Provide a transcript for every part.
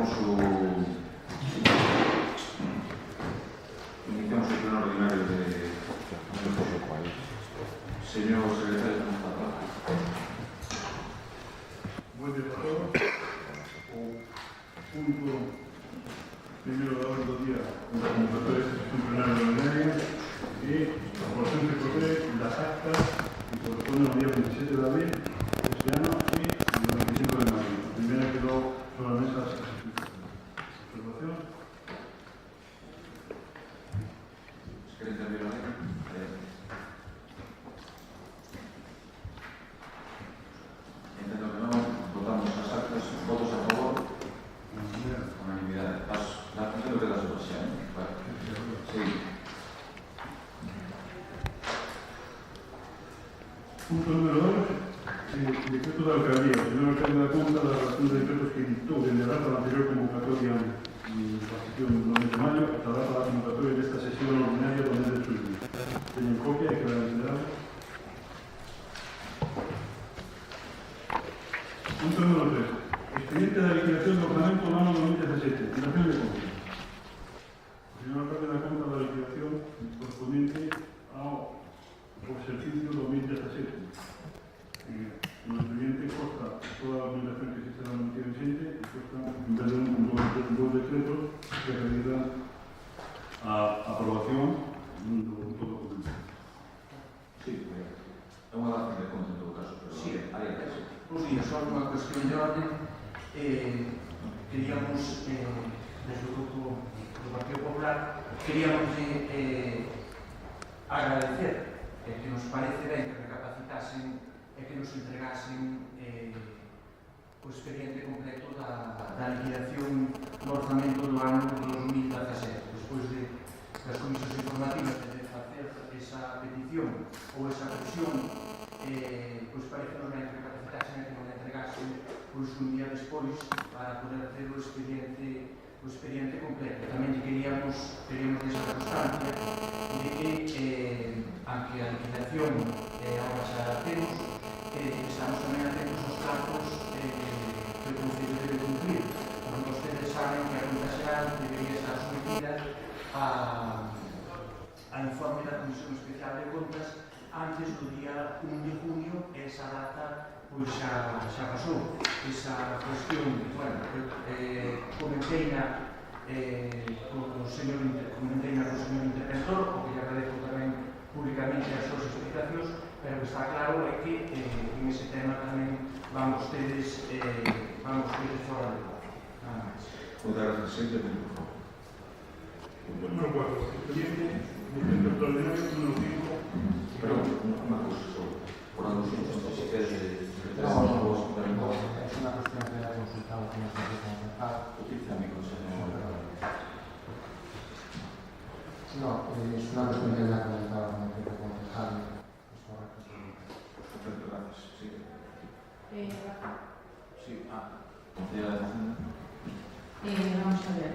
iniciamos o pleno ordinario de señor secretario de Estado. Buen día a todos. O punto primero da orden do día da convocatoria de sesión plenaria ordinaria e a aprobación que procede das actas que corresponden ao día 27 de abril deste ano e do 25 de maio. A primeira quedou sobre a mesa as observación. ¿Queréis cambiar la ley? Entiendo que no. Votamos las actas. ¿Votos a favor? Unanimidad. Entiendo que las dos sean. Vale. Sí. Punto número 2. Decreto da alcaldía. O señor alcalde da conta da relación de decretos que dictou dende a data da anterior convocatoria da sesión do mes de maio ata a data da convocatoria desta sesión ordinaria do mes de julio. Teñen copia e quedan enviadas. Punto número 3. Expediente da liquidación do ordenamento do ano 2017. Liquidación de contas. O señor alcalde da conta da liquidación correspondiente ao exercicio 2017. No expediente consta toda a documentación que existe na noticia vigente e consta dos decretos que realizan a aprobación do documento. Sí, é unha dación de conta en todo caso, pero sí. Hai que ser. Bos días, só unha cuestión de orden. Queríamos, desde o grupo do Partido Popular, queríamos agradecer que nos parece ben que recapacitasen e que nos entregasen o expediente completo da liquidación do orzamento do ano 2017. Despois das comisións informativas de facer esa petición ou esa presión, pois parece nos ben que recapacitasen e que nos entregasen un día despois para poder ter o expediente completo. Tamén queríamos deixar constancia de que, aunque a liquidación agora xa temos, estamos tamén atentos aos plazos que o Concello debe cumprir. Porque vostedes saben que a Conta Xeral debería estar sometida a informe da Comisión Especial de Contas antes do día 1 de junio, e esa data pois xa pasou. Esa cuestión, bueno, comenteina co señor interventor, o que lle agradezo tamén públicamente as súas explicacións, pero que está claro é que en ese tema tamén van ustedes fora de plazo. Nada máis. Muchas gracias. Por favor. Número 4. Expediente decreto extraordinario número 5. Pero una cosa solo. Por alusiones, si quieres, Es una cuestión que ha consultado con el Consejo Municipal. utiliza mi consejo. No, es una cuestión que ha comentado con el Consejo Municipal. Es correcto. Perfecto, gracias. Sí. Sí. Concejala de Hacienda. Vamos a ver,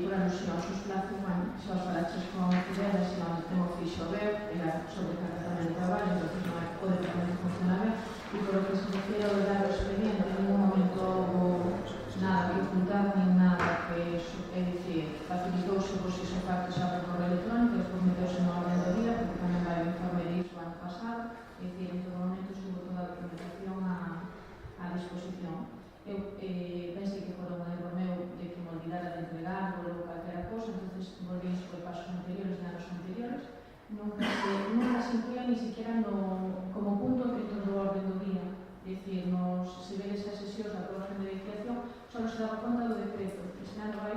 por alusión aos seus plazos, bueno, xa os falaches con Fidel, se non temos fixo ver, era sobre carregamento de traballo, entonces non hai o departamento funcional, e por o que se refiere ao dar o expediente, en ningún momento houve nada que ocultar, nin nada que, é dicir, facilitouse por si se parte xa por correo electrónico, despois meteuse no orden do día, porque tamén vai o informe disso ano pasado, é dicir, en todo momento estuvo toda a documentación a disposición. Eu pensei que fora un erro meu de que me olvidara de entregar ou calquera cosa, entonces volví sobre pasos anteriores de anos anteriores. Nunca se incluía ni siquiera como punto que todo o orden do día. É dicir, se vedes as sesións da aprobación de liquidación, só se daba conta do decreto, que se non vai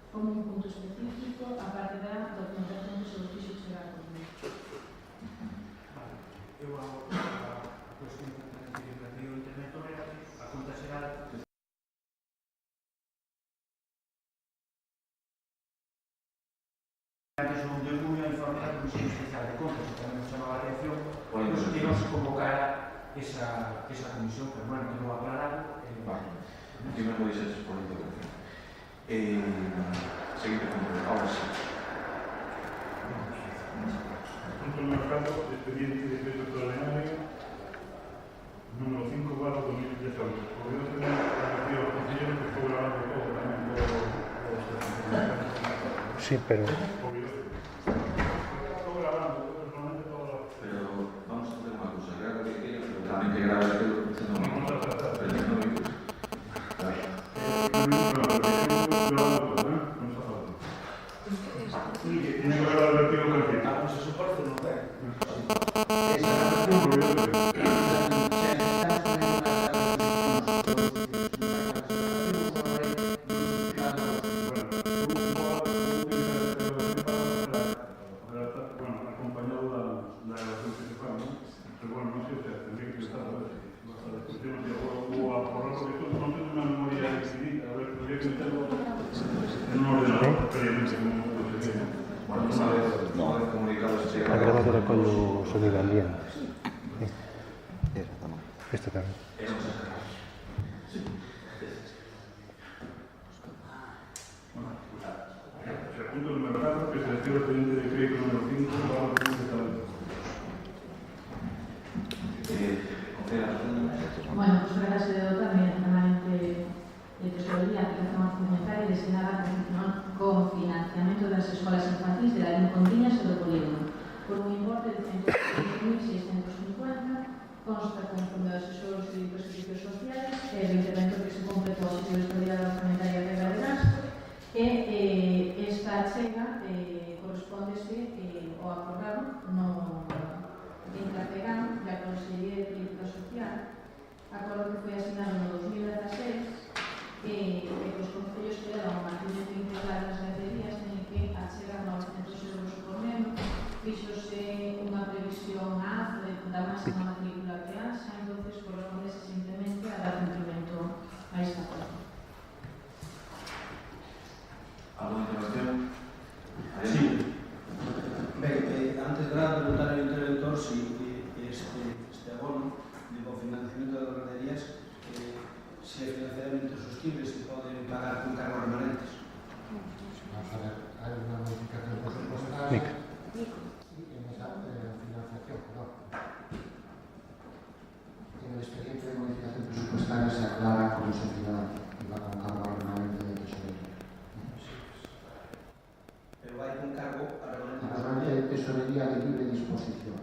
como un punto específico, a parte da documentación que se vos fixo chegar conmigo. Eu a cuestión que pediu o interventor era que a Conta Xeral antes do 1 de junio a informe da Comisión Especial de Contas, que tamén nos chamaba a atención que non se convocara esa comisión, pero bueno, que non aclarado. Vale. Primero lo dices por intervención. Seguimos con ahora sí. Punto número 4. Expediente de decreto extraordinario número 5/2018. Podemos tener la partida de los consejeros que fue grabado todo también. Sí, pero... Pero vamos a hacer una cosa, graba que quieras, pero también que grabes que lo que no me gusta. Pero no me gusta. Tiene que haber advertido cualquier. Ah, pues eso parece no ten. Acompañado la relación que se fue, ¿no? Pero bueno, no sé, tendría que estar a ver si vas a discutir o a borrar, porque esto no tengo una memoria infinita, a ver, tendría que meterlo en un ordenador previamente, como se dice. Bueno, una vez comunicado se llega A grabadora collo o sonido ambiente. Esa tamén. Este tamén. Se apunta el mercado que se retira el expediente de crédito número 5 para la Junta de Estado. Bueno, pues para se deu tamén permanente de tesorería, aplicación orçamentaria destinada con financiamento das escolas infantis de la Lincondiñas e do Polígono, por un importe de 115.650, consta conforme aos asesores e dos servicios sociales, e o incremento que se completou a sesión historial orçamentaria de gasto, e esta chega correspondese ao acordado no Intrafegan da Consellería de Política Social, acordo que foi asignado no 2016 e os concellos quedaron a mantimento integral das graderías en que achegan 900 euros por neno, fixose unha previsión da máxima matrícula que haxa, entonces correspondese simplemente a dar cumprimento a esta acordo. ¿Alguna intervención? Sí. Ben, antes de nada, preguntar ao interventor si este abono de cofinanciamento das graderías si é financieramente sostible, se poden pagar con cargos remanentes. Vamos a ver, hay una modificación presupuestaria en esa financiación, perdón. En el expediente de modificación presupuestaria se aclara cómo se financia y va con cargo al remanente de tesorería. Pero vai con cargo a remanente La remanente de tesorería de libre disposición.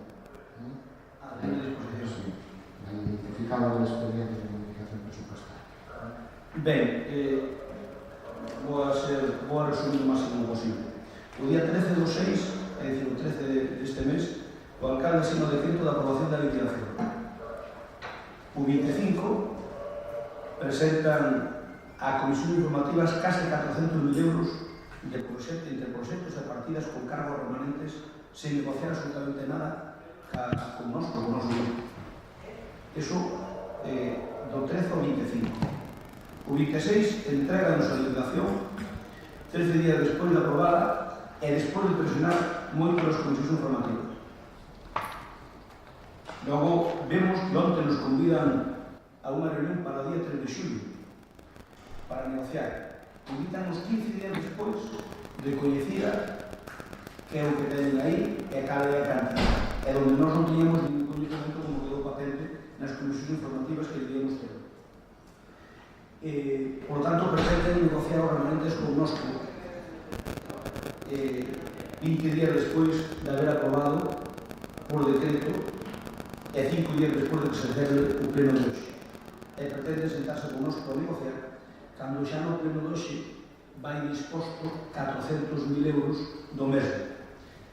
a libre disposición. Sí, la identificado del expediente de modificación presupuestaria. Ben, vou a resumir o máximo posible. O día 13 do 6, é dicir, o 13 deste mes, o alcalde asina o decreto da aprobación da liquidación. O 25 presentan a Comisión Informativa case 400.000 euros entre proxectos e partidas con cargos remanentes sen negociar absolutamente nada con nós, con o noso grupo. Eso do 13 ao 25. O 26 entrega a nosa liquidación 13 días despois de aprobada e despois de presionar moito as comisións informativas. Logo, vemos que onte nos convidan a unha reunión para o día 3 de xulio para negociar. Invítanos 15 días despois de coñecida que é o que teñen aí e cal é a cantidad. E onde nós non teníamos ningún coñecemento como quedou patente nas comisións informativas que debíamos ter. Por tanto, pretenden negociar os remanentes connosco 20 días despois de haber aprobado por decreto e 5 días despois de que se celebre o pleno de hoxe. E pretende sentarse connosco a negociar cando xa no pleno de hoxe vai disposto 400.000 euros do mesmo.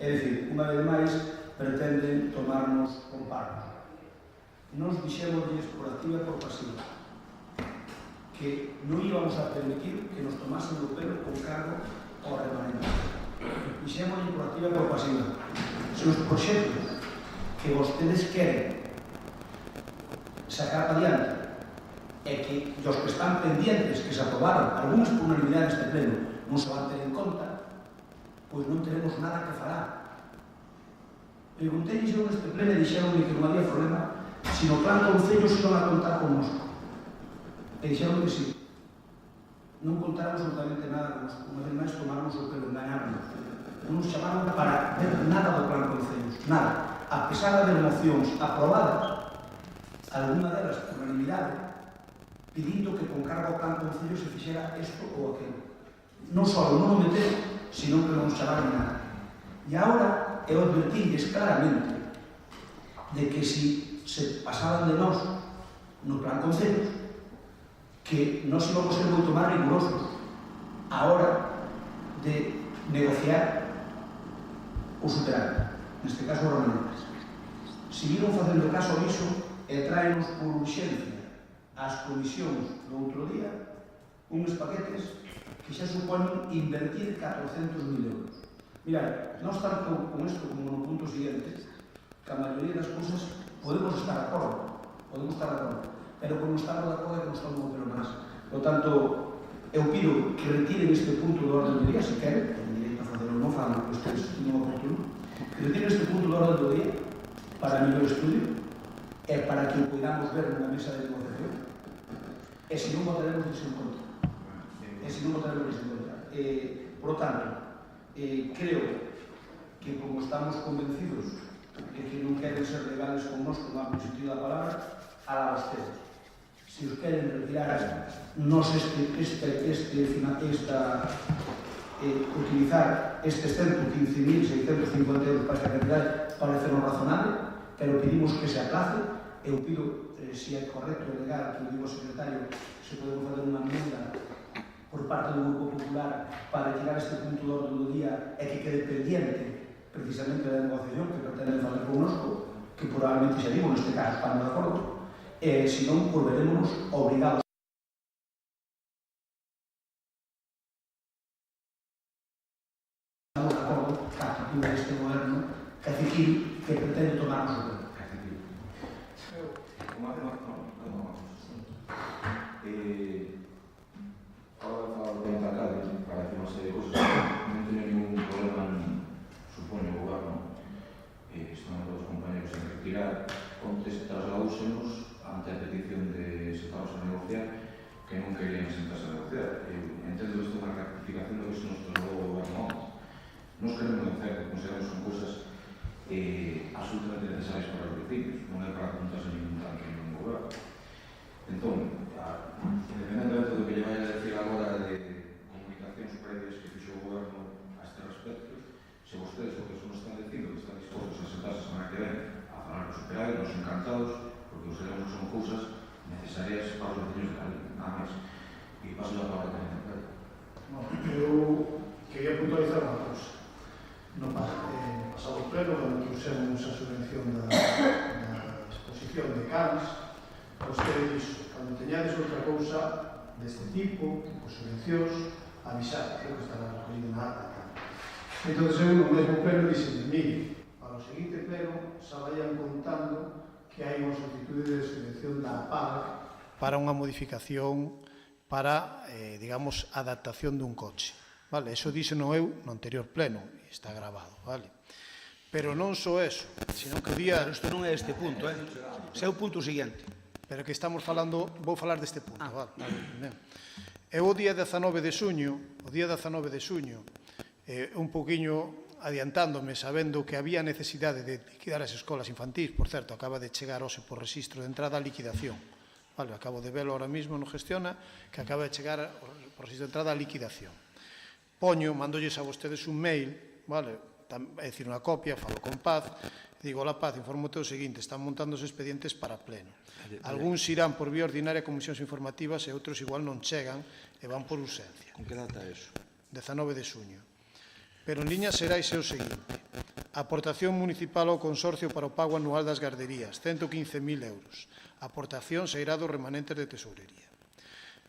É dicir, unha vez máis, pretenden tomarnos con parnos. Nos dixémosles por activa e por pasiva que non íbamos a permitir que nos tomasen o pelo con cargo ao remanente. Dixémosles por activa e por pasiva. Se os proxectos que vostedes queren sacar para diante e que os que están pendientes, que se aprobaron algunhas por unanimidade neste pleno, non se van ter en conta, pois non teremos nada que falar. Preguntei eu neste pleno e dixeronme que non había problema se no plan concello se iban a contar connosco. E dixeron que sí. Non contaron absolutamente nada connosco. Unha vez máis tomarnos o pelo, engañarnos. Non nos chamaron para ver nada do plan concellos. Nada. A pesar de mocións aprobadas, alguna delas por unanimidade, pedindo que con cargo ao plan concello se fixera isto ou aquilo. Non só non o meteron, senón que non nos chamaron nada. E agora eu advertílles claramente de que se pasaban de nós no plan concellos, que nós íbamos ser moito máis rigurosos a hora de negociar o superávit, neste caso os remanentes. Seguiron facendo caso omiso e traenos por urxencia ás comisións do outro día uns paquetes que xa suponen invertir 400.000 euros. Mirad, nós tanto con isto como no punto siguiente, que a maioría das cousas podemos estar de acordo, pero como estamos de acordo é que nos tomamos pelo máis. Por tanto, eu pido que retiren este punto do orden do día, se queren, ten direito a facerlo, non fan que ustedes non oportuno, que retiren este punto do orden do día para mellor estudio e para que o podamos ver nunha mesa de negociación. E se non votaremos iso en contra. Por tanto, creo que como estamos convencidos de que non queren ser legales con nós, con a sentido da palabra, a ustedes. Si os queren retirar nos utilizar estes 115.650 euros para esta cantidad parece-nos razonable, pero pedimos que se aplace. Eu pido, se é correcto e legal, que o digo ao secretario, se podemos fazer unha enmienda por parte do Grupo Popular para retirar este punto do orden do día e que quede pendiente precisamente da negociación que pretenden fazer connosco, que probablemente xa digo, neste caso, estamos de acordo, e senón, volveremos obrigados estamos de acordo que a actitud deste goberno caciquil que pretende tomarnos o pelo. Ahora falo de alcalde para decir unha serie de cosas. Non teño ningún problema, supoño, o goberno, están todos os compañeros en retirar, ontes trasladúsenos ante a petición de sentarnos a negociar que non querían sentarse a negociar. Entendo isto unha rectificación do que se nos trasladou o goberno antes. Nos queremos negociar, que consideramos son cousas absolutamente necesarias para os vecinos, non é para apuntarse ningún tanto en ningún goberno. Entón, independentemente do que lle vai a decir agora de comunicacións previas que fixo o goberno a este respecto, se vostedes o que son están dicindo que están dispostos a sentarse a semana que ven a falar do superávit, nos encantados, porque os sabemos que son cousas necesarias para os vecinos de Cali, nada máis. E paso a palabra tamén. Eu quería puntualizar unha cousa. No pasado pleno, cando usemos a subvención da exposición de Cans, vostede dixo, cando teñades outra cousa deste tipo, subvencións, avisar, creo que estará recollido na acta. Entón, eu no mesmo pleno dixen, mire, para o seguinte pleno xa vayan contando que hai unha solicitude de subvención da APAC para unha modificación para, digamos, adaptación dun coche. Vale, eso díxeno eu no anterior pleno, e está grabado, vale? Pero non só eso, senón que o día... Pero isto non é este punto, Ese é o punto seguinte. Pero que estamos falando, vou falar deste punto, vale? E o día 19 de xuño, un poquinho adiantándome, sabendo que había necesidade de liquidar as escolas infantís, por certo, acaba de chegar hoxe por registro de entrada a liquidación, vale? Acabo de velo ahora mismo no Gestiona, que acaba de chegar por registro de entrada a liquidación. Mandolles a vostedes un mail, vale? É dicir, unha copia, falo con Paz, digo, la Paz, informote o seguinte, están montando os expedientes para pleno. Algúns irán por vía ordinaria a comisións informativas e outros igual non chegan e van por urxencia. Con que data é eso? 19 de xuño. Pero en liñas xerais é o seguinte: aportación municipal ao consorcio para o pago anual das garderías, 115.000 euros. Aportación sairá dos remanentes de tesourería.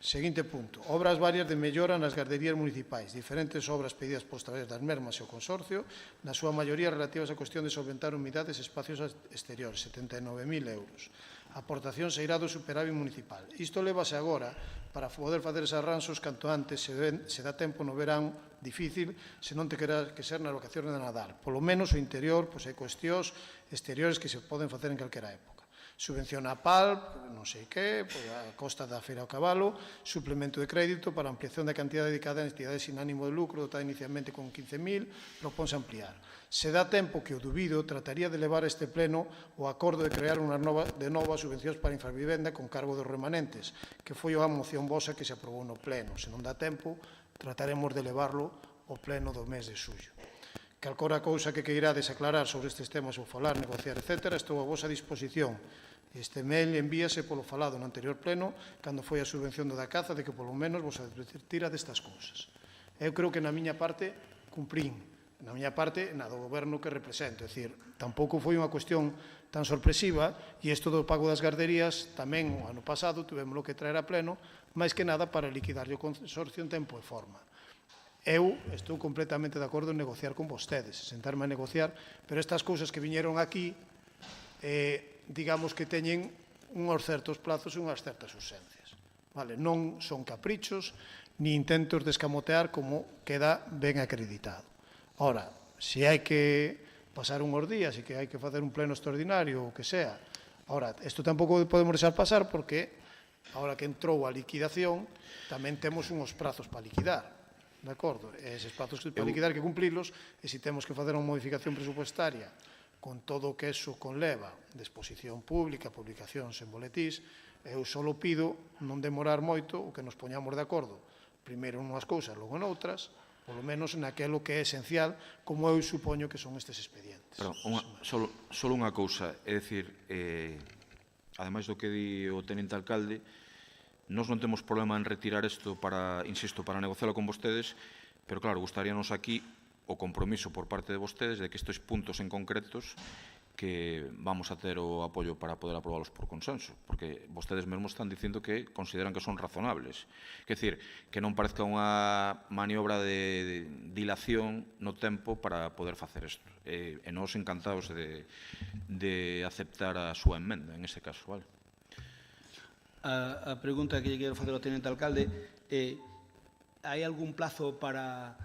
Seguinte punto, obras varias de mellora nas garderías municipais, diferentes obras pedidas polos traballadores das mesmas e o consorcio, na súa maioría relativas á cuestión de solventar humidades e espacios exteriores, 79.000 euros. Aportación sairá do superávit municipal. Isto lévase agora para poder facer eses arranxos canto antes, se dá tempo no verán difícil, se non te querá que ser nas vacacións de Nadal. Polo menos o interior, pois hai cuestións exteriores que se poden facer en calquera época. Subvención a PALP, non sei que, a costa da Feira ao Cabalo, suplemento de crédito para ampliación da cantidad dedicada a entidades sin ánimo de lucro, dotada inicialmente con 15.000, propónse ampliar. Se dá tempo, que o dubido, trataría de levar a este pleno o acordo de crear de novo as subvencións para infravivenda con cargo dos remanentes, que foi a moción vosa que se aprobou no pleno. Se non dá tempo, trataremos de levarlo o pleno do mes de xullo. Calcora cousa que queirades aclarar sobre estes temas ou falar, negociar, etc., estou a vosa disposición. Este mail envíase polo falado no anterior pleno, cando foi a subvención da caza, de que polo menos vos advertira destas cousas. Eu creo que na miña parte cumprín, na miña parte, na do goberno que represento. É dicir, tampouco foi unha cuestión tan sorpresiva, e isto do pago das garderías tamén o ano pasado tuvemoslo que traer a pleno, máis que nada para liquidarlle o consorcio en tempo e forma. Eu estou completamente de acordo en negociar con vostedes, sentarme a negociar, pero estas cousas que viñeron aquí, digamos que teñen uns certos plazos e unhas certas urxencias. Vale? Non son caprichos, ni intentos de escamotear como queda ben acreditado. Ora, se hai que pasar unhos días e que hai que facer un pleno extraordinario ou que sea, ora, isto tampouco podemos deixar pasar porque, agora que entrou a liquidación, tamén temos uns prazos para liquidar. De acordo? Eses prazos para liquidar que cumplirlos, e se temos que facer unha modificación presupuestaria con todo o que eso conleva de exposición pública, publicacións en boletís, eu só pido non demorar moito o que nos poñamos de acordo, primeiro en unhas cousas, logo en outras, polo menos naquelo que é esencial, como eu supoño que son estes expedientes. Pero, solo unha cousa, é dicir, ademais do que di o tenente alcalde, nós non temos problema en retirar isto para, insisto, para negociarlo con vostedes, pero claro, gustaríanos aquí o compromiso por parte de vostedes de que estes puntos en concretos que vamos a ter o apoio para poder aprobalos por consenso, porque vostedes mesmos están dicindo que consideran que son razonables. Quer dicir, que non parezca unha maniobra de dilación no tempo para poder facer isto. E nós encantados de aceptar a súa emenda, en ese caso, vale? A pregunta que lle quero facer ao tenente alcalde é: hai algún plazo para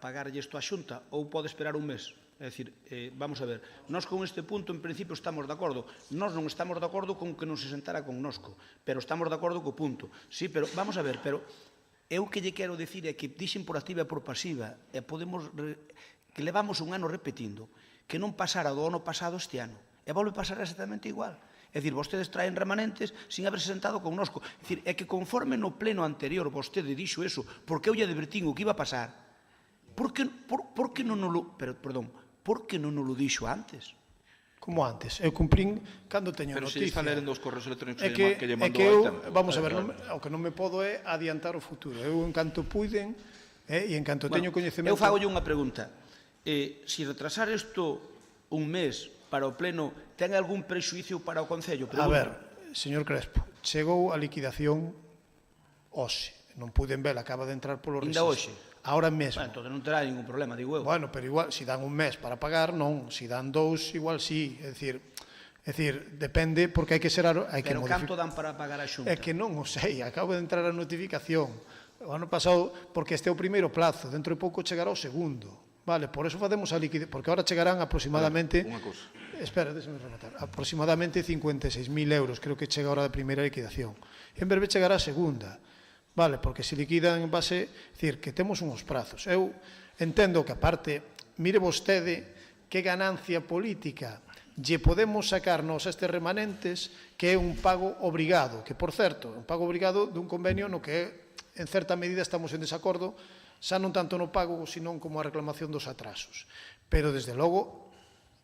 pagarlle isto á Xunta ou pode esperar un mes? É dicir, vamos a ver, nós con este punto en principio estamos de acordo. Nós non estamos de acordo con que non se sentara connosco, pero estamos de acordo co punto. Sí, pero vamos a ver, pero eu que lle quero dicir é que dixen por activa e por pasiva, e podemos que levamos un ano repetindo que non pasara do ano pasado este ano, e volve pasar exactamente igual. É dicir, vostedes traen remanentes sin haberse sentado connosco. É dicir, é que conforme no pleno anterior vostede dixo eso, porque eu lle advertín o que iba a pasar, por que non o dixo antes? Como antes? Eu cumprín cando teño noticia. Pero se está lendo os correos electrónicos que lle É mandou que eu, a vamos a ver, o que non me podo é adiantar o futuro. Eu, en canto puiden, e en canto teño coñecemento... Eu fagolle unha pregunta. Se retrasar isto un mes para o pleno, ten algún prexuicio para o Concello? A ver, señor Crespo, chegou a liquidación hoxe. Non puden ver, acaba de entrar polo registro. Ainda hoxe? Ahora mesmo. Entón non terá ningún problema, digo eu. Bueno, pero igual, se dan un mes para pagar, non. Se dan dous, igual sí. É dicir, depende, porque hai que ser... Pero canto dan para pagar a Xunta? É que non o sei, acabo de entrar a notificación. O ano pasado, porque este é o primeiro plazo, dentro de pouco chegará o segundo. Vale, por eso facemos a liquidación, porque ahora chegarán aproximadamente... Unha cousa. Espera, déxeme rematar. Aproximadamente 56.000 euros, creo que chega a hora da primeira liquidación. En breve chegará a segunda. Vale, porque se liquidan en base... É dicir, que temos uns prazos. Eu entendo que, aparte, mire vostede que ganancia política lle podemos sacarnos a estes remanentes, que é un pago obrigado, que, por certo, un pago obrigado dun convenio no que, en certa medida, estamos en desacordo, xa non tanto no pago, senón como a reclamación dos atrasos. Pero, desde logo,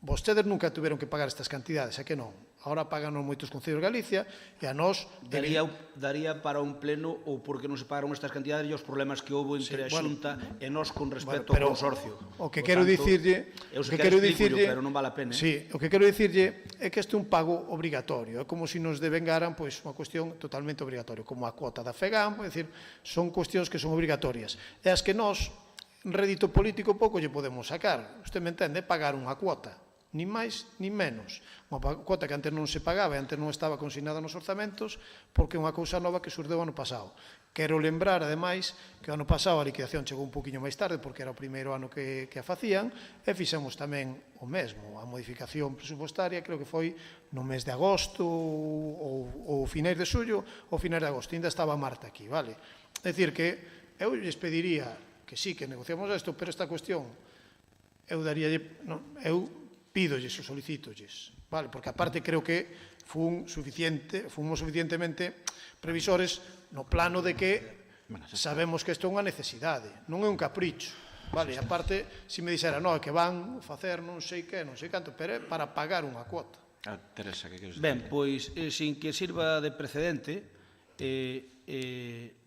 vostedes nunca tuveron que pagar estas cantidades, é que non. Ahora pagan moitos concellos de Galicia e a nós... Daría para un pleno ou porque non se pagaron estas cantidades e os problemas que houve entre a Xunta e nós con respecto ao consorcio. O que quero dicirlle... Eu se quero explico, pero non vale a pena. Sí, o que quero dicirlle é que este é un pago obrigatorio. É como se nos devengaran unha cuestión totalmente obrigatoria, como a cuota da FEGAM, é dicir, son cuestións que son obrigatorias. E as que nós, rédito político, pouco lle podemos sacar. Usted me entende? Pagar unha cuota. Nin máis, nin menos. Unha cuota que antes non se pagaba e antes non estaba consignada nos orzamentos porque é unha cousa nova que surdeu ano pasado. Quero lembrar, ademais, que o ano pasado a liquidación chegou un poquinho máis tarde porque era o primeiro ano que a facían e fixemos tamén o mesmo. A modificación presupuestaria creo que foi no mes de agosto ou finais de xullo ou finais de agosto. Ainda estaba Marta aquí, vale? É dicir que eu lles pediría que sí, que negociamos isto, pero esta cuestión eu daríalle... pídolles ou solicítolles, vale? Porque aparte creo que fomos suficientemente previsores no plano de que sabemos que isto é unha necesidade, non é un capricho. Vale, a parte, se me dixera, no, que van facer non sei que, non sei canto, pero é para pagar unha cuota. Teresa, que queres Ben, pois, sin que sirva de precedente,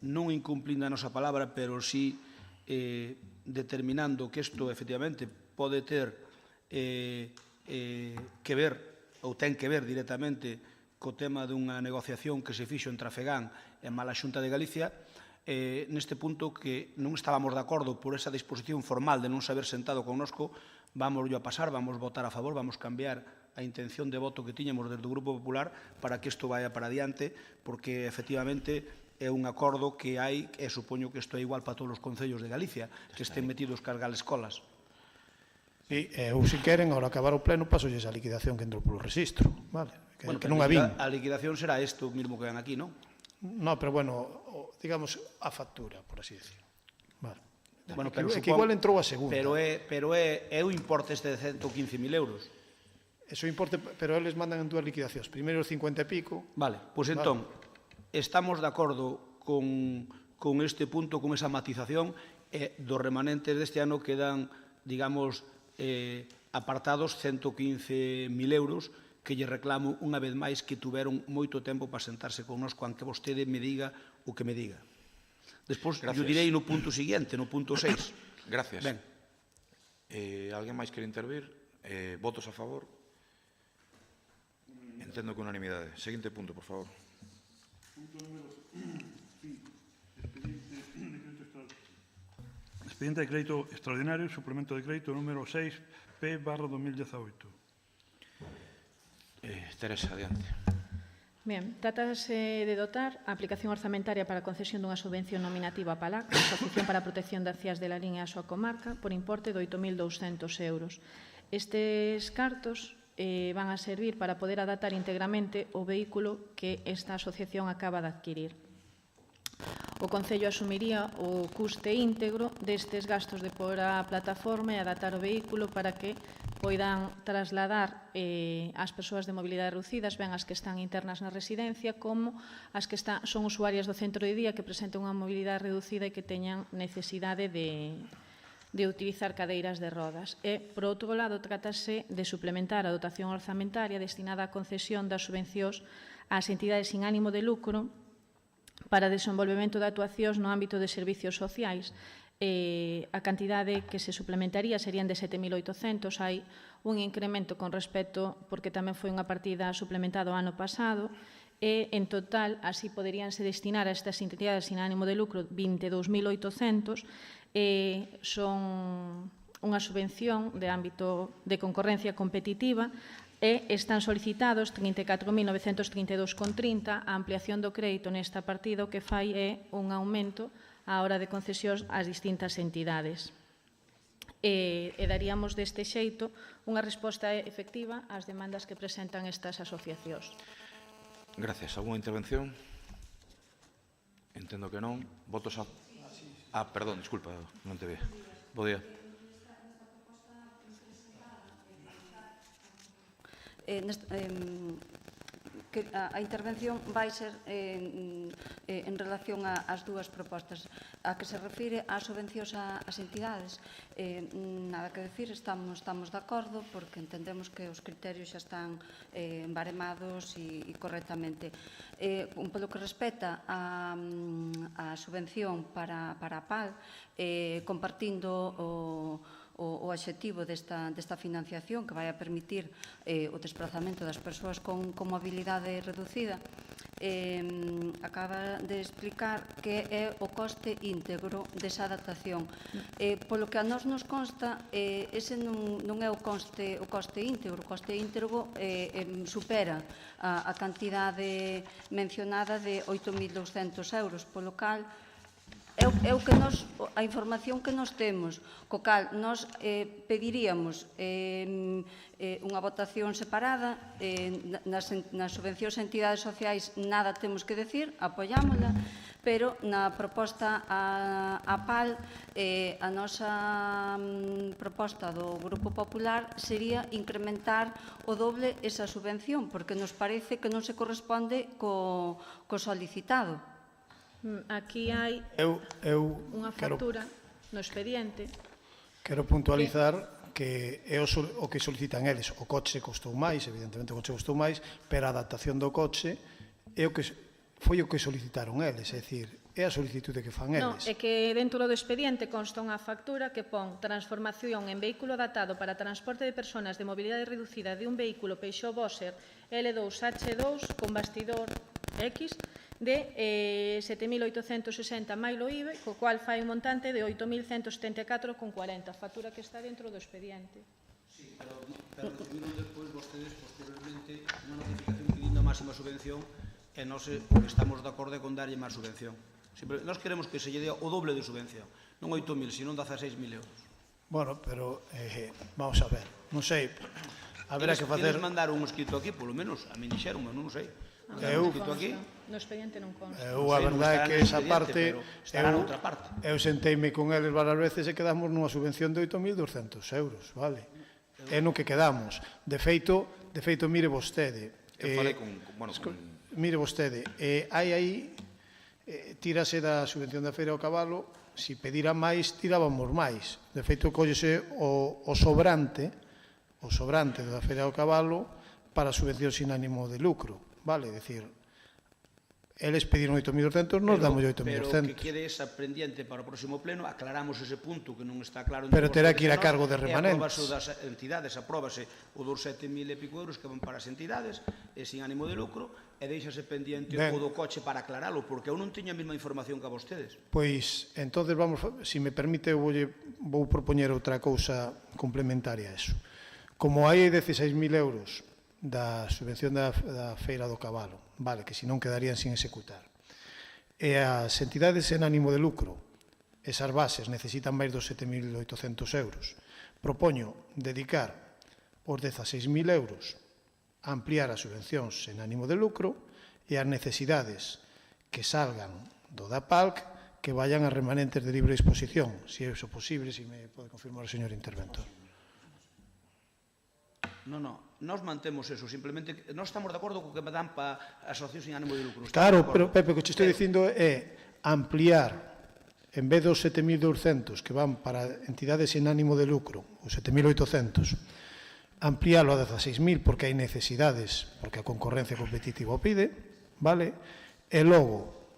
non incumplindo a nosa palabra, pero sí determinando que isto, efectivamente, pode ter que ver, ou ten que ver directamente co tema dunha negociación que se fixo entre a FEGAN e a Xunta de Galicia, neste punto que non estábamos de acordo por esa disposición formal de non se haber sentado connosco, vamos a pasar, vamos votar a favor, vamos cambiar a intención de voto que tiñamos desde o Grupo Popular para que isto vaya para adiante, porque efectivamente é un acordo que hai, e supoño que isto é igual para todos os concellos de Galicia, que estén metidos cas galescolas. Sí, ou se queren, ao acabar o pleno, paso esa liquidación que entrou polo registro, vale? Que non a vin. A liquidación será isto mismo que ven aquí, non? No, pero bueno, digamos, a factura, por así decir. Vale. Bueno, que igual entrou a segunda. Pero é o importe este de 115.000 euros. Eso importe, pero eles mandan en dúas liquidacións. Primeiro 50 e pico. Vale, pois entón, estamos de acordo con este punto, con esa matización, e dos remanentes deste ano quedan, digamos, apartados 115.000 euros, que lle reclamo unha vez máis que tuveron moito tempo para sentarse connosco, aunque vostede me diga o que me diga. Despois, eu direi no punto siguiente, no punto 6. Gracias. Ben. Alguén máis quere intervir? Votos a favor? Entendo que unanimidade. Seguinte punto, por favor. Punto número 5. Expediente de crédito extraordinario, suplemento de crédito número 6, P/2018. Teresa, adiante. Ben, trátase de dotar a aplicación orzamentaria para a concesión dunha subvención nominativa a PALAC, a Asociación para a Protección das Cías de la Liña e a súa comarca, por importe de 8.200 euros. Estes cartos van a servir para poder adaptar íntegramente o vehículo que esta asociación acaba de adquirir. O Concello asumiría o custe íntegro destes gastos de pôr a plataforma e adaptar o vehículo para que poidan trasladar as persoas de mobilidade reducidas, ben as que están internas na residencia, como as que son usuarias do centro de día que presenten unha mobilidade reducida e que teñan necesidade de utilizar cadeiras de rodas. E, por outro lado, trátase de suplementar a dotación orzamentaria destinada á concesión das subvencións ás entidades sin ánimo de lucro para desenvolvemento de actuacións no ámbito de servicios sociais. A cantidade que se suplementaría serían de 7.800, hai un incremento con respecto, porque tamén foi unha partida suplementada o ano pasado, e en total así poderíanse destinar a estas entidades sin ánimo de lucro 22.800, son unha subvención de ámbito de concorrencia competitiva, e están solicitados 34.932,30. A ampliación do crédito nesta partida o que fai é un aumento á hora de concesións ás distintas entidades. E daríamos deste xeito unha resposta efectiva ás demandas que presentan estas asociacións. Gracias. Alguna intervención? Entendo que non. Votos a... perdón, disculpa, non te ve. Bo día. A intervención vai ser en relación ás dúas propostas. A que se refire ás subvencións ás entidades, nada que decir, estamos de acordo, porque entendemos que os criterios xa están baremados e correctamente. Polo que respecta á subvención para a PAL, compartindo o obxectivo desta financiación que vai a permitir o desplazamento das persoas con mobilidade reducida, acaba de explicar que é o coste íntegro desa adaptación. Polo que a nós nos consta, ese non é o coste íntegro. O coste íntegro supera a cantidade mencionada de 8.200 euros, polo cal é a información que nos temos, co cal nos pediríamos unha votación separada. Nas subvencións a entidades sociais nada temos que decir, apoiámola, pero na proposta a PAL, a nosa proposta do Grupo Popular sería incrementar o doble esa subvención, porque nos parece que non se corresponde co solicitado. Aquí hai Eu unha factura no expediente. quero puntualizar que é o que solicitan eles. O coche costou máis, evidentemente o coche costou máis, pero a adaptación do coche foi o que solicitaron eles, é dicir, é a solicitude que fan Non, eles. é que dentro do expediente consta unha factura que pon transformación en vehículo adaptado para transporte de personas de mobilidade reducida de un vehículo Peugeot Boxer L2H2 con bastidor X de 7.860 mailo IVE, co cual fai un montante de 8.174,40, factura que está dentro do expediente. Sí, pero recibiron despois vostedes posteriormente unha notificación pedindo a máxima subvención e nós estamos de acordo con darlle máis subvención. Nós queremos que se lle dé o doble de subvención, non 8.000, sino 16.000 euros. Bueno, pero vamos a ver, non sei, haberá que facer... Eles mandaron un escrito aquí, polo menos, a mí dixeron, non sei. No expediente non consta. A verdade é que esa parte, eu senteime con eles varias veces e quedamos nunha subvención de 8.200 euros, vale? É no que quedamos. De feito, mire vostede. Eu falei con... Mire vostede, hai aí, tírase da subvención da Feira ao Cabalo, se pedira máis, tirábamos máis. De feito, collese o sobrante da Feira ao Cabalo para subvención sin ánimo de lucro. Vale, decir, eles pediron 8.200, nos damos 8.200. Pero que quede esa pendiente para o próximo pleno, aclaramos ese punto que non está claro. Pero terá que ir a cargo de remanentes. E das entidades, apróbase o dos 7.000 e pico euros que van para as entidades, sin ánimo de lucro, e deixase pendiente o do coche para aclaralo, porque eu non teño a mesma información que a vostedes. Pois, entonces, se me permite, vou propoñer outra cousa complementaria a eso. Como hai 16.000 euros da subvención da Feira do Cabalo, vale, que senón quedarían sin executar. E as entidades en ánimo de lucro, esas bases necesitan máis dos 7.800 euros. Propoño dedicar os 16.000 euros a ampliar as subvencións en ánimo de lucro e as necesidades que salgan do DAPALC que vayan a remanentes de libre disposición, se é iso posible, se me pode confirmar o señor interventor. Non, nós mantemos eso, simplemente, nós estamos de acordo co que me dan para asociacións sin ánimo de lucro. Claro, pero Pepe, o que te estou dicindo é ampliar, en vez dos 7.200 que van para entidades sin ánimo de lucro, os 7.800, ampliálo a 16.000 porque hai necesidades, porque a concorrencia competitiva o pide, vale? E logo,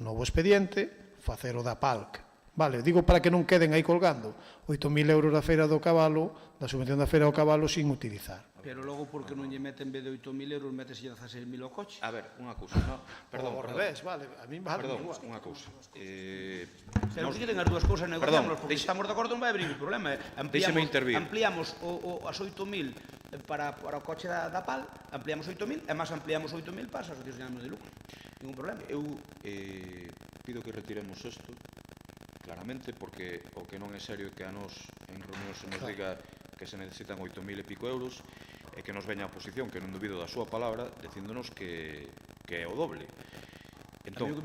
novo expediente, facer o da PALC. Vale, digo para que non queden aí colgando 8.000 euros da Feira do Cabalo, da subvención da Feira do Cabalo, sin utilizar. Pero logo, porque non lle meten, en vez de 8.000 euros, metese 16.000 ao coche? A ver, unha cousa. Perdón, ao revés, vale, a mí vale igual. Unha cousa. Pero que queden as dúas cousas, negociámoslas, porque estamos de acordo, non vai abrir o problema. Deixeme intervir. Ampliamos as 8.000 para o coche da PAL, ampliamos 8.000, e máis ampliamos 8.000 para as asociacións sin ánimo de lucro. Ningún problema. Eu pido que retiremos isto, claramente, porque o que non é serio que a nos en reunión se nos diga que se necesitan 8.000 e pico euros e que nos veña a oposición, que non dubido da súa palabra, dicíndonos que é o doble. Entón, eu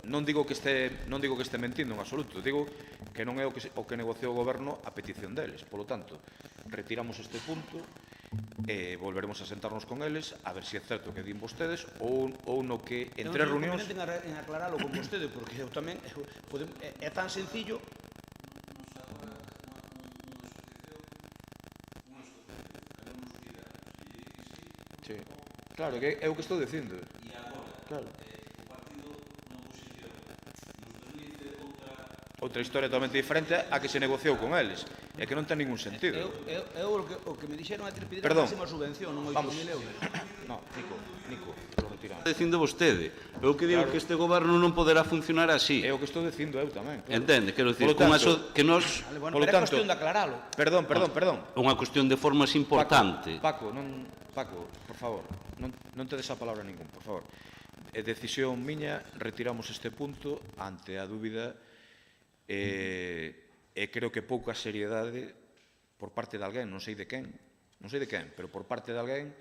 non digo que este mentindo en absoluto, digo que non é o que negociou o goberno a petición deles. Polo tanto, retiramos este punto e volveremos a sentarnos con eles a ver se é certo que din vostedes ou no que en tres reunións... Eu non tengo en aclaralo con vostedes, porque eu tamén é tan sencillo. Sí, claro, é o que estou dicindo. Claro. Outra historia totalmente diferente a que se negociou con eles. É que non ten ningún sentido. O que me dixeron é pedir a máxima subvención, non 8.000 euros. No, Nico, lo retiramos. Está dicindo vostede. Eu que digo que este goberno non poderá funcionar así. É o que estou dicindo eu tamén. Entende? Quero dicir, que nos... Polo tanto, é cuestión de aclaralo. Perdón. Unha cuestión de formas importante. Paco, por favor, non te des a palabra ningún, por favor. É decisión miña, retiramos este punto ante a dúbida e creo que pouca seriedade por parte de alguén, non sei de quen, pero por parte de alguén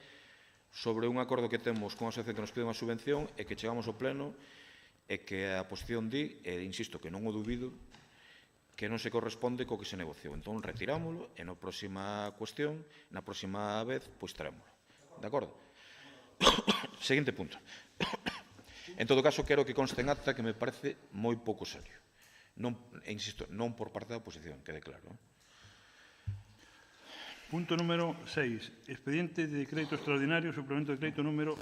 sobre un acordo que temos con a asociación que nos pide unha subvención e que chegamos ao pleno e que a posición di, e insisto que non o dubido, que non se corresponde co que se negociou. Entón retirámoslo e na próxima cuestión, na próxima vez, pois traémoslo. De acordo? Seguinte punto. En todo caso, quero que conste en acta que me parece moi pouco serio. Non, insisto, non por parte da oposición, quede claro. Punto número 6. Expediente de crédito extraordinario, suplemento de crédito número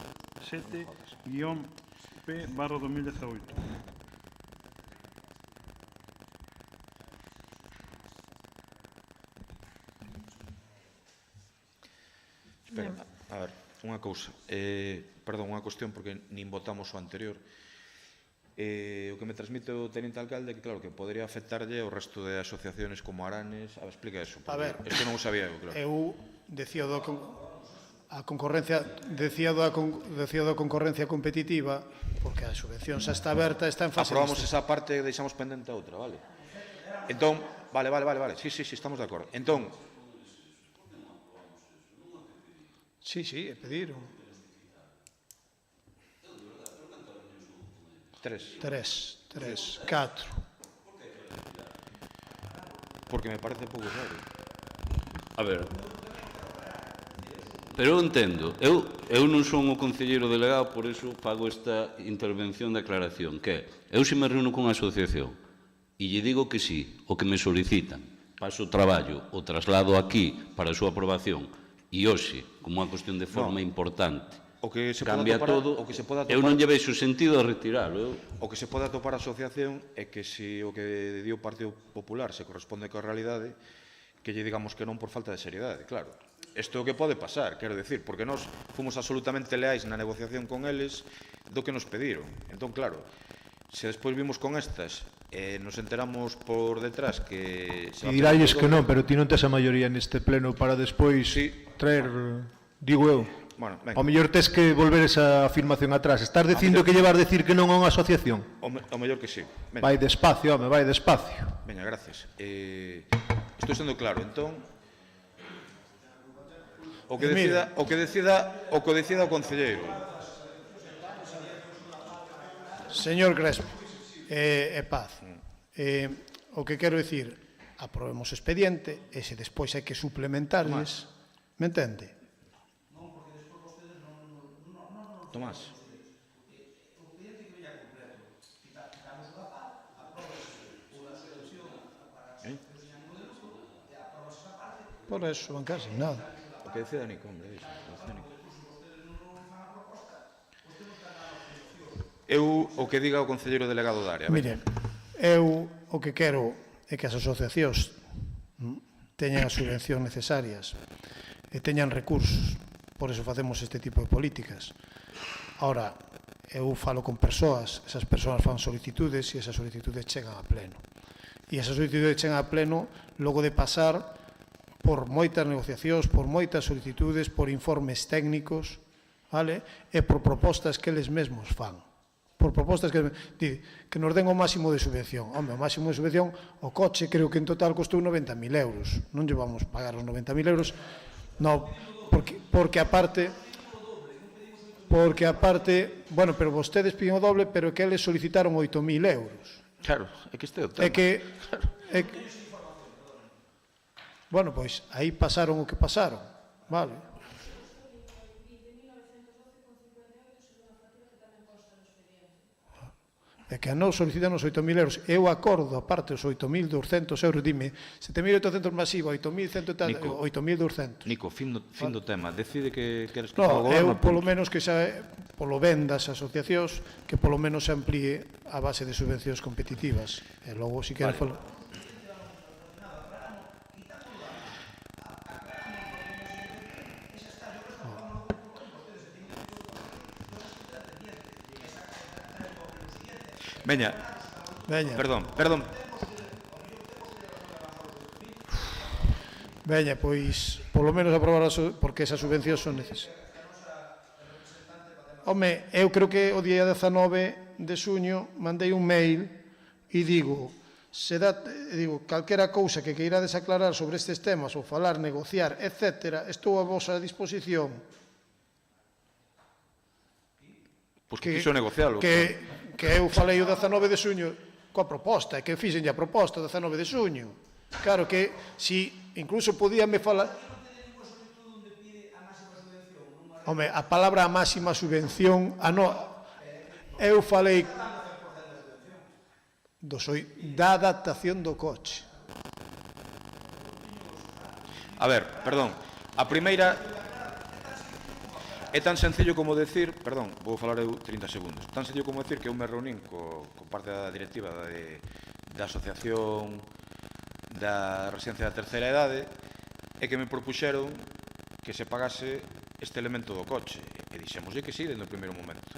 7-P/2018. Espera, a ver, unha cousa. Perdón, unha cuestión, porque nin votamos o anterior. O que me transmite o teniente alcalde é que, claro, que podría afectarlle ao resto de asociaciones como Aranes. A ver, explica eso. A ver, isto non o sabía eu, claro. Eu decía a concorrencia, decía da concorrencia competitiva, porque a subvención xa está aberta, está en fase... Aprobamos esa parte e deixamos pendente a outra, vale? Entón, vale. Sí, estamos de acordo. Entón... Sí, é pediron. 3, 4. Porque me parece pouco serio. A ver, pero eu entendo. Eu non son o concelleiro delegado, por iso fago esta intervención de aclaración, que eu se me reúno con a asociación e lle digo que sí, o que me solicitan, paso o traballo, o traslado aquí para a súa aprobación, e hoxe, como unha cuestión de forma importante, cambia todo, eu non lle vexo sentido a retiralo. O que se pode atopar a asociación é que se o que di o Partido Popular se corresponde coa realidade, que lle digamos que non por falta de seriedade, claro. Isto é o que pode pasar, quero decir, porque nós fomos absolutamente leais na negociación con eles do que nos pediron. Entón, claro, se despois vimos con estas e nos enteramos por detrás que... E diralles que non, pero ti non tes a maioría neste pleno para despois traer, digo eu. Bueno, ao mellor tes que volver esa afirmación atrás. Estás dicindo que llevas a decir que non a unha asociación? O mellor que sí. Vai despacio, home, vai despacio. Veña, gracias. Estou sendo claro, entón... O que decida o concelleiro. Señor Crespo, paz. O que quero dicir, aprobemos o expediente e se despois hai que suplementarles, me entende? Tomás. Por eso, van casi nada. O que decida Nico, hombre, iso. Eu o que diga o concelleiro delegado da área. Mire, eu o que quero é que as asociacións teñan as subvencións necesarias e teñan recursos. Por eso facemos este tipo de políticas. Ahora, eu falo con persoas, esas persoas fan solicitudes e esas solicitudes chegan a pleno. E esas solicitudes chegan a pleno logo de pasar por moitas negociacións, por moitas solicitudes, por informes técnicos, vale? E por propostas que eles mesmos fan. Por propostas que nos den o máximo de subvención. Home, o máximo de subvención, o coche creo que en total costou 90.000 euros. Non lle vamos pagar os 90.000 euros, non, porque aparte, bueno, pero vostedes piden o doble, pero que eles solicitaron 8.000 euros. Claro, é que este é o tema. Bueno, pois, aí pasaron o que pasaron, vale? É que a nos solicitan os 8.000 euros. Eu acordo, aparte, os 8.200 euros, dime, 7.800 masiva, 8.200... Nico, fin do tema, decide que queres que faga o goberno. Eu, polo menos, que xa, polo ben das asociacións, que polo menos se amplíe a base de subvencións competitivas. E logo, si queres falar... Veña. Perdón. Veña, pois, polo menos aprobar porque esas subvencións son necesarias. Home, eu creo que o día 19 de xuño mandei un mail e digo, calquera cousa que queirades aclarar sobre estes temas ou falar, negociar, etc., estou a vosa disposición. Pois que quiso negocialo. Que eu falei o 19 de xuño coa proposta, e que fixenlle a proposta o 19 de xuño. Claro que, si incluso podíame falar... Home, a palabra a máxima subvención... Eu falei da adaptación do coche. A ver, perdón, a primeira é tan sencillo como decir, perdón, vou falar eu 30 segundos, tan sencillo como decir que eu me reunín con parte da directiva da Asociación da Residencia da Terceira Idade e que me propuxeron que se pagase este elemento do coche e dixémoslle que sí, desde o primeiro momento.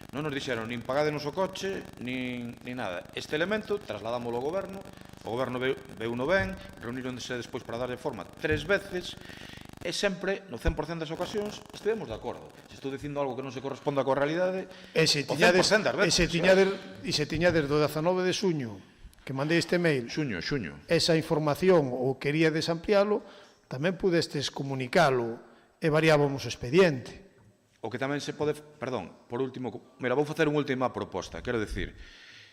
Non nos dixeron nin pagadenos o coche nin nada. Este elemento trasladámoslo ao goberno, o goberno veu no ben, reuníronse despois para darlle forma 3 veces e sempre, no 100% das ocasións, estivemos de acordo. Se estou dicindo algo que non se corresponda coa realidade, E se tiñades do 19 de xuño que mandei este mail, xuño, esa información ou queríades ampliálo, tamén pudestes comunicalo e variábamos o expediente. O que tamén se pode... Perdón, por último... Mira, vou facer unha última proposta. Quero dicir,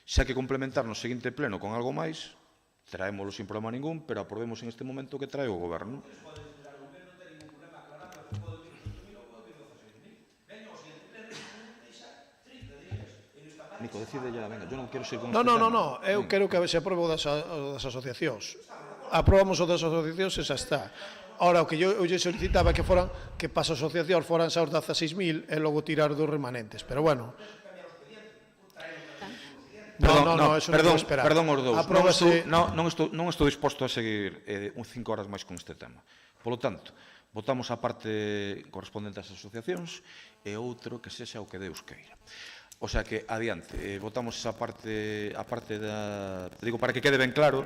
xa que complementar no seguinte pleno con algo máis, traémoslo sin problema ningún, pero aprobemos en este momento que trae o goberno. Nico, decide ya, venga, yo non quero ser con este tema. No, eu quero que se aprobe o das asociacións. Aprobamos o das asociacións e xa está. Ahora, o que eu lle solicitaba que foran, que para as asociacións foran xa os 16.000 e logo tirar dos remanentes. Pero bueno... Perdón os dous. Non estou disposto a seguir 5 horas máis con este tema. Polo tanto, votamos a parte correspondente ás asociacións e outro que sexa o que Deus queira. O sea que, adiante, votamos esa parte, a parte da... Digo, para que quede ben claro,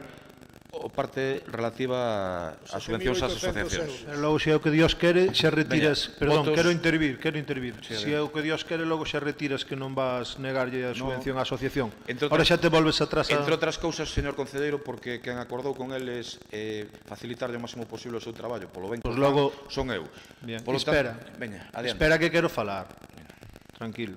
a parte relativa ás subvencións ás asociacións. Logo, se é o que Dios quere, xa retiras... Perdón, votos... quero intervir. Se é o que Dios quere, logo xa retiras que non vas negarlle a subvención á asociación. Ahora xa te volves atrás a... Entre outras cousas, señor concelleiro, porque quen acordou con eles facilitarlle o máximo posible o seu traballo, polo ben que son eu. Espera, espera que quero falar. Tranquilo.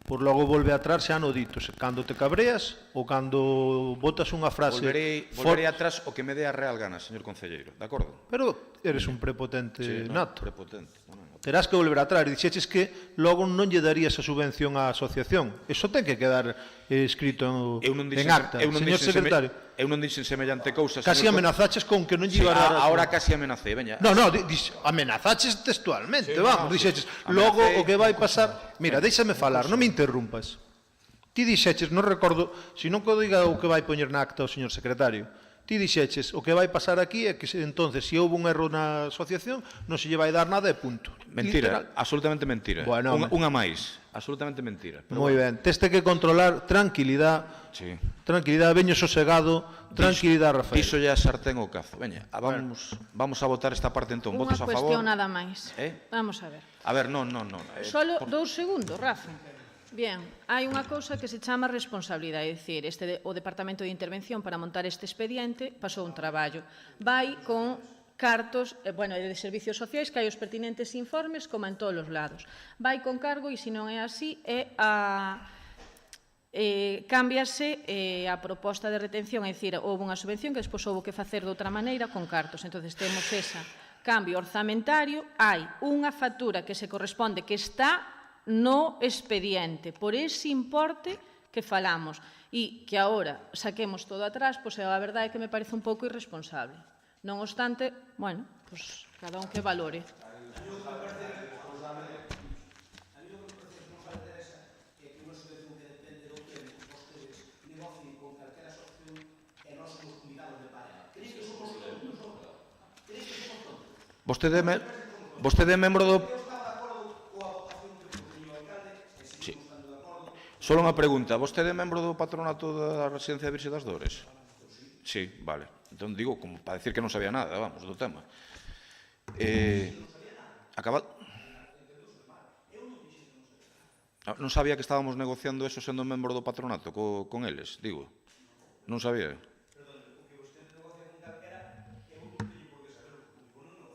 Por logo volve atrás xa no dito, cando te cabreas ou cando botas unha frase... Volverei atrás o que me dé a real gana, señor concelleiro, de acordo? Pero eres un prepotente nato. Prepotente. Terás que volver atrás. Dixeches que logo non lle darías a subvención á asociación. Eso ten que quedar escrito en acta, señor secretario. Eu non dixen semellante cousa. Casi amenazaches con que non lle iba a dar... Ahora casi amenacei, veña. No, amenazaches textualmente, vamos, dixeches. Logo o que vai pasar... Mira, déixame falar, non me interrumpas. Ti dixeches, non recordo, se non que diga o que vai poñer na acta o señor secretario. Ti dixeches, o que vai pasar aquí é que entonces, se houve un erro na asociación, non se lle vai dar nada e punto. Mentira, absolutamente mentira. Unha máis, absolutamente mentira. Moi ben, teste que controlar tranquilidade, veño sosegado, tranquilidade, Rafael. Iso ya sartén o cazo. Veña, vamos a votar esta parte entón. Votos a favor? Unha cuestión nada máis. Vamos a ver. A ver, non. Solo 2 segundos, Rafa. Bien, hai unha cousa que se chama responsabilidade, é dicir, o Departamento de Intervención para montar este expediente pasou un traballo. Vai con cartos, de servicios sociais, que hai os pertinentes informes, como en todos os lados. Vai con cargo, e se non é así, cámbiase a proposta de retención, é dicir, houve unha subvención que despois houve que facer de outra maneira con cartos. Entón, temos esa cambio orzamentario, hai unha factura que se corresponde, que está no expediente, por ese importe que falamos, e que agora saquemos todo atrás, pois a verdade é que me parece un pouco irresponsable. Non obstante, bueno, pois cada un que valore. Vostede é membro do... Solo unha pregunta, vostede é membro do patronato da Residencia Virxe das Dores? Sí, vale. Entón digo, como para decir que non sabía nada, vamos, do tema. Non sabía que estábamos negociando eso sendo membro do patronato con eles, digo. Non sabía.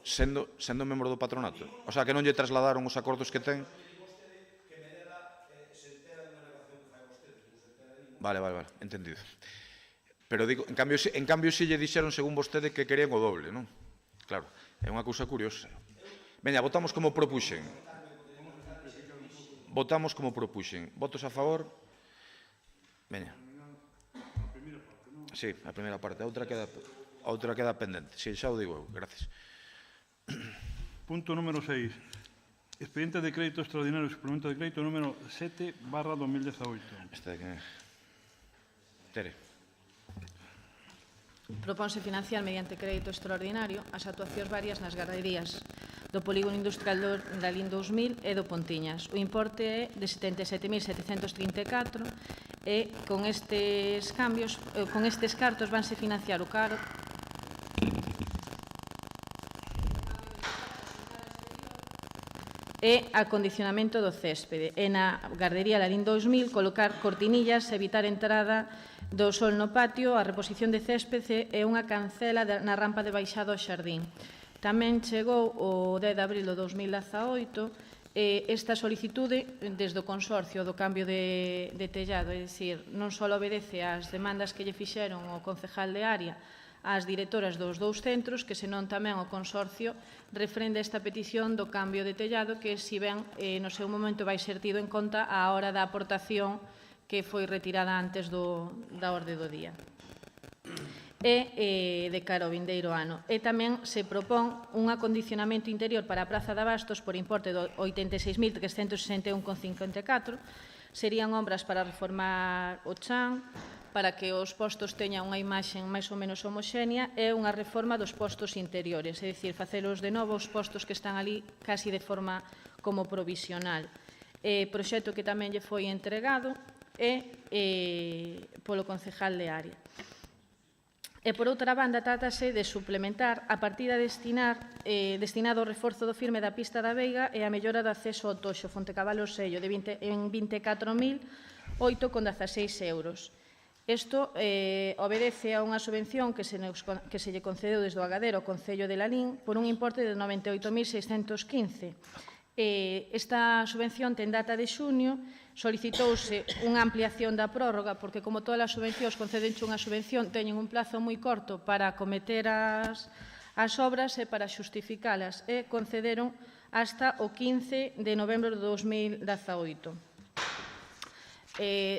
Sendo membro do patronato. O sea, que non lle trasladaron os acordos que ten... Vale, entendido. Pero digo, en cambio si lle dixeron según vostede que querían o doble, non? Claro, é unha cousa curiosa. Veña, votamos como propuxen. votamos como propuxen. Votos a favor? Veña. Sí, a primeira parte. A outra queda pendente. Si, xa o digo eu. Gracias. Punto número 6. Expediente de crédito extraordinario, suplemento de crédito número 7/2018. Este de que... Tere. Propónse financiar mediante crédito extraordinario as actuacións varias nas garderías do Polígono Industrial da LIN 2000 e do Pontiñas. O importe é de 77.734 e con estes cambios, con estes cartos vanse financiar o cargo e acondicionamento do céspede. E na gardería Larín 2000 colocar cortinillas, evitar entrada do sol no patio, a reposición de céspede e unha cancela na rampa de baixado ao xardín. Tamén chegou o 10 de abril do 2018 esta solicitude desde o consorcio do cambio de tellado, é dicir, non só obedece ás demandas que lle fixeron o concejal de área ás diretoras dos dous centros, que senón tamén o consorcio refrende esta petición do cambio de tellado que, si ben, no seu momento vai ser tido en conta á hora da aportación que foi retirada antes da orde do día. E de cara ao vindeiro ano. E tamén se propón un acondicionamento interior para a Praza de Abastos por importe de 86.361,54. Serían obras para reformar o chan, para que os postos teñan unha imaxe máis ou menos homoxénea e unha reforma dos postos interiores, é dicir, facelos de novo os postos que están ali casi de forma como provisional. Proxecto que tamén lle foi entregado polo concejal de área. E, por outra banda, trátase de suplementar a partida destinada ao reforzo do firme da pista da Veiga e a mellora do acceso ao Toxo, Fontecabalo Sello, en 24.008,16 euros. Isto obedece a unha subvención que se lle concedeu desde o Agadero ao Concello de Lalín por un importe de 98.615. Esta subvención ten data de xunio, solicitouse unha ampliación da prórroga, porque como todas as subvencións concedenche unha subvención, teñen un plazo moi corto para acometer as obras e para xustificalas, e concederon hasta o 15 de novembro de 2018.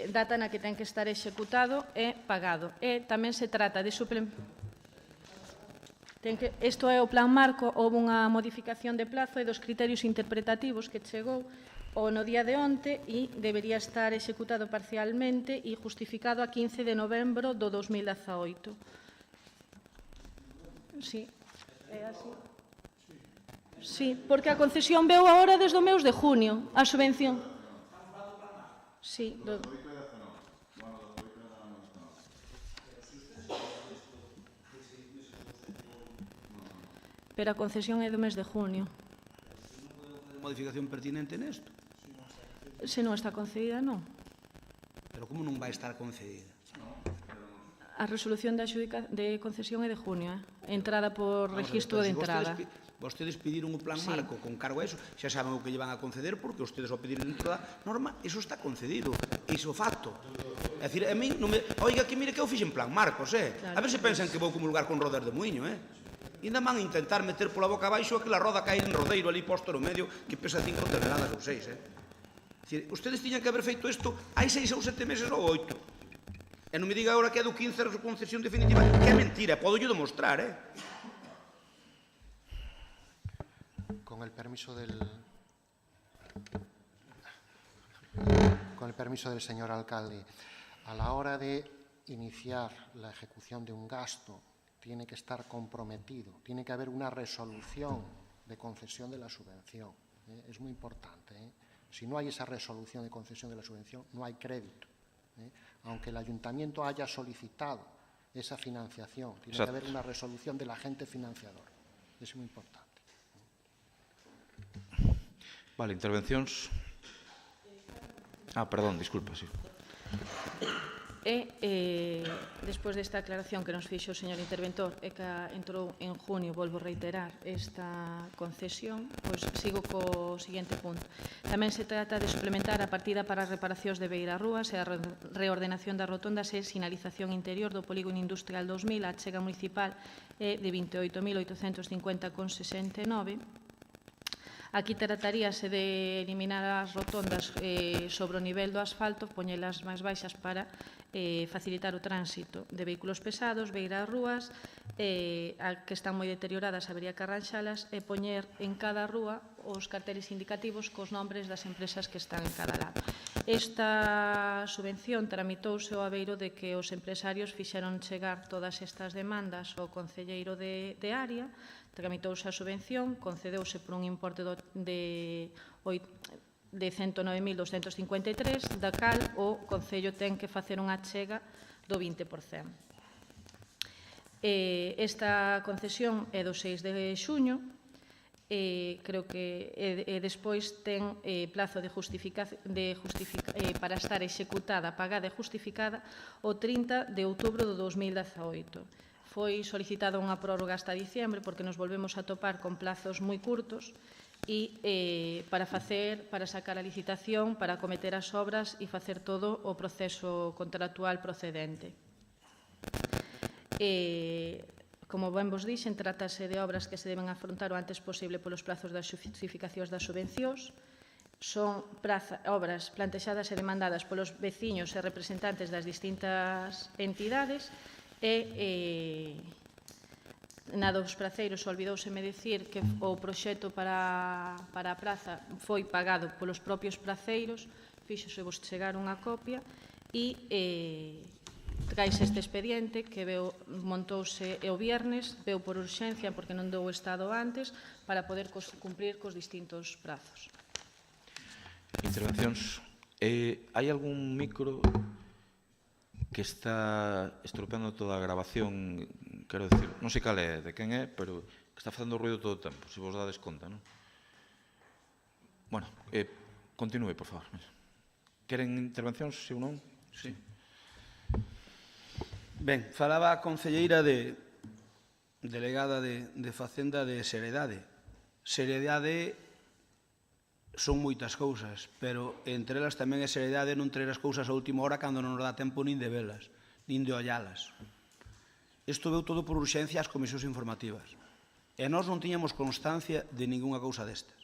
Data na que ten que estar executado e pagado. E tamén se trata de suplementar. Isto é o plan marco, houve unha modificación de plazo e dos criterios interpretativos que chegou no día de onte e debería estar executado parcialmente e justificado a 15 de novembro do 2018. Sí, é así. Sí, porque a concesión veu agora desde o mes de junio, a subvención. Sí, pero a concesión é do mes de junio. Modificación pertinente nesto? Se non está concedida, non. Pero como non vai estar concedida? A resolución de concesión é de junio, entrada por registro de entrada. Vostedes pediron un plan marco con cargo a eso, xa saben o que lle van a conceder, porque vostedes ao pedir dentro da norma, eso está concedido, iso facto. É dicir, a min non me... Oiga, que mire que eu fixen plan marcos, A ver se pensan que vou comulgar con rodas de muiño, Ainda van a intentar meter pola boca abaixo aquela roda que hai en rodeiro ali posto no medio que pesa 5 toneladas ou 6, Dicir, ustedes tiñan que haber feito isto hai 6 ou 7 meses ou 8. E non me diga agora que é do 15 a concesión definitiva, que é mentira, podo yo demostrar, Con el permiso del señor alcalde, a la hora de iniciar la ejecución de un gasto, tiene que estar comprometido, tiene que haber una resolución de concesión de la subvención. Es muy importante. Si no hay esa resolución de concesión de la subvención, no hay crédito. Aunque el ayuntamiento haya solicitado esa financiación, tiene que haber una resolución del agente financiador. Es muy importante. Vale, intervencións. Perdón, disculpa, sí. Despois desta aclaración que nos fixo o señor interventor e que entrou en junio, volvo a reiterar esta concesión, pois sigo co seguinte punto. Tamén se trata de suplementar a partida para as reparacións de beirarrúas e a reordenación das rotondas e sinalización interior do Polígono Industrial 2000, a achega municipal é de 28.850,69. Aquí trataríase de eliminar as rotondas sobre o nivel do asfalto, poñelas máis baixas para facilitar o tránsito de vehículos pesados, beiras rúas, que están moi deterioradas, habería que arranxalas, e poñer en cada rúa os carteles indicativos cos nombres das empresas que están en cada lado. Esta subvención tramitouse ao abeiro de que os empresarios fixeron chegar todas estas demandas ao concelleiro de área, tramitouse a subvención, concedeuse por un importe de 109.253, da cal o Concello ten que facer unha achega do 20%. Esta concesión é do 6 de xuño, creo que despois ten plazo para estar executada, pagada e justificada o 30 de outubro do 2018. Foi solicitada unha prórroga hasta diciembre porque nos volvemos a topar con plazos moi curtos e para sacar a licitación, para acometer as obras e facer todo o proceso contractual procedente. Como ben vos dixen, trátase de obras que se deben afrontar o antes posible polos plazos das xustificacións das subvencións. Son obras plantexadas e demandadas polos veciños e representantes das distintas entidades e na dos praceiros olvidouseme dicir que o proxecto para a praza foi pagado polos propios praceiros, fíxose vos chegar unha copia e traise este expediente que montouse o viernes, veu por urxencia porque non deu estado antes para poder cumprir cos distintos prazos. Intervencións. Hai algún micro que está estropeando toda a grabación, quero dicir, non sei cal é, de quen é, pero que está facendo ruido todo o tempo, se vos dades conta, non? Bueno, continúe, por favor. Queren intervencións, se ou non? Sí. Ben, falaba a concelleira delegada de Facenda de seriedade. Seriedade son moitas cousas, pero entre elas tamén é seriedade non traer as cousas a última hora cando non nos dá tempo nin de velas, nin de ollalas. Isto veu todo por urxencia ás comisións informativas. E nós non tiñamos constancia de ninguna cousa destas.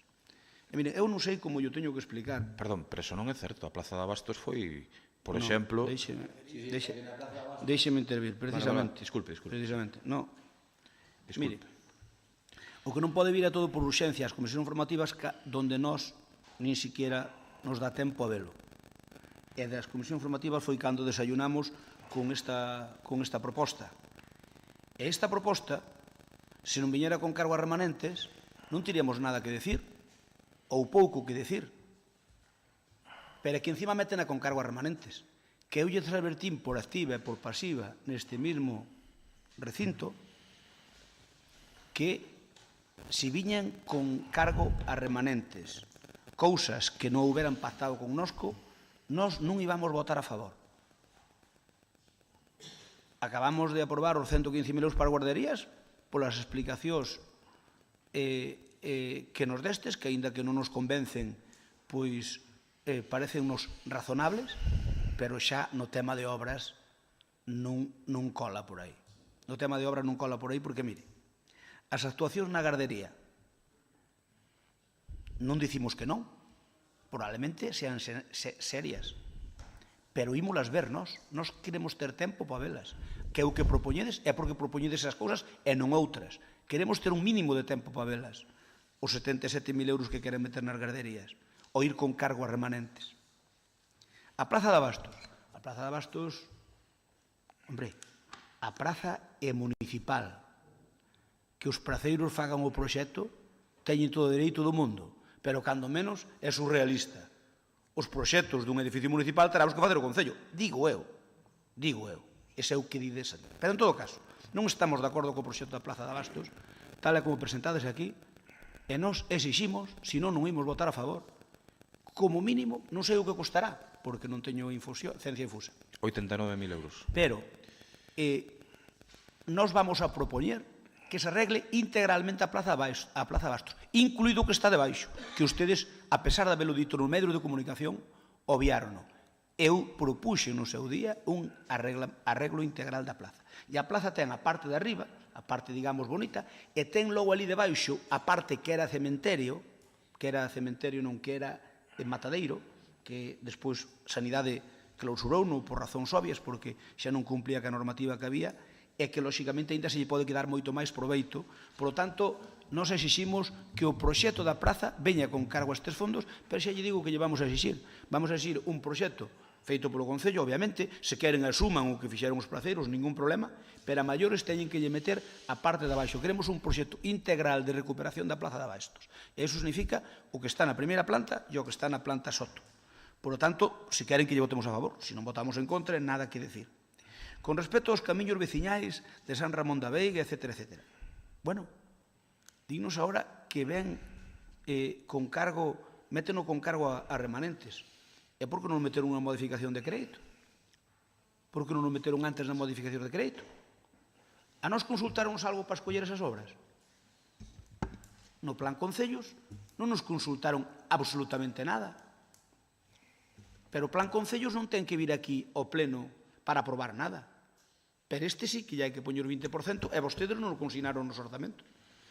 E mire, eu non sei como yo teño que explicar. Perdón, pero eso non é certo. A Plaza de Abastos foi, por exemplo... Déixeme intervir, precisamente. Disculpe. Precisamente, non. Mire, o que non pode vir a todo por urxencia as comisións informativas donde nós nin siquiera nos dá tempo a velo. E das comisións informativas foi cando desayunamos con esta proposta. E esta proposta, se non viñera con cargo a remanentes, non teríamos nada que decir, ou pouco que decir. Pero que encima metena con cargo a remanentes, que eu lle advertín por activa e por pasiva neste mesmo recinto, que se viñan con cargo a remanentes, cousas que non houberan pactado connosco, nós non íbamos votar a favor. Acabamos de aprobar os 115.000 euros para guarderías polas explicacións que nos destes, que aínda que non nos convencen, pois parecennos razonables, pero xa no tema de obras non cola por aí. No tema de obras non cola por aí porque, mire, as actuacións na gardería non dicimos que non, probablemente sean serias, pero ímolas ver nós queremos ter tempo para velas, que é o que propoñedes é porque propoñedes esas cousas e non outras. Queremos ter un mínimo de tempo para velas, os 77.000 euros que queren meter nas garderías, ou ir con cargo a remanentes. A Praza de Abastos, hombre, a praza é municipal. Que os praceiros fagan o proxecto, teñen todo o dereito do mundo, pero cando menos é surrealista. Os proxectos dun edificio municipal teramos que facer o Concello. Digo eu. Ese é o que dides. Pero en todo caso, non estamos de acordo co proxecto da Plaza de Abastos, tal e como presentades aquí, e nós exiximos, se non imos votar a favor, como mínimo, non sei o que costará, porque non teño ciencia infusa. 89.000 euros. Pero nós vamos a propoñer que se arregle integralmente a Plaza Abastos, incluído o que está debaixo, que ustedes, a pesar de haberlo dito no medio de comunicación, obviaron. Eu propuxe no seu día un arreglo integral da plaza. E a plaza ten a parte de arriba, a parte, digamos, bonita, e ten logo ali debaixo a parte que era cementerio, que era cementerio non que era en Matadeiro, que despois Sanidade clausurouno por razóns obvias, porque xa non cumplía ca normativa que había, e que, lóxicamente, ainda se lle pode quedar moito máis proveito. Por lo tanto, nos exiximos que o proxecto da praza veña con cargo a estes fondos, pero xa lle digo que lle vamos a exixir. Vamos a exixir un proxecto feito polo Concello, obviamente, se queren asuman o que fixeron os placeiros, ningún problema, pero a maiores teñen que lle meter a parte de abaixo. Queremos un proxecto integral de recuperación da Plaza de Abastos. E iso significa o que está na primeira planta e o que está na planta Soto. Por lo tanto, se queren que lle votemos a favor, se non votamos en contra, nada que decir. Con respecto aos camiños veciñais de San Ramón da Veiga, etc. Bueno, dignos ahora que ven con cargo, méteno con cargo a remanentes. E por que non meteron unha modificación de crédito? Por que non nos meteron antes na modificación de crédito? A nos consultaron algo para escoller esas obras? No plan Concellos non nos consultaron absolutamente nada. Pero o plan Concellos non ten que vir aquí ao pleno para aprobar nada. Pero este sí que hai que poñer o 20% e vostedes non o consignaron nos orzamentos.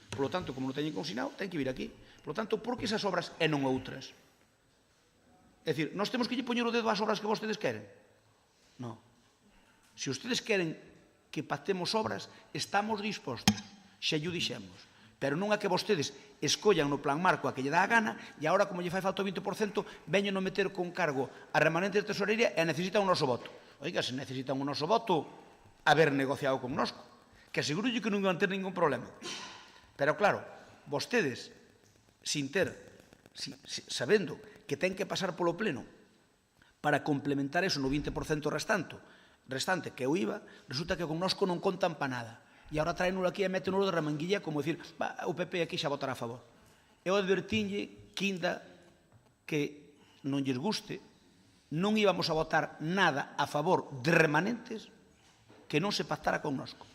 Por lo tanto, como non teñen consignado, ten que vir aquí. Por lo tanto, por que esas obras e non outras? É dicir, nós temos que lle poñer o dedo ás obras que vostedes queren? Non. Se vostedes queren que pactemos obras, estamos dispostos, xa lle dixemos. Pero non a que vostedes escollan no plan marco a que lle dá a gana e agora, como lle fai falta o 20%, veñen a meter con cargo a remanente de tesorería e necesitan o noso voto. Oiga, se necesitan o noso voto, haber negociado con nosco, que aseguro que non van ter ningún problema. Pero claro, vostedes, sabendo que ten que pasar polo pleno para complementar eso no 20% restante, que é o IVA, resulta que con nosco non contan pa nada. E agora traenolo aquí e métenolo de remanguilla como decir, o PP aquí xa votará a favor. Eu advertínlle, quinda, que non lles guste, non íbamos a votar nada a favor de remanentes que non se pactara con nosco.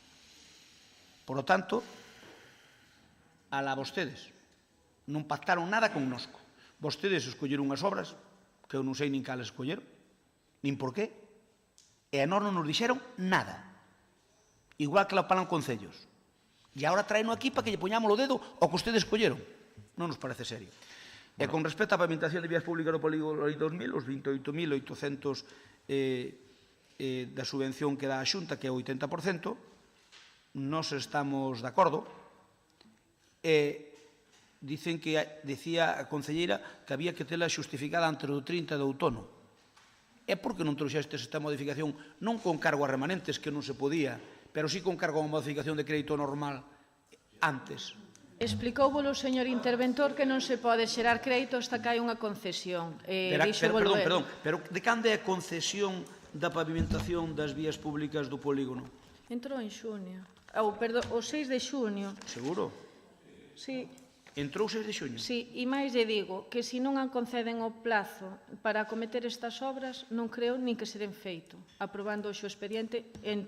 Por lo tanto, ala vostedes, non pactaron nada con nosco. Vostedes escolleron unhas obras que eu non sei nin cales escolleron, nin por qué, e a nós non nos dixeron nada. Igual que la plan Concellos. E agora traeno aquí para que lle poñamos o dedo ao que ustedes escolleron. Non nos parece serio. E con respecto á pavimentación de vías públicas do Polígono 2000, os 28.800 da subvención que dá a Xunta, que é o 80%, nos estamos de acordo. Dicen que, decía a concelleira, que había que tela xustificada antes do 30 de outono. É porque non trouxestes esta modificación non con cargo a remanentes, que non se podía, pero sí con cargo a unha modificación de crédito normal antes. Explicóuvolo o señor interventor que non se pode xerar crédito hasta que hai unha concesión. Perdón, pero de cando é a concesión da pavimentación das vías públicas do polígono? Entrou en xunio. O 6 de xunio. Seguro? Sí. Entrou 6 de xunio? Sí, e máis lle digo que se non conceden o plazo para acometer estas obras, non creo nin que se den feito, aprobando o xo expediente en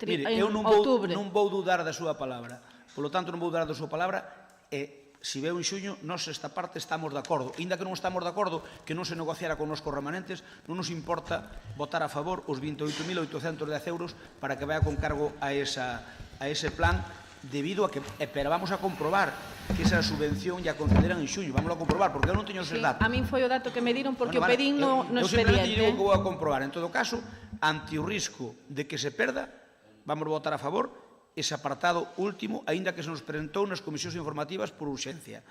outubro. Non vou dudar da súa palabra. Por lo tanto, non vou dudar da súa palabra e, se veo en xuño, nós esta parte estamos de acordo. Inda que non estamos de acordo que non se negociara con nos remanentes, non nos importa votar a favor os 28.810 euros para que vaya con cargo a ese plan, debido a que, pero vamos a comprobar que esa subvención ya concederan en xuño, vamos a comprobar, porque eu non teño esos datos. A min foi o dato que me diron porque o pedín no expediente. Eu simplemente digo que vou a comprobar. En todo caso, ante o risco de que se perda, vamos a votar a favor ese apartado último, aínda que se nos presentou nas comisións informativas por urxencia.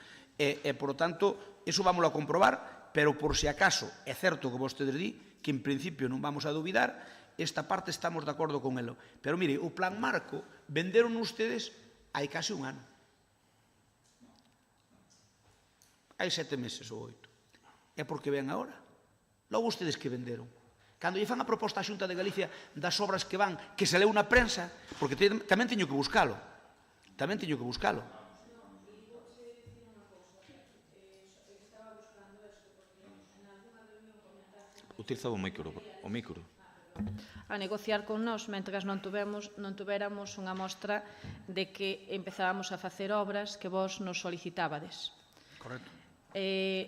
Por lo tanto, eso vamos a comprobar, pero por si acaso é certo que vostedes di, que en principio non vamos a dubidar, esta parte estamos de acordo con elo. Pero mire, o plan marco venderon ustedes hai case un ano. Hai 7 meses ou 8. É porque ven agora. Logo ustedes que venderon. Cando lle fan a proposta á Xunta de Galicia das obras que van, que se leu na prensa, porque tamén teño que buscalo. Utilizaba o micro. A negociar con nós, mentras non tuveramos unha mostra de que empezábamos a facer obras que vos nos solicitábades. Correcto.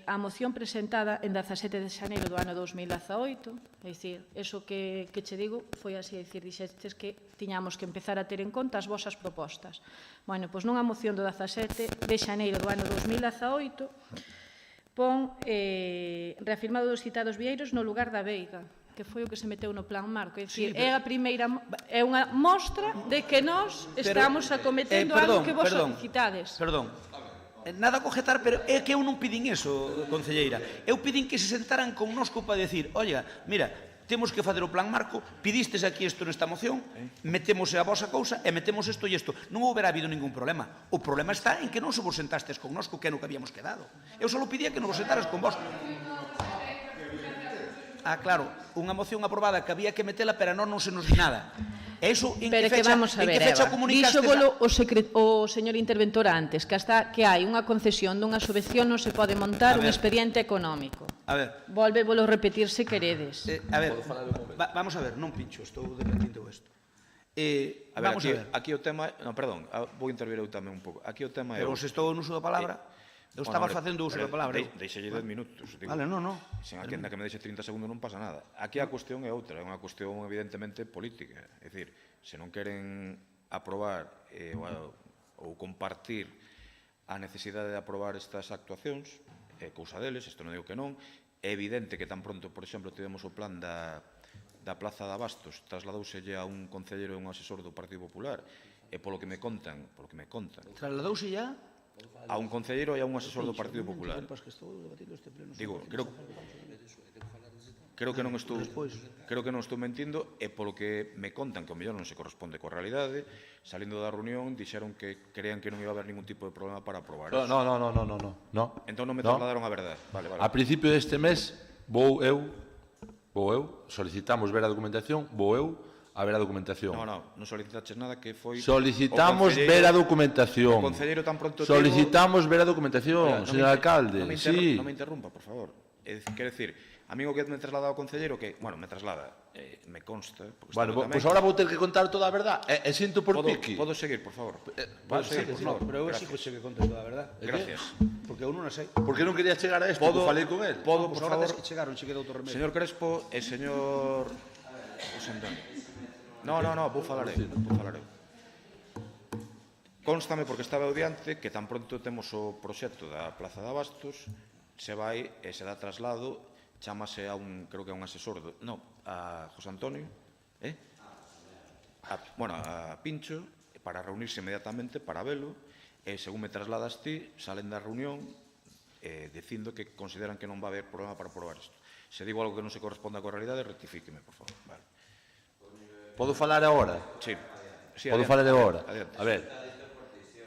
A moción presentada en 17 de xaneiro do ano 2018, é dicir, eso que che digo foi así, é dicir, dixestes que tiñamos que empezar a ter en conta as vosas propostas. Bueno, pois nunha moción do 17 de xaneiro do ano 2018, pon reafirmado dos citados vieiros no lugar da veiga, que foi o que se meteu no plan marco. É dicir, é a primeira, é unha mostra de que nós estamos acometendo algo que vos solicitades. Perdón. Nada a cojetar, pero é que eu non pidín eso, concelleira. Eu pidín que se sentaran connosco para decir, oiga, mira, temos que facer o plan marco, pidistes aquí isto nesta moción, metemos a vosa cousa e metemos isto e isto. Non houbera habido ningún problema. O problema está en que non se vos sentastes connosco, que é no que habíamos quedado. Eu só pedía que non vos sentaras con vos. Claro, unha moción aprobada que había que metela, pero non se nos di nada. Eso, en pero que fecha, vamos a ver, Eva, díxovolo o señor interventor antes, que hasta que hai unha concesión dunha subvención non se pode montar un expediente económico. A ver. Volvevolo repetir se queredes. A ver, vamos a ver, non pincho, estou debatindo isto. Vamos a ver. Aquí o tema... Non, perdón, vou intervir eu tamén un pouco. Aquí o tema é... Pero se estou en uso da palabra... Eu estaba facendo uso da palabra. Deixelle 10 minutos. Vale, non. Sen a quenda que me deixe 30 segundos non pasa nada. Aquí a cuestión é outra, é unha cuestión evidentemente política. É dicir, se non queren aprobar ou compartir a necesidade de aprobar estas actuacións, é cousa deles, isto non digo que non, é evidente que tan pronto, por exemplo, tivemos o plan da Plaza de Abastos, trasladouselle a un concelleiro e un asesor do Partido Popular, e polo que me contan... Trasladouse ya? A un concelleiro e a un asesor do Partido Popular. Digo, creo que non estou mentindo, e polo que me contan, que o mellor non se corresponde coa realidade, salindo da reunión, dixeron que creían que non iba a haber ningún tipo de problema para aprobar eso. No. Entón non me trasladaron a verdade. A principio deste mes vou eu, solicitamos ver a documentación, vou eu a ver a documentación. Non solicitaches nada, que foi... Solicitamos ver a documentación. O concelleiro tan pronto... Solicitamos ver a documentación, señor alcalde. Non me interrumpa, por favor. Quero dicir, a mí o que me traslada o concelleiro, que, bueno, me traslada, me consta... Bueno, pois agora vou ter que contar toda a verdad. E sinto por piqui. Podo seguir, por favor? Podo seguir, por favor. Pero eu exijo que contes toda a verdad. Gracias. Porque eu non a sei. Porque non quería chegar a isto, que falei con el. Podo, por favor... que chegaron, cheguei de outro remedio. Señor Crespo e señor... José Antonio. No, vou falar eu. Constame, porque estaba odiante, que tan pronto temos o proxecto da Plaza de Abastos, se vai e se dá traslado, chámase a un, creo que a un asesor, a José Antonio, a Pincho, para reunirse inmediatamente, para velo, e según me trasladas ti, salen da reunión dicindo que consideran que non va a haber problema para aprobar isto. Se digo algo que non se corresponda coa realidade, rectifíqueme, por favor. Vale. Podo falar agora? Sí. Podo falar agora? A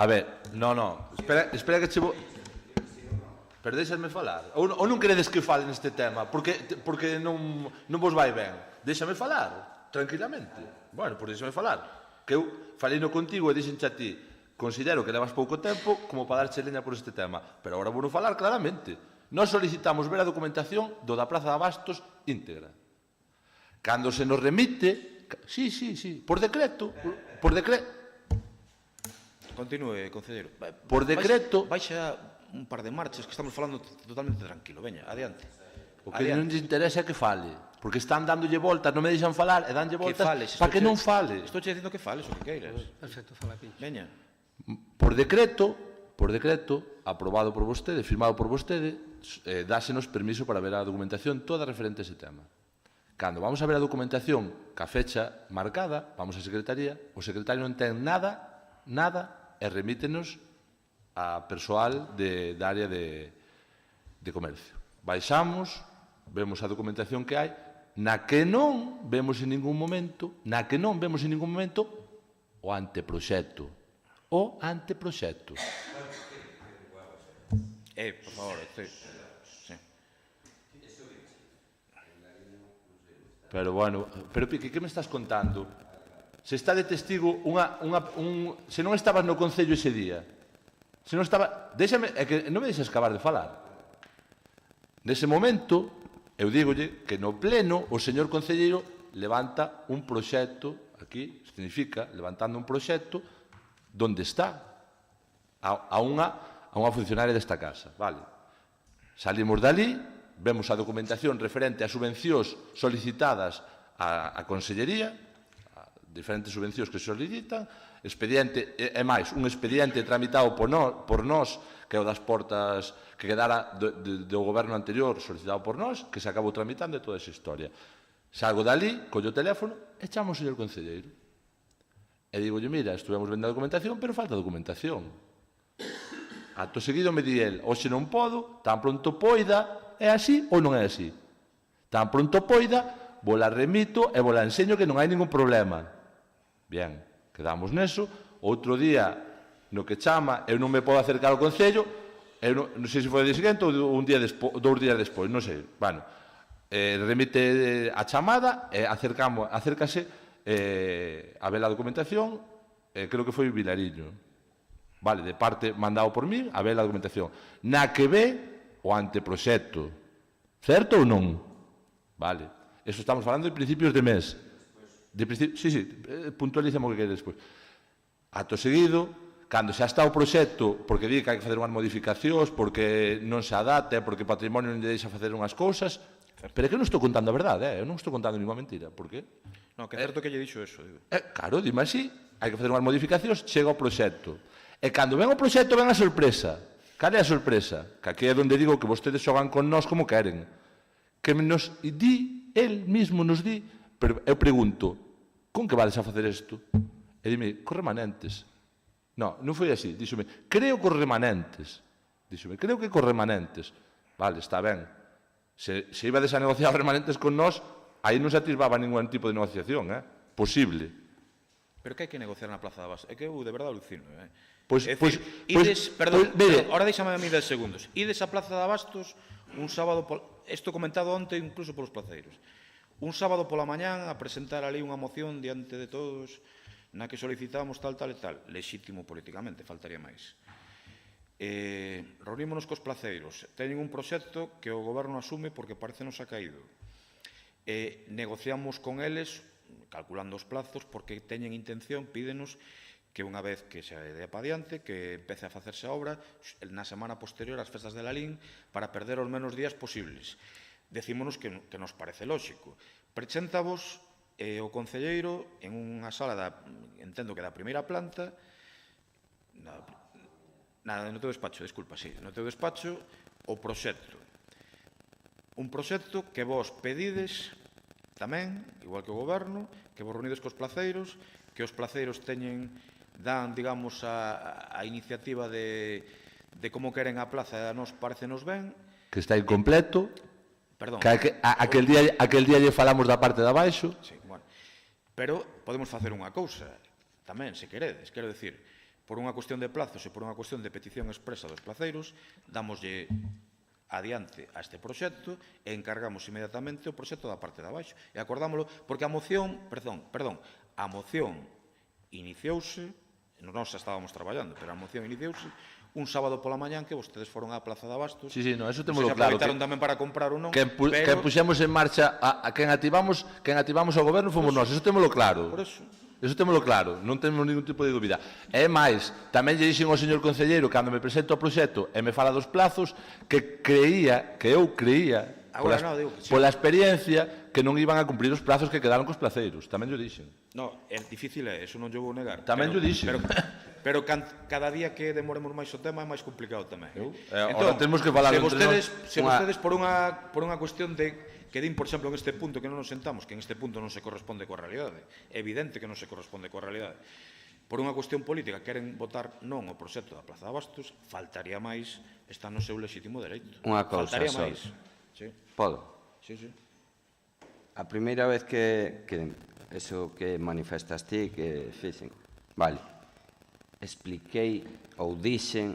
ver, no. Espera que che vou... Pero deixadme falar. Ou non queredes que fale neste tema? Porque non vos vai ben. Deixame falar, tranquilamente. Bueno, pois deixame falar. Que eu falei no contigo e dixenche a ti, considero que levas pouco tempo como para darche leña por este tema. Pero agora vou non falar claramente. Nós solicitamos ver a documentación do da Plaza de Abastos íntegra. Cando se nos remite... Sí, por decreto. Continúe, concelleiro. Por decreto... Baixa un par de marchas, que estamos falando totalmente tranquilo. Veña, adiante. O que non lles interesa é que fale. Porque están dándolle voltas, non me deixan falar, e danlle voltas para que non fale. Estou che dicindo que fales o que queiras. Perfecto, fala, Pincho. Veña. Por decreto, aprobado por vostede, firmado por vostede, dásenos permiso para ver a documentación toda referente a ese tema. Cando vamos a ver a documentación ca fecha marcada, vamos á secretaría, o secretario non ten nada, e remítenos a persoal da área de comercio. Baixamos, vemos a documentación que hai, na que non vemos en ningún momento o anteproxecto. Por favor, Pero bueno, Piqui, que me estás contando? Se está de testigo se non estabas no Concello ese día, se non estaba... Déxame, é que non me deixas acabar de falar. Nese momento, eu dígolle que no pleno o señor concelleiro levanta un proxecto, aquí significa levantando un proxecto, donde está a unha funcionaria desta casa, vale? Salimos dali, vemos a documentación referente a subvencións solicitadas á Consellería diferentes subvencións que se solicitan, expediente, é máis, un expediente tramitado por nós, que é o das portas que quedara do goberno anterior solicitado por nós, que se acabou tramitando e toda esa historia. Salgo dali, collo o teléfono e chamo ao señor concelleiro. E digolle, mira, estuvemos vendo a documentación, pero falta documentación. Acto seguido me di el, hoxe non podo, tan pronto poida, é así ou non é así? Tan pronto poida, vou la remito e vou la enseño que non hai ningún problema. Bien, quedamos neso. Outro día, no que chama, eu non me podo acercar ao Concello, non sei se foi o día seguinte ou un día despois, 2 días despois, non sei. Bueno, remite a chamada e acércase a ver a documentación, creo que foi Vilariño. Vale, de parte mandado por mí a ver a documentación. Na que ve o anteproxecto. Certo ou non? Vale. Eso estamos falando de principios de mes. Sí, puntualicemos o que quede despois. Acto seguido, cando xa está o proxecto, porque di que hai que facer unhas modificacións, porque non se adapta, porque o patrimonio non lle deixa facer unhas cousas, pero é que non estou contando a verdade, eu non estou contando ninguna mentira. Por qué? Non, que é certo que lle dixo eso. Claro, dime así, hai que facer unhas modificacións, chega o proxecto. E cando ven o proxecto, ven a sorpresa. Cal é a sorpresa? Que aquí é onde digo que vostedes xogan con nós como queren. Que nos di, el mismo nos di, pero eu pregunto, con que vades a facer isto? E dime, cos remanentes. Non foi así, díxome, creo cos remanentes. Díxome, creo que cos remanentes. Vale, está ben. Se ibades a negociar remanentes con nós, aí non se atisbaba ningún tipo de negociación, posible. Pero que hai que negociar na Plaza de Abastos? É que eu de verdade alucino, Perdón, ahora deixame a mí 10 segundos. Ides a Plaza de Abastos un sábado, isto comentado onte incluso polos placeiros, un sábado pola mañán a presentar ali unha moción diante de todos na que solicitamos tal e tal, lexítimo políticamente, faltaría máis. Reunímonos cos placeiros, teñen un proxecto que o goberno asume porque parece nos ha caído. Negociamos con eles, calculando os plazos, porque teñen intención, pídenos que unha vez que se dea pa diante, que empece a facerse a obra na semana posterior ás festas de Lalín para perder os menos días posibles. Decímonos que nos parece lóxico. Preséntavos o concelleiro en unha sala, entendo que da primeira planta, no teu despacho, disculpa, sí, no teu despacho, o proxecto. Un proxecto que vos pedides tamén, igual que o goberno, que vos reunides cos placeiros, que os placeiros dan, digamos, a iniciativa de como queren a plaza e a nos parecenos ben. Que está incompleto. Perdón. Que aquel día lle falamos da parte de abaixo. Sí, bueno. Pero podemos facer unha cousa, tamén, se queredes. Quero dicir, por unha cuestión de plazos e por unha cuestión de petición expresa dos placeiros, damoslle adiante a este proxecto e encargamos inmediatamente o proxecto da parte de abaixo. E acordámoslo, porque a moción, a moción iniciouse, nós xa estábamos traballando, pero a moción iniciouse un sábado pola mañán que vostedes foron á Plaza de Abastos. Sí, eso témolo claro. Aproveitaron tamén para comprar ou non. Que puxemos en marcha a quen activamos ao goberno fomos nós, eso témolo claro. Por eso. Eso témolo claro, non temos ningún tipo de dúbida. E máis, tamén lle dixen ao señor concelleiro cando me presento ao proxecto e me fala dos plazos que eu creía pola experiencia que non iban a cumprir os plazos que quedaron cos placeiros. Tamén lle dixen. No, é difícil, eso non lle vou negar. Tamén lle dixen. Pero cada día que demoremos máis o tema é máis complicado tamén. Entón, temos que falar entre nós. Se vostedes por unha cuestión de que din, por exemplo, en este punto que non nos sentamos, que en este punto non se corresponde coa realidade, é evidente que non se corresponde coa realidade, por unha cuestión política queren votar non o proxecto da Plaza de Abastos, faltaría máis, está no seu lexítimo dereito. Unha cousa faltaría só. máis. Sí. Podo? Sí. A primeira vez que eso que manifestas ti, que fixen, vale, expliquei ou dixen,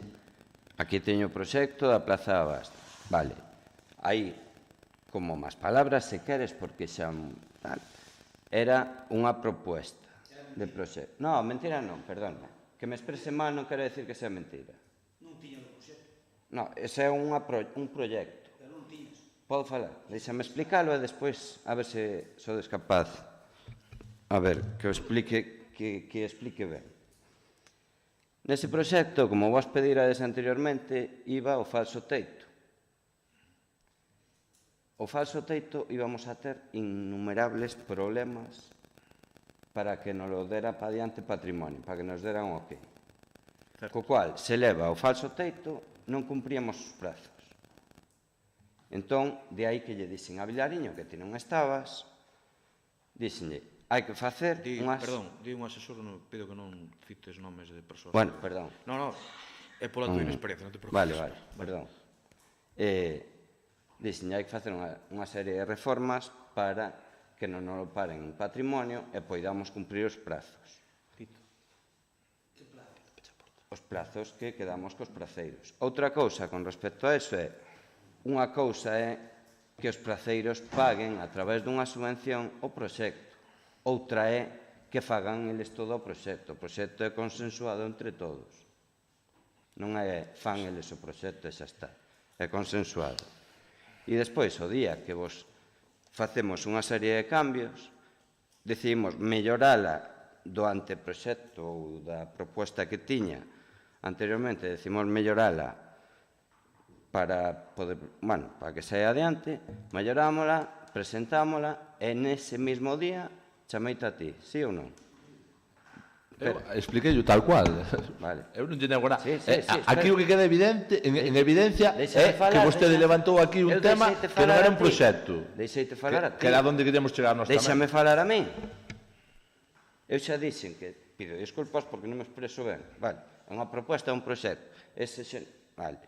aquí teño o proxecto da Plaza de Abastos, vale, aí como máis palabras, se queres, porque xa era unha proposta de proxecto. Non, mentira non, perdona. Que me exprese mal non quero decir que sea mentira. Non tiña o proxecto. Non, ese é un proxecto. Pero non tiñas. Podo falar? Deixame explicarlo e despois a ver se sodes capaz. A ver, que o explique, que explique ben. Nese proxecto, como vos pedirades anteriormente, iba o falso teito. O falso teito íbamos a ter innumerables problemas para que nos lo dera para diante patrimonio, para que nos dera un ok. Co cual, se leva o falso teito, non cumpríamos os prazos. Entón, de aí que lle dixen a Vilariño, que ti non estabas, dixenlle, hai que facer unhas... Perdón, di un asesor, pido que non cites nomes de persoas. Bueno, perdón. Non, é pola tua inexperiencia, non te preocupes. Vale, perdón. Dixenlle, hai que facer unha serie de reformas para que non nos lo paren en patrimonio e poidamos cumprir os prazos. Os plazos que quedamos cos praceiros. Outra cousa con respecto a eso é, unha cousa é que os praceiros paguen a través dunha subvención o proxecto. Outra é que fagan eles todo o proxecto. O proxecto é consensuado entre todos. Non é fan eles o proxecto e xa está. É consensuado. E despois, o día que vos facemos unha serie de cambios, decidimos mellorala do anteproxecto ou da proposta que tiña anteriormente, decimos mellorala para que saia adiante, mellorámola, presentámola e nese mesmo día chameite a ti, sí ou non? Eu expliquei tal cual. Eu non lle nego nada. Aquí o que queda evidente, en evidencia é que vostede levantou aquí un tema que non era un proxecto. Deixeite falar a ti. Que era onde queríamos chegar nós tamén. Déixame falar a mí. Eu xa dixen que pido disculpas porque non me expreso ben. Vale, é unha proposta, é un proxecto. Vale.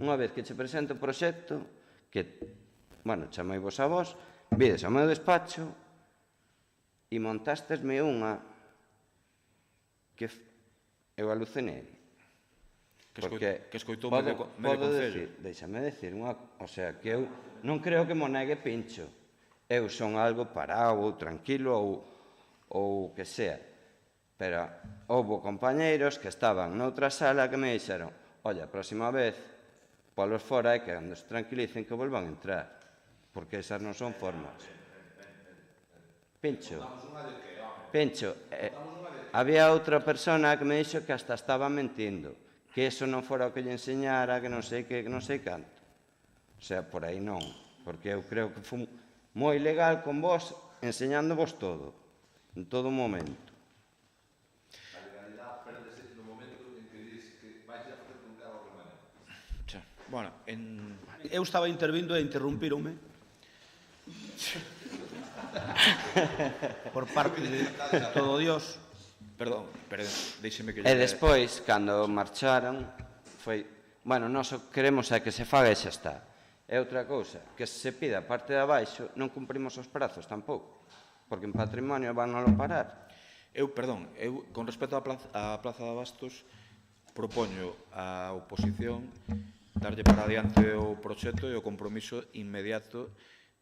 Unha vez que che presento o proxecto, que, chamei vos a vos, vides ao meu despacho e montástesme unha que eu alucinei. Que escoitou medio concello. Deixame decir unha... O sea, que eu non creo que mo negue Pincho. Eu son algo parado ou tranquilo ou que sea. Pero houve compañeiros que estaban noutra sala que me dixeron, olla, a próxima vez, polos fora é que cando se tranquilicen que volvan a entrar. Porque esas non son formas. Pincho, había outra persona que me dixo que hasta estaba mentindo, que eso non fora o que lle enseñara, que non sei canto. O sea, por aí non, porque eu creo que foi moi legal con vos, enseñándovos todo, en todo momento. A legalidade perdese no momento en que dices que vais a facer un cargo remanente. Bueno, eu estaba intervindo e interrumpíronme por parte de todo Dios. Perdón, deixeme que... E despois, cando marcharon, foi... Bueno, nós queremos é que se faga e xa está. É outra cousa, que se pida a parte de abaixo, non cumprimos os prazos tampouco, porque en patrimonio van a lo parar. Perdón, con respecto á Plaza de Abastos, propoño á oposición darlle para adiante o proxecto e o compromiso inmediato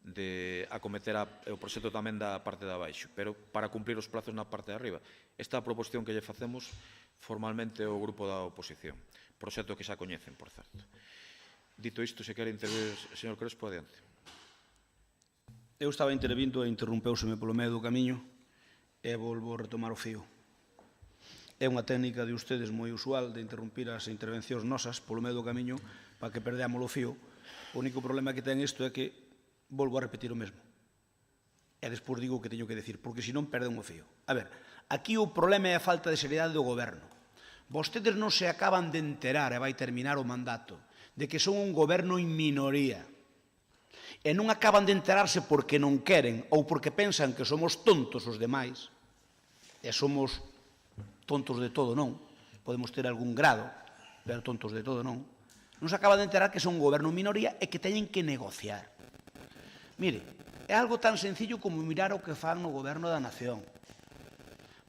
de acometer o proxecto tamén da parte de abaixo, pero para cumplir os plazos na parte de arriba. Esta é a proposición que lle facemos formalmente ao grupo da oposición. Proxecto que xa coñecen, por certo. Dito isto, se quere intervir, señor Crespo, adiante. Eu estaba intervindo e interrumpeuseme polo medio do camiño e volvo a retomar o fío. É unha técnica de ustedes moi usual de interrumpir as intervencións nosas polo medio do camiño para que perdamos o fío. O único problema que ten isto é que volvo a repetir o mesmo. E despois digo o que teño que decir, porque senón perden o fío. A ver, aquí o problema é a falta de seriedade do goberno. Vostedes non se acaban de enterar, e vai terminar o mandato, de que son un goberno en minoría. E non acaban de enterarse porque non queren ou porque pensan que somos tontos os demais. E somos tontos de todo, non. Podemos ter algún grado, pero tontos de todo, non. Non se acaban de enterar que son un goberno en minoría e que teñen que negociar. Mire, é algo tan sencillo como mirar o que fan no goberno da nación.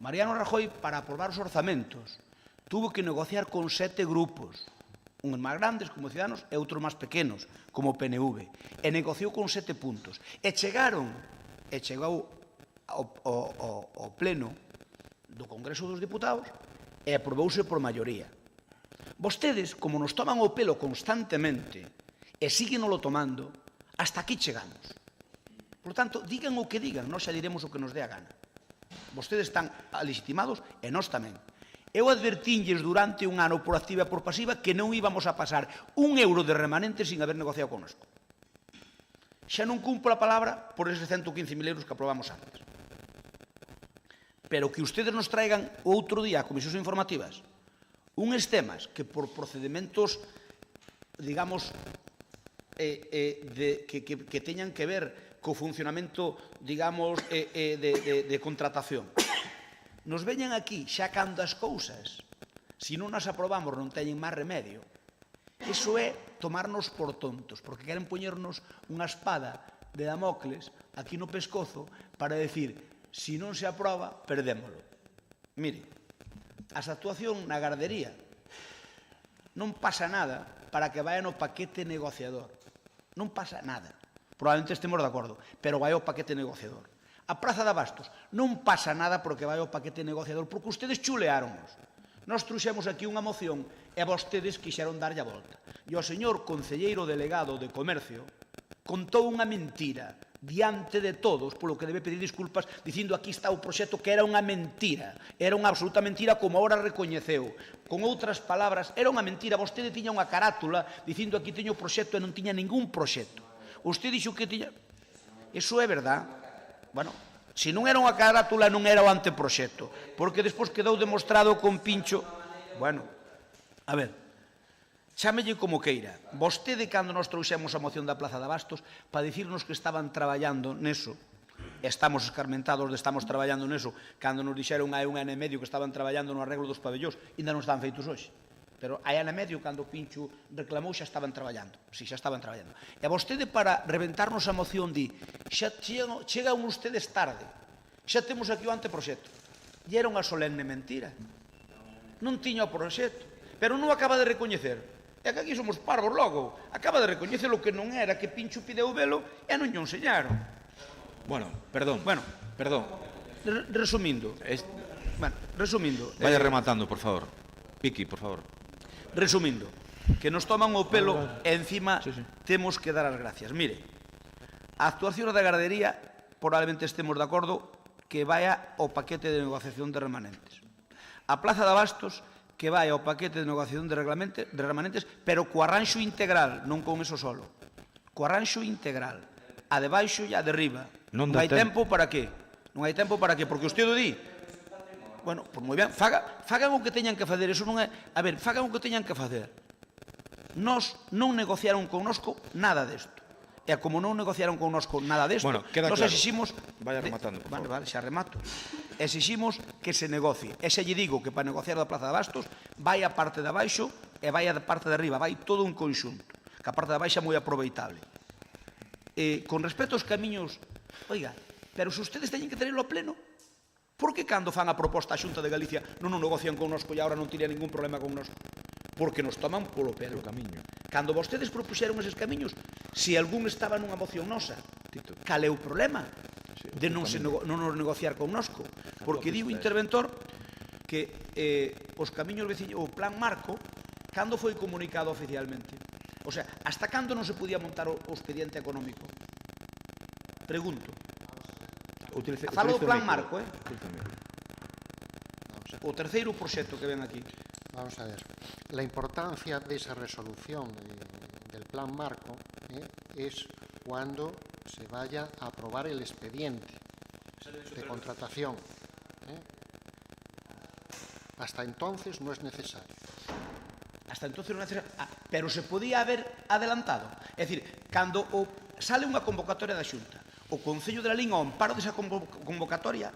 Mariano Rajoy, para aprobar os orzamentos, tuvo que negociar con 7 grupos, uns máis grandes, como Ciudadanos, e outros máis pequenos, como o PNV, e negociou con 7 puntos. E chegou ao pleno do Congreso dos Diputados e aprobouse por maioría. Vostedes, como nos toman o pelo constantemente e síguenolo tomando, hasta aquí chegamos. Por tanto, digan o que digan, nós xa diremos o que nos dé a gana. Vostedes están legitimados e nós tamén. Eu advertínlles durante un ano por activa e por pasiva que non íbamos a pasar un euro de remanente sin haber negociado connosco. Xa non cumplo a palabra por eses 115.000 euros que aprobamos antes. pero que ustedes nos traigan outro día a comisións informativas uns temas que por procedimentos, digamos, que teñan que ver co funcionamento, digamos, de contratación. Nos veñan aquí xa cando as cousas, se non as aprobamos non teñen máis remedio. Iso é tomarnos por tontos, porque queren poñernos unha espada de Damocles aquí no pescozo para decir, se non se aproba, perdémolo. Mire, as actuación na gardería non pasa nada para que vaya no paquete negociador. Non pasa nada. Probablemente estemos de acordo, pero vai ao paquete negociador. A Praza de Abastos non pasa nada porque vai ao paquete negociador, porque ustedes chuleáronnos. Nós truxemos aquí unha moción e vostedes quixeron darlle a volta. E o señor concelleiro delegado de Comercio contou unha mentira diante de todos, polo que debe pedir disculpas, dicindo aquí está o proxecto, que era unha mentira. Era unha absoluta mentira, como ahora recoñeceu. Con outras palabras, era unha mentira. Vostede tiña unha carátula dicindo aquí teño o proxecto e non tiña ningún proxecto. Usted dixo que tiña... Iso é verdad. Bueno, se non era unha carátula, non era o anteproxecto, porque despois quedou demostrado con pincho... Bueno, a ver, chámelle como queira. Vostede, cando nos trouxemos a moción da Plaza de Abastos, para dicirnos que estaban traballando neso, estamos escarmentados de estamos traballando neso, cando nos dixeron hai un ano e medio que estaban traballando no arreglo dos pabellóns, ainda non están feitos hoxe. Pero hai ano e medio, cando o Pincho reclamou, xa estaban traballando. Si, xa estaban traballando. E vostede, para reventarnos a moción, di, xa chegan ustedes tarde, xa temos aquí o anteproxecto. E era unha solemne mentira. Non tiña o proxecto, pero non acaba de recoñecer. E que aquí somos parvos logo. Acaba de recoñecer o que non era, que Pincho pideu velo e non lle enseñaron. Bueno, perdón. Resumindo. Resumindo. Vaya rematando, por favor. Piqui, por favor. Resumindo, que nos toman o pelo e encima temos que dar as gracias. Mire, a actuación da gardería probablemente estemos de acordo que vaya ao paquete de negociación de remanentes. A Plaza de Abastos que vai ao paquete de negociación de remanentes, pero co arranxo integral, non con eso solo. Co arranxo integral. A de baixo e a de riba. Non hai tempo para qué? Non hai tempo para qué? Porque usted o di. Bueno, pois moi ben, fagan o que teñan que facer, eso non é... A ver, fagan o que teñan que facer. Nos non negociaron connosco nada desto. E como non negociaron connosco nada desto, nos exiximos... Vaya rematando, por favor. Vale, xa remato. Exiximos que se negocie. E xa lle digo que para negociar da Plaza de Abastos vai a parte de abaixo e vai a parte de arriba, vai todo un conxunto. Que a parte de abaixo é moi aproveitable. Con respecto aos camiños... Oiga, pero se ustedes teñen que tenerlo a pleno, por que cando fan a proposta a Xunta de Galicia non o negocian connosco e agora non tiría ningún problema connosco? Porque nos toman polo pelo. Cando vostedes propuxeron eses camiños, se algún estaba nunha moción nosa, cal é o problema de non nos negociar connosco? Porque di o interventor que os camiños veciños, o plan marco, cando foi comunicado oficialmente? O sea, hasta cando non se podía montar o expediente económico? Pregunto. Falo do plan marco, o terceiro proxecto que ven aquí. Vamos a ver. La importancia de esa resolución del plan marco es cuando se vaya a aprobar el expediente de contratación. Hasta entonces no es necesario. Hasta entonces non é necesario. Pero se podía haber adelantado. É dicir, cando sale unha convocatoria da Xunta, o Concello de la Lín ao amparo desa convocatoria,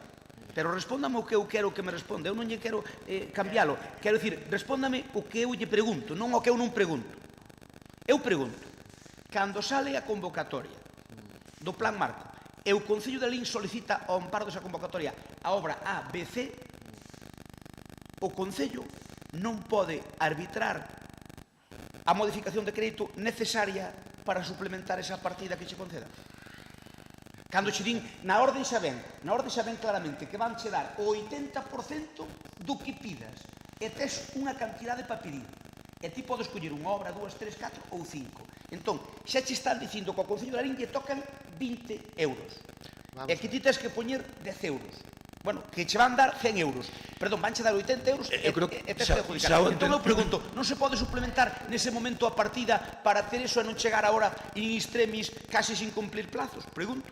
pero respóndame o que eu quero que me responda. Eu non lle quero cambiálo. Quero dicir, respóndame o que eu lle pregunto, non o que eu non pregunto. Eu pregunto, cando sale a convocatoria do Plan Marco e o Concello de la Lín solicita ao amparo desa convocatoria a obra A, B, C, o Concello non pode arbitrar a modificación de crédito necesaria para suplementar esa partida que che conceda. Cando che din, na orde xa ven claramente que van che dar o 80% do que pidas e tes unha cantidade para pedir. E ti podes coller unha obra, 2, 3, 4 ou 5. Entón, xa che están dicindo que ao Concello de la Lín lle tocan 20 euros. E que ti tes que poñer 10 euros. Bueno, que che van dar 100 euros. Perdón, van che dar 80 euros e tes que adjudicar. Entón eu pregunto, non se pode suplementar nese momento a partida para ter eso e non chegar agora in extremis case sin cumplir plazos? Pregunto.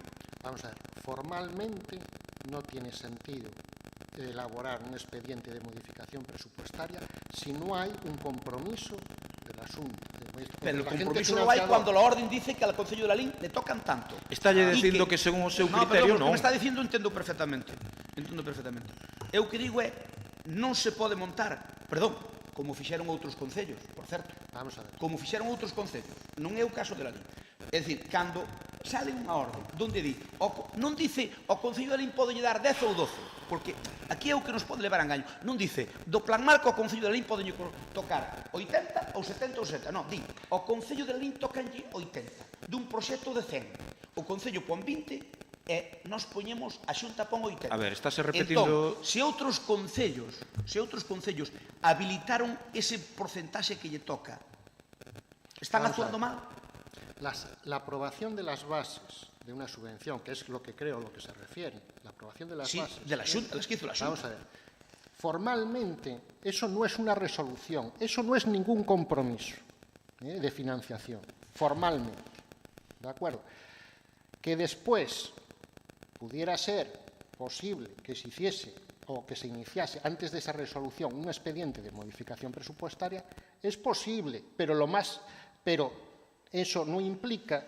Vamos a ver, formalmente no tiene sentido elaborar un expediente de modificación presupuestaria si no hay un compromiso del asunto. Pero el compromiso lo hai cando a orden dice que al Concello de Lalín le tocan tanto. Estálle dicindo que según o seu criterio non. O que me está dicindo entendo perfectamente. Eu que digo é, non se pode montar, perdón, como fixeron outros concellos, por certo. Vamos a ver. Como fixeron outros concellos. Non é o caso de Lalín. É dicir, cando sale unha orde donde di, non dice o Concello de Lalín pode lle dar 10 ou 12, porque aquí é o que nos pode levar a engaño. Non dice, do plan marco ao Concello de Lalín pode tocar 80 ou 70 ou 60. Non, di, o Concello de Lalín tocanlle 80, dun proxecto de 100. O Concello pon 20 e nós poñemos, a Xunta pon 80. A ver, estáse repetindo... Entón, se outros concellos habilitaron ese porcentaxe que lle toca, están actuando mal? La aprobación de las bases de una subvención, que es lo que creo a lo que se refiere, la aprobación de las bases... de la Xunta, las que hizo la Xunta. Vamos a ver. Formalmente, eso no es una resolución, eso no es ningún compromiso de financiación, formalmente. ¿De acuerdo? Que después pudiera ser posible que se hiciese o que se iniciase antes de esa resolución un expediente de modificación presupuestaria, es posible, pero eso no implica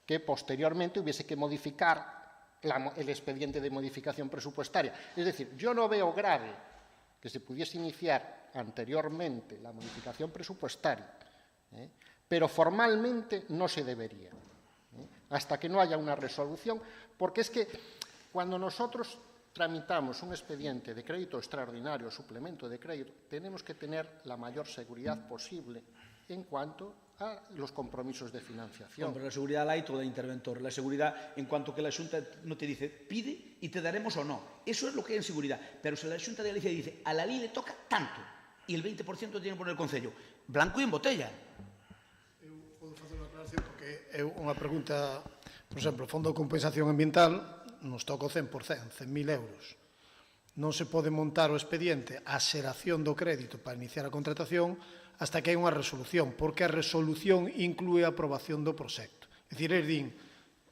que posteriormente hubiese que modificar el expediente de modificación presupuestaria. Es decir, yo no veo grave que se pudiese iniciar anteriormente la modificación presupuestaria, pero formalmente no se debería, hasta que no haya una resolución, porque es que cuando nosotros tramitamos un expediente de crédito extraordinario o suplemento de crédito, tenemos que tener la mayor seguridad posible en cuanto a los compromisos de financiación. Pero la seguridad la hay todo el interventor. La seguridad, en cuanto que la Xunta no te dice pide y te daremos o no. Eso es lo que hay en seguridad. Pero si la Xunta de Galicia dice a la ley le toca tanto y el 20% tiene que poner el Concello, blanco y en botella. Eu podo facer unha aclaración porque é unha pregunta, por exemplo, o Fondo de Compensación Ambiental nos toca o 100%, 100.000 euros. Non se pode montar o expediente a xeración do crédito para iniciar a contratación hasta que hai unha resolución, porque a resolución inclúe a aprobación do proxecto. É dicir, eles din,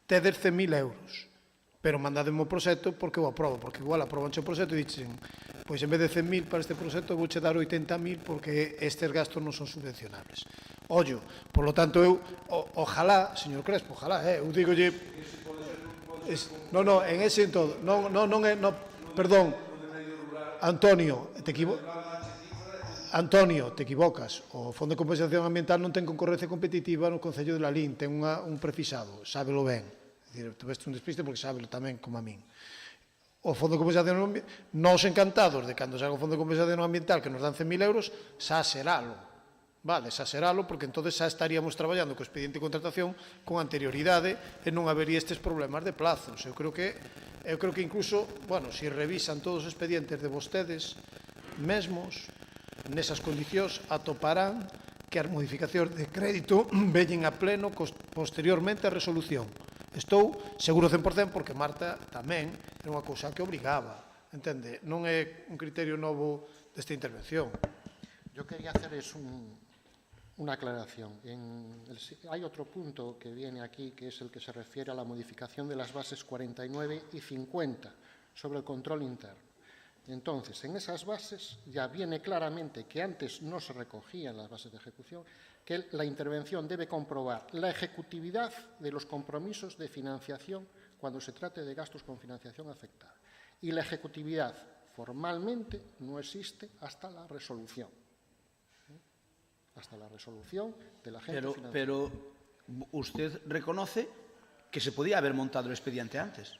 tedes 100.000 euros, pero mandademe o proxecto porque o aprobo, porque igual aprobanche o proxecto e dicen, pois en vez de 100.000 para este proxecto vouche dar 80.000 porque estes gastos non son subvencionables. Ollo, por lo tanto, eu, ojalá, señor Crespo, ojalá, eu digolle... Non, en ese en todo. Non, perdón, Antonio, te equivocas. O Fondo de Compensación Ambiental non ten concorrencia competitiva no Concello de Lalín, ten un prefixado, sábelo ben. Tuveste un despiste porque sábelo tamén, como a min. O Fondo de Compensación Ambiental, nos encantados de cando saca o Fondo de Compensación Ambiental que nos dan 100.000 euros, xa seralo. Vale, xa seralo, porque entonces xa estaríamos traballando co expediente de contratación con anterioridade e non habería estes problemas de plazos. Eu creo que incluso, bueno, se revisan todos os expedientes de vostedes mesmos, nesas condicións atoparán que as modificacións de crédito veñen a pleno posteriormente a resolución. Estou seguro 100% porque Marta tamén era unha cousa que obrigaba, entende? Non é un criterio novo desta intervención. Yo quería hacer una aclaración. Hay otro punto que viene aquí, que es el que se refiere a la modificación de las bases 49 y 50 sobre el control interno. Entonces, en esas bases ya viene claramente que antes no se recogían las bases de ejecución, que la intervención debe comprobar la ejecutividad de los compromisos de financiación cuando se trate de gastos con financiación afectada. Y la ejecutividad formalmente no existe hasta la resolución. Hasta la resolución de la agente financiero. Pero usted reconoce que se podía haber montado el expediente antes.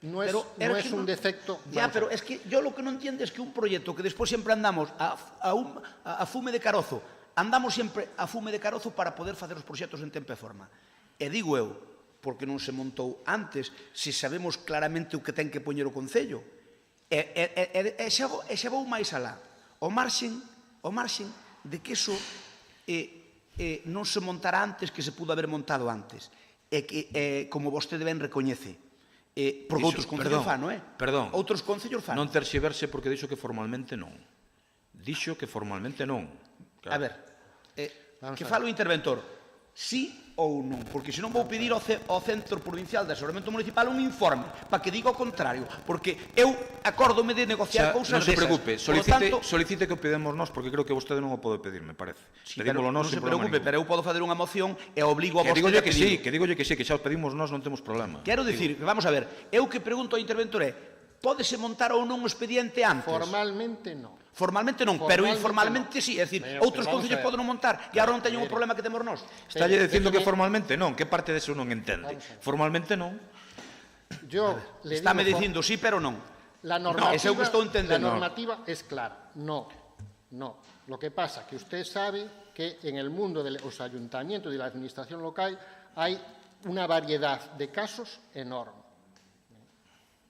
No es un defecto. Ya, pero es que yo lo que no entiendo es que un proyecto que después siempre andamos a fume de carozo, andamos siempre a fume de carozo para poder facer os proxectos en tempo e forma. E digo eu, porque non se montou antes, se sabemos claramente o que ten que poñer o Concello. E xa vou máis alá. O marxen de que iso non se montara antes que se pudo haber montado antes. E que, como vostede ben recoñece, porque outros concellos fan, non é? Perdón. Outros concellos fan. Non terxiverse porque dixo que formalmente non. Dixo que formalmente non. A ver, que fala o interventor. sí ou non, porque senón vou pedir ao Centro Provincial de Asesoramento Municipal un informe para que diga o contrario, porque eu acórdome de negociar cousas desas. Non se preocupe, solicite que o pedemos nós, porque creo que vostede non o pode pedir, me parece. Pedímolo nós non se sin problema preocupe, ningún. pero eu podo facer unha moción e obligo a vostede a pedir. Que digolle que sí, que xa o pedimos nós, non temos problema. Quero dicir, vamos a ver, eu que pregunto ao interventor é, pódese montar ou non o expediente antes? Formalmente non. Formalmente non, pero informalmente sí, é dicir, outros concellos poden montar e agora non teñen o problema que temos nós. Estalle dicindo que formalmente non, que parte deso non entende. Formalmente non. Estáme dicindo sí, pero non. La normativa es clara. No. Lo que pasa que usted sabe que en el mundo de los ayuntamientos y de la administración local hay una variedad de casos enorme.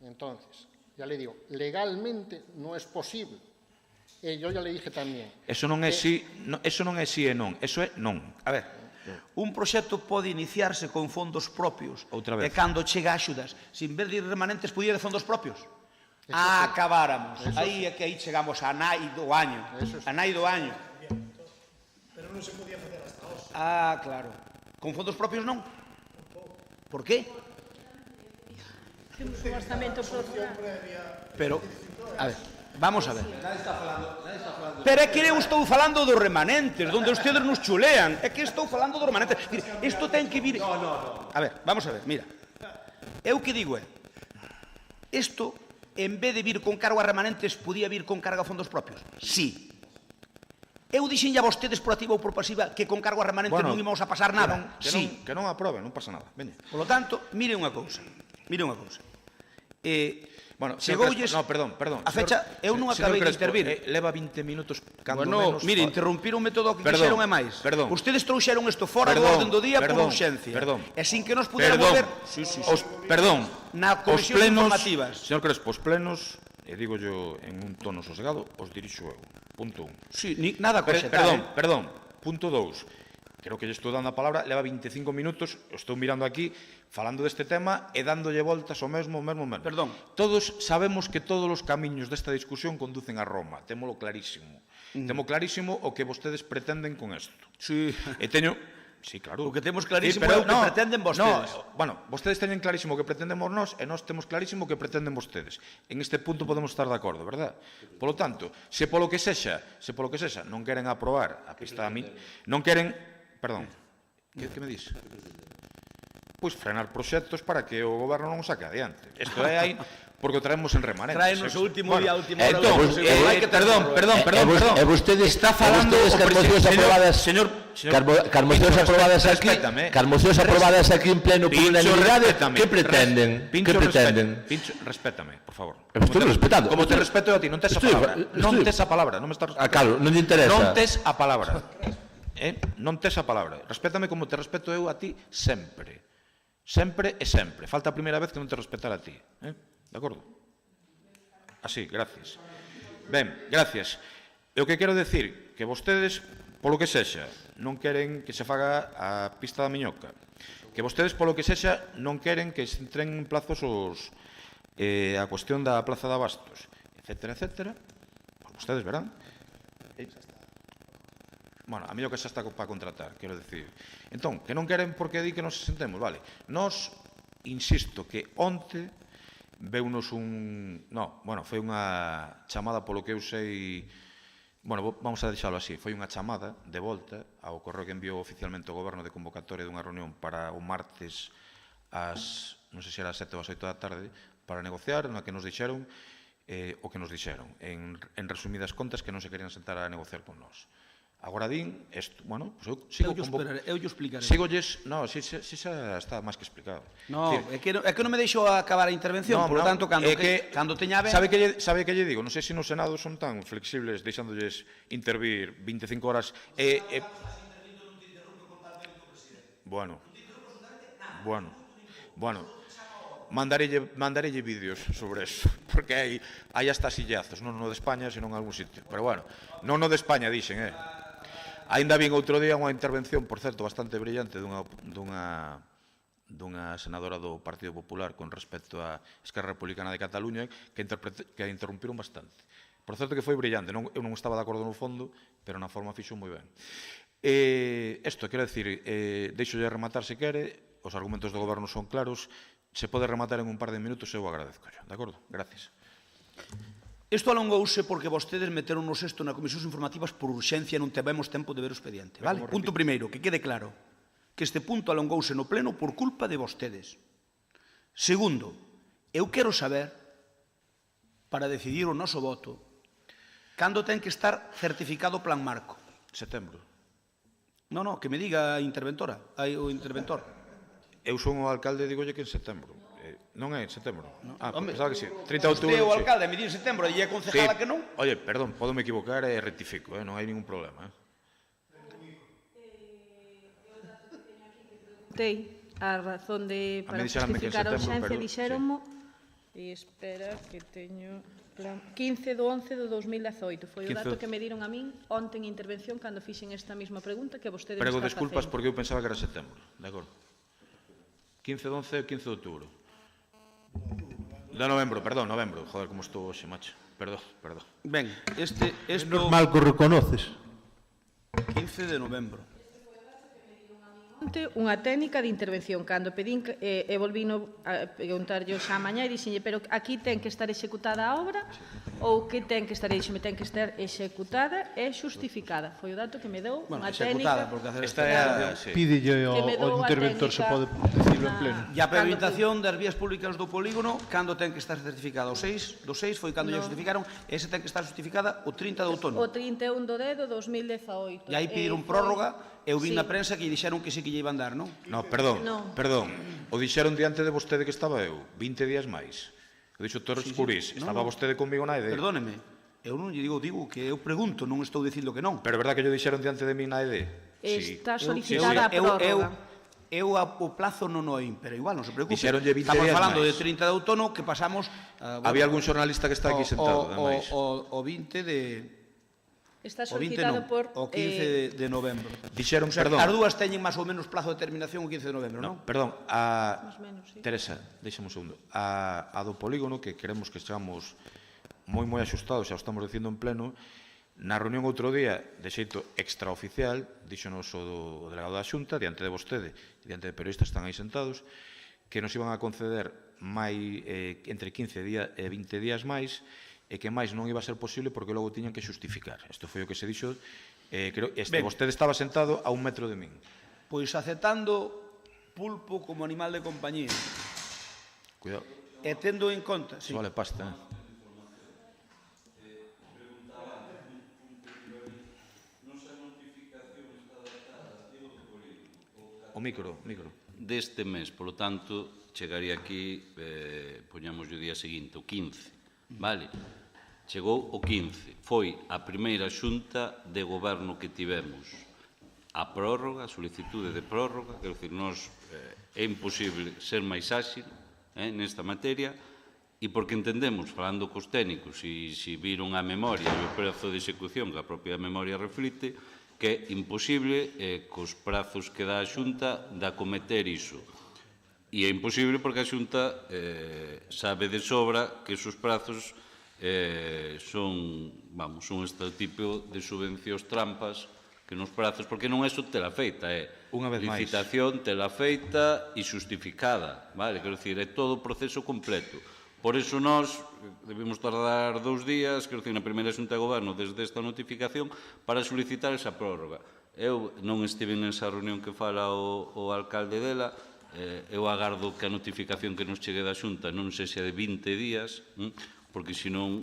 Entonces, ya le digo, legalmente no es posible. Yo ya le dije tamén. Eso non é sí e non, eso é non. A ver, un proxecto pode iniciarse con fondos propios e cando chega axudas, sin ver de remanentes podía de fondos propios. Acabáramos. Aí é que aí chegamos a nai do año. A nai do año. Pero non se podía facer hasta hoxe. Claro. Con fondos propios non? Por qué? Temos un orzamento prorrogar. Pero, a ver, vamos a ver. Pero é que eu estou falando dos remanentes, onde ustedes nos chulean. É que estou falando dos remanentes. Isto ten que vir... A ver, vamos a ver, mira. Eu que digo é, isto, en vez de vir con cargo a remanentes, podía vir con cargo a fondos propios? Sí. Eu dixenlle a vostedes por activa ou por pasiva que con cargo a remanentes non íbamos a pasar nada. Sí. Que non aproben, non pasa nada. Por lo tanto, mire unha cousa. Bueno, chegolles... No, perdón. A fecha, eu non acabei de intervir. Leva 20 minutos cando menos... Mire, interrompironme todo o que quixeron e máis. Ustedes trouxeron isto fora do orden do día por urxencia. E sin que nos puderan volver... Perdón. Na comisión informativas. Señor Crespo, os plenos, e digo yo en un tono sosegado, os dirixo eu. Punto 1. Sí, nada coxetar. Perdón. Punto 2. Creo que lle estou dando a palabra, leva 25 minutos, estou mirando aquí, falando deste tema e dándolle voltas ao mesmo. Perdón. Todos sabemos que todos os camiños desta discusión conducen a Roma, témolo clarísimo. Temo clarísimo o que vostedes pretenden con isto. Sí. E teño... Sí, claro. O que temos clarísimo é o que pretenden vostedes. Bueno, vostedes teñen clarísimo o que pretendemos nós e nós temos clarísimo o que pretenden vostedes. En este punto podemos estar de acordo, verdad? Polo tanto, se polo que sexa non queren aprobar a pista da non queren... Perdón, que me dis? Pois frenar proxectos para que o goberno non o saque adiante. Isto é aí porque o traemos en remanente. Traenos o último día, a última hora. Perdón. E vostede está falando das mocións aprobadas... Mocións aprobadas aquí en pleno por unanimidade. Que pretenden? Respétame, por favor. Estou respetando. Como te respeto a ti, non tes a palabra. Non tes a palabra, non me estás respetando. Claro, non te interesa. Non tes a palabra. Non tes a palabra. Respétame como te respeto eu a ti sempre. Sempre e sempre. Falta a primeira vez que non te respetar a ti. De acordo? Así, gracias. Ben, gracias. E o que quero decir, que vostedes, polo que sexa, non queren que se faga a pista da Miñoca. Que vostedes, polo que sexa, non queren que se entren en plazos a cuestión da Plaza de Abastos, etcétera. Vostedes verán. Bueno, a mí o que xa está para contratar, quero decir. Entón, que non queren porque di que nos sentemos, vale. Nos, insisto, que onte veunos un... No, bueno, foi unha chamada polo que eu sei... Bueno, vamos a deixalo así. Foi unha chamada de volta ao correo que enviou oficialmente o Goberno de convocatoria dunha reunión para o martes ás, non sei se era as 7 ou as 8 da tarde, para negociar, na que nos dixeron o que nos dixeron. En resumidas contas, que non se querían sentar a negociar con nós. Agora din, bueno, eu sigo... Eu explicaré. Sigolles... No, si xa está máis que explicado. No, é que non me deixo acabar a intervención, por lo tanto, cando teña ben... Sabe que lle digo? Non sei se no Senado son tan flexibles deixándolles intervir 25 horas Bueno. Mandarelle vídeos sobre eso, porque hai hasta sillazos, non no de España, senón en algún sitio. Pero bueno, non no de España, dixen, Ainda vin outro día unha intervención, por certo, bastante brillante dunha senadora do Partido Popular con respecto á Esquerra Republicana de Cataluña que interrumpiron bastante. Por certo que foi brillante, eu non estaba de acordo no fondo, pero na forma fixo moi ben. Isto, quero dicir, deixo de rematar se quere, os argumentos do goberno son claros, se pode rematar en un par de minutos, eu agradezco. De acordo? Gracias. Isto alongouse porque vostedes meteronnos isto na comisións informativas por urxencia, non tivemos tempo de ver o expediente. Vale? Punto primeiro, que quede claro, que este punto alongouse no pleno por culpa de vostedes. Segundo, eu quero saber, para decidir o noso voto, cando ten que estar certificado o plan marco. Setembro. Non, que me diga a interventora, o interventor. Eu son o alcalde e digolle que en setembro. Non é en setembro? Home, Pensaba que sí. 30 de outubro. Usted o alcalde me di en setembro e é concejala que non? Oye, perdón, podo me equivocar e rectifico, non hai ningún problema. A razón de para dixeranme que en justificar a setembro, urxencia pero- dixéronmo e espera que teño plan 15/11/2018 foi o 15 dato que me diron a min onte en intervención cando fixen esta mesma pregunta que vostede me Prego está desculpas facendo. porque eu pensaba que era setembro. De acordo. 15 de 11 e 15 de outubro. De novembro, perdón, novembro. Joder, como estou hoxe, macho. Perdón. Ben, isto... É normal que o reconoces. 15 de novembro. Unha técnica de intervención cando pedín e volvino a preguntarlle xa mañá e dixenlle, pero aquí ten que estar executada a obra ou que ten que estar, dixeme, ten que estar executada e xustificada. Foi o dato que me deu unha técnica. Pídelle que me dou ao a interventor se técnica pode decirlo en pleno. E a pavimentación das vías públicas do polígono, cando ten que estar certificada? O 6 foi cando lle justificaron, e ese ten que estar justificada o 30 de outono. O 31 do dedo 2018. E aí pediron prórroga, eu vi na prensa que dixeron que sí que lle iban dar, non? No, perdón. No. O dixeron diante de vostede que estaba eu, 20 días máis. O dixo Torres Purís, estaba vostede conmigo na ED. Perdóneme, eu non lle digo que eu pregunto, non estou dicindo que non. Pero é verdad que yo dixeron diante de mí na ED? Está solicitada a prórroga. O plazo non o pero igual, non se preocupe. Dixéronlle 20 Estamos días falando máis. de 30 de outono que pasamos... Había algún xornalista que está aquí sentado, ademais. O 20 de... Está O 20 solicitado non, por... o 15 de novembro. Dixeron, O sea, perdón. as dúas teñen máis ou menos plazo de terminación o 15 de novembro, non? Perdón, Más o menos, sí. Teresa, deixame un segundo. A do polígono, que queremos que estamos moi axustados, xa o estamos dicindo en pleno, na reunión outro día, de xeito extraoficial, dixonos o delegado da Xunta, diante de vostede e diante de periodistas están aí sentados, que nos iban a conceder entre 15 e 20 días máis, e que máis non iba a ser posible porque logo tiñan que xustificar. Isto foi o que se dixo. Vostede estaba sentado a 1 metro de min. Pois aceptando pulpo como animal de compañía. Cuidado. E tendo en conta... Sí. Vale pasta, O micro. Deste mes, polo tanto, chegaría aquí, poñamos o día seguinte, o 15, vale? Chegou o 15, foi a primeira xunta de goberno que tivemos. A prórroga, a solicitude de prórroga, quero dicir, nos é imposible ser máis áxil nesta materia, e porque entendemos, falando cos técnicos, e se viron a memoria e o prazo de execución que a propia memoria reflite, que é imposible, cos prazos que dá a Xunta, de acometer iso. E é imposible porque a Xunta sabe de sobra que esos prazos son este tipo de subvencións trampas que nos prazos, porque non é só tela feita, é licitación, tela feita e xustificada, vale? Quero dicir, é todo o proceso completo. Por iso nós debemos tardar 2 días, quero dicir, na primeira xunta de goberno desde esta notificación para solicitar esa prórroga. Eu non estive nesa reunión que fala o alcalde dela, eu agardo que a notificación que nos chegue da xunta non sexa de 20 días, porque senón...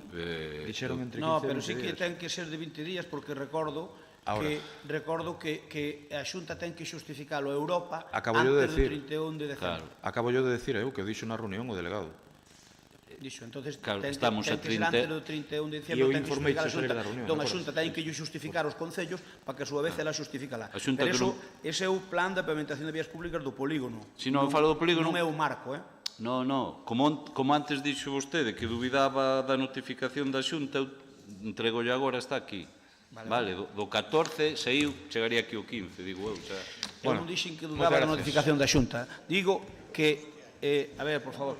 No, pero sí que ten que ser de 20 días porque recordo que a Xunta ten que xustificalo a Europa antes do 31 de decembro. Acabo yo de decir eu que o dixo na reunión o delegado. Dixo, entonces estamos a 30 antes do 31 de diciembre ten que xustificar a Xunta. Entón a Xunta ten que xustificar os concellos para que a súa vez ela xustificala. Pero ese é o plan de pavimentación de vías públicas do polígono. Se non falo do polígono... Non é o marco, No, como antes dixo vostede que dubidaba da notificación da Xunta, eu entregolle agora, está aquí. Vale, do 14 saiu, chegaría aquí o 15, digo eu. Eu non dixen que dudaba da notificación da Xunta. Digo que... A ver, por favor.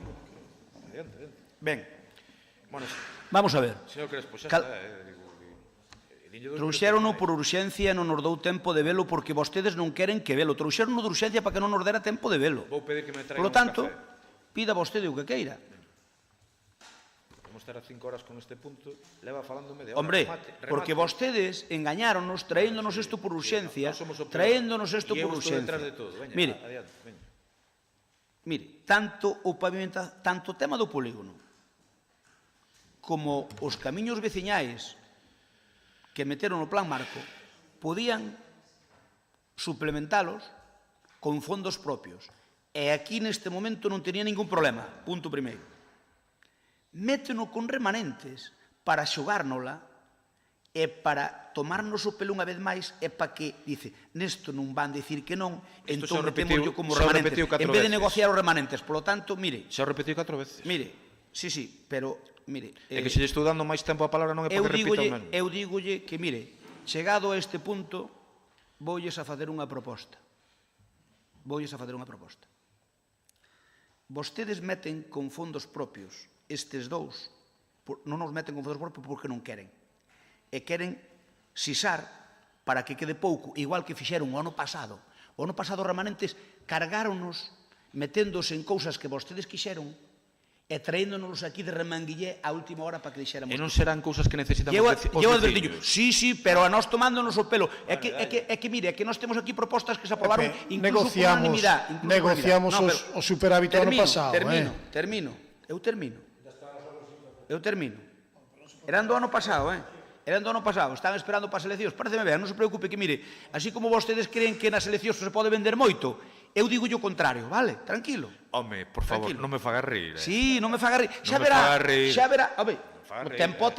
Ben, vamos a ver. Señor Crespo, xa está, Trouxérono por urxencia e non nos dou tempo de velo porque vostedes non queren que velo. Trouxérono de urxencia para que non nos dera tempo de velo. Vou pedir que me traigan Por lo un tanto, café. pida vostede o que queira. Vamos estar a 5 horas con este punto, leva falando media hora. Hombre, remate. porque vostedes engañáronos traéndonos isto por urxencia, traéndonos isto por urxencia. Mire, tanto o tema do polígono como os camiños veciñais que meteron no plan marco podían suplementalos con fondos propios. E aquí neste momento non tenía ningún problema. Punto primeiro. Méteno con remanentes para xogárnola e para tomarnos o pelo unha vez máis e para que, dice, nesto non van dicir que non, entón metémoslo como remanentes. En vez de negociar os remanentes. Por lo tanto, mire... Xa o repetiu 4 veces. Mire, sí, pero... Mire, é que se lle estou dando máis tempo a palabra non é para que repita o mesmo. Eu dígolle que, mire, chegado a este punto, voulles a facer unha proposta. Vostedes meten con fondos propios estes dous, non nos meten con fondos propios porque non queren. E queren sisar para que quede pouco, igual que fixeron o ano pasado. O ano pasado remanentes cargáronos meténdose en cousas que vostedes quixeron e traéndonos aquí de remanguillé a última hora para que deixéramos. E non serán cousas que necesitamos os veciños. Sí, pero a nós tomándonos o pelo. É que mire, é que nós temos aquí propostas que se aprobaron incluso por unanimidade. Negociamos o superávit do ano pasado. Termino. Eu termino. Eran do ano pasado, estaban esperando para as eleccións. Pareceme ben, non se preocupe que, mire, así como vostedes creen que nas eleccións se pode vender moito, eu digo o contrario, vale? Tranquilo. Home, por favor, non me faga rir. Sí, non me faga rir. Xa verá. Home, tempo.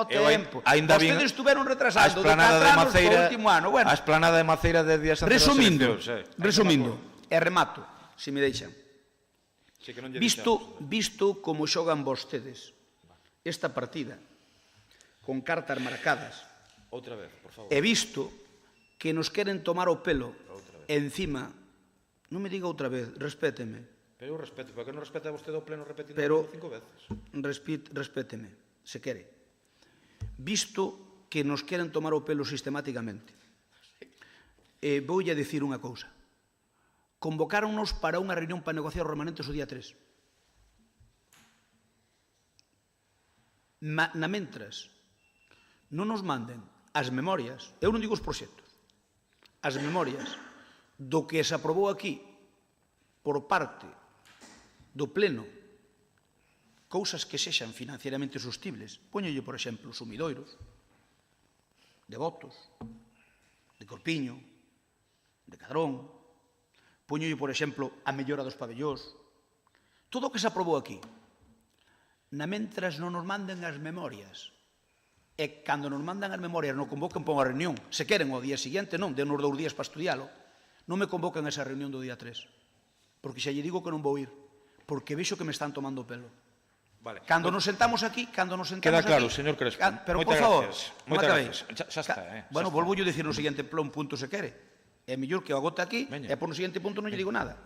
Vostedes estuveron retrasando de 4 anos o último ano. A esplanada de Maceira de días antes das eleccións. Resumindo, e remato, se me deixan. Visto como xogan vostedes esta partida con cartas marcadas, outra vez, por favor. He visto que nos queren tomar o pelo encima. Non me diga outra vez, respéteme. Pero eu respeto, porque non respeta vostede o pleno repetindo 5 veces. Respéteme, se quere. Visto que nos queren tomar o pelo sistemáticamente, voulle dicir unha cousa. Convocáronnos para unha reunión para negociar os remanentes o día 3. Na mentras, non nos manden as memorias, eu non digo os proxectos, as memorias do que se aprobou aquí por parte do Pleno, cousas que sexan financieramente sostibles. Póñolle, por exemplo, sumidoiros, de Votos, de Corpiño, de Cadrón. Póñolle, por exemplo, a mellora dos pabellós. Todo o que se aprobou aquí. Na mentras non nos manden as memorias. E cando nos mandan as memorias non convocan para unha reunión. Se queren o día seguinte, non, denos 2 días para estudialo. Non me convocan a esa reunión do día 3. Porque xa lle digo que non vou ir. Porque vexo que me están tomando o pelo. Vale. Cando nos sentamos aquí... Queda claro, señor Crespo. Pero, por favor, moitas gracias. Xa está, Bueno, volvo yo dicir no seguinte punto se quere. É mellor que o agote aquí e por no seguinte punto non lle digo nada.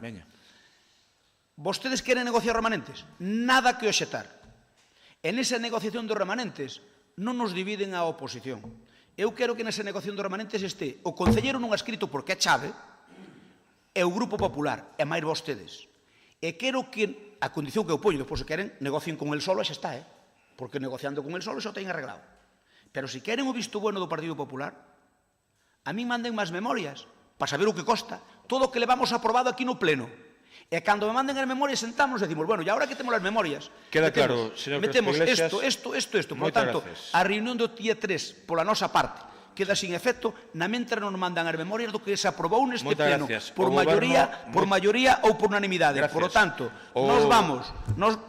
Vostedes queren negociar remanentes? Nada que obxetar. En esa negociación dos remanentes non nos dividen a oposición. Eu quero que nesa negociación dos remanentes este o concelleiro non ha escrito porque é chave e o Grupo Popular e máis vostedes. E quero que, a condición que eu poño, depois se queren, negocien con el solo e xa está, porque negociando con el solo xa o teñen arreglado. Pero se queren o visto bueno do Partido Popular, a mí manden máis memorias para saber o que costa todo o que levamos aprobado aquí no Pleno. E cando me manden as memorias sentamos e decimos, bueno, e agora que temos as memorias, queda claro, señor metemos Crespo isto. Por tanto, a reunión do día 3, pola nosa parte, queda sin efecto, na mentre non nos mandan as memorias do que se aprobou neste pleno, por maioría ou por unanimidade. Por lo tanto,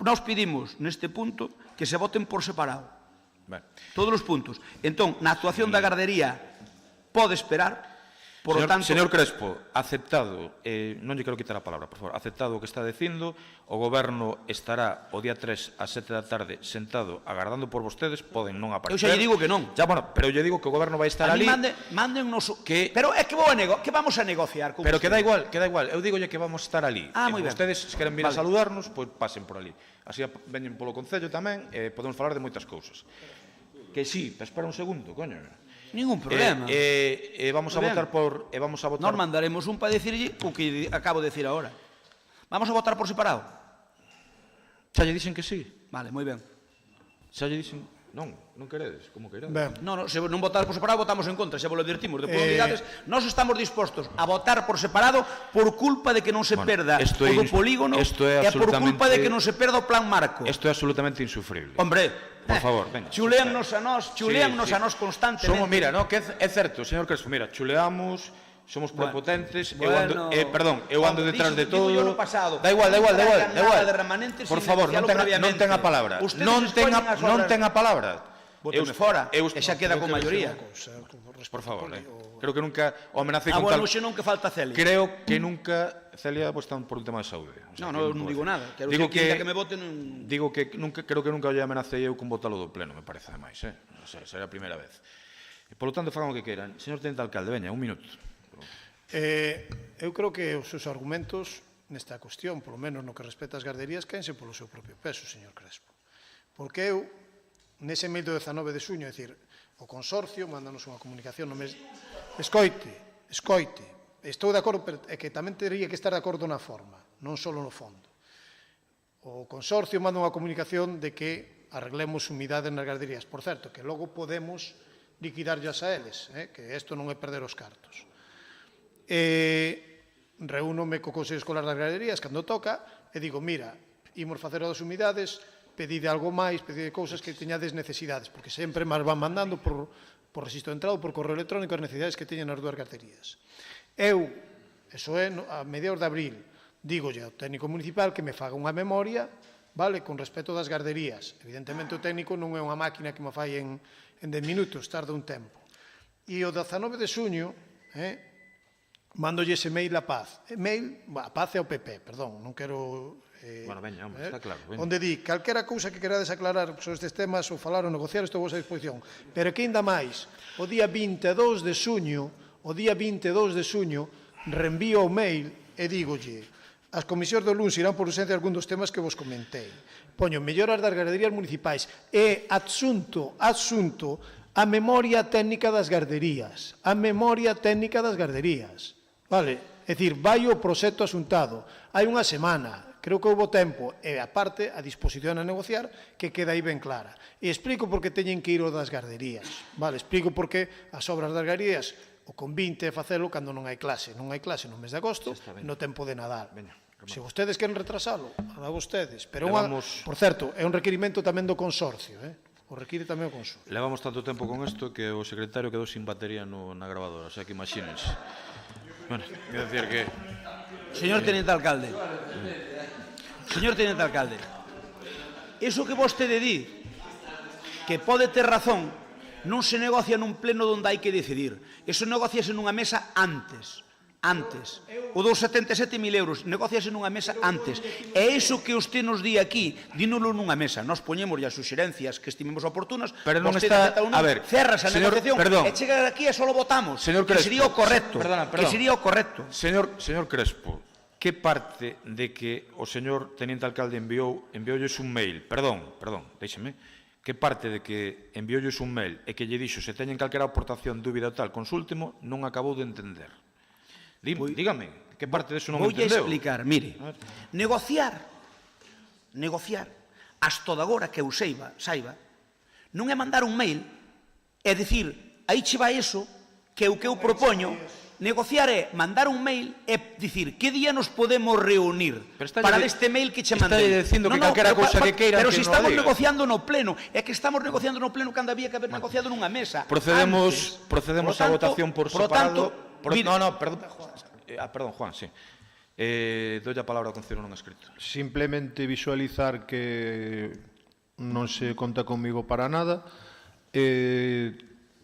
nos pedimos neste punto que se voten por separado. Todos os puntos. Entón, na actuación da gardería pode esperar. Por lo tanto, señor Crespo, aceptado, non lle quero quitar a palabra, por favor, aceptado o que está dicindo, o Goberno estará o día 3 ás 7 da tarde sentado agardando por vostedes, poden non aparecer. Eu xa lle digo que non. Ya, bueno, pero lle digo que o Goberno vai estar ali. Mándennos pero é que vamos a negociar con pero que dá igual, eu digolle que vamos a estar ali. Moi ben. Vostedes, se queren vir a saludarnos, pois pasen por ali. Así veñen polo Concello tamén, podemos falar de moitas cousas. Que sí, pero espera un segundo, coño. Ningún problema. Vamos a votar por... Nos mandaremos un para decirlle o que acabo de decir ahora. Vamos a votar por separado? Xa lle dixen que sí. Vale, moi ben. Xa lle dixen... Non queredes, como queredes. Non, se non votar por separado, votamos en contra, xa vos lo advertimos. Depois unidades, nós estamos dispostos a votar por separado por culpa de que non se perda o do polígono e por culpa de que non se perda o plan marco. Isto é absolutamente insufrible. Hombre, por favor, venga. Chuléannos a nós constantemente. Somos, mira, que é certo, señor Crespo, mira, chuleamos, somos prepotentes, eu ando detrás de todo. Da igual. Por favor, non ten a palabra. Non ten a palabra. Voteme fora, e xa queda con maioría. Por favor, creo que nunca o amenacei con tal... Bueno, xe non que falta Celia. Creo que nunca, Celia, están por un tema de saúde. Non digo nada. Digo que me voten... Digo que creo que nunca lle amenacei eu con votalo do pleno, me parece, ademais. Será a primeira vez. Por lo tanto, fagan o que queiran. Señor Tenente Alcalde, veña, un minuto. Eu creo que os seus argumentos nesta cuestión, polo menos no que respecta ás garderías, caense polo seu propio peso, señor Crespo. Porque eu, nese mail do 19 de xuño, é dicir, o consorcio mándanos unha comunicación no mes... Escoite, estou de acordo, pero é que tamén teria que estar de acordo na forma, non só no fondo. O consorcio manda unha comunicación de que arreglemos humidade nas garderías. Por certo, que logo podemos liquidarllas a eles, que isto non é perder os cartos. Reúnome co Consello Escolar das Garderías cando toca e digo, mira, imos facer o das humidades, pedide algo máis, pedide cousas que teñades necesidades, porque sempre máis van mandando por rexistro de entrada ou por correo electrónico as necesidades que teñen as dúas garderías. Eu, eso é, a mediados de abril, dígolle ao técnico municipal que me faga unha memoria, vale, con respecto das garderías. Evidentemente o técnico non é unha máquina que me fai en 10 minutos, tarda un tempo. E o 19 de xuño, mandolle ese mail a Paz. A Paz e ao PP, perdón, non quero... Bueno, veña, hombre, está claro. Onde di, calquera cousa que querades aclarar sobre estes temas ou falar ou negociar, estou a vosa disposición. Pero que ainda máis, o día 22 de xuño, reenvío o mail e dígolle, as comisións do LUNS irán por urxencia algún dos temas que vos comentei. Poño melloras das garderías municipais e adxunto a memoria técnica das garderías. Vale? É dicir, vai o proxecto asuntado. Hai unha semana, creo que houve tempo, e aparte a disposición a negociar, que queda aí ben clara. E explico por que teñen que ir o das garderías. Vale? Explico por que as obras das garderías o convinte é facelo cando non hai clase. Non hai clase no mes de agosto, no tempo de Nadal. Se vostedes queren retrasalo, a vostedes. Pero, por certo, é un requirimento tamén do consorcio, o require tamén o consorcio. Levamos tanto tempo con isto que o secretario quedou sin batería na grabadora, o sea que imagínense. Bueno, quero decir que... Señor Tenente Alcalde, iso que vostede di, que pode ter razón, non se negocia nun pleno onde hai que decidir. Iso negociase nunha mesa antes. O dos 77.000 euros, negociase nunha mesa antes. E iso que usted nos di aquí, dínolo nunha mesa. Nos poñemos as suxerencias que estimemos oportunas, pero non está... A ver, cerras a negociación e chega aquí e só lo votamos. Que sería o correcto. Señor Crespo, que parte de que o señor Teniente Alcalde enviolles un mail, perdón, déixeme, que parte de que enviolles un mail e que lle dixo se teñen calquera aportación, dúbida ou tal, consúltimo, non acabou de entender. Dígame, que parte deso non entendeu? Voulle explicar, mire, negociar, hasta de agora que eu saiba, non é mandar un mail e dicir, aí che vai eso, que é o que eu propoño. Negociar é mandar un mail e dicir que día nos podemos reunir para deste mail que che mandei. Está dicindo que calquera cousa que queira que non o diga. Pero se estamos negociando no pleno, é que estamos negociando no pleno cando había que haber negociado nunha mesa. Procedemos a votación por separado. Perdón, Juan, sí. Dolle a palabra ao concelleiro non escrito. Simplemente visualizar que non se conta comigo para nada,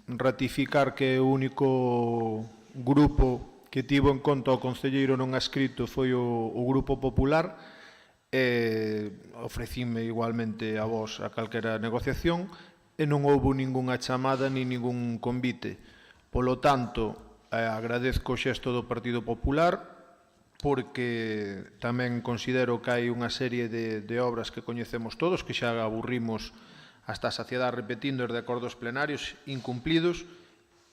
ratificar que o único grupo que tivo en conta o concelleiro non escrito foi o Grupo Popular, ofrecíme igualmente a vos a calquera negociación e non houve ningunha chamada ni ningún convite. Polo tanto, agradezco o xesto do Partido Popular porque tamén considero que hai unha serie de obras que coñecemos todos, que xa aburrimos hasta a saciedade repetindo os de acordos plenarios incumplidos,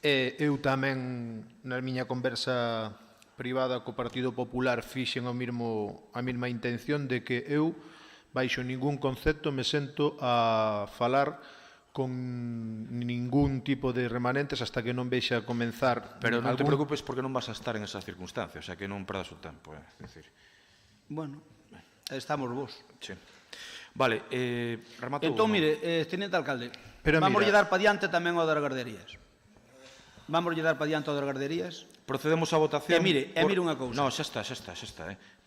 Eu tamén, na miña conversa privada co Partido Popular, fixen a mesma intención de que eu, baixo ningún concepto, me sento a falar con ningún tipo de remanentes hasta que non vexa comenzar. Pero non te preocupes porque non vas a estar en esas circunstancias, o sea que non perdas o tempo, decir. Bueno, estamos vos. Sí. Vale, remato. Entón, mire, teniente alcalde, vamos a dar para diante tamén o das garderías. Vamos a dar para diante o das garderías. Procedemos á votación. Mire unha cousa. Non, xa está.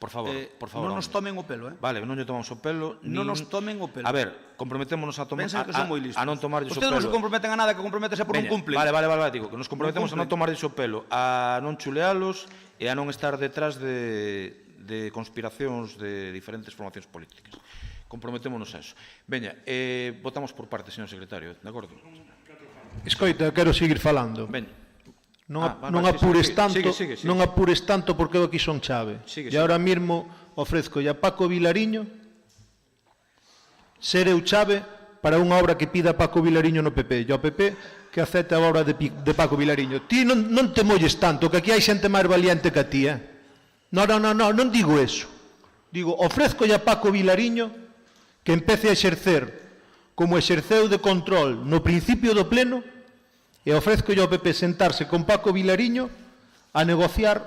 Por favor. Non nos tomen o pelo, Vale, non lle tomamos o pelo. Non nos tomen o pelo. A ver, comprometémonos a tomar... Pensan que son moi listos. A non tomarlles o pelo. Ustedes non se comprometen a nada, que comprométese por un cumple. Vale, digo, que nos comprometemos a non tomarlles o pelo, a non chulealos e a non estar detrás de conspiracións de diferentes formacións políticas. Comprometémonos a eso. Veña, votamos por parte, señor secretario, de acordo? Escoita, quero seguir falando. Veña. Non apures tanto porque eu aquí son chave. E agora mesmo ofrezco a Paco Vilariño ser eu chave para unha obra que pida Paco Vilariño no PP. E o PP que acepte a obra de Paco Vilariño. Ti non te molles tanto, que aquí hai xente máis valiente que a ti, non digo eso. Digo, ofrezco a Paco Vilariño que empece a exercer como exerceu de control no principio do pleno. E ofrezco ao PP sentarse con Paco Vilariño a negociar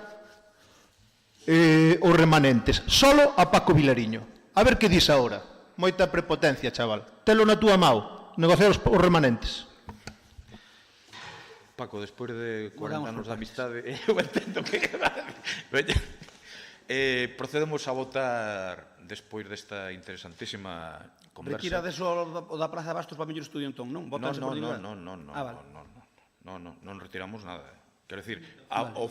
os remanentes. Solo a Paco Vilariño. A ver que dis agora. Moita prepotencia, chaval. Telo na túa mão. Negociar os remanentes. Paco, despois de 40 anos de amistade, eu entendo que... Procedemos a votar despois desta interesantísima conversa. Retirades o da Praza de Bastos para mellor estudio entón, non? Votarse por libre? Non retiramos nada. Quero dicir, o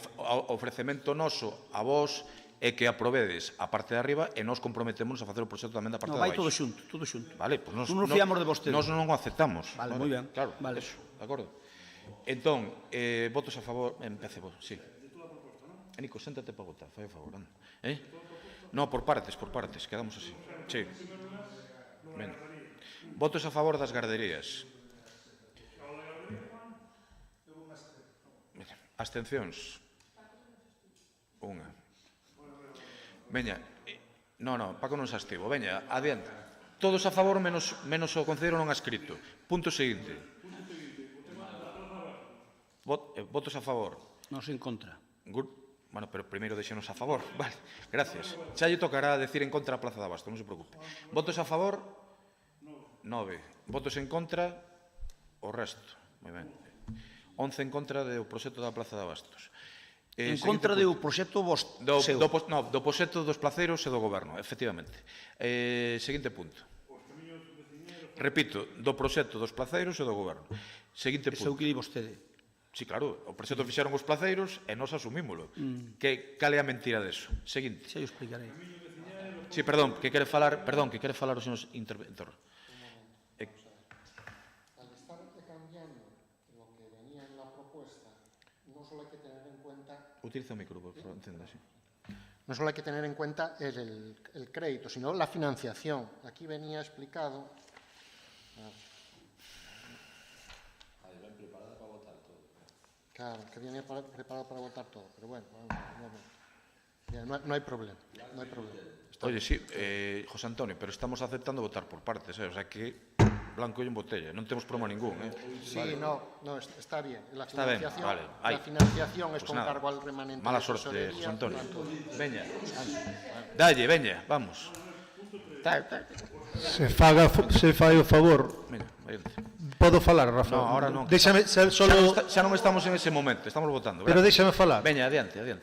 ofrecemento noso a vos é que aprovedes a parte de arriba e nos comprometemos a facer o proxecto tamén da parte de baixo. Vai todo xunto. Vale, pois nos fiamos de vostede. Nos non o aceptamos. Vale, moi ben. Claro, eso, de acordo. Entón, votos a favor, empece vos, sí. Nico, séntate para votar, fai o favor, anda. No, por partes, quedamos así. Sí. Ben. Votos a favor das garderías. Abstencións. Unha. Veña. No, Paco non se abstivo. Veña, adiante. Todos a favor menos o concelleiro non ha escrito. Punto seguinte. Votos a favor. Nos en contra. Bueno, pero primeiro deixenos a favor. Vale, gracias. Xa lle tocará decir en contra a Plaza de Abasto, non se preocupe. Votos a favor? 9. Votos en contra? O resto. Moi ben. 11 en contra do proxecto da Plaza de Abastos. En contra do proxecto seu? Do proxecto dos placeiros e do goberno, efectivamente. Seguinte punto. Repito, do proxecto dos placeiros e do goberno. Seguinte punto. Eso é o que di vostede. Sí, claro, o proxecto fixeron os placeiros e nós asumímolo. Cal é a mentira deso? Seguinte. Xa eu explicarei. Sí, perdón, que quere falar o señor interventor. Al estar cambiando lo que venía en la propuesta, no solo hay que tener en cuenta... Utiliza o micro, por favor, entienda, sí. No solo hay que tener en cuenta el crédito, sino la financiación. Aquí venía explicado... Claro, que viene preparado para votar todo, pero bueno, no hay problema, Oye, sí, José Antonio, pero estamos aceptando votar por partes, o sea que blanco y en botella, non temos problema ningún, Sí, vale. no, está bien. La financiación, vale. La financiación es con cargo al remanente. Mala sorte, José Antonio. Veña, dalle, veña, vamos. Se fai o favor. Veña, váyate. Podo falar, Rafa? No, ahora non. Déxame solo... Xa non estamos en ese momento, estamos votando. Pero déxame falar. Veña, adiante. Veña.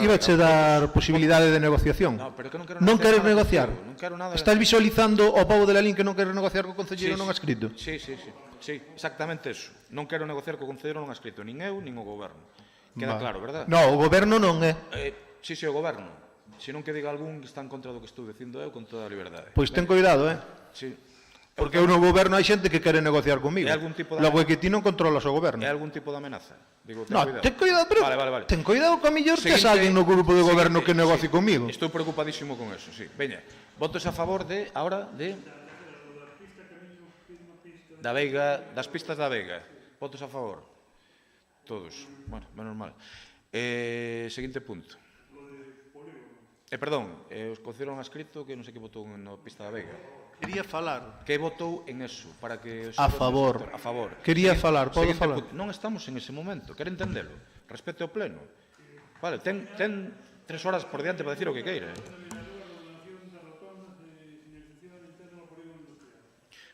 Ibache dar posibilidade de negociación. Non queres negociar? Non quero nada. Estás visualizando o pobo de Lalín que non queres negociar co concelleiro non escrito? Sí, exactamente eso. Non quero negociar co concelleiro non escrito, nin eu, nin o goberno. Queda claro, verdad? No, o goberno non é. Sí, o goberno. Se non que diga algún que está en contra do que estou dicindo eu con toda a liberdade. Pois ten cuidado, Sí. Porque eu no goberno hai xente que quere negociar comigo. Logo é que ti non controlas o goberno. É algún tipo de amenaza? Digo, ten No, cuidado. ten cuidado, pero Vale. ten cuidado que a mellor tes Seguinte- alguén no grupo de goberno que negocie sí, comigo. Estou preocupadísimo con eso, sí. Veña, votos a favor de, ahora, de... Da Veiga, das pistas da Veiga. Votos a favor. Todos. Bueno, menos mal. Seguinte punto. Perdón, os concederon a escrito que non sei que votou na pista da Veiga. Quería falar. Que votou en eso? Para que A favor. A favor. Quería falar, podo Seguinte falar? punto. Non estamos en ese momento, quere entendelo. Respete ao pleno. Vale, ten 3 horas por diante para decir o que queira.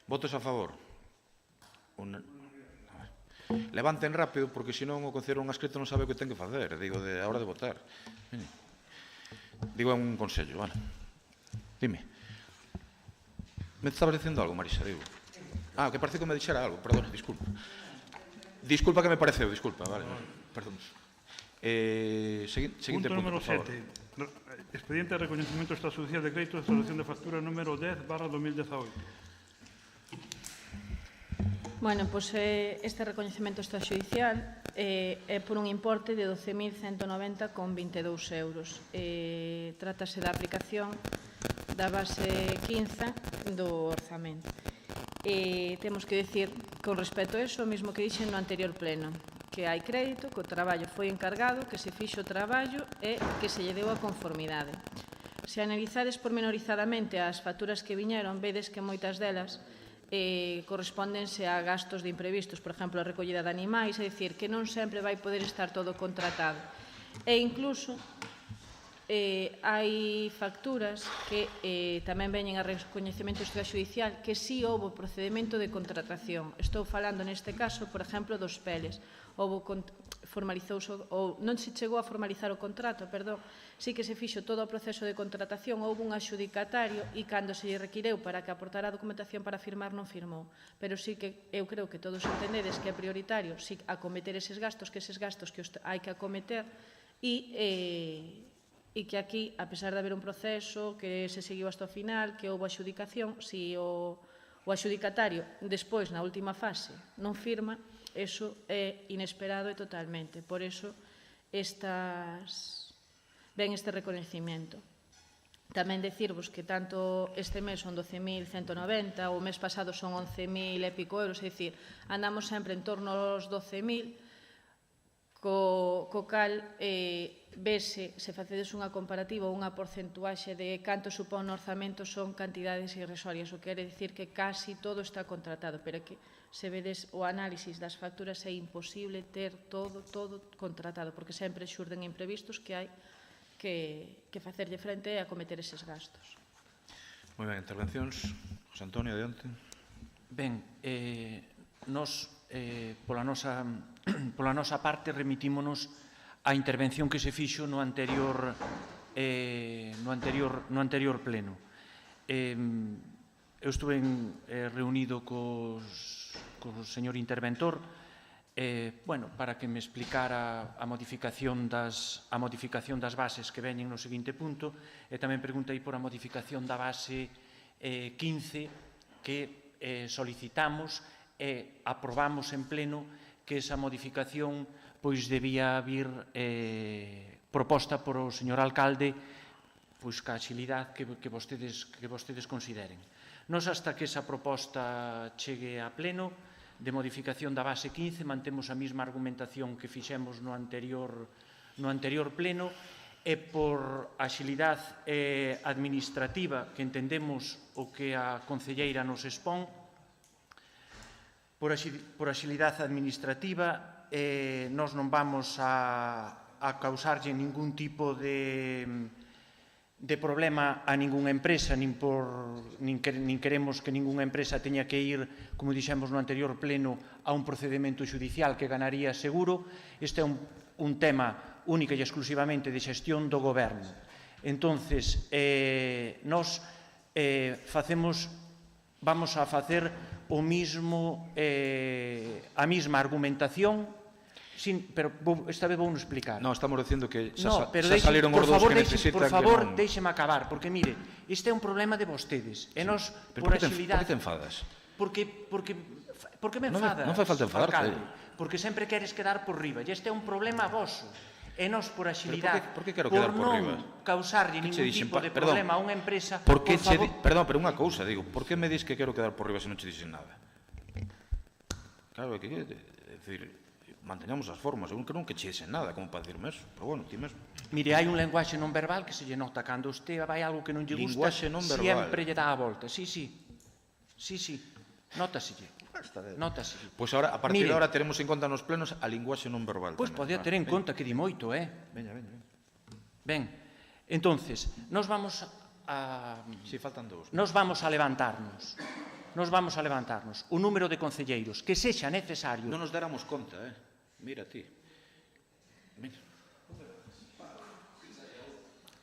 Votos a favor. Levanten rápido, porque senón o concelleiro non escrito non sabe o que ten que facer, digo, a hora de votar. Digo, é un consello, vale. Dime. Me estabas dicindo algo, Marisa, digo. Que parece que me dixera algo, perdona, disculpa. Disculpa que me pareceu, disculpa, vale, perdón. Seguinte punto número por favor. 7. Expediente de reconocimiento extrajudicial de crédito de resolución de factura número 10/2018. Bueno, pois este recoñecemento extrajudicial é por un importe de 12.190,22 euros. Trátase da aplicación da base 15 do orzamento. Temos que dicir, con respecto a eso, o mesmo que dixen no anterior pleno, que hai crédito, que o traballo foi encargado, que se fixo o traballo e que se lle deu a conformidade. Se analizades pormenorizadamente as facturas que viñeron, vedes que moitas delas correspóndense a gastos de imprevistos, por exemplo, a recollida de animais, é dicir, que non sempre vai poder estar todo contratado. E incluso hai facturas que tamén veñen a recoñecemento extrajudicial que si houve procedimento de contratación. Estou falando neste caso, por exemplo, dos peles. Formalizouse, ou non se chegou a formalizar o contrato, perdón, sí que se fixo todo o proceso de contratación, houve un adxudicatario e cando se lle requireu para que aportara a documentación para firmar non firmou. Pero sí que eu creo que todos entendedes que é prioritario sí acometer eses gastos que hai que acometer e que aquí, a pesar de haber un proceso que se seguiu hasta o final, que houve adxudicación, si o adxudicatario despois na última fase non firma, eso é inesperado e totalmente. Por eso ven este recoñecemento. Tamén decirvos que tanto este mes son 12.190, o mes pasado son 11.000 e pico euros, é dicir, andamos sempre en torno aos 12.000, co cal vese, se facedes unha comparativa ou unha porcentuaxe de canto supón no orzamento, son cantidades irrisorias, o que quere dicir que casi todo está contratado, pero que se vedes o análisis das facturas é imposible ter todo contratado, porque sempre xurden imprevistos que hai que facerlle frente e acometer eses gastos. Moi ben, intervencións. José Antonio, adiante. Ben, nos, pola nosa parte, remitímonos á intervención que se fixo no anterior pleno. Eu estuve reunido co señor interventor para que me explicara a modificación das bases que veñen no seguinte punto e tamén preguntei por a modificación da base 15 que solicitamos e aprobamos en pleno que esa modificación pois debía vir proposta por o señor alcalde pois ca axilidade que vostedes consideren. Nos, hasta que esa proposta chegue a pleno de modificación da base 15, mantemos a mesma argumentación que fixemos no anterior pleno e por axilidade administrativa que entendemos o que a concelleira nos expón, por axilidade administrativa nós non vamos a causarlle ningún tipo de problema a ningunha empresa, nin queremos que ningunha empresa teña que ir, como dixemos no anterior pleno, a un procedimento xudicial que ganaría seguro. Este é un tema única e exclusivamente de xestión do goberno. Entonces, nós vamos a facer o mismo, a mesma argumentación, pero esta vez vou non explicar. No, estamos dicindo que xa saliron os dous que necesitan que non... Por favor, déixeme acabar, porque, mire, este é un problema de vostedes. E nós, por axilidade... Por que te enfadas? Porque me enfadas, non fai falta enfadarte. porque sempre queres quedar por riba, e este é un problema voso. E nós, por axilidade, por que quero quedar por riba? non causarlle ningún tipo de problema a unha empresa, por favor... Perdón, pero unha cousa, digo, por que me dis que quero quedar por riba se non che dixen nada? Claro, é dicir, manteñamos as formas, eu non que che dixen nada, como para dicirme eso, pero bueno, ti mesmo. Mire, hai un lenguaxe non verbal que se lle nota cando usted vai algo que non lle gusta, sempre lle dá a volta. Sí, nótaselle. Pois agora, a partir de agora, teremos en conta nos plenos a linguaxe non verbal. Pois podía ter en conta que di moito, Veña. Ben, entonces, nos vamos a... Si, faltan dous. Nos vamos a levantarnos. O número de concelleiros que sexa necesario... Non nos daramos conta, Mira ti.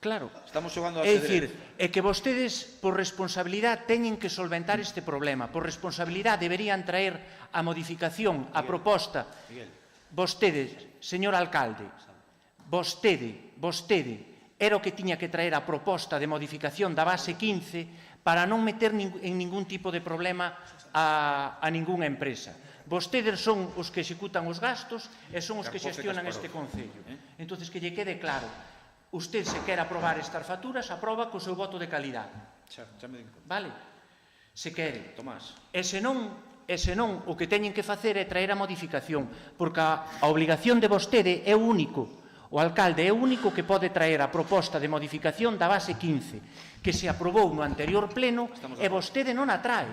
Claro. Estamos xogando a É ajedrez. dicir, é que vostedes, por responsabilidade, teñen que solventar este problema. Por responsabilidade, deberían traer a modificación, a proposta. Vostede, señor alcalde, vostede, era o que tiña que traer a proposta de modificación da base 15 para non meter en ningún tipo de problema a ningunha empresa. Vostedes son os que executan os gastos e son os que xestionan este concello. Entón, que lle quede claro, usted se quer aprobar estas facturas, aproba co seu voto de calidad. Vale? Se quere. Tomás. E se non, o que teñen que facer é traer a modificación, porque a obligación de vostede é o único. O alcalde é o único que pode traer a proposta de modificación da base 15, que se aprobou no anterior pleno e vostede non a trae.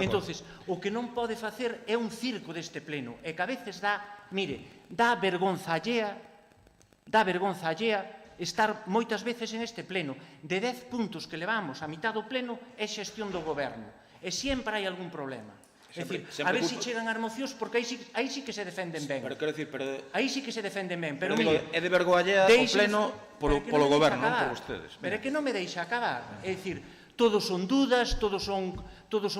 Entón, o que non pode facer é un circo deste pleno, e que a veces dá vergonza allea, estar moitas veces en este pleno. De 10 puntos que levamos a mitad do pleno é xestión do goberno, e sempre hai algún problema. É dicir, a ver se chegan as mocións, porque aí sí que se defenden ben. Aí sí que se defenden ben, pero mire... É de vergoallea o pleno polo goberno, non por vostedes. Pero é que non me deixa acabar. É dicir, todos son dudas, todos son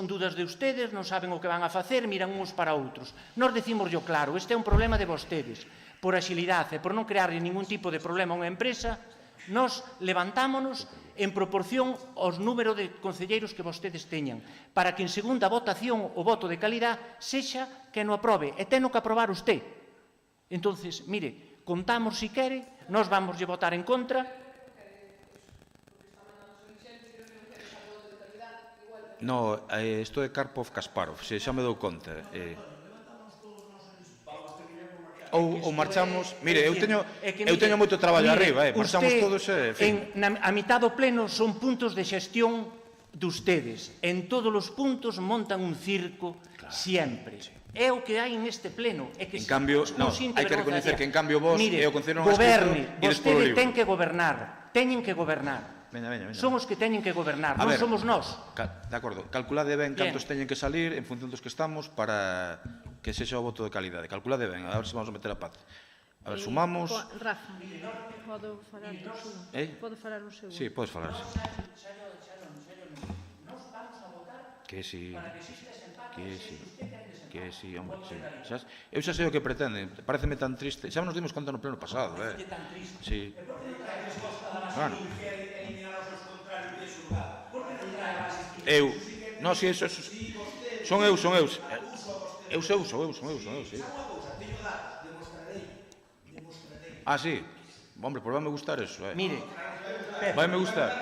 dudas de ustedes, non saben o que van a facer, miran uns para outros. Nós decimoslo claro, este é un problema de vostedes. Por axilidade e por non crearle ningún tipo de problema a unha empresa, nós levantámonos en proporción aos número de concelleiros que vostedes teñan, para que en segunda votación o voto de calidad sexa que non aprobe, e teno que aprobar usted. Entón, mire, contamos si quere, nós vamos lle votar en contra. No, isto é Karpov-Kasparov, se xa me dou conta. Ou marchamos... Mire, eu teño moito traballo arriba, marchamos todos e... A mitad do pleno son puntos de xestión de ustedes. En todos os puntos montan un circo sempre. É o que hai neste pleno. En cambio, hai que reconocer que en cambio vos e o Concello non escrito ides polo libro. Vostede ten que gobernar. Teñen que gobernar. Son os que teñen que gobernar, non somos nós. De acordo, calculade ben cantos teñen que salir en función dos que estamos para que sexa o voto de calidade. Calculade ben, a ver se vamos a meter a paz. A ver, sumamos... Rafa, podo falar o segundo? Podo falar o segundo? Sí, podes falar. Que si, hombre, sí. Eu xa sei o que pretenden, pareceme tan triste. Xa nos dimos conta no pleno pasado, Sí. Bueno. Non, si, eso... Son eu. Eu, sí. Ah, sí. Hombre, pois vai me gustar eso, Mire, vai me gustar.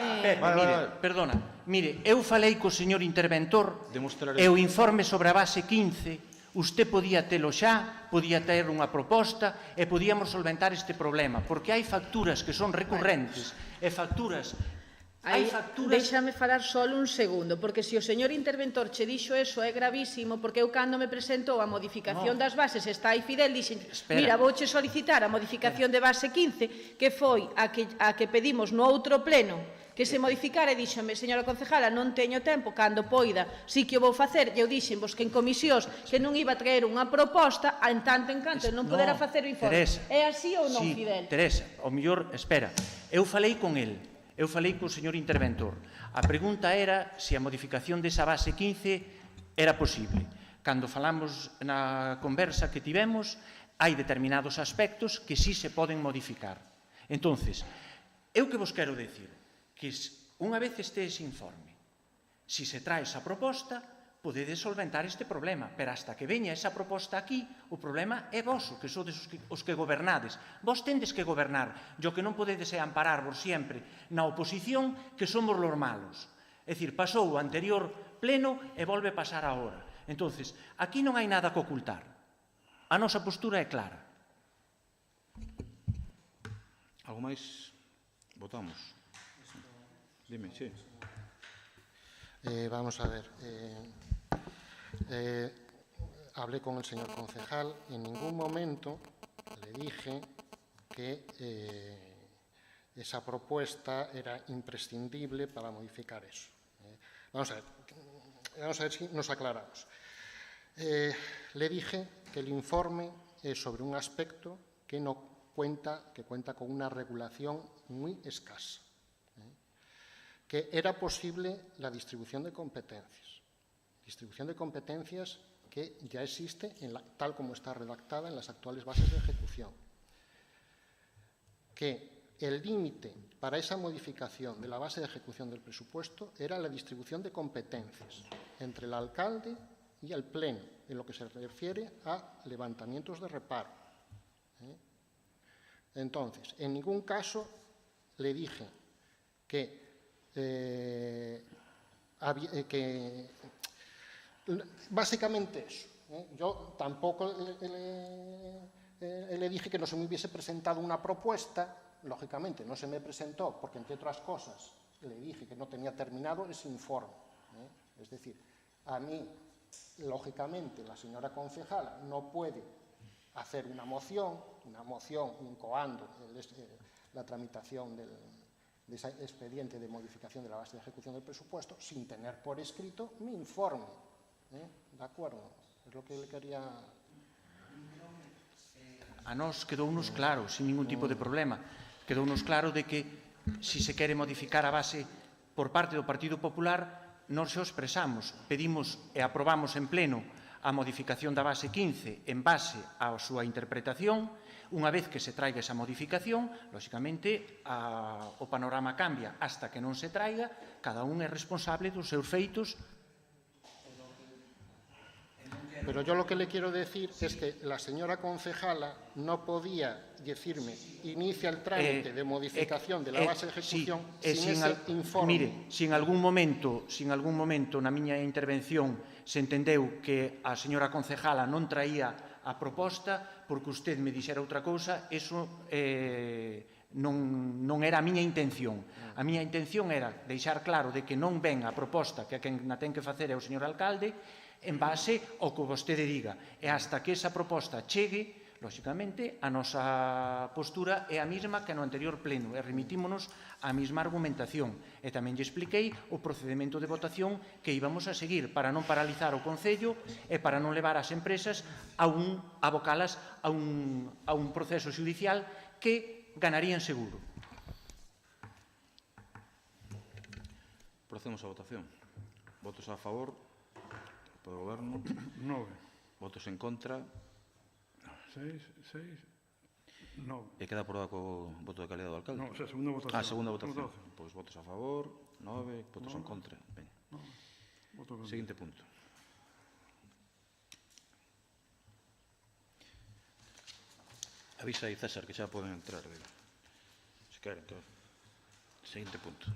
Perdona. Mire, eu falei co señor interventor e o informe sobre a base 15, usted podía telo xa, podía ter unha proposta e podíamos solventar este problema, porque hai facturas que son recurrentes e facturas... Déixame falar só un segundo, porque se o señor interventor che dixo eso é gravísimo, porque eu cando me presentou a modificación das bases está aí Fidel, dixen, mira, vouche solicitar a modificación de base 15, que foi a que pedimos no outro pleno, que se modificara, e díxame, señora concejala, non teño tempo, cando poida, si que o vou facer, e eu dixenvos que en comisións que non iba a traer unha proposta, en tanto en canto non podera facer o informe. É así ou non, Fidel? Teresa, o mellor, espera, eu falei con el, eu falei co señor interventor. A pregunta era se a modificación desa base 15 era posible. Cando falamos na conversa que tivemos, hai determinados aspectos que sí se poden modificar. Entonces, eu que vos quero decir que unha vez este ese informe, si se trae esa proposta, podedes solventar este problema, pero hasta que veña esa proposta aquí, o problema é voso, que sodes os que gobernades. Vos tendes que gobernar, e o que non podedes é ampararvos sempre na oposición que somos los malos. É dicir, pasou o anterior pleno e volve a pasar agora. Entonces, aquí non hai nada que ocultar. A nosa postura é clara. Algo máis? Votamos. Dime, sí. Vamos a ver. Hablé con el señor concejal y en ningún momento le dije que esa propuesta era imprescindible para modificar eso. Vamos a ver si nos aclaramos. Le dije que el informe es sobre un aspecto que cuenta con una regulación muy escasa, que era posible la distribución de competencias que ya existe tal como está redactada en las actuales bases de ejecución, que el límite para esa modificación de la base de ejecución del presupuesto era la distribución de competencias entre el alcalde y el pleno, en lo que se refiere a levantamientos de reparo. Entonces, en ningún caso le dije que básicamente eso. Yo tampoco le dije que no se me hubiese presentado una propuesta. Lógicamente no se me presentó porque, entre otras cosas, le dije que no tenía terminado ese informe. Es decir, a mí, lógicamente, la señora concejala no puede hacer una moción incoando la tramitación de ese expediente de modificación de la base de ejecución del presupuesto sin tener por escrito mi informe. ¿De acuerdo? Es lo que le quería... A nós quedounos claro, sin ningún tipo de problema. Quedounos claro de que, se se quere modificar a base por parte do Partido Popular, nós se o expresamos, pedimos e aprobamos en pleno a modificación da base 15 en base á súa interpretación. Unha vez que se traiga esa modificación, lóxicamente, o panorama cambia. Hasta que non se traiga, cada un é responsable dos seus feitos. Pero yo lo que le quiero decir es que la señora concejala no podía decirme inicia el trámite de modificación de la base de ejecución sin ese informe. Mire, se en algún momento na miña intervención se entendeu que a señora concejala non traía a proposta porque usted me dixera outra cousa, eso non era a miña intención. A miña intención era deixar claro de que non ven a proposta que quen na ten que facer é o señor alcalde en base ao que vostede diga. E hasta que esa proposta chegue, lóxicamente, a nosa postura é a mesma que no anterior pleno e remitímonos á mesma argumentación. E tamén lle expliquei o procedimento de votación que íbamos a seguir para non paralizar o Concello e para non levar as empresas a abocalas a un proceso judicial que ganarían seguro. Procedemos a votación. Votos a favor do Goberno. 9. Votos en contra. 6, 9. E queda aprobado co voto de calidad do alcalde? No, o sea, segunda votación. Segunda votación. Pois votos a favor, 9, votos en contra. Ben. Seguinte punto. Avisa aí, César, que xa poden entrar. Se queren, claro. Seguinte punto.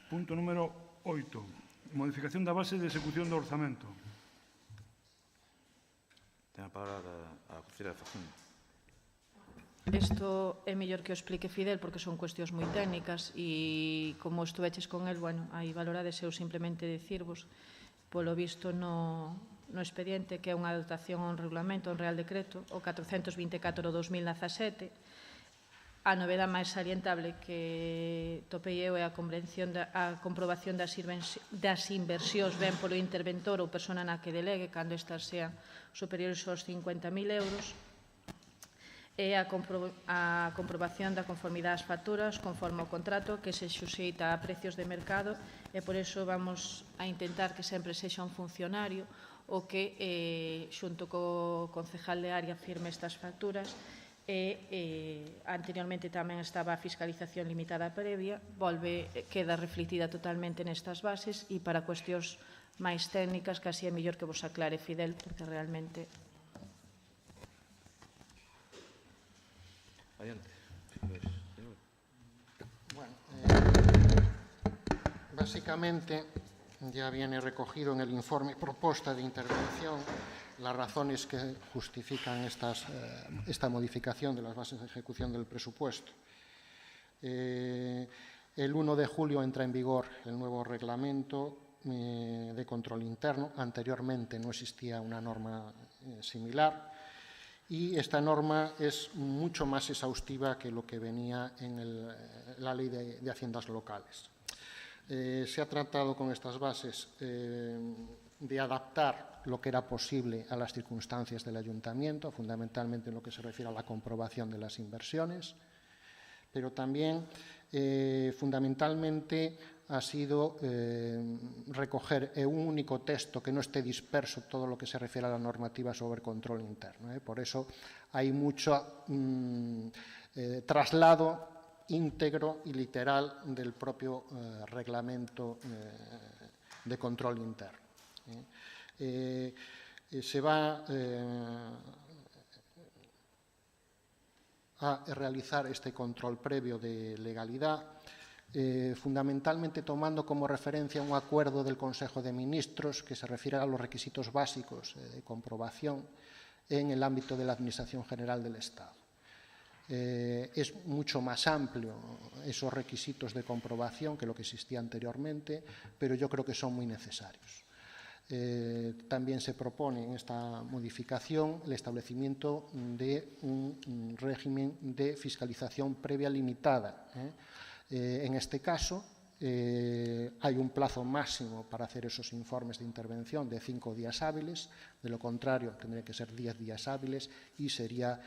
Punto número 8. Modificación da base de execución do orzamento. Ten a palabra a Concelleira de Facenda. Isto é mellor que o explique Fidel porque son cuestións moi técnicas e como estuveches con el, bueno, aí valorades eu simplemente dicirvos polo visto no expediente que é unha dotación a un regulamento, a un real decreto, o 424/2017. A novedade máis salientable que topei eu é a comprobación das inversións ben polo interventor ou persona na que delegue cando estas sean superiores aos 50.000 euros e a comprobación da conformidade ás facturas conforme ao contrato que se suxeita a precios de mercado e por iso vamos a intentar que sempre sexa un funcionario o que xunto co concejal de área firme estas facturas e anteriormente tamén estaba a fiscalización limitada previa, queda reflectida totalmente nestas bases e para cuestións máis técnicas casi é mellor que vos aclare Fidel, porque realmente... Adiante. Bueno, básicamente ya viene recogido en el informe propuesta de intervención las razones que justifican esta modificación de las bases de ejecución del presupuesto. El 1 de julio entra en vigor el nuevo reglamento de control interno. Anteriormente no existía una norma similar y esta norma es mucho más exhaustiva que lo que venía en la Ley de Haciendas Locales. Se ha tratado con estas bases de adaptar lo que era posible a las circunstancias del ayuntamiento, fundamentalmente en lo que se refiere a la comprobación de las inversiones, pero también fundamentalmente ha sido recoger en un único texto que no esté disperso todo lo que se refiere a la normativa sobre control interno. Por eso hay mucho traslado íntegro y literal del propio reglamento de control interno. Se va a realizar este control previo de legalidad, fundamentalmente tomando como referencia un acuerdo del Consejo de Ministros que se refiere a los requisitos básicos de comprobación en el ámbito de la Administración General del Estado. Es mucho más amplio esos requisitos de comprobación que lo que existía anteriormente, pero yo creo que son muy necesarios. También se propone en esta modificación el establecimiento de un régimen de fiscalización previa limitada. En este caso, hay un plazo máximo para hacer esos informes de intervención de 5 días hábiles, de lo contrario tendría que ser 10 días hábiles y sería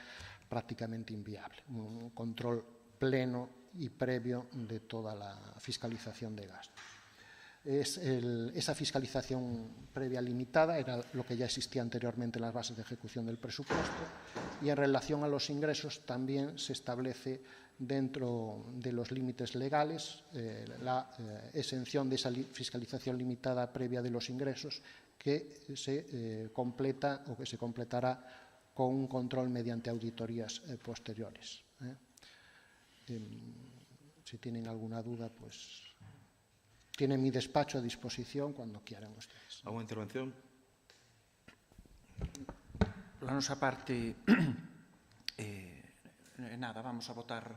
prácticamente inviable. Un control pleno y previo de toda la fiscalización de gastos. Esa fiscalización previa limitada era lo que ya existía anteriormente en las bases de ejecución del presupuesto y en relación a los ingresos también se establece dentro de los límites legales la exención de esa fiscalización limitada previa de los ingresos que se completa o que se completará con un control mediante auditorías posteriores. Si tienen alguna duda, pues tienen mi despacho a disposición cuando quieran ustedes. ¿Alguna intervención? Por la nosa parte, nada, vamos a votar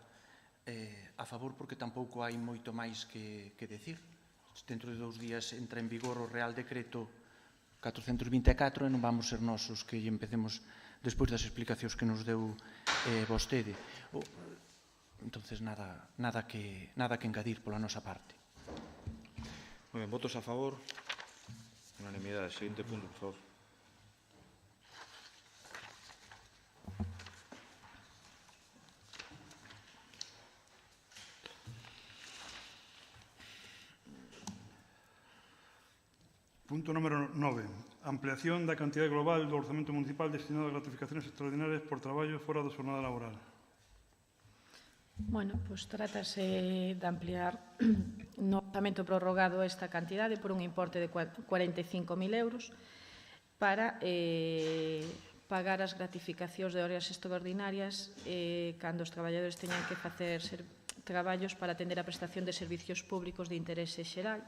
a favor porque tampouco hai moito máis que decir. Dentro de 2 días entra en vigor o Real Decreto 424 e non vamos ser nosos que empecemos despois das explicacións que nos deu vostede. Entonces, nada que engadir pola nosa parte. Moi ben, votos a favor. Unanimidade. Seguinte punto, por favor. Punto número 9. Ampliación da cantidad global do orzamento municipal destinado a gratificaciones extraordinarias por traballo fora da xornada laboral. Bueno, pues trátase de ampliar no orzamento prorrogado esta cantidade por un importe de 45.000 euros para pagar as gratificacións de horas extraordinarias cando os traballadores teñan que facer traballos para atender a prestación de servicios públicos de interese xeral.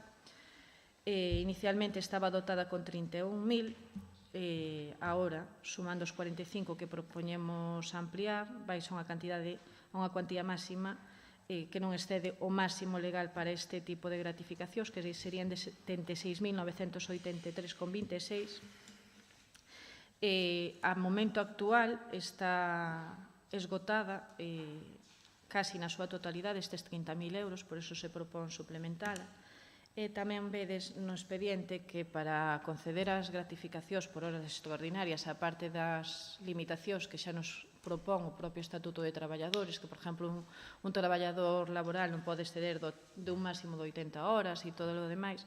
Inicialmente estaba dotada con 31.000, agora, sumando os 45 que propoñemos ampliar, vai ser unha cuantía máxima que non excede o máximo legal para este tipo de gratificacións, que serían de 76.983,26. A momento actual está esgotada casi na súa totalidade estes 30.000 euros, por iso se propón suplementala. Tamén vedes no expediente que para conceder as gratificacións por horas extraordinarias, a parte das limitacións que xa nos propón o propio Estatuto de Traballadores, que, por exemplo, un traballador laboral non pode exceder de un máximo de 80 horas e todo o demais,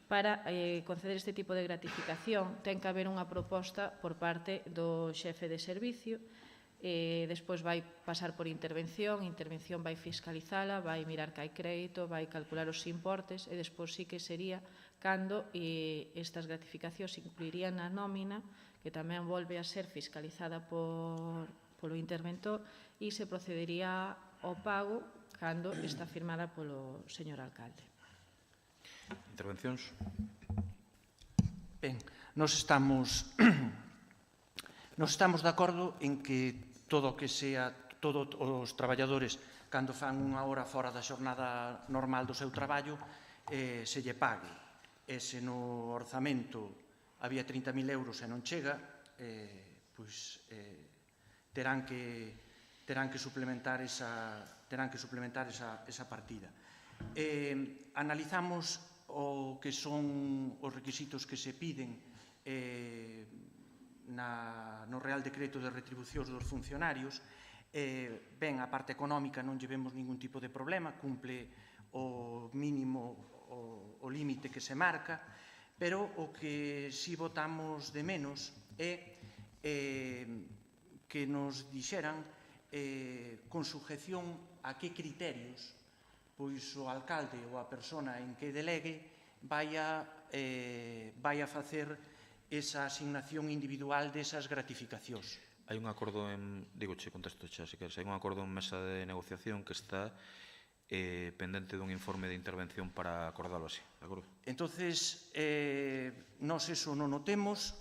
para conceder este tipo de gratificación ten que haber unha proposta por parte do xefe de servicio despois vai pasar por intervención vai fiscalizala, vai mirar que hai crédito, vai calcular os importes e despois sí que sería cando estas gratificacións se incluirían na nómina, que tamén volve a ser fiscalizada polo interventor e se procedería ao pago cando está firmada polo señor alcalde. Intervencións? Ben, nos estamos de acordo en que todo o que sea, todos os traballadores, cando fan unha hora fora da xornada normal do seu traballo, se lle pague. E se no orzamento había 30.000 euros e non chega, pois terán que suplementar esa partida. Analizamos o que son os requisitos que se piden no Real Decreto de Retribucións dos Funcionarios. Ben, a parte económica non lle vemos ningún tipo de problema, cumple o mínimo, o límite que se marca, pero o que si votamos de menos é que nos dixeran con sujeción a que criterios pois o alcalde ou a persona en que delegue vai a facer esa asignación individual desas gratificacións. Hai un acordo contesto xa, se queres, hai un acordo en mesa de negociación que está pendente dun informe de intervención para acordalo así, de acordo? Entonces, nós eso non o temos,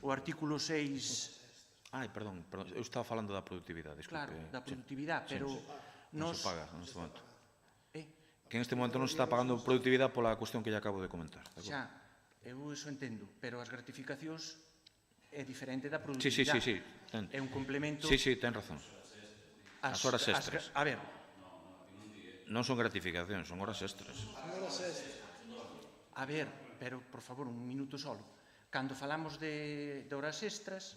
o artículo 6... Perdón, eu estaba falando da productividade, desculpe. Claro, da productividade, pero... Non se paga neste momento. Que en este momento non se está pagando productividade pola cuestión que lle acabo de comentar. Xa, eu iso entendo, pero as gratificacións é diferente da productividade. Sí. É un complemento... Sí, ten razón. As horas extras. A ver. Non son gratificacións, son horas extras. A ver, pero, por favor, un minuto solo. Cando falamos de horas extras,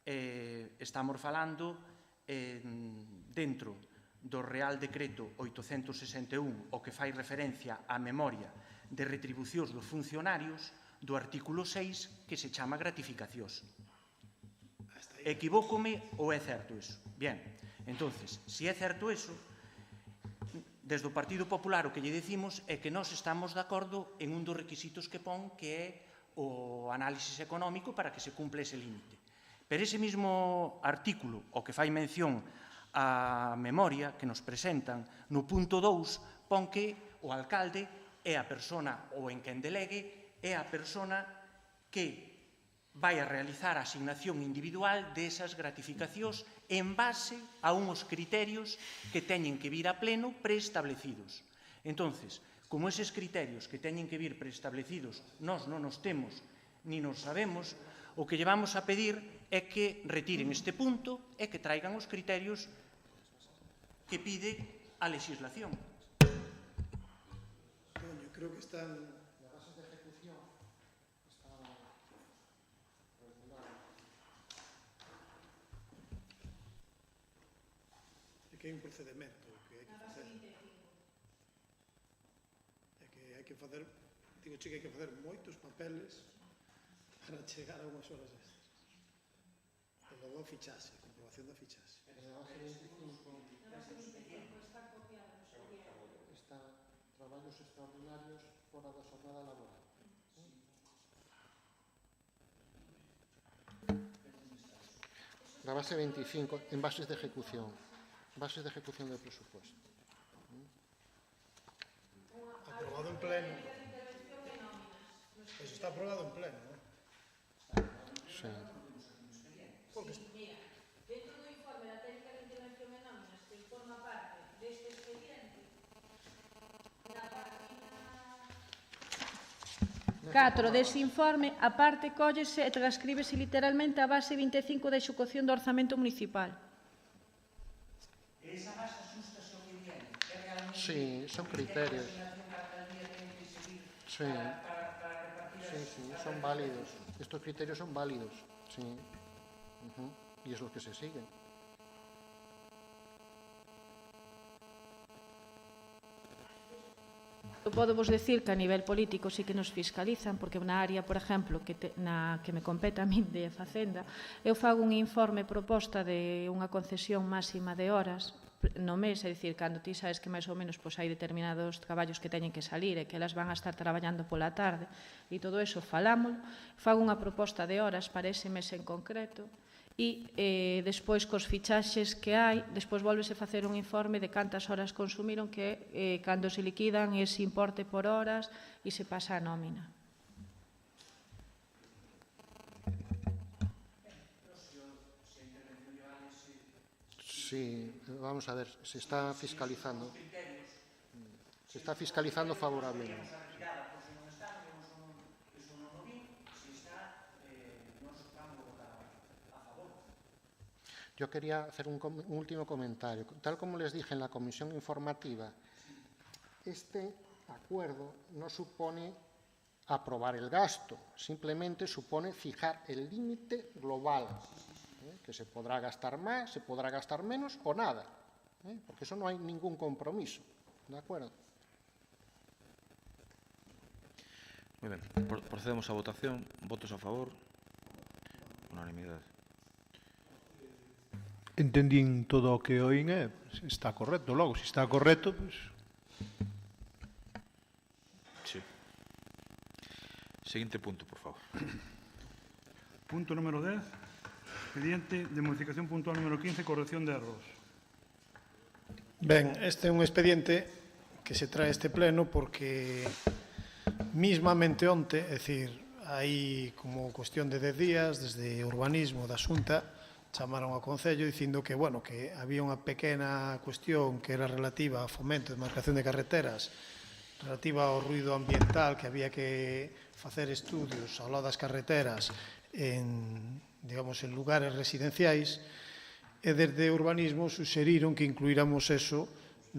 estamos falando dentro do Real Decreto 861, o que fai referencia á memoria de retribucións dos funcionarios, do artículo 6, que se chama gratificacións. Equivócome ou é certo iso? Bien, entonces, se é certo iso, desde o Partido Popular o que lle decimos é que nós estamos de acordo en un dos requisitos que pon, que é o análisis económico para que se cumple ese límite. Pero ese mismo artículo, o que fai mención a memoria que nos presentan no punto 2, pon que o alcalde é a persona ou en quen delegue é a persona que vai a realizar a asignación individual desas gratificacións en base a uns criterios que teñen que vir a pleno preestablecidos. Entonces, como eses criterios que teñen que vir preestablecidos nós non os temos ni nos sabemos, o que lle vamos a pedir é que retiren este punto e que traigan os criterios que pide a legislación. Yo creo que están... Las bases de ejecución están reguladas. É que hai un procedimento que hai que facer. É que hai que facer, digo, que hai que facer moitos papeles para chegar a unhas horas extras. E logo fichase, comprobación da fichase. Está traballos extraordinarios fora da xornada laboral. La base 25, en bases de ejecución del presupuesto. Aprobado en pleno. Eso está aprobado en pleno, ¿no? Sí. Mira, dentro do informe da técnica de intervención en nóminas que forma parte deste expediente, na página 4 deste informe, a parte cóllese e transcríbese literalmente a base 25 da execución do orzamento municipal. Esa base asústase ao que viene. Sí, son criterios. Sí, son válidos. Estos criterios son válidos, sí. Y es lo que se sigue. Eu podo vos decir que a nivel político sí que nos fiscalizan, porque na área, por exemplo, que me compete a min de Facenda, eu fago un informe proposta de unha concesión máxima de horas no mes, é dicir, cando ti sabes que máis ou menos hai determinados traballos que teñen que salir e que elas van a estar traballando pola tarde, e todo eso falámoslo, fago unha proposta de horas para ese mes en concreto, e despois cos fichaxes que hai, despois volvese a facer un informe de cantas horas consumiron, que cando se liquidan ese importe por horas e se pasa a nómina. Sí, vamos a ver, se está fiscalizando. Se está fiscalizando favorablemente. Yo quería hacer un último comentario. Tal como les dije en la comisión informativa, este acuerdo no supone aprobar el gasto, simplemente supone fijar el límite global, que se podrá gastar más, se podrá gastar menos o nada, porque eso no hay ningún compromiso, ¿de acuerdo? Muy ben, procedemos a votación. Votos a favor? Unanimidade. Entendín todo o que oín está correcto. Logo, se está correcto, pois... Sí. Seguinte punto, por favor. Punto número 10. Expediente de modificación puntual número 15, corrección de erros. Ben, este é un expediente que se trae a este pleno porque mismamente onte, é dicir, hai como cuestión de 10 días, desde urbanismo da Xunta, chamaron ao Concello dicindo que, bueno, que había unha pequena cuestión que era relativa ao fomento de marcación de carreteras, relativa ao ruido ambiental, que había que facer estudios ao lado das carreteras en, digamos, en lugares residenciais, e desde urbanismo suxeriron que incluíramos eso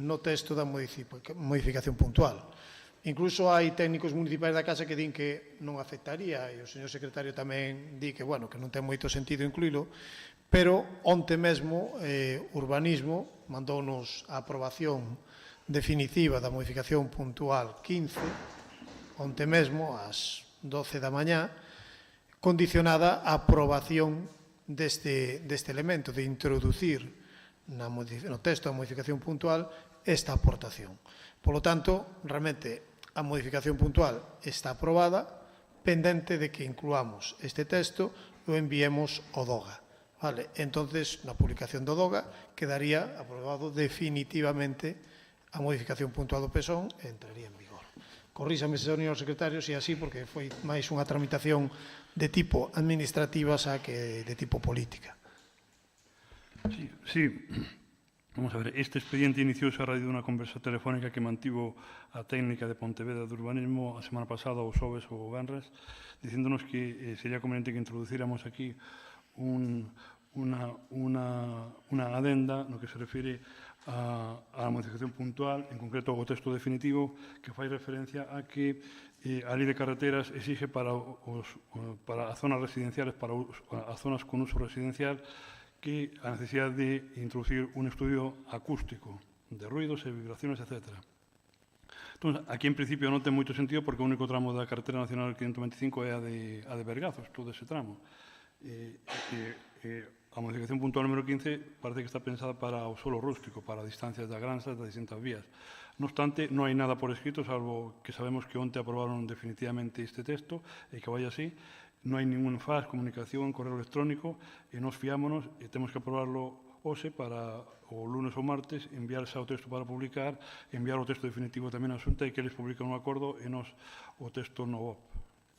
no texto da modificación puntual. Incluso hai técnicos municipais da Casa que din que non afectaría, e o señor secretario tamén di que, bueno, que non ten moito sentido incluílo, pero onte mesmo urbanismo mandounos a aprobación definitiva da modificación puntual 15, onte mesmo ás 12 da mañá, condicionada á aprobación deste elemento, de introducir no texto da modificación puntual esta aportación. Por lo tanto, realmente, a modificación puntual está aprobada, pendente de que incluamos este texto e o enviemos ao DOGA. Vale, entonces, na publicación do DOGA quedaría aprobado definitivamente a modificación puntual do PSON e entraría en vigor. Corríxame, señor secretario, se é así, porque foi máis unha tramitación de tipo administrativa xa que de tipo política. Sí. Vamos a ver, este expediente iniciouse a raíz dunha conversa telefónica que mantivo a técnica de Pontevedra de Urbanismo a semana pasada, o xoves ou o venres, dicíndonos que sería conveniente que introducíramos aquí unha adenda no que se refire a modificación puntual, en concreto o texto definitivo, que fai referencia a que a Lei de Carreteras exige para as zonas residenciales, para as zonas con uso residencial, que a necesidade de introducir un estudio acústico de ruidos e vibraciones, etc. Entón, aquí en principio non ten moito sentido porque o único tramo da Carretera Nacional 525 é a de Bergazos, todo ese tramo. A modificación puntual número 15 parece que está pensada para o solo rústico, para distancias da granxas das distintas vías. No obstante, non hai nada por escrito, salvo que sabemos que onte aprobaron definitivamente este texto e que vai así. Non hai ningún fax, comunicación, correo electrónico, e nos fiámonos e temos que aprobarlo hoxe para o lunes ou martes, enviar xa o texto para publicar, enviar o texto definitivo tamén á Xunta e que eles publican un acordo e nos o texto no BOP.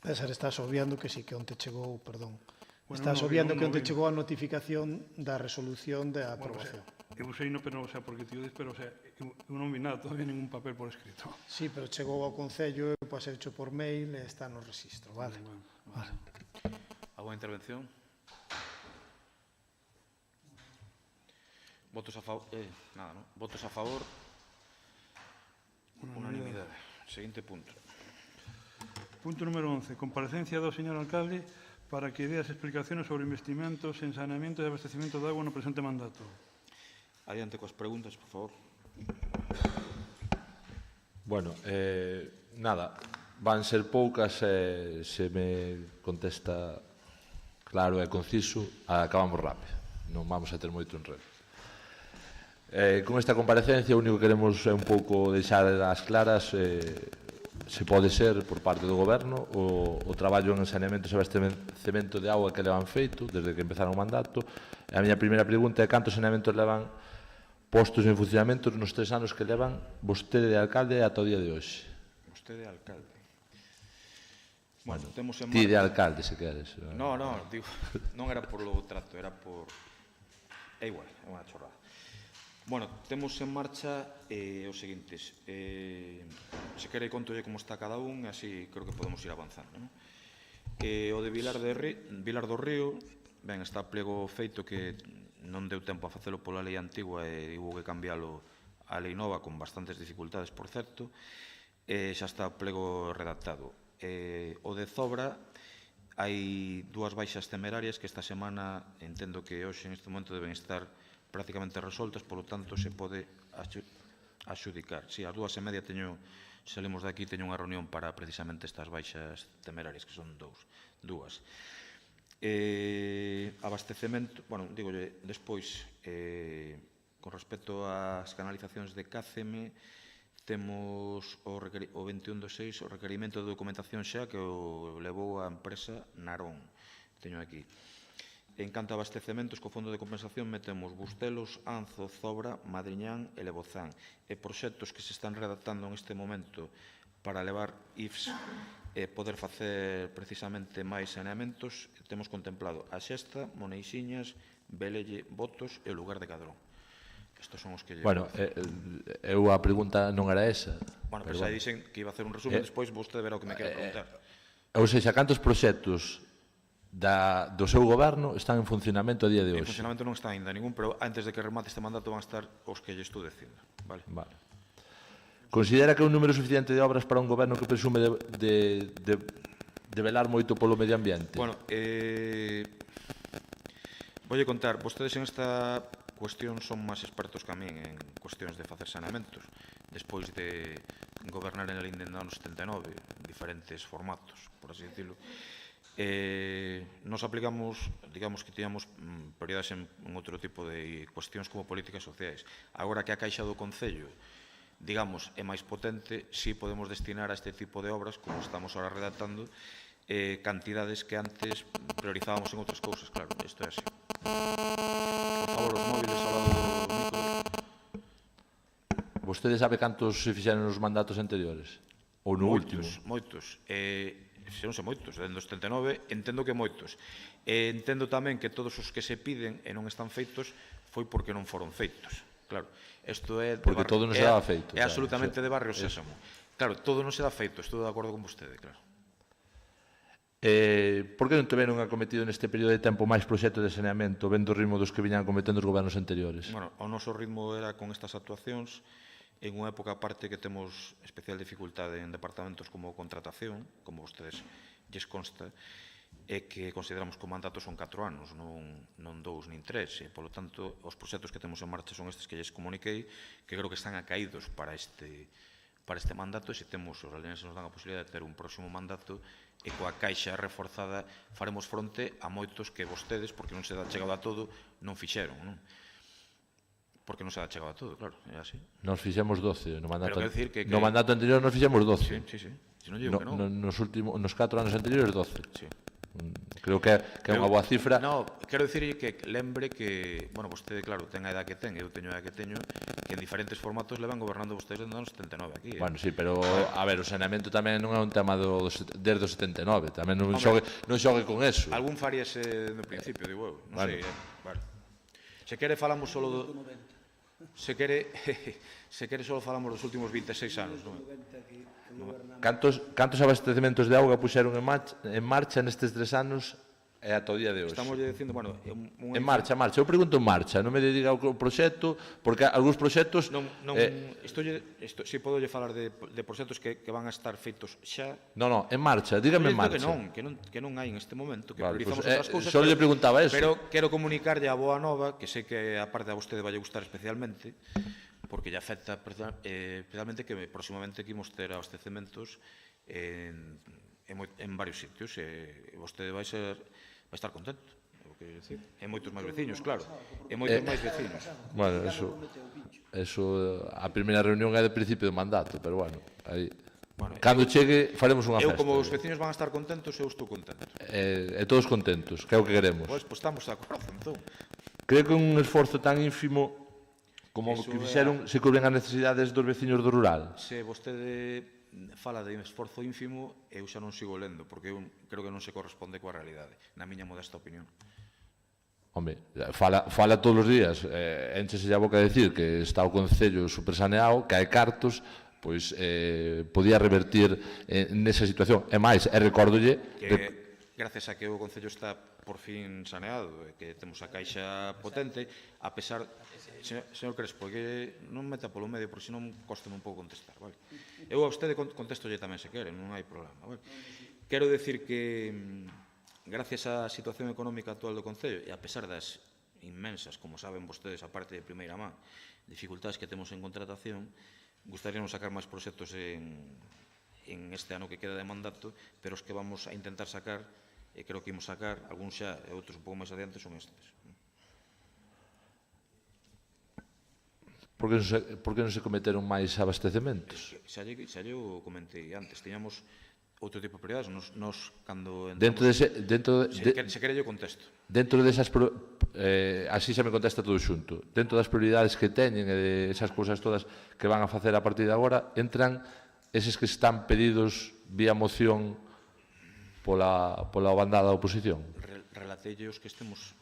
César, estás obviando que sí, que onte chegou, perdón. Estás obviando que onte chegou a notificación da resolución da aprobación. Eu usei no, pero, porque tío, pero, eu non vi nada, todavía ningún papel por escrito. Sí, pero chegou ao Concello, pois hecho por mail e está no registro, vale. Vale. Alguna intervención? Votos a favor? Nada, non? Votos a favor? Unanimidade. Seguinte punto. Punto número 11. Comparecencia do señor alcalde para que dé as explicaciones sobre investimentos en saneamiento e abastecimiento de agua no presente mandato. Adiante coas preguntas, por favor. Bueno, nada, van ser poucas e se me contesta claro e conciso, acabamos rápido. Non vamos a ter moito enredo. Con esta comparecencia, o único que queremos é un pouco deixar as claras se pode ser por parte do Goberno o traballo en saneamento e abastecemento de auga que levan feito desde que empezaron o mandato. A miña primeira pregunta é cantos saneamentos levan postos en funcionamento nos 3 anos que levan vostede de alcalde ata o día de hoxe. Vostede de alcalde. Bueno, temos en Ti de alcalde, se queres. No, digo, non era por lo trato, era por... É igual, é unha chorrada. Bueno, temos en marcha os seguintes. Se quere contolle como está cada un, así creo que podemos ir avanzando. O de Vilar do Río, ben, está plego feito que non deu tempo a facelo pola lei antigua e houve que cambialo a lei nova con bastantes dificultades, por certo, e xa está plego redactado. O de Zobra, hai 2 baixas temerarias que esta semana entendo que hoxe neste momento deben estar prácticamente resoltas, polo tanto se pode axudicar. Si, ás 2:30 salimos de aquí, teño unha reunión para precisamente estas baixas temerarias, que son 2. Abastecemento, bueno, digolle, despois, con respecto ás canalizacións de Cáceme, temos o 21/6, o requerimento de documentación xa que o levou a empresa Narón, teño aquí. En canto a abastecementos, co fondo de compensación metemos Bustelos, Anzo, Zobra, Madriñán e Lebozán, e proxectos que se están redactando en este momento para levar IFS e poder facer precisamente máis saneamentos. Temos contemplado a Xesta, Moneixiñas, Velelle, Botos e o lugar de Cadrón. Estos son os que... Bueno, eu a pregunta non era esa. Bueno, pois aí dixen que iba a hacer un resumen, despois vostede verá o que me quere preguntar. Ou seja, cantos proxectos do seu goberno están en funcionamento a día de hoxe? En funcionamento non está ainda ningún, pero antes de que remate este mandato van a estar os que lle estou dicindo. Vale. Considera que é un número suficiente de obras para un goberno que presume de velar moito polo medio ambiente? Bueno, voulle contar, vostedes en esta cuestión son máis expertos que a min en cuestións de facer saneamentos, despois de gobernar en el Linden no ano 79, diferentes formatos, por así decirlo. Nos aplicamos, digamos que tiñamos prioridades en outro tipo de cuestións como políticas sociais. Agora que a caixa do Concello, digamos, é máis potente, si podemos destinar a este tipo de obras, como estamos ahora redactando, cantidades que antes priorizábamos en outras cousas, claro, isto é así. Por favor, os móviles ao lado do micro. Vostede sabe cantos se fixeron nos mandatos anteriores? Ou no último? Moitos. Non sei moitos, dende o 79, entendo que moitos. Entendo tamén que todos os que se piden e non están feitos foi porque non foron feitos. Claro, isto é... Porque todo non se daba feito. É absolutamente de Barrio Sésamo. Claro, todo non se dá feito, estou de acordo con vostede, claro. Por que non tiveron acometido neste período de tempo máis proxectos de saneamento, vendo o ritmo dos que viñan cometendo os gobernos anteriores? Bueno, o noso ritmo era con estas actuacións, en unha época aparte que temos especial dificultade en departamentos como contratación, como vostedes lles consta, e que consideramos que o mandato son 4 anos, non 2 nin 3, e, polo tanto, os proxectos que temos en marcha son estes que lles comuniquei, que creo que están acaídos para este mandato, e se temos, os alianzas nos dan a posibilidade de ter un próximo mandato, e coa caixa reforzada faremos fronte a moitos que vostedes, porque non se dá chegado a todo, non fixeron, non? Porque non se dá chegado a todo, claro, é así. Nos fixemos 12, no mandato anterior nos fixemos 12. Sí. Se non digo que non. Nos 4 anos anteriores 12. Sí. Creo que é unha boa cifra. No, quero dicir que lembre que, bueno, vostede, claro, ten a edad que ten, eu teño a edad que teño, que en diferentes formatos levan gobernando vostedes desde o ano 79 aquí. Bueno, sí, pero, a ver, o saneamento tamén non é un tema desde o 79, tamén non xogue con eso. Algún faríase no principio, digo eu, non sei, vale. Se quere falamos solo do... Se quere solo falamos dos últimos 26 anos, non? Cantos abastecementos de auga puxeron en marcha nestes 3 anos e ata o día de hoxe? Estamos dicindo, bueno... En marcha. Eu pregunto en marcha, non me dedica ao proxecto, porque algúns proxectos... Si podo lle falar de proxectos que van a estar feitos xa... Non, en marcha, dígame en marcha. Que non hai en este momento, que priorizamos outras cousas. Só lle preguntaba eso. Pero quero comunicarlle a boa nova, que sei que a parte a vostede vai gustar especialmente, porque lle afecta especialmente que próximamente que imos ter abastecementos en varios sitios e vostede vai estar contento. E moitos máis veciños, claro. E moitos máis veciños. Bueno, eso a primeira reunión é de principio de mandato, pero bueno, aí cando chegue faremos unha festa. Eu como os veciños van a estar contentos, eu estou contento. E todos contentos, que é o que queremos. Pois estamos de acordo, entón. Creo que un esforzo tan ínfimo como o que fixeron se cubren as necesidades dos veciños do rural. Se vostede fala de esforzo ínfimo, eu xa non sigo lendo, porque eu creo que non se corresponde coa realidade, na miña modesta opinión. Home, fala todos os días, enchese a boca a decir que está o Concello supersaneado, que hai cartos, pois podía revertir nesa situación. E máis, recórdolle que gracias a que o Concello está por fin saneado, que temos a caixa potente, a pesar... Señor Crespo, que non meta polo medio, porque senón costa un pouco contestar, vale? Eu a vostede contestolle tamén se quere, non hai problema, vale? Quero decir que gracias á situación económica actual do Concello e a pesar das inmensas, como saben vostedes, a parte de primeira man, dificultades que temos en contratación, gustaríamos sacar máis proxectos en este ano que queda de mandato, pero os que vamos a intentar sacar, e creo que imos sacar, algúns xa e outros un pouco máis adiante, son estes. Por que non se cometeron máis abastecementos? Xa lle comentei antes, tiñamos outro tipo de prioridades. Nos, cando se quere yo contesto. Dentro desas así xa me contesta todo xunto. Dentro das prioridades que teñen e de esas cousas todas que van a facer a partir de agora, entran eses que están pedidos vía moción pola bandada da oposición. Relatelle os que estamos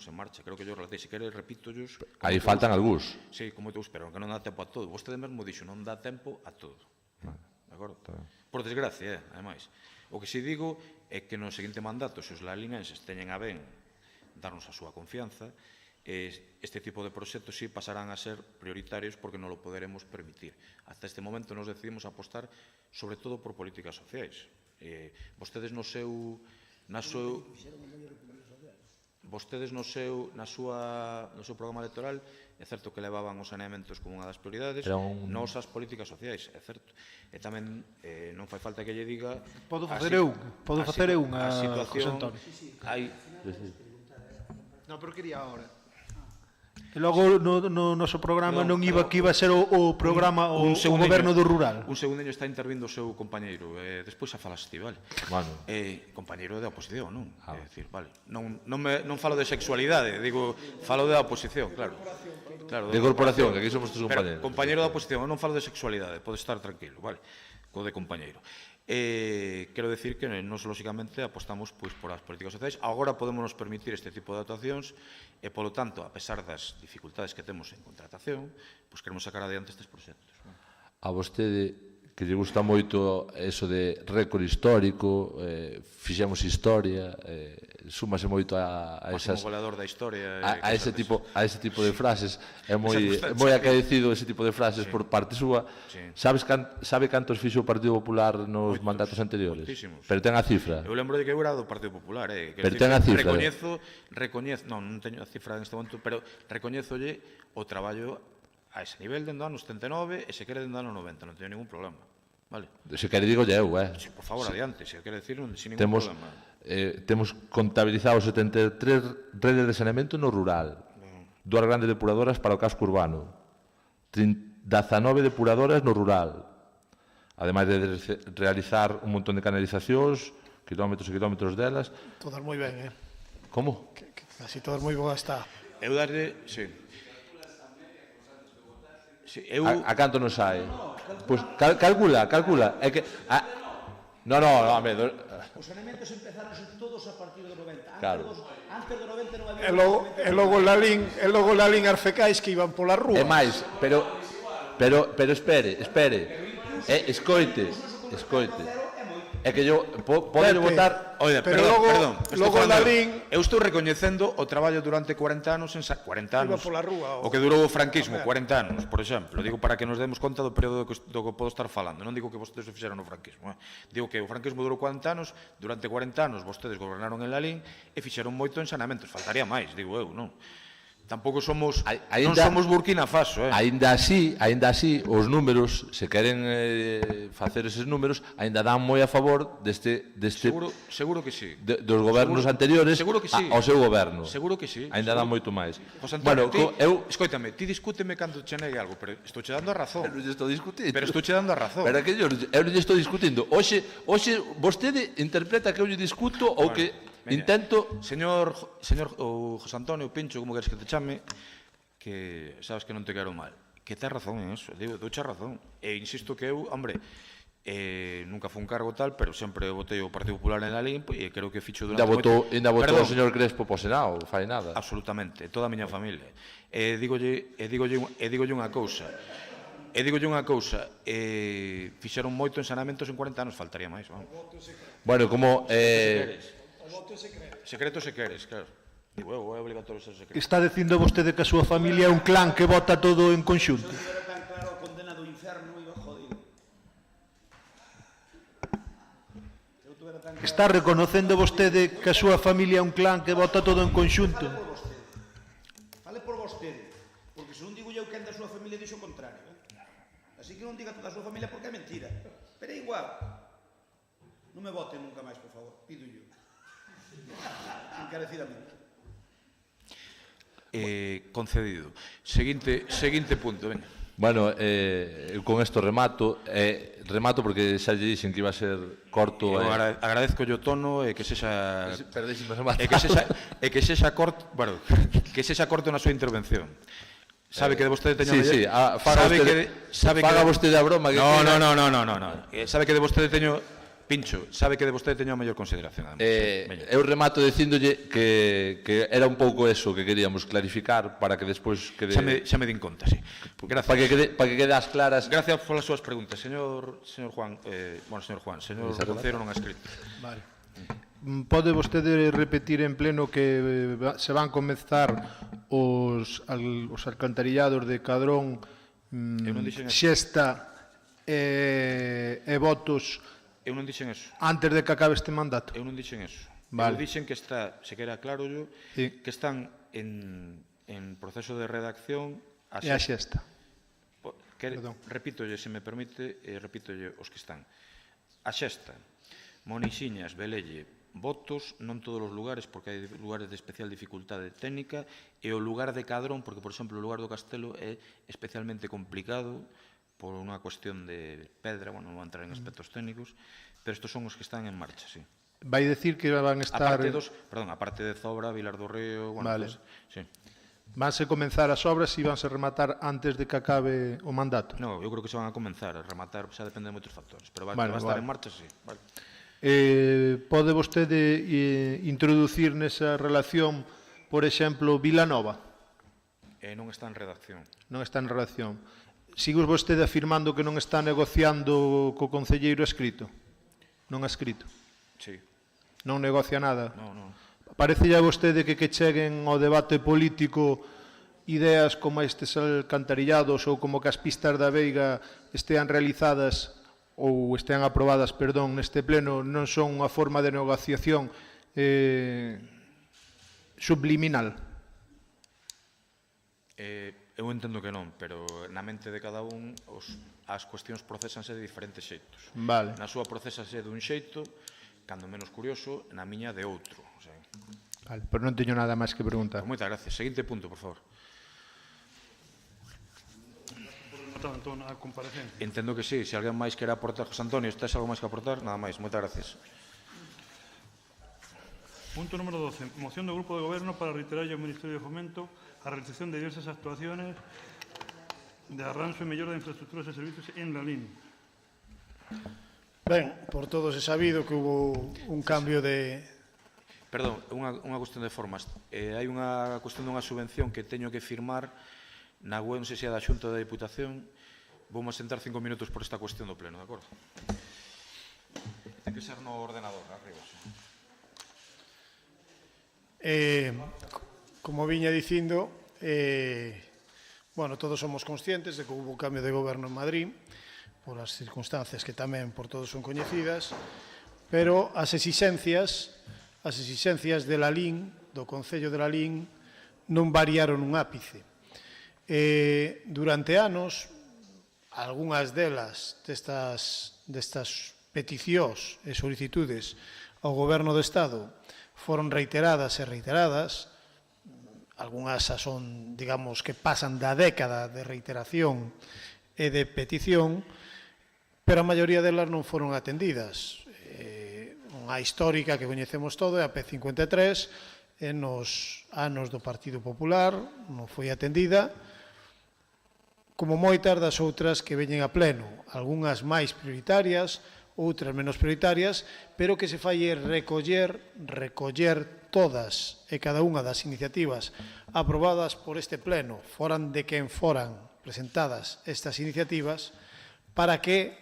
en marcha. Creo que yo relatei. Se quere, repítollos. Aí faltan algúns. Sí, como te gusta, pero que non dá tempo a todo. Vostede mesmo dixo, non dá tempo a todo. De acordo? Por desgracia, ademais. O que se digo é que no seguinte mandato, se os lalinenses teñen a ben darnos a súa confianza, este tipo de proxectos sí pasarán a ser prioritarios porque non lo poderemos permitir. Hasta este momento nos decidimos apostar sobre todo por políticas sociais. Vostedes no seu programa electoral é certo que levaban os saneamentos como unha das prioridades, nos as políticas sociais, é certo. E tamén non fai falta que lle diga podo facer eu unha situación. Non, pero quería ahora. E logo no noso programa non iba que iba a ser o programa o goberno do rural. Un segundinho, está intervindo o seu compañeiro, despois xa falaste, vale? Compañeiro da oposición, non? É dicir, vale, non falo de sexualidade, digo, falo da oposición, claro. De corporación, que aquí somos tus compañeros. Compañeiro da oposición, non falo de sexualidade, pode estar tranquilo, vale? Co de compañeiro. Quero decir que nos, lógicamente, apostamos por as políticas sociais. Agora podemos nos permitir este tipo de actuacións e, polo tanto, a pesar das dificultades que temos en contratación, queremos sacar adiante estes proxectos. A vostede, que lle gusta moito eso de récord histórico, fixemos historia, súmase moito a esas... Máximo goleador da historia... A ese tipo de frases. É moi acaecido ese tipo de frases por parte súa. Sabe cantos fixo o Partido Popular nos mandatos anteriores? Moitísimos. Pero ten a cifra. Eu lembro de que eu era do Partido Popular. Pero ten a cifra. Recoñezo, non teño a cifra en este momento, pero recoñézolle o traballo a ese nivel dende o ano 79 e se quere dende o ano 90, non teño ningún problema. Vale. Se quere digo eu, Por favor, adiante, se quere decir, sin ningún problema. Temos contabilizado 73 redes de saneamento no rural, 2 grandes depuradoras para o casco urbano, 19 depuradoras no rural, ademais de realizar un montón de canalizacións, kilómetros e kilómetros delas. Todas moi ben, Como? Casi todas moi boa está. Eu darlle, sí. A canto non sai? Pois calcula. É que No, home. Os saneamentos empezaron todos a partir do 90. Claro. Antes do 90 non había... E logo Lalín Arfecais que iban pola rúa. É máis, pero espere. Escoite. É que yo podo votar... Oye, perdón. Eu estou recoñecendo o traballo durante 40 anos, o que durou o franquismo, 40 anos, por exemplo. Digo para que nos demos conta do período do que podo estar falando. Non digo que vostedes o fixeron no franquismo. Digo que o franquismo durou 40 anos, durante 40 anos vostedes gobernaron en Lalín e fixeron moito en saneamentos. Faltaría máis, digo eu, non? Tampouco somos non somos Burkina Faso, Aínda así, os números, se queren facer eses números, aínda dan moi a favor deste seguro que sí. Dos gobernos anteriores ao seu goberno. Seguro que sí. Aínda dan moito máis. José Antonio, escoítame, ti discúteme cando che negue algo, pero estou che dando a razón. Pero lle estou discutindo. Pero estou che dando a razón. Pero que eu lle estou discutindo. Hoxe vostede interpreta que eu lle discuto ou que intento... Señor José Antonio Pincho, como queres que te chame, que sabes que non te quero mal, que tes razón en eso, douche razón. E insisto que eu, hombre, nunca foi un cargo tal, pero sempre votei o Partido Popular en la LIN e creo que ficho durante moito... Ainda votou o señor Crespo po Senado, fai nada. Absolutamente, toda a miña familia. E dígolle unha cousa, fixeron moito en saneamentos en 40 anos, faltaría máis, vamos. Bueno, como... Secreto se queres, claro. Digo, é obligatorio ser secreto. Está dicindo vostede que a súa familia é un clan que vota todo en conxunto. Está reconocendo vostede que a súa familia é un clan que vota todo en conxunto. Fale por vostede, porque se non digo eu quen da súa familia dixo o contrario. Así que non diga toda a súa familia porque é mentira. Pero é igual. Non me voten nunca máis, por favor, pido yo. Encarecidamente. Concedido. Seguinte punto, veña. Bueno, eu con isto remato porque xa lle dixen que iba a ser corto. Agradezco o tono e que sexa corto na súa intervención. Sabe que de vostede teño faga vostede a broma. No. Sabe que de vostede teño Pincho, sabe que de vostede teño a mellor consideración. Eu remato dicíndolle que era un pouco eso que queríamos clarificar para que despois quede... Xa me din conta, sí. Para que quede as claras. Gracias polas súas preguntas, señor Conceiro non ha escrito. Vale. Pode vostede repetir en pleno que se van comezar os alcantarillados de Cadrón, Xesta e Votos... Eu non dixen eso. Antes de que acabe este mandato? Eu non dixen eso. Vale. Eu dixen que está, se quera claro yo, que están en proceso de redacción e a Xesta. Repítolle, se me permite, repítolle os que están. A Xesta, Monixiñas, Velelle, Votos, non todos os lugares, porque hai lugares de especial dificultade técnica, e o lugar de Cadrón, porque, por exemplo, o lugar do Castelo é especialmente complicado, por unha cuestión de pedra, non vou entrar en aspectos técnicos, pero estos son os que están en marcha, sí. Vai decir que van estar... Aparte de Zobra, Vilar do Río... Vale. Sí. Vanse comenzar as obras e vanse rematar antes de que acabe o mandato? Non, eu creo que se van a comenzar, a rematar xa depende de moitos factores, pero vai estar en marcha, sí. Pode vostede introducir nesa relación, por exemplo, Vilanova? Non está en redacción. Non está en redacción. Sigo vostede afirmando que non está negociando co concelleiro escrito? Non ha escrito? Sí. Non negocia nada? Non. Parece a vostede que cheguen ao debate político ideas como estes alcantarillados ou como que as pistas da Veiga estean realizadas ou estean aprobadas, neste pleno, non son unha forma de negociación subliminal? Eu entendo que non, pero na mente de cada un as cuestións procesanse de diferentes xeitos. Vale. Na súa procesase dun xeito, cando menos curioso, na miña de outro. Vale, pero non teño nada máis que preguntar. Moitas gracias. Seguinte punto, por favor. Entendo que sí. Se alguén máis quere aportar, José Antonio, tes algo máis que aportar? Nada máis. Moitas gracias. Punto número 12. Moción do Grupo de Goberno para reiterar ao Ministerio de Fomento a realización de diversas actuaciones de arranxo e mellora de infraestructuras e servicios en la LIN. Ben, por todos é sabido que hubo un cambio de... Perdón, unha cuestión de formas. Hai unha cuestión dunha subvención que teño que firmar na web, non sei se é da Xunta da Diputación. Vamos sentar 5 minutos por esta cuestión do pleno, de acordo? Ten que ser no ordenador, arriba. Como viña dicindo, todos somos conscientes de que hubo un cambio de goberno en Madrid, por as circunstancias que tamén por todos son coñecidas, pero as exixencias de la LIN, do Concello de la LIN, non variaron un ápice. Durante anos, algunhas delas destas peticións e solicitudes ao Goberno do Estado foron reiteradas e reiteradas. Algunhas son, digamos, que pasan da década de reiteración e de petición, pero a maioría delas non foron atendidas. Unha histórica que coñecemos todo é a P53, e nos anos do Partido Popular non foi atendida, como moitas das outras que veñen a pleno, algunhas máis prioritarias, outras menos prioritarias, pero que se fai é recoller todas e cada unha das iniciativas aprobadas por este pleno, foran de quen foran presentadas estas iniciativas, para que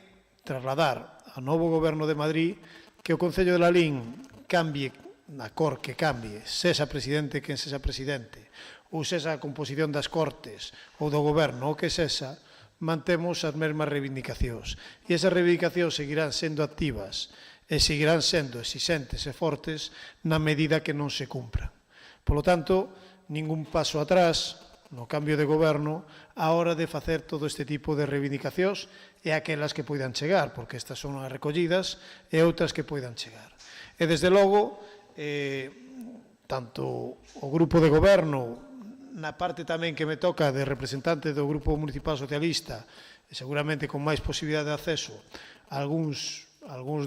trasladar ao novo Goberno de Madrid que o Concello de Lalín cambie na cor que cambie, sexa presidente quen sexa presidente, ou sexa a composición das Cortes ou do Goberno, o que sexa, mantemos as mesmas reivindicacións. E esas reivindicacións seguirán sendo activas e seguirán sendo exixentes e fortes na medida que non se cumpran. Por lo tanto, ningún paso atrás no cambio de goberno a hora de facer todo este tipo de reivindicacións e aquelas que poidan chegar, porque estas son as recollidas e outras que poidan chegar. E, desde logo, tanto o grupo de goberno, na parte tamén que me toca de representante do Grupo Municipal Socialista, e seguramente con máis posibilidade de acceso a algúns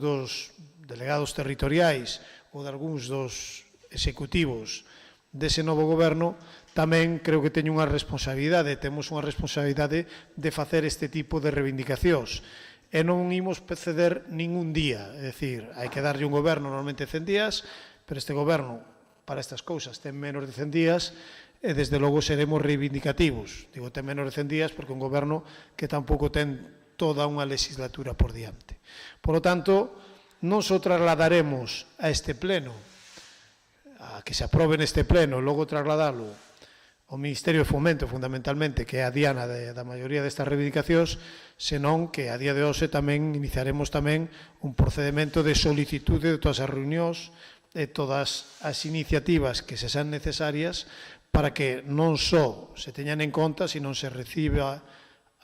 dos delegados territoriais ou de algúns dos executivos dese novo goberno, tamén creo que teño unha responsabilidade, temos unha responsabilidade de facer este tipo de reivindicacións. E non imos ceder ningún día, é dicir, hai que darlle un goberno normalmente 100 días, pero este goberno para estas cousas ten menos de 100 días e desde logo seremos reivindicativos. Digo, ten menos de 100 días porque un goberno que tampouco ten toda unha legislatura por diante. Por lo tanto, non só trasladaremos a este pleno, a que se aprobe neste pleno, logo trasladalo ao Ministerio de Fomento, fundamentalmente, que é a diana da maioría destas reivindicacións, senón que a día de hoxe tamén iniciaremos tamén un procedimento de solicitude de todas as reunións e todas as iniciativas que se sean necesarias para que non só se teñan en conta, sino se reciba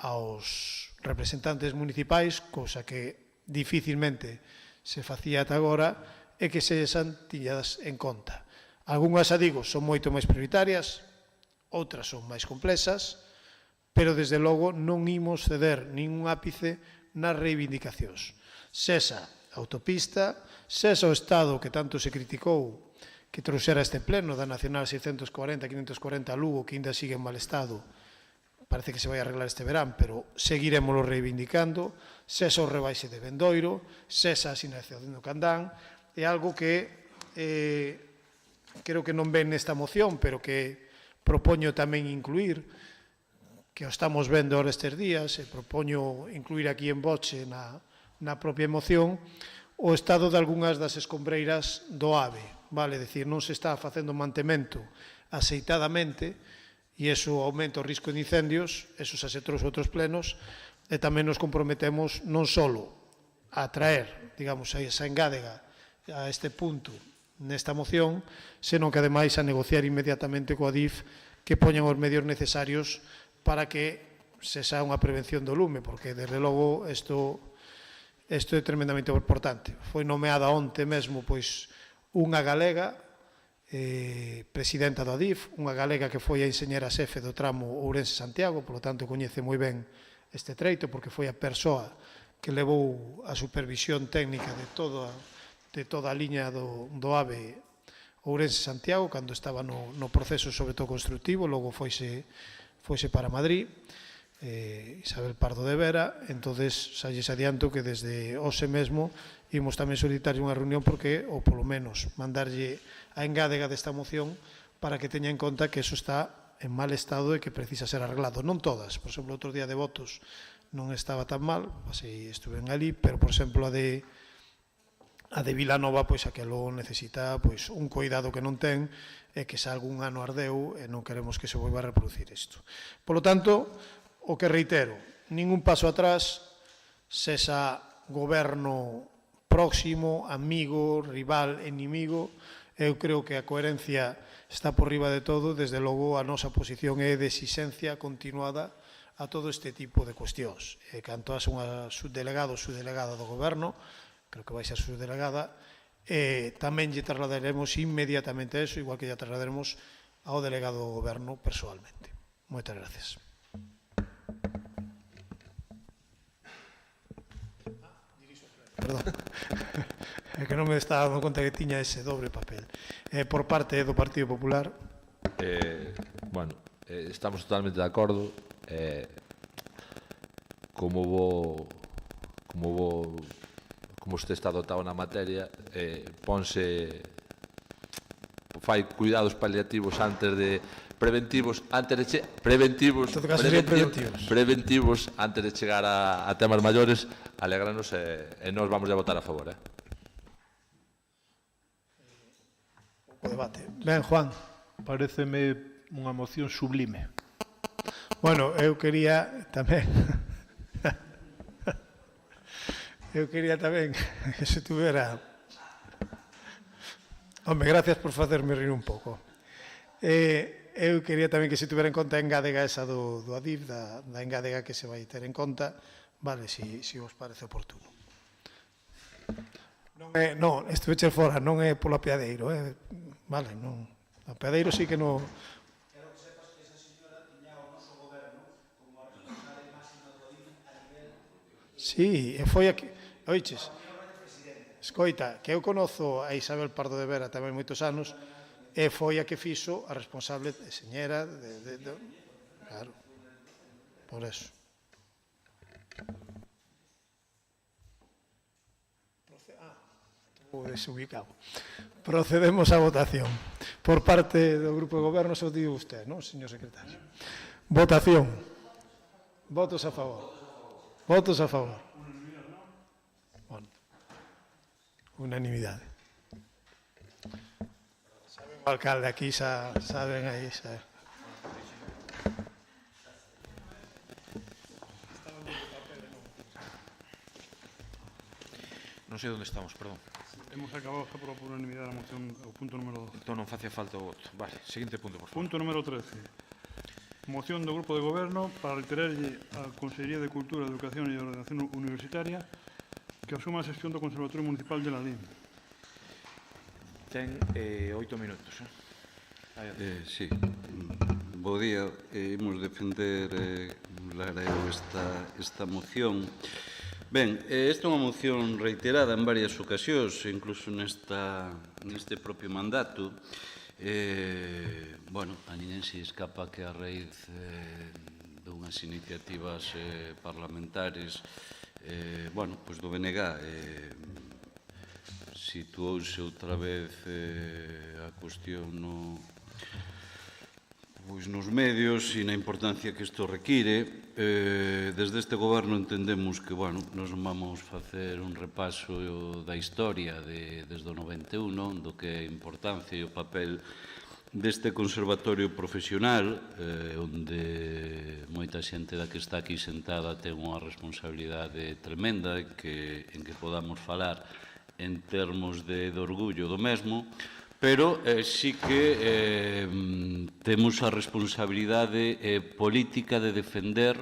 aos representantes municipais, cousa que dificilmente se facía ata agora, e que se sean tiñadas en conta. Algúnas, digo, son moito máis prioritarias, outras son máis complexas, pero desde logo non imos ceder ningún ápice nas reivindicacións. Sexa autopista, sexa o Estado que tanto se criticou que trouxera este pleno da Nacional 640-540 a Lugo, que ainda sigue en mal estado, parece que se vai arreglar este verán, pero seguiremoslo reivindicando, sexa o rebaixe de Bendoiro, sexa a asignación do Candán, é algo que creo que non ven nesta moción, pero que propoño tamén incluir, que o estamos vendo ahora estes días, e propoño incluir aquí en boche na propia moción, o estado de algunhas das escombreiras do AVE, vale? É dicir, non se está facendo mantemento aceitadamente, e iso aumenta o risco de incendios, eso xa se trouxe outros plenos, e tamén nos comprometemos non só a traer, digamos, a esa engádega a este punto nesta moción, senón que ademais a negociar inmediatamente coa DIF que poñan os medios necesarios para que se xa unha prevención do lume, porque desde logo isto é tremendamente importante. Foi nomeada onte mesmo pois unha galega presidenta da DIF, unha galega que foi a enxeñera xefe do tramo Ourense-Santiago, polo tanto coñece moi ben este treito, porque foi a persoa que levou a supervisión técnica de toda a liña do AVE Ourense-Santiago, cando estaba no proceso sobre todo constructivo, logo foise para Madrid, Isabel Pardo de Vera. Entonces xa lles adianto que desde hoxe mesmo imos tamén solicitarlle unha reunión porque, ou polo menos mandarlle a engádega desta moción para que teña en conta que eso está en mal estado e que precisa ser arreglado. Non todas, por exemplo, outro día de votos non estaba tan mal, así estuven ali, pero, por exemplo, a de Vilanova, pois aquelo necesita pois un cuidado que non ten e que xa algún ano ardeu e non queremos que se volva a reproducir isto. Por lo tanto, o que reitero, ningún paso atrás, sexa goberno próximo, amigo, rival, enemigo, Eu creo que a coherencia está por riba de todo, desde logo a nosa posición é de exixencia continuada a todo este tipo de cuestións. Canto a unha subdelegado ou subdelegada do Goberno, creo que vai ser subdelegada, tamén lle trasladaremos inmediatamente eso, igual que lle trasladaremos ao delegado do Goberno persoalmente. Moitas gracias. Perdón. É que non me estaba dando conta que tiña ese doble papel. Por parte do Partido Popular. Bueno, estamos totalmente de acordo. Como usted está dotado na materia, fai cuidados paliativos antes de preventivos antes de chegar a temas maiores. Alegranos e nós vamos a votar a favor. O debate. Ben, Juan. Paréceme unha moción sublime. Bueno, eu quería tamén que se tuvera... Home, gracias por facerme rir un pouco. Eu quería tamén que se tuvera en conta a engádega esa do ADIF, da engádega que se vai ter en conta, vale, se vos parece oportuno. Non, estuveche fora, non é polo apeadeiro, vale, non. O apeadeiro sí que non... Quero que sepas que esa señora tiña o noso goberno como a responsable máxima do ADIF a nivel... Sí, e foi aquí... Oiches, escoita, que eu conozo a Isabel Pardo de Vera tamén moitos anos, e foi a que fixo a responsable señera claro, por eso. Desubicado. Procedemos á votación. Por parte do Grupo de Goberno, se o digo usted, non, señor secretario? Votación. Votos a favor. Votos a favor. Bueno. Unanimidade. Saben o alcalde aquí, saben aí, saben. Non sei onde estamos, perdón. Hemos acabado por unanimidade a moción, o punto número 12. Entón non facía falta o voto. Vale, seguinte punto, por favor. Punto número 13. Moción do Grupo de Goberno para reiterarlle á Consellería de Cultura, Educación e Ordenación Universitaria que asuma a xestión do Conservatorio Municipal de Lalín. Ten 8 minutos. Sí. Bo día. Imos defender, Lara, esta moción. Ben, esta é unha moción reiterada en varias ocasións, incluso neste propio mandato. Bueno, a ninguén se escapa que a raíz dunhas iniciativas parlamentares, bueno, pois do BNG, situouse outra vez a cuestión nos medios e na importancia que isto require. Desde este goberno entendemos que, bueno, nos vamos facer un repaso da historia desde o 91, do que é a importancia e o papel deste conservatorio profesional, onde moita xente da que está aquí sentada ten unha responsabilidade tremenda en que podamos falar en termos de orgullo do mesmo, pero sí que temos a responsabilidade política de defender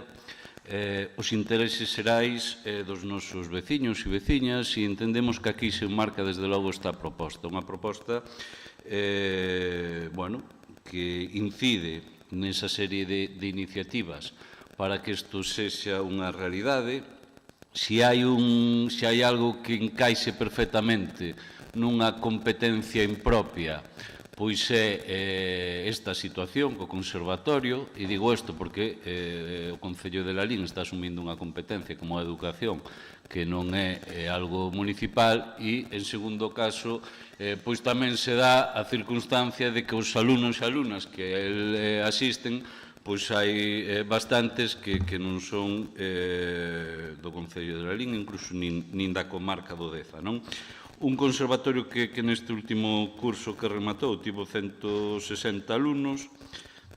os intereses xerais dos nosos veciños e veciñas, e entendemos que aquí se enmarca desde logo esta proposta, unha proposta que incide nesa serie de iniciativas para que isto sexa unha realidade. Se hai algo que encaixe perfectamente nunha competencia impropia, pois é esta situación co conservatorio, e digo isto porque o Concello de Lalín está asumindo unha competencia como a educación que non é algo municipal, e en segundo caso pois tamén se dá a circunstancia de que os alumnos e alumnas que asisten, pois hai bastantes que non son do Concello de Lalín, incluso nin da comarca do Deza, non? Un conservatorio que neste último curso que rematou tivo 160 alumnos,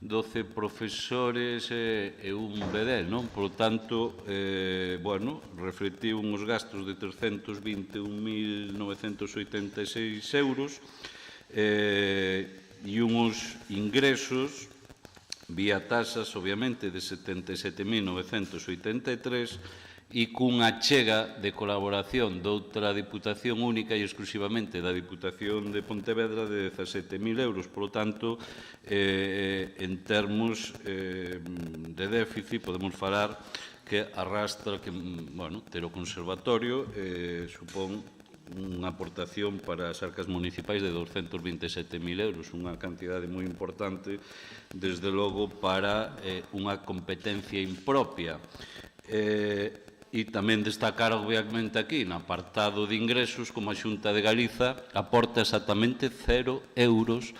12 profesores e un bedel, non? Por tanto, reflectiu uns gastos de 321.986 euros, e uns ingresos vía tasas, obviamente, de 77.983 e cunha chega de colaboración doutra Diputación única e exclusivamente da Diputación de Pontevedra de 17.000 euros. Por lo tanto, en termos de déficit, podemos falar que arrastra que, bueno, ter o conservatorio supón unha aportación para as arcas municipais de 227.000 euros, unha cantidade moi importante, desde logo, para unha competencia impropia. E tamén destacar, obviamente, aquí, no apartado de ingresos, como a Xunta de Galiza aporta exactamente 0 euros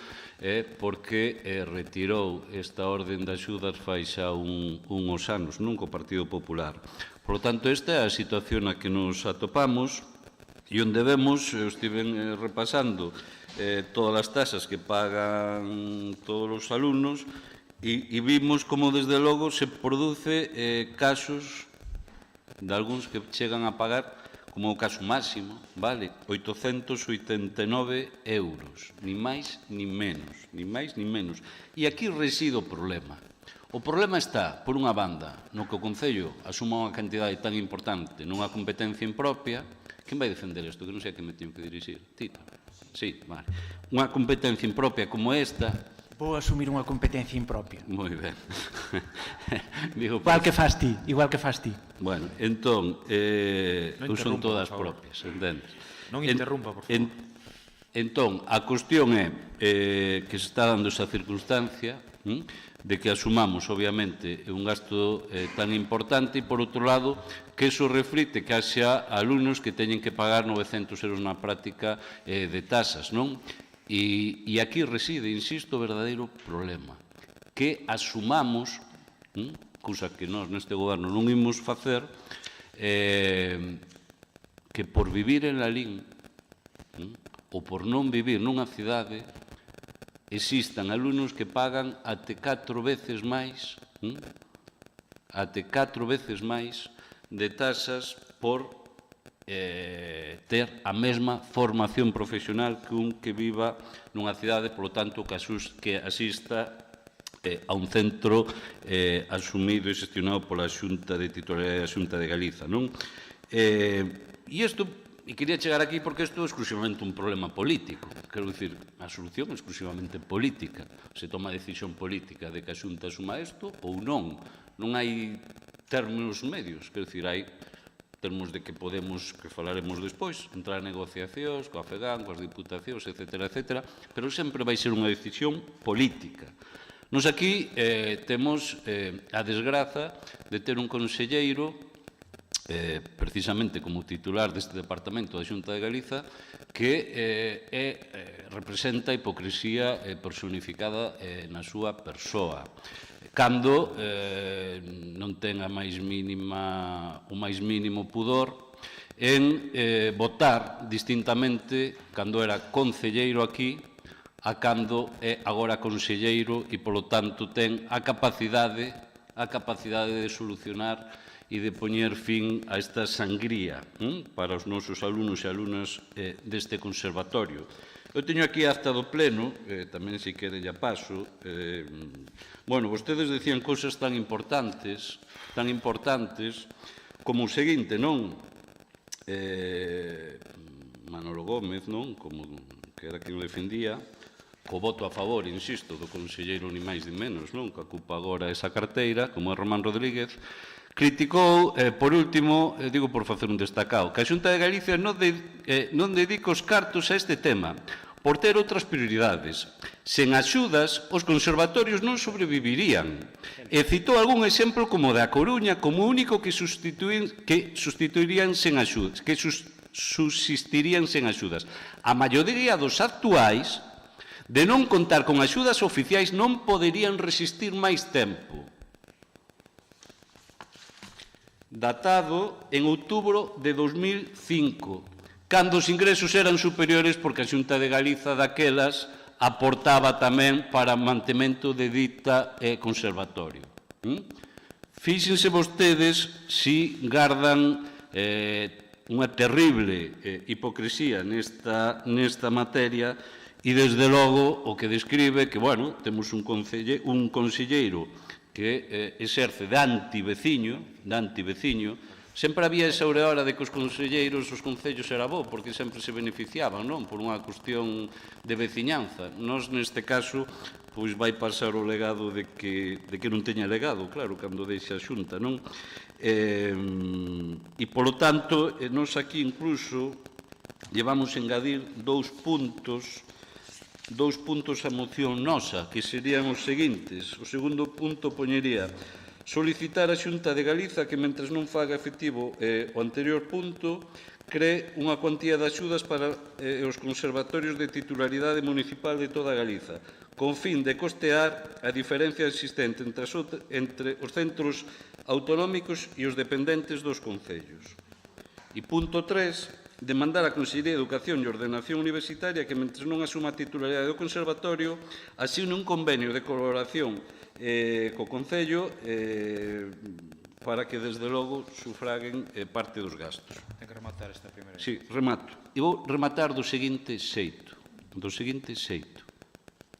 porque retirou esta orden de axudas fai xa uns anos, nunca o Partido Popular. Por lo tanto, esta é a situación a que nos atopamos e onde vemos, eu estive repasando todas as tasas que pagan todos os alumnos e vimos como, desde logo, se produce casos de algúns que chegan a pagar, como o caso máximo, vale, 889 euros, ni máis ni menos, ni máis ni menos. E aquí reside o problema. O problema está, por unha banda, no que o Concello asuma unha cantidade tan importante nunha competencia impropia. Quen vai defender isto? Que non sei a que me teño que dirixir. Tito? Sí, vale. Unha competencia impropia como esta... Vou asumir unha competencia impropia. Moi ben. Igual que fas ti, igual que fas ti. Bueno, entón, son todas propias, entendes? Non interrumpa, por favor. Entón, a cuestión é que se está dando esa circunstancia de que asumamos, obviamente, un gasto tan importante e, por outro lado, que iso reflite que haxa alumnos que teñen que pagar 900 euros na práctica de tasas, non? E aquí reside, insisto, o verdadeiro problema, que asumamos, cousa que nós neste goberno non imos facer, que por vivir en Lalín ou por non vivir nunha cidade existan alumnos que pagan até 4 veces máis de tasas por ter a mesma formación profesional que un que viva nunha cidade, polo tanto, que asista a un centro asumido e gestionado pola Xunta de Titularidade da Xunta de Galiza, non? E isto, e quería chegar aquí porque isto é exclusivamente un problema político, quero dicir, a solución é exclusivamente política, se toma a decisión política de que a Xunta asuma isto ou non, non hai términos medios, quero dicir, hai termos de que podemos, que falaremos despois, entrar en negociacións coa FEGAN, coas diputacións, etcétera, etcétera, pero sempre vai ser unha decisión política. Nos aquí temos a desgraza de ter un conselleiro, precisamente como titular deste departamento da Xunta de Galiza, que representa a hipocresía personificada na súa persoa, cando non ten o máis mínimo pudor en votar distintamente cando era concelleiro aquí a cando é agora conselleiro e, polo tanto, ten a capacidade de solucionar e de poñer fin a esta sangría para os nosos alumnos e alumnas deste conservatorio. Eu teño aquí a acta do pleno, tamén se quere ya paso. Bueno, vostedes decían cousas tan importantes como o seguinte, non? Manolo Gómez, non? Como que era quen o defendía, co voto a favor, insisto, do conselleiro ni máis ni menos, non? Que ocupa agora esa carteira, como é Román Rodríguez, criticou, por último, digo por facer un destacado, que a Xunta de Galicia non dedica os cartos a este tema, por ter outras prioridades. Sen axudas, os conservatorios non sobrevivirían. E citou algún exemplo como da Coruña, como único que substituirían sen axudas, que subsistirían sen axudas. A maioría dos actuais, de non contar con axudas oficiais, non poderían resistir máis tempo. Datado en outubro de 2005, cando os ingresos eran superiores porque a Xunta de Galiza daquelas aportaba tamén para o mantemento de dita conservatorio. Fíxense vostedes si gardan unha terrible hipocresía nesta materia E, desde logo, o que describe que, bueno, temos un conselleiro que exerce de antiveciño, sempre había esa aureola de que os conselleiros, os concellos era bo, porque sempre se beneficiaban, non? Por unha cuestión de veciñanza. Nos, neste caso, pois vai pasar o legado de que non teña legado, claro, cando deixa a Xunta, non? E, polo tanto, nos aquí incluso llevamos a engadir 2 puntos a moción nosa, que serían os seguintes. O segundo punto poñería solicitar a Xunta de Galiza que, mentres non faga efectivo o anterior punto, cree unha cuantía de axudas para os conservatorios de titularidade municipal de toda Galiza, con fin de costear a diferencia existente entre os centros autonómicos e os dependentes dos concellos. E punto 3, demandar á Consellería de Educación e Ordenación Universitaria que, mentres non asuma a titularidade do conservatorio, asine un convenio de colaboración co Concello para que, desde logo, sufraguen parte dos gastos. Ten que rematar esta primeira. Sí, remato. E vou rematar do seguinte xeito.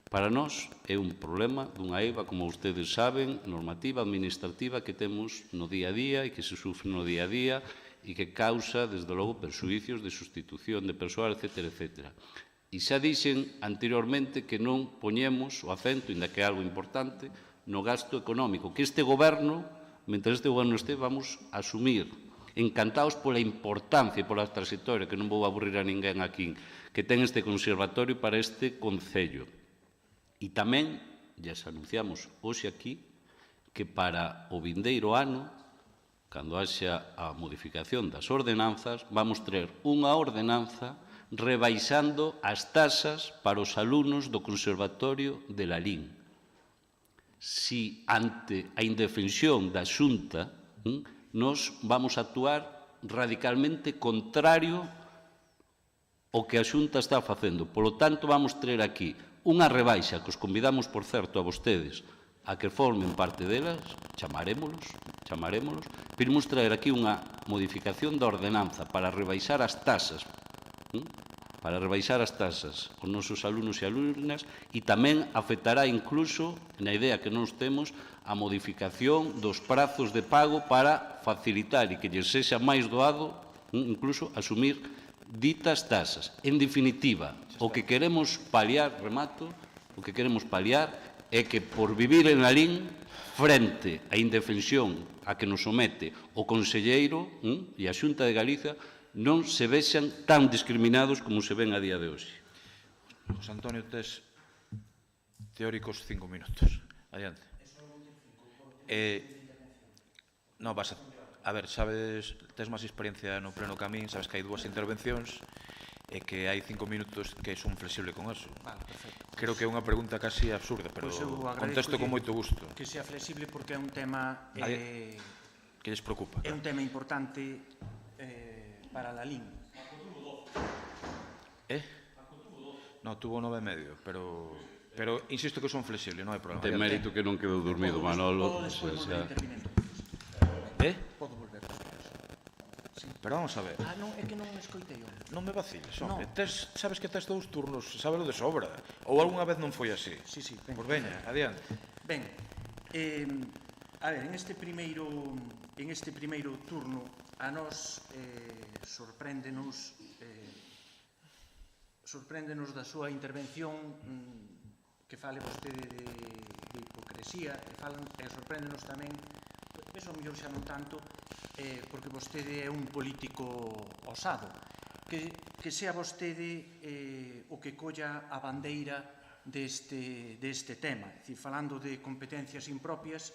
Para nós é un problema dunha eiva, como vostedes saben, normativa, administrativa, que temos no día a día e que se sufre no día a día e que causa, desde logo, perxuicios de sustitución de persoal, etc. E xa dixen anteriormente que non poñemos o acento, inda que é algo importante, no gasto económico, que este goberno, mentre este goberno este, vamos a asumir, encantados pola importancia e pola trayectoria, que non vou aburrir a ninguén aquí, que ten este conservatorio para este concello. E tamén, lles anunciamos hoxe aquí, que para o vindeiro ano, cando haxa a modificación das ordenanzas, vamos ter unha ordenanza rebaixando as tasas para os alumnos do Conservatorio de Lalín. Si ante a indefensión da Xunta, nos vamos a actuar radicalmente contrario ao que a Xunta está facendo. Polo tanto, vamos ter aquí unha rebaixa que os convidamos, por certo, a vostedes a que formen parte delas, chamarémolos, queremos traer aquí unha modificación da ordenanza para rebaixar as tasas, os nosos alumnos e alumnas, e tamén afectará incluso, na idea que nos temos, a modificación dos prazos de pago para facilitar e que lles sexa máis doado incluso asumir ditas tasas. En definitiva, o que queremos paliar, remato, o que queremos paliar é que por vivir en Lalín, frente á indefensión a que nos somete o conselleiro e a Xunta de Galiza, non se vexan tan discriminados como se ven a día de hoxe. José Antonio, tes teóricos 5 minutos. Adiante. Non, vas a ver, sabes, tes máis experiencia no pleno camín, sabes que hai 2 intervencións, e que hai 5 minutos que son flexible con eso. Vale, perfecto. Creo que é unha pregunta casi absurda, pero contesto con moito gusto. Que sea flexible porque é un tema que lles preocupa. É un tema importante para la LIN. No, tuvo 9,5, pero insisto que son flexibles, non hai problema. De mérito que non quedou dormido, Manolo. Podo volver. Pero vamos a ver. Non, é que non escoitei. Non me vaciles, hombre. Sabes que tes 2 turnos, sábelo de sobra. Ou algunha vez non foi así? Sí, Pois veña, adiante. Ben, a ver, en este primeiro turno a nós sorpréndenos da súa intervención que fale vostede de hipocresía e sorpréndenos tamén, eso mellor xa non tanto, porque vostede é un político osado, que sea vostede o que colla a bandeira deste tema. É dicir, falando de competencias impropias,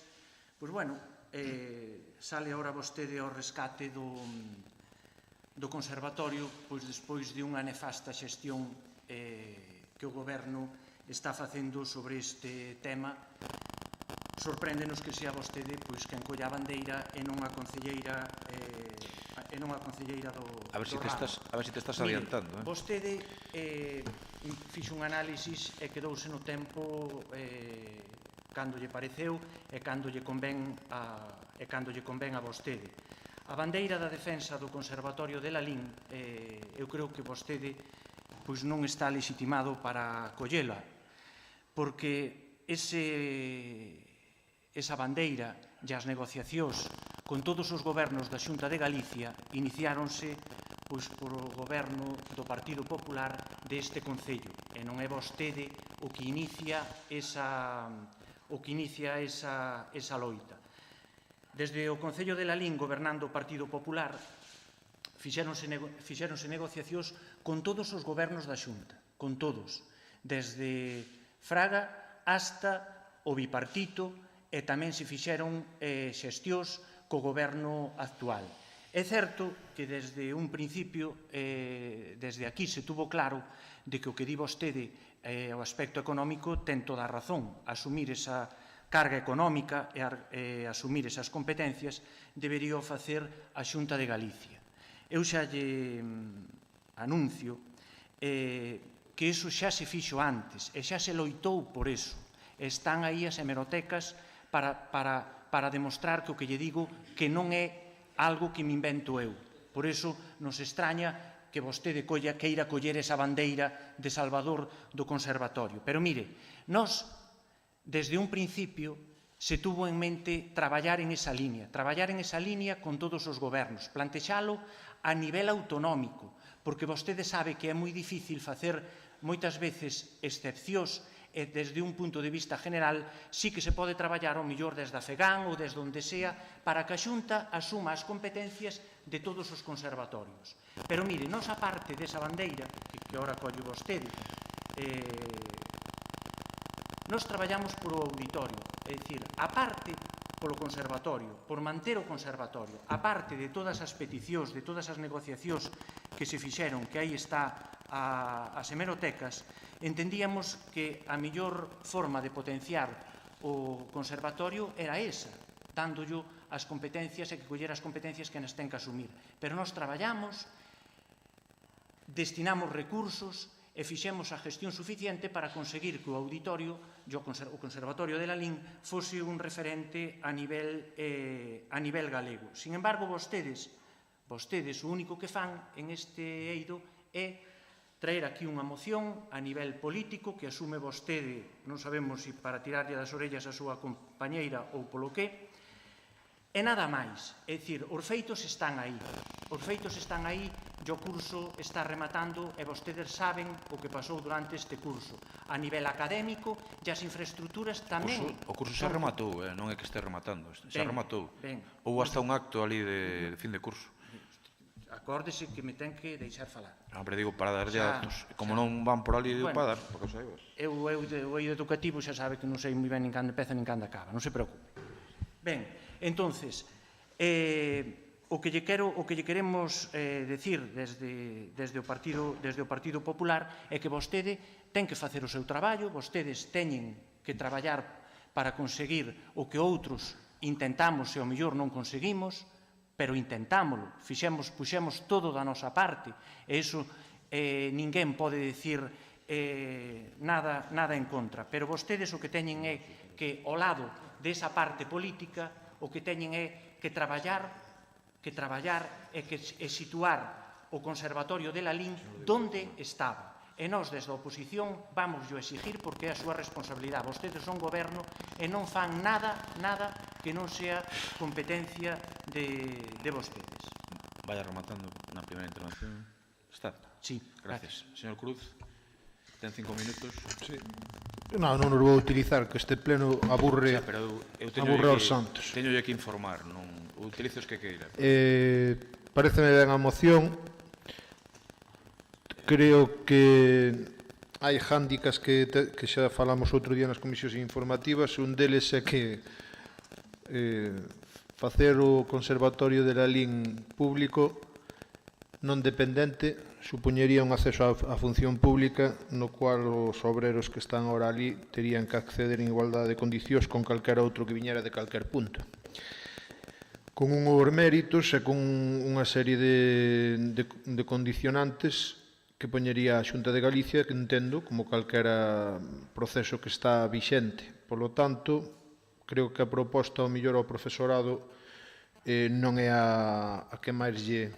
pois, bueno, sale agora vostede ao rescate do conservatorio, pois despois de unha nefasta xestión que o goberno está facendo sobre este tema. Sorpréndenos que sea vostede pois quen colla a bandeira e non a concelleira do A ver se te estás adiantando. Vostede fixo un análisis e quedouse no tempo cando lle pareceu e cando lle convén a vostede. A bandeira da defensa do Conservatorio de Lalín, eu creo que vostede pois non está legitimado para collela, porque esa bandeira e as negociacións con todos os gobernos da Xunta de Galicia iniciáronse pois por o goberno do Partido Popular deste Concello, e non é vostede o que inicia esa loita. Desde o Concello de Lalín, gobernando o Partido Popular, fixéronse negociacións con todos os gobernos da Xunta, con todos, desde Fraga hasta o bipartito, e tamén se fixeron xestións co goberno actual. É certo que desde un principio, desde aquí se tuvo claro de que o que di vostede o aspecto económico ten toda a razón. Asumir esa carga económica e asumir esas competencias debería facer a Xunta de Galicia. Eu xa lle anuncio que iso xa se fixo antes e xa se loitou por iso. Están aí as hemerotecas para demostrar que o que lle digo que non é algo que me invento eu. Por iso nos extraña que vostede queira coller esa bandeira de salvador do conservatorio. Pero mire, nós, desde un principio, se tuvo en mente traballar en esa línea con todos os gobernos, plantexalo a nivel autonómico, porque vostede sabe que é moi difícil facer moitas veces excepcións e desde un punto de vista general sí que se pode traballar o mellor desde a FEGAN ou desde onde sea para que a Xunta asuma as competencias de todos os conservatorios. Pero mire, nos a parte desa bandeira, que ahora colle vostede, nos traballamos por o auditorio, é dicir, a parte polo conservatorio, por manter o conservatorio, a parte de todas as peticións, de todas as negociacións que se fixeron, que aí está as hemerotecas, entendíamos que a mellor forma de potenciar o conservatorio era esa, dándollo as competencias e que collera as competencias que nas ten que asumir. Pero nós traballamos, destinamos recursos e fixemos a gestión suficiente para conseguir que o auditorio, o Conservatorio de Lalín, fose un referente a nivel galego. Sin embargo, vostedes o único que fan en este eido é traer aquí unha moción a nivel político que asume vostede, non sabemos se para tirarlle das orellas a súa compañeira ou polo que, e nada máis. É dicir, os feitos están aí. Os feitos están aí e o curso está rematando e vostedes saben o que pasou durante este curso. A nivel académico e as infraestructuras tamén. O curso xa rematou, non é que este rematando, xa rematou. Houve hasta un acto ali de fin de curso. Acórdese que me ten que deixar falar. Hombre, digo, para darlle datos. Como non van por ali, digo, para dar, por causa de vos. Eu o eido educativo xa sabe que non sei moi ben nin cando empeza nin cando acaba, non se preocupe. Ben, entonces, o que lle queremos decir desde o Partido Popular é que vostede ten que facer o seu traballo, vostedes teñen que traballar para conseguir o que outros intentamos e ao mellor non conseguimos, pero intentámolo, puxemos todo da nosa parte, e iso ninguén pode dicir nada en contra, pero vostedes o que teñen é que ao lado desa parte política o que teñen é que traballar e situar o Conservatorio de Lalín onde estaba. E nós, desde a oposición, vamos a exigir porque é a súa responsabilidade. Vostedes son goberno e non fan nada que non sea competencia de vostedes. Vaya rematando na primeira intervención. Está? Sí. Gracias. Señor Cruz, ten 5 minutos. Sí. Non nos vou utilizar, que este pleno aburre aos santos. Teñolle que informar, non utilice os que queira. Pareceme ben a moción. Creo que hai hándicaps que xa falamos outro día nas comisións informativas. Un deles é que facer o Conservatorio de Lalín público non dependente supoñería un acceso á función pública no cual os obreros que están ahora ali terían que acceder en igualdade de condicións con calquera outro que viñera de calquer punto, con unhos méritos e con unha serie de condicionantes que poñería a Xunta de Galicia, que entendo como calquera proceso que está vixente. Por lo tanto, creo que a proposta ao mellor ao profesorado non é a que máis lle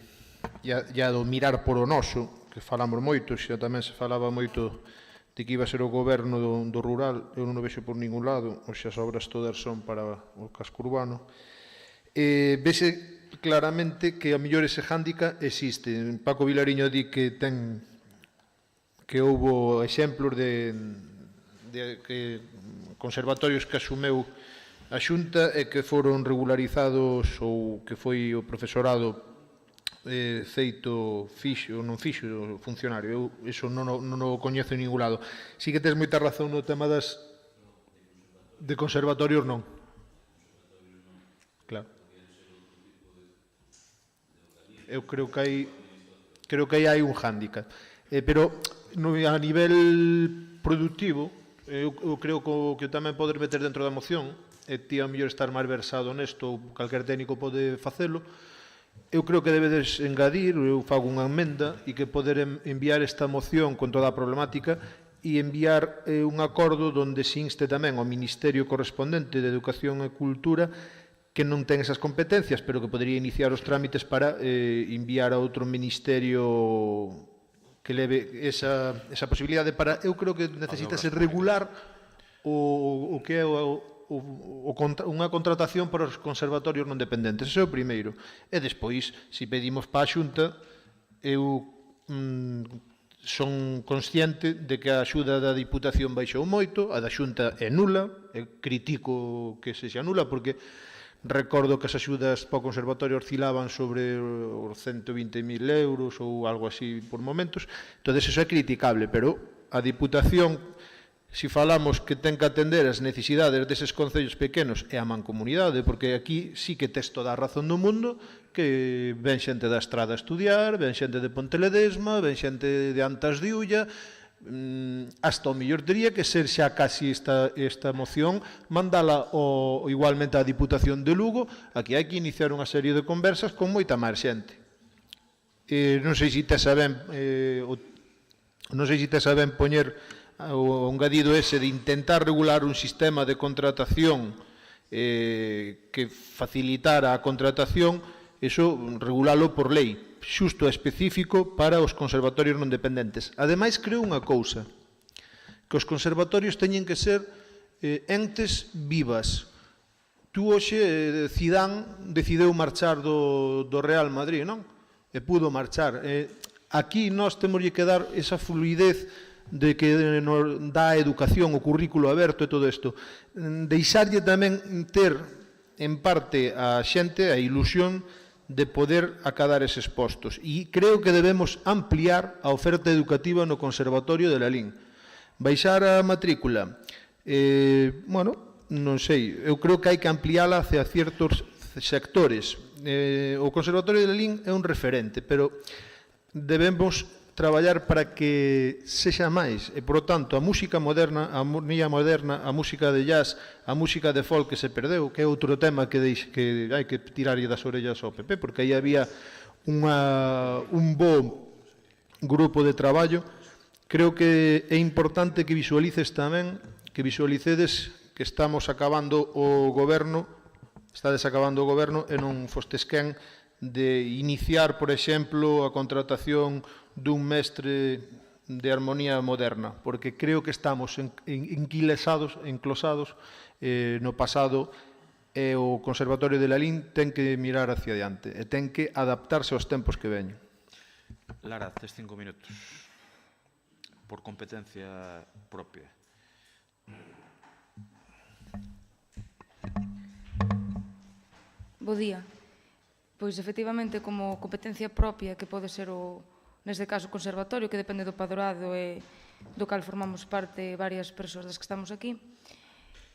do mirar por o noso, que falamos moito, xa tamén se falaba moito de que iba a ser o goberno do rural, eu non o vexo por ningún lado, ou xa as obras todas son para o casco urbano. Vese claramente que a mellor ese hándicap existe. Paco Vilariño di que houbo exemplos de que conservatorios que asumeu a Xunta e que foron regularizados ou que foi o profesorado feito fixo, non fixo funcionario. Eu iso non o coñezo en ningún lado. Si que tens moita razón no tema de conservatorios, non. Claro. Eu creo que aí hai un hándicap. Pero a nivel productivo, eu creo que tamén podes meter dentro da moción, e ti a mellor estar máis versado nesto, ou calquer técnico pode facelo, eu creo que debedes engadir, eu fago unha emenda, e que poder enviar esta moción con toda a problemática e enviar un acordo onde se inste tamén ao Ministerio correspondente de Educación e Cultura que non ten esas competencias, pero que podría iniciar os trámites para enviar a outro ministerio que leve esa posibilidade para... Eu creo que necesitase regular o que é unha contratación para os conservatorios non dependentes. Ese é o primeiro. E despois, se pedimos para a Xunta, eu son consciente de que a axuda da Diputación baixou moito, a da Xunta é nula, critico que sexa nula, porque recordo que as axudas para o conservatorio oscilaban sobre os 120.000 euros ou algo así por momentos. Entón, eso é criticable, pero a Diputación, se falamos que ten que atender as necesidades deses concellos pequenos e a mancomunidade, porque aquí sí que tes toda a razón do mundo, que ven xente da Estrada a estudiar, ven xente de Ponteledesma, ven xente de Antas de Ulla, hasta o mellor teria que ser xa casi esta moción mandala igualmente á Diputación de Lugo. Aquí hai que iniciar unha serie de conversas con moita máis xente. Non sei se tes a ben poñer o engadido ese de intentar regular un sistema de contratación que facilitara a contratación, eso regulalo por lei, xusto específico para os conservatorios non dependentes. Ademais, creo unha cousa, que os conservatorios teñen que ser entes vivas. Tú hoxe, Zidane decideu marchar do Real Madrid, non? E pudo marchar. Aquí nós temos que dar esa fluidez de que nos dá a educación, o currículo aberto e todo isto. Deixarlle tamén ter, en parte, a xente, a ilusión de poder acadar eses postos. E creo que debemos ampliar a oferta educativa no Conservatorio de Lalín. Baixar a matrícula, non sei, eu creo que hai que ampliála hacia certos sectores. O Conservatorio de Lalín é un referente, pero debemos traballar para que sexa máis, e, por tanto, a música moderna, a armonía moderna, a música de jazz, a música de folk que se perdeu, que é outro tema que hai que tirarlle das orellas ao PP, porque aí había un bo grupo de traballo. Creo que é importante que visualices tamén, que visualicedes que estamos acabando o goberno, estades acabando o goberno e non fostes quen de iniciar, por exemplo, a contratación dun mestre de armonía moderna, porque creo que estamos enclosados no pasado, e o Conservatorio de Lalín ten que mirar hacia diante e ten que adaptarse aos tempos que veñen. Lara, tes 5 minutos por competencia propia. Bo día. Pois, efectivamente, como competencia propia, que pode ser neste caso o conservatorio, que depende do padroado e do cal formamos parte varias persoas das que estamos aquí.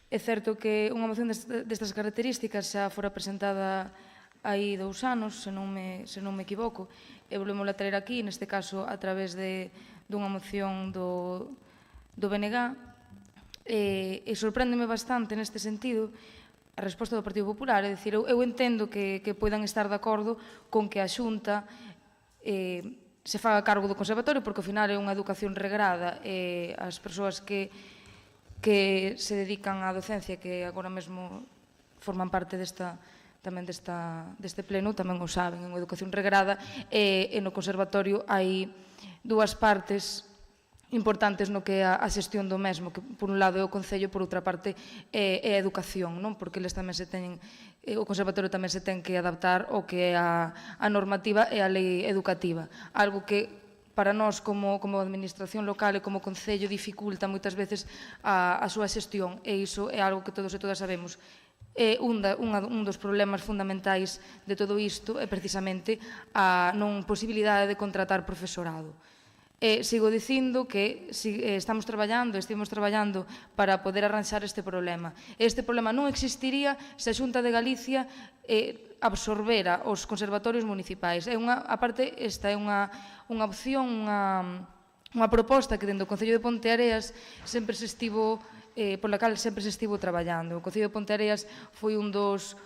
É certo que unha moción destas características xa fora presentada hai 2 anos, se non me equivoco, e volvemos a traer aquí, neste caso a través dunha moción do BNG, e sorpréndeme bastante neste sentido a resposta do Partido Popular. É dicir, eu entendo que poidan estar de acordo con que a Xunta se faga cargo do conservatorio, porque ao final é unha educación regrada, e as persoas que se dedican á docencia, que agora mesmo forman parte tamén deste pleno, tamén o saben, é unha educación regrada, e no conservatorio hai dúas partes importantes no que é a xestión do mesmo, que por un lado é o Concello, por outra parte é a educación, non? Porque eles tamén se teñen, o Conservatorio tamén se ten que adaptar ao que é a normativa e a lei educativa, algo que para nós como administración local e como Concello dificulta moitas veces a súa xestión, e iso é algo que todos e todas sabemos. Un dos problemas fundamentais de todo isto é precisamente a non posibilidade de contratar profesorado. Sigo dicindo que estivemos traballando para poder arranxar este problema. Este problema non existiría se a Xunta de Galicia absorbera os conservatorios municipais. A parte, esta é unha opción, unha proposta que dentro do Concello de Ponteareas sempre se estivo, pola cal sempre se estivo traballando. O Concello de Ponteareas foi un dos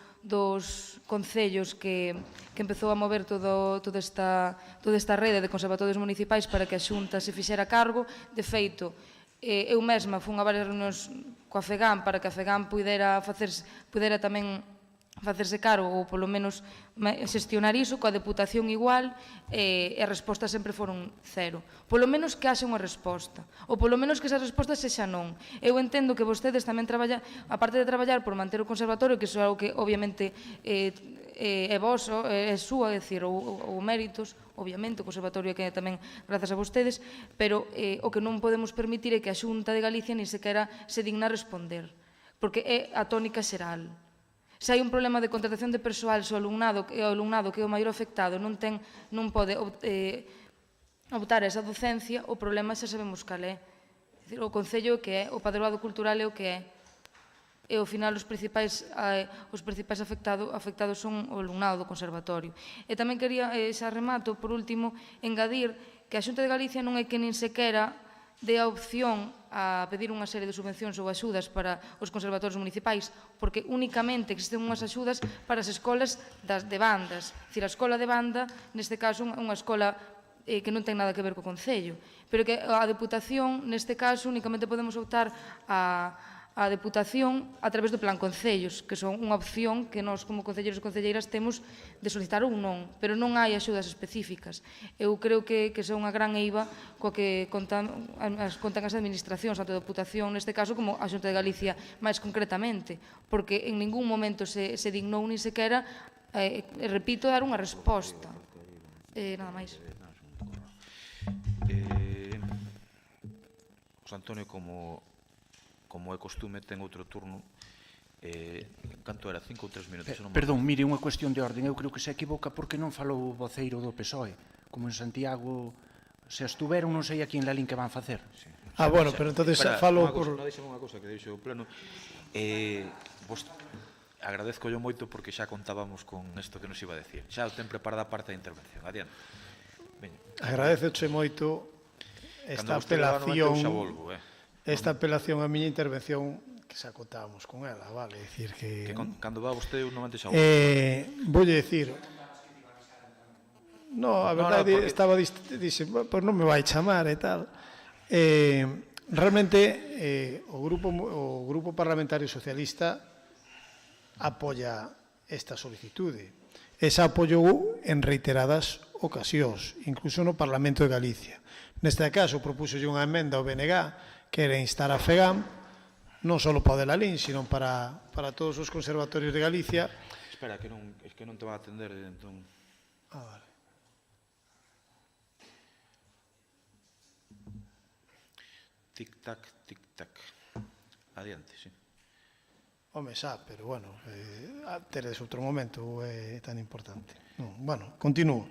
concellos que empezou a mover toda esta rede de conservatorios municipais para que a Xunta se fixera cargo. De feito, eu mesma fun a varias reunións coa FEGAM para que a FEGAM pudera tamén facerse cargo ou polo menos xestionar iso, coa Deputación igual, e as respostas sempre foron cero. Polo menos que haxe unha resposta, ou polo menos que esa resposta sexa non. Eu entendo que vostedes tamén traballan, aparte de traballar por manter o conservatorio, que iso é algo que obviamente é voso, é súa, é dicir, ou méritos, obviamente, o conservatorio que é tamén grazas a vostedes, pero o que non podemos permitir é que a Xunta de Galicia ni sequera se digna a responder, porque é a tónica xeral. Se hai un problema de contratación de persoal, se o alumnado que é o maior afectado non pode optar a esa docencia, o problema xa sabemos cal é. O Concello é o que é, o padroado cultural é o que é. E ao final os principais afectados son o alumnado do conservatorio. E tamén quería, xa remato, por último, engadir que a Xunta de Galicia non é que nin sequera dé a opción a pedir unha serie de subvencións ou axudas para os conservatorios municipais, porque únicamente existen unhas axudas para as escolas de bandas. Dicir, a escola de banda, neste caso, unha escola que non ten nada que ver co Concello, pero que a Deputación, neste caso, únicamente podemos optar a Deputación a través do Plan Concellos, que son unha opción que nós como concelleiros e concelleiras temos de solicitar ou non, pero non hai axudas específicas. Eu creo que son unha gran eiva coa que contan as administracións, tanto a Deputación neste caso como a Xunta de Galicia máis concretamente, porque en ningún momento se dignou ni sequera, repito, dar unha resposta. Nada máis. José Antonio, como é costume, ten outro turno. Canto era? 5 ou 3 minutos? Perdón, mire, unha cuestión de orden. Eu creo que se equivoca porque non falou o voceiro do PSOE. Como en Santiago se estuveron, non sei aquí en Lalín que van facer. Bueno, pero entonces falo por... Non deixame unha cosa que deixo o pleno. Agradezco yo moito porque xa contábamos con isto que nos iba a decir. Xa o ten preparada a parte da intervención. Adiante. Agradezoche moito esta apelación... Esta apelación a miña intervención, que xa contábamos con ela, vale? Decir que cando va vostede, eu normalmente xa voulle decir... No, a verdade, estaba dixe, pois non me vai chamar e tal. Realmente, o Grupo Parlamentario Socialista apoia esta solicitude. Esa apoiou en reiteradas ocasións, incluso no Parlamento de Galicia. Neste caso, propúxolle unha emenda ao BNG que era instar a FEGAM, non só para o de Lalín, sino para todos os conservatorios de Galicia. Espera, que non te va a atender, entón... Vale. Tic-tac, tic-tac. Adiante, sí. Home, xa, pero bueno, teredes outro momento, é tan importante. Bueno, continúo.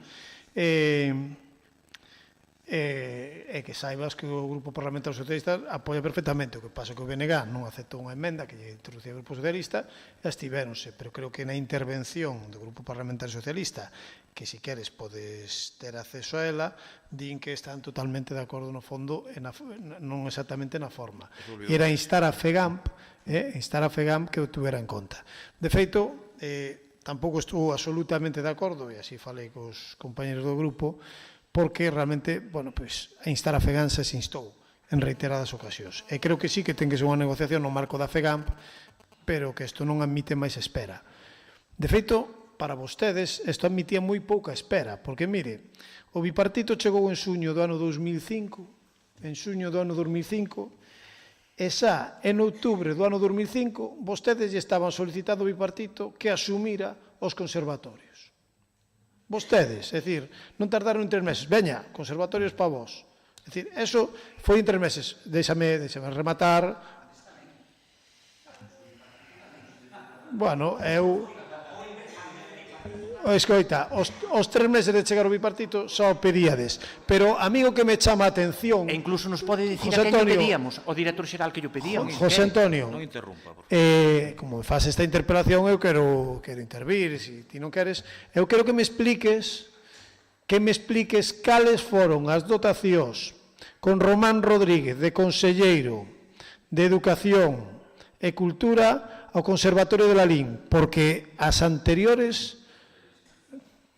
E que saibas que o Grupo Parlamentario Socialista apoia perfectamente. O que pasa que o BNG non aceptou unha emenda que lle introducía o Grupo Socialista e estivéronse, pero creo que na intervención do Grupo Parlamentario Socialista, que si queres podes ter acceso a ela, din que están totalmente de acordo no fondo e non exactamente na forma. E era instar a FEGAM que o tuvera en conta. De feito, tampouco estou absolutamente de acordo, e así falei cos compañeros do grupo, porque realmente, bueno, pois, a instar a FEGAM se instou en reiteradas ocasións. E creo que sí que ten que ser unha negociación no marco da FEGAM, pero que isto non admite máis espera. De feito, para vostedes, isto admitía moi pouca espera, porque, mire, o bipartito chegou en xuño do ano 2005, e xa en outubro do ano 2005 vostedes lle estaban solicitando ao bipartito que asumira os conservatorios. Vostedes, é dicir, non tardaron en 3 meses. Veña, conservatorios para vos. É dicir, eso foi en 3 meses. Déxame rematar. Bueno, escoita, os 3 meses de chegar ao bipartito só pedíades, pero a mí o que me chama a atención... E incluso nos pode dicir a quen lle pedíamos, o director xeral que lle pedíamos. José Antonio, non interrumpa, por como faz esta interpelación, eu quero intervir, se ti non queres, eu quero que me expliques cales foron as dotacións con Román Rodríguez de Conselleiro de Educación e Cultura ao Conservatorio de Lalín, porque as anteriores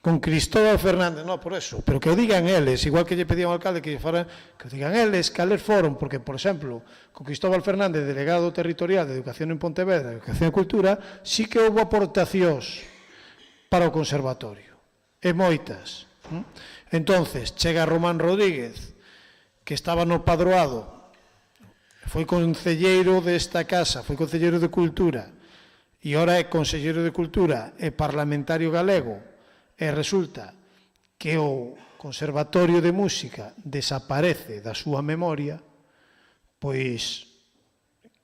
con Cristóbal Fernández, non por eso, pero que o digan eles, igual que lle pedían ao alcalde que o digan eles, cales foron, porque, por exemplo, con Cristóbal Fernández, delegado territorial de Educación en Pontevedra, Educación e Cultura, sí que houve aportacións para o conservatorio, e moitas. Entonces, chega Román Rodríguez, que estaba no padroado, foi concelleiro desta casa, foi concelleiro de Cultura, e ora é conselleiro de Cultura e parlamentario galego, e resulta que o Conservatorio de Música desaparece da súa memoria, pois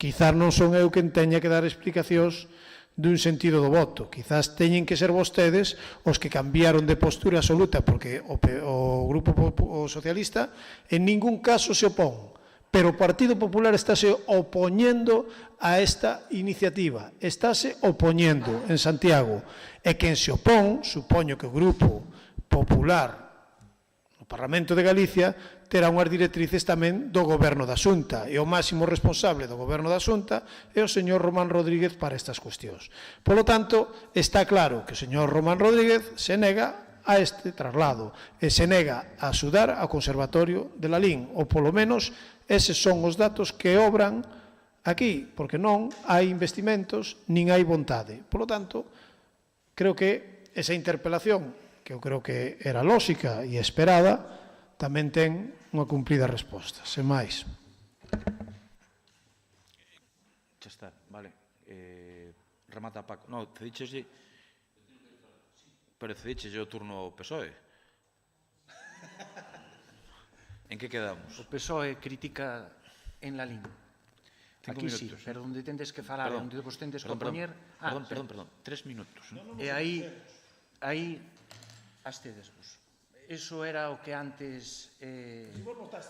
quizás non son eu quen teña que dar explicacións dun sentido do voto. Quizás teñen que ser vostedes os que cambiaron de postura absoluta, porque o Grupo Socialista en ningún caso se opón, pero o Partido Popular estáse opoñendo a esta iniciativa, estáse opoñendo en Santiago, e quen se opón, supoño que o Grupo Popular no Parlamento de Galicia terá unhas directrices tamén do Goberno da Xunta, e o máximo responsable do Goberno da Xunta é o señor Román Rodríguez para estas cuestións. Polo tanto, está claro que o señor Román Rodríguez se nega a este traslado e se nega a axudar ao Conservatorio de Lalín, ou polo menos eses son os datos que obran aquí, porque non hai investimentos nin hai vontade. Por lo tanto, creo que esa interpelación, que eu creo que era lóxica e esperada, tamén ten unha cumplida resposta. Sen máis. Xa está, vale. Remata Paco. Non, cedicheslle... Pero cedicheslle o turno ao PSOE. En que quedamos? O PSOE critica en Lalín. Aquí sí, pero onde tendes que falar, onde vos tendes que opoñer... Perdón, 3 minutos. E aí astedes vos. Eso era o que antes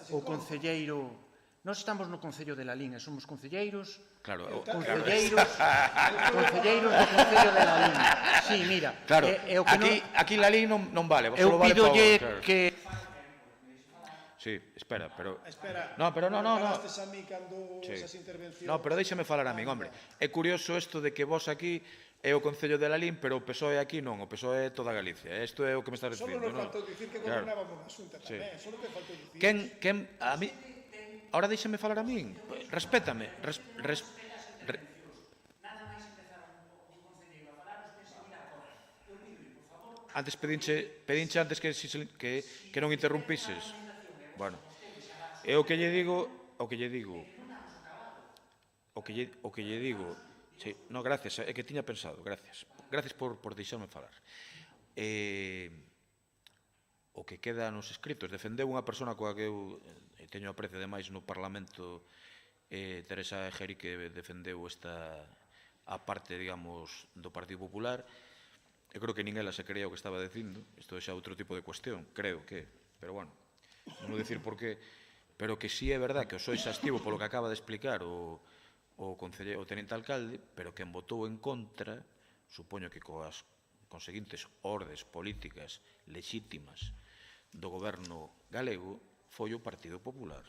o concelleiro... Nós estamos no Concello de Lalín e somos concelleiros... Claro. Concelleiros do Concello de Lalín. Sí, mira. Claro, aquí Lalín non vale. Eu pídolle que... Sí, espera, pero... No, pero non. Parastes a mí cando esas intervencións... No, pero déixame falar a min, hombre. É curioso isto de que vos aquí é o Concello de Lalín, pero o PSOE aquí non, o PSOE é toda Galicia. Isto é o que me estás dicindo, non? Solo nos faltou dicir que gobernábamos na Xunta tamén, solo te faltou dicir... Quen, a mí... Ahora déixame falar a min. Respétame. Antes pedinche antes que non interrumpises. Bueno, é o que lle digo, sí, no, gracias, é que tiña pensado, gracias por deixarme falar. O que queda nos escritos, defendeu unha persona coa que eu teño aprecio demais no Parlamento, Teresa Ejeri, que defendeu esta a parte, digamos, do Partido Popular. Eu creo que nin ela se creía o que estaba dicindo, isto é xa outro tipo de cuestión, creo que, pero bueno, non vou dicir por qué, pero que sí é verdad que o sois exhaustivo polo que acaba de explicar o tenente alcalde, pero quen votou en contra, supoño que coas conseguintes ordes políticas lexítimas do goberno galego, foi o Partido Popular.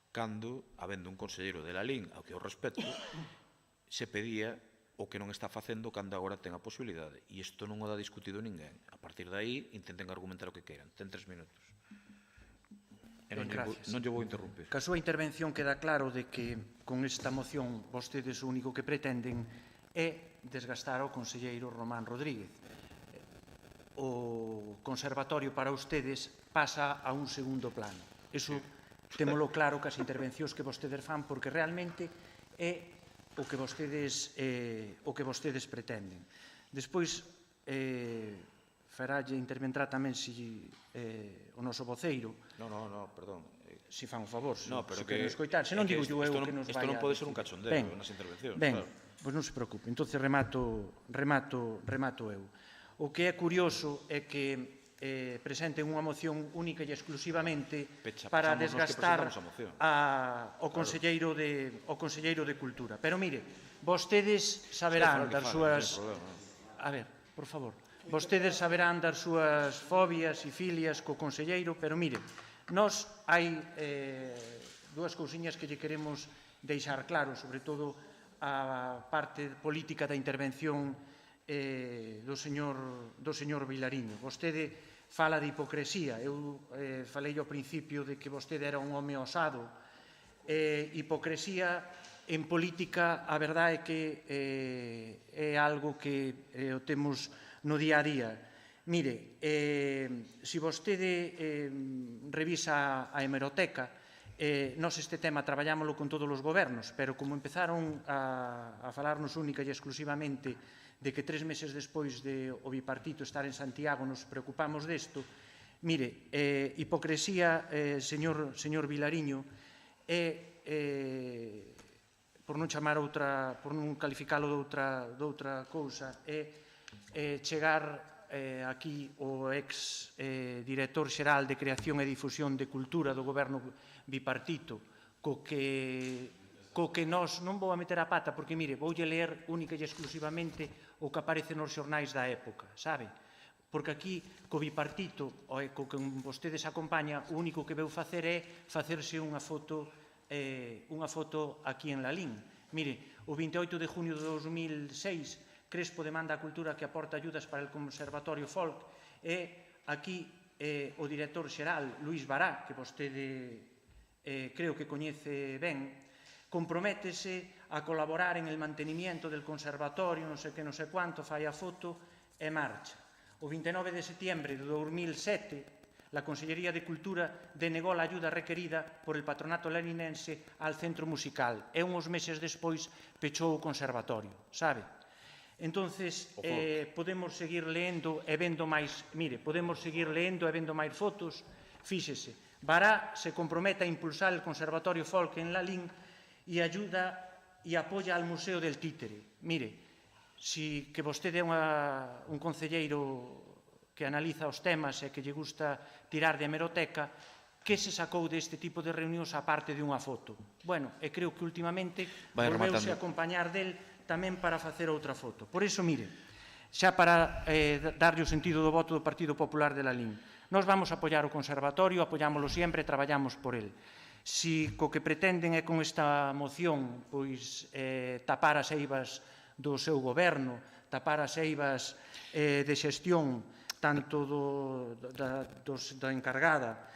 Cando, habendo un conselleiro de Lalín, ao que eu respeto, se pedía o que non está facendo cando agora ten a posibilidade. E isto non o dá discutido ninguén. A partir de aí, intenten argumentar o que queiran. Ten 3 minutos. Non lle vou interrumpir. Que a súa intervención queda claro de que con esta moción vostedes o único que pretenden é desgastar ao conselleiro Román Rodríguez. O conservatorio para ustedes pasa a un segundo plano. Iso témolo claro que as intervencións que vostedes fan, porque realmente é o que vostedes pretenden. Despois, intervendrá tamén o noso voceiro. Perdón. Si fan un favor, se pero queren que escoitar. Se non digo eu que nos vai a... Isto non pode ser un cachondeo nas intervencións. Ben, pois non se preocupe. Entón, remato eu. O que é curioso é que presenten unha moción única e exclusivamente para desgastar ao Conselleiro de Cultura. Pero mire, vostedes saberán das súas... A ver, por favor. Vostedes saberán das súas fobias e filias co Conselleiro, pero mire, nós hai dúas cousiñas que lle queremos deixar claro, sobre todo a parte política da intervención do señor Vilariño. Vostede fala de hipocresía. Eu falei ao principio de que vostede era un home osado. Hipocresía en política, a verdade é que é algo que o temos no día a día. Mire, se vostede revisa a hemeroteca, nós este tema traballámoslo con todos os gobernos, pero como empezaron a falarnos única e exclusivamente de que 3 meses despois de o bipartito estar en Santiago nos preocupamos desto, mire, hipocresía, señor Vilariño, por non chamar outra, por non calificalo doutra cousa, chegar aquí o ex director xeral de Creación e Difusión de Cultura do goberno bipartito, co que nós non vou a meter a pata, porque, mire, voulle ler única e exclusivamente o que aparece nos xornais da época, sabe? Porque aquí, co bipartito, co que vostedes acompaña, o único que veu facer é facerse unha foto aquí en Lalín. Mire, o 28 de junio de 2006, Crespo demanda a Cultura que aporta ayudas para el Conservatorio Folk, e aquí o director xeral, Luís Bará, que vostede creo que coñece ben, comprométese a colaborar en el mantenimiento del conservatorio, non sei que, non sei cuánto, fai a foto e marcha. O 29 de setiembre de 2007, la Consellería de Cultura denegó la ayuda requerida por el patronato larinense al centro musical e uns meses despois pechou o conservatorio, sabe? Entonces, podemos seguir leendo e vendo máis, mire, podemos seguir leendo e vendo máis fotos, fíxese. Bará se compromete a impulsar el Conservatorio Folk en Lalín e ayuda e apoia al Museo del Títere. Mire, si que vostede é un concelleiro que analiza os temas e que lle gusta tirar de hemeroteca, que se sacou deste tipo de reunións a parte de unha foto? Bueno, e creo que últimamente volveuse a acompañar del tamén para facer outra foto. Por iso, mire, xa para darlle o sentido do voto do Partido Popular de Lalín, nós vamos a apoiar o Conservatorio, apoiámoslo sempre, traballamos por el. Si co que pretenden é con esta moción pois tapar as eivas do seu goberno, tapar as eivas de xestión tanto da encargada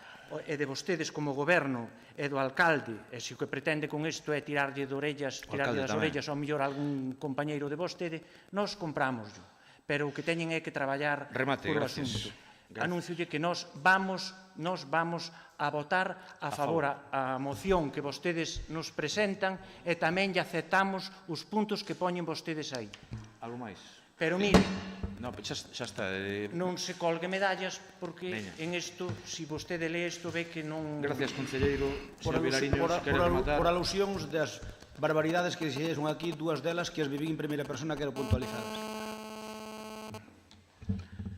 e de vostedes como goberno e do alcalde, e se o que pretende con isto é tirarlle das orellas ao mellor a algún compañeiro de vostede, nós comprámoslo. Pero o que teñen é que traballar por o asunto. Anunciolle que nós vamos a votar a favor a moción que vostedes nos presentan e tamén lle aceptamos os puntos que poñen vostedes aí. Algo máis? Pero mire, xa está. Non se colgue medallas porque en isto, se vostede lee isto, ve que non... Gracias, concelleiro. Señor Vilariño, se quere rematar. Por alusións das barbaridades que se son aquí, dúas delas que as vivín en primeira persona, quero puntualizadas.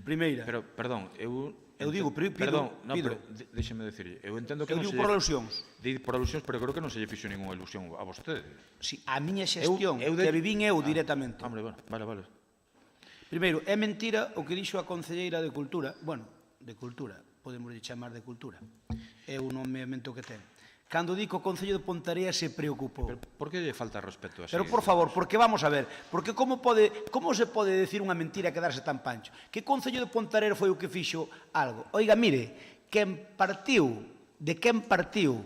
Primeira. Pero, perdón, eu digo, perdón, pero déxeme dicirlle, eu entendo que eu non se... digo por alusións. Por alusións, pero creo que non se lle fixo ninguna ilusión a vostede. Si, a miña xestión, que vivín eu directamente. Hombre, vale. Primeiro, é mentira o que dixo a concelleira de Cultura, bueno, de Cultura, podemos chamar de Cultura, é o nomeamento que ten. Cando di que o Concello de Ponteareas se preocupou. Pero por que lle falta respeto así? Pero, por favor, porque vamos a ver, porque como se pode decir unha mentira e quedarse tan pancho? Que Concello de Ponteareas foi o que fixo algo? Oiga, mire, de quen partiu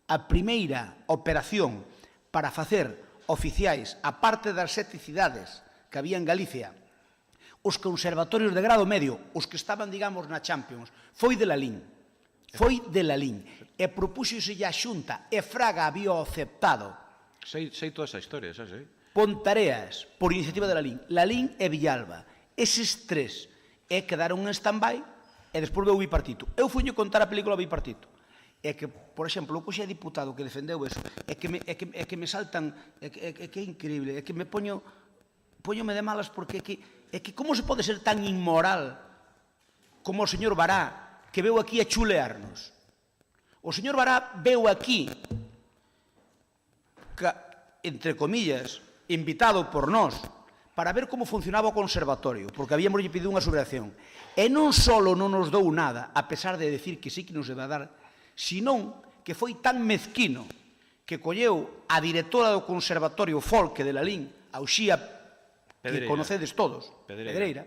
a primeira operación para facer oficiais, a parte das 7 cidades que había en Galicia, os conservatorios de grado medio, os que estaban, digamos, na Champions, foi de Lalín. Foi de Lalín. E propúxose a Xunta, e Fraga había aceptado. Sei toda esa historia, xa sei. Pontareas, por iniciativa de Lalín e Villalba. Eses tres quedaron en stand-by e despois veu Bipartito. Eu fui contar a película Bipartito. É que, por exemplo, o coxe diputado que defendeu eso, é que me saltan, é que é increíble, é que me poñome de malas porque é que como se pode ser tan inmoral como o señor Bará, que veu aquí a chulearnos. O señor Bará veu aquí, entre comillas, invitado por nós, para ver como funcionaba o conservatorio, porque habíamos pedido unha subvención. E non só non nos dou nada, a pesar de decir que sí que nos debe dar, senón que foi tan mezquino que colleu a directora do Conservatorio Folk de Lalín, a Uxía, que conocedes todos, Pedreira,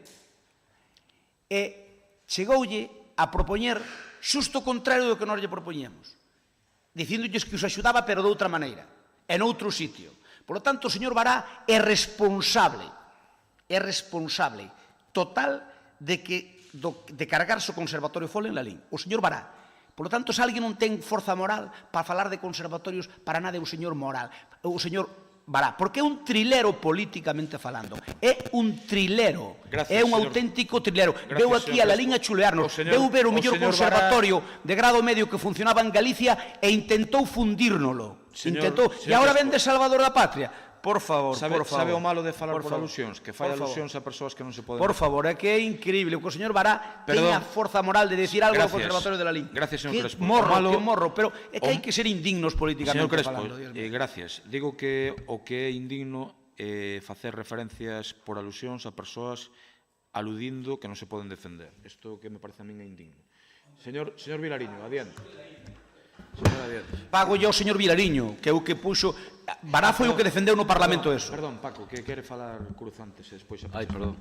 e chegoulle a propoñer xusto o contrario do que nós lle propoñíamos, dicindolles que os axudaba pero de outra maneira, e noutro sitio. Por lo tanto, o señor Bará é responsable total de cargarse o Conservatorio Folk en Lalín. O señor Bará. Por lo tanto, se alguén non ten forza moral para falar de conservatorios, para nada é o señor moral, o señor Bará, porque é un trilero políticamente falando. É un trilero. É un auténtico trilero. Veu aquí a Lalín a chulearnos. Veu ver o mellor conservatorio de grado medio que funcionaba en Galicia e intentou fundírnolo. E agora vende Salvador da Patria. Por favor, por favor. Sabe o malo de falar por alusións? Que fai alusións a persoas que non se poden... Por favor, é que é increíble. O señor Bará teña forza moral de decir algo ao Conservatorio de Lalín. Gracias, señor Crespo. Que morro, pero é que hai que ser indignos políticamente falando. Señor Crespo, gracias. Digo que o que é indigno é facer referencias por alusións a persoas aludindo que non se poden defender. Isto que me parece a min é indigno. Señor Vilariño, adiante. Pago yo ao señor Vilariño, que é o que puxo... Bará foi o que defendeu no Parlamento eso. Perdón, Paco, que quere falar cruzantes e despois... Ai, perdón.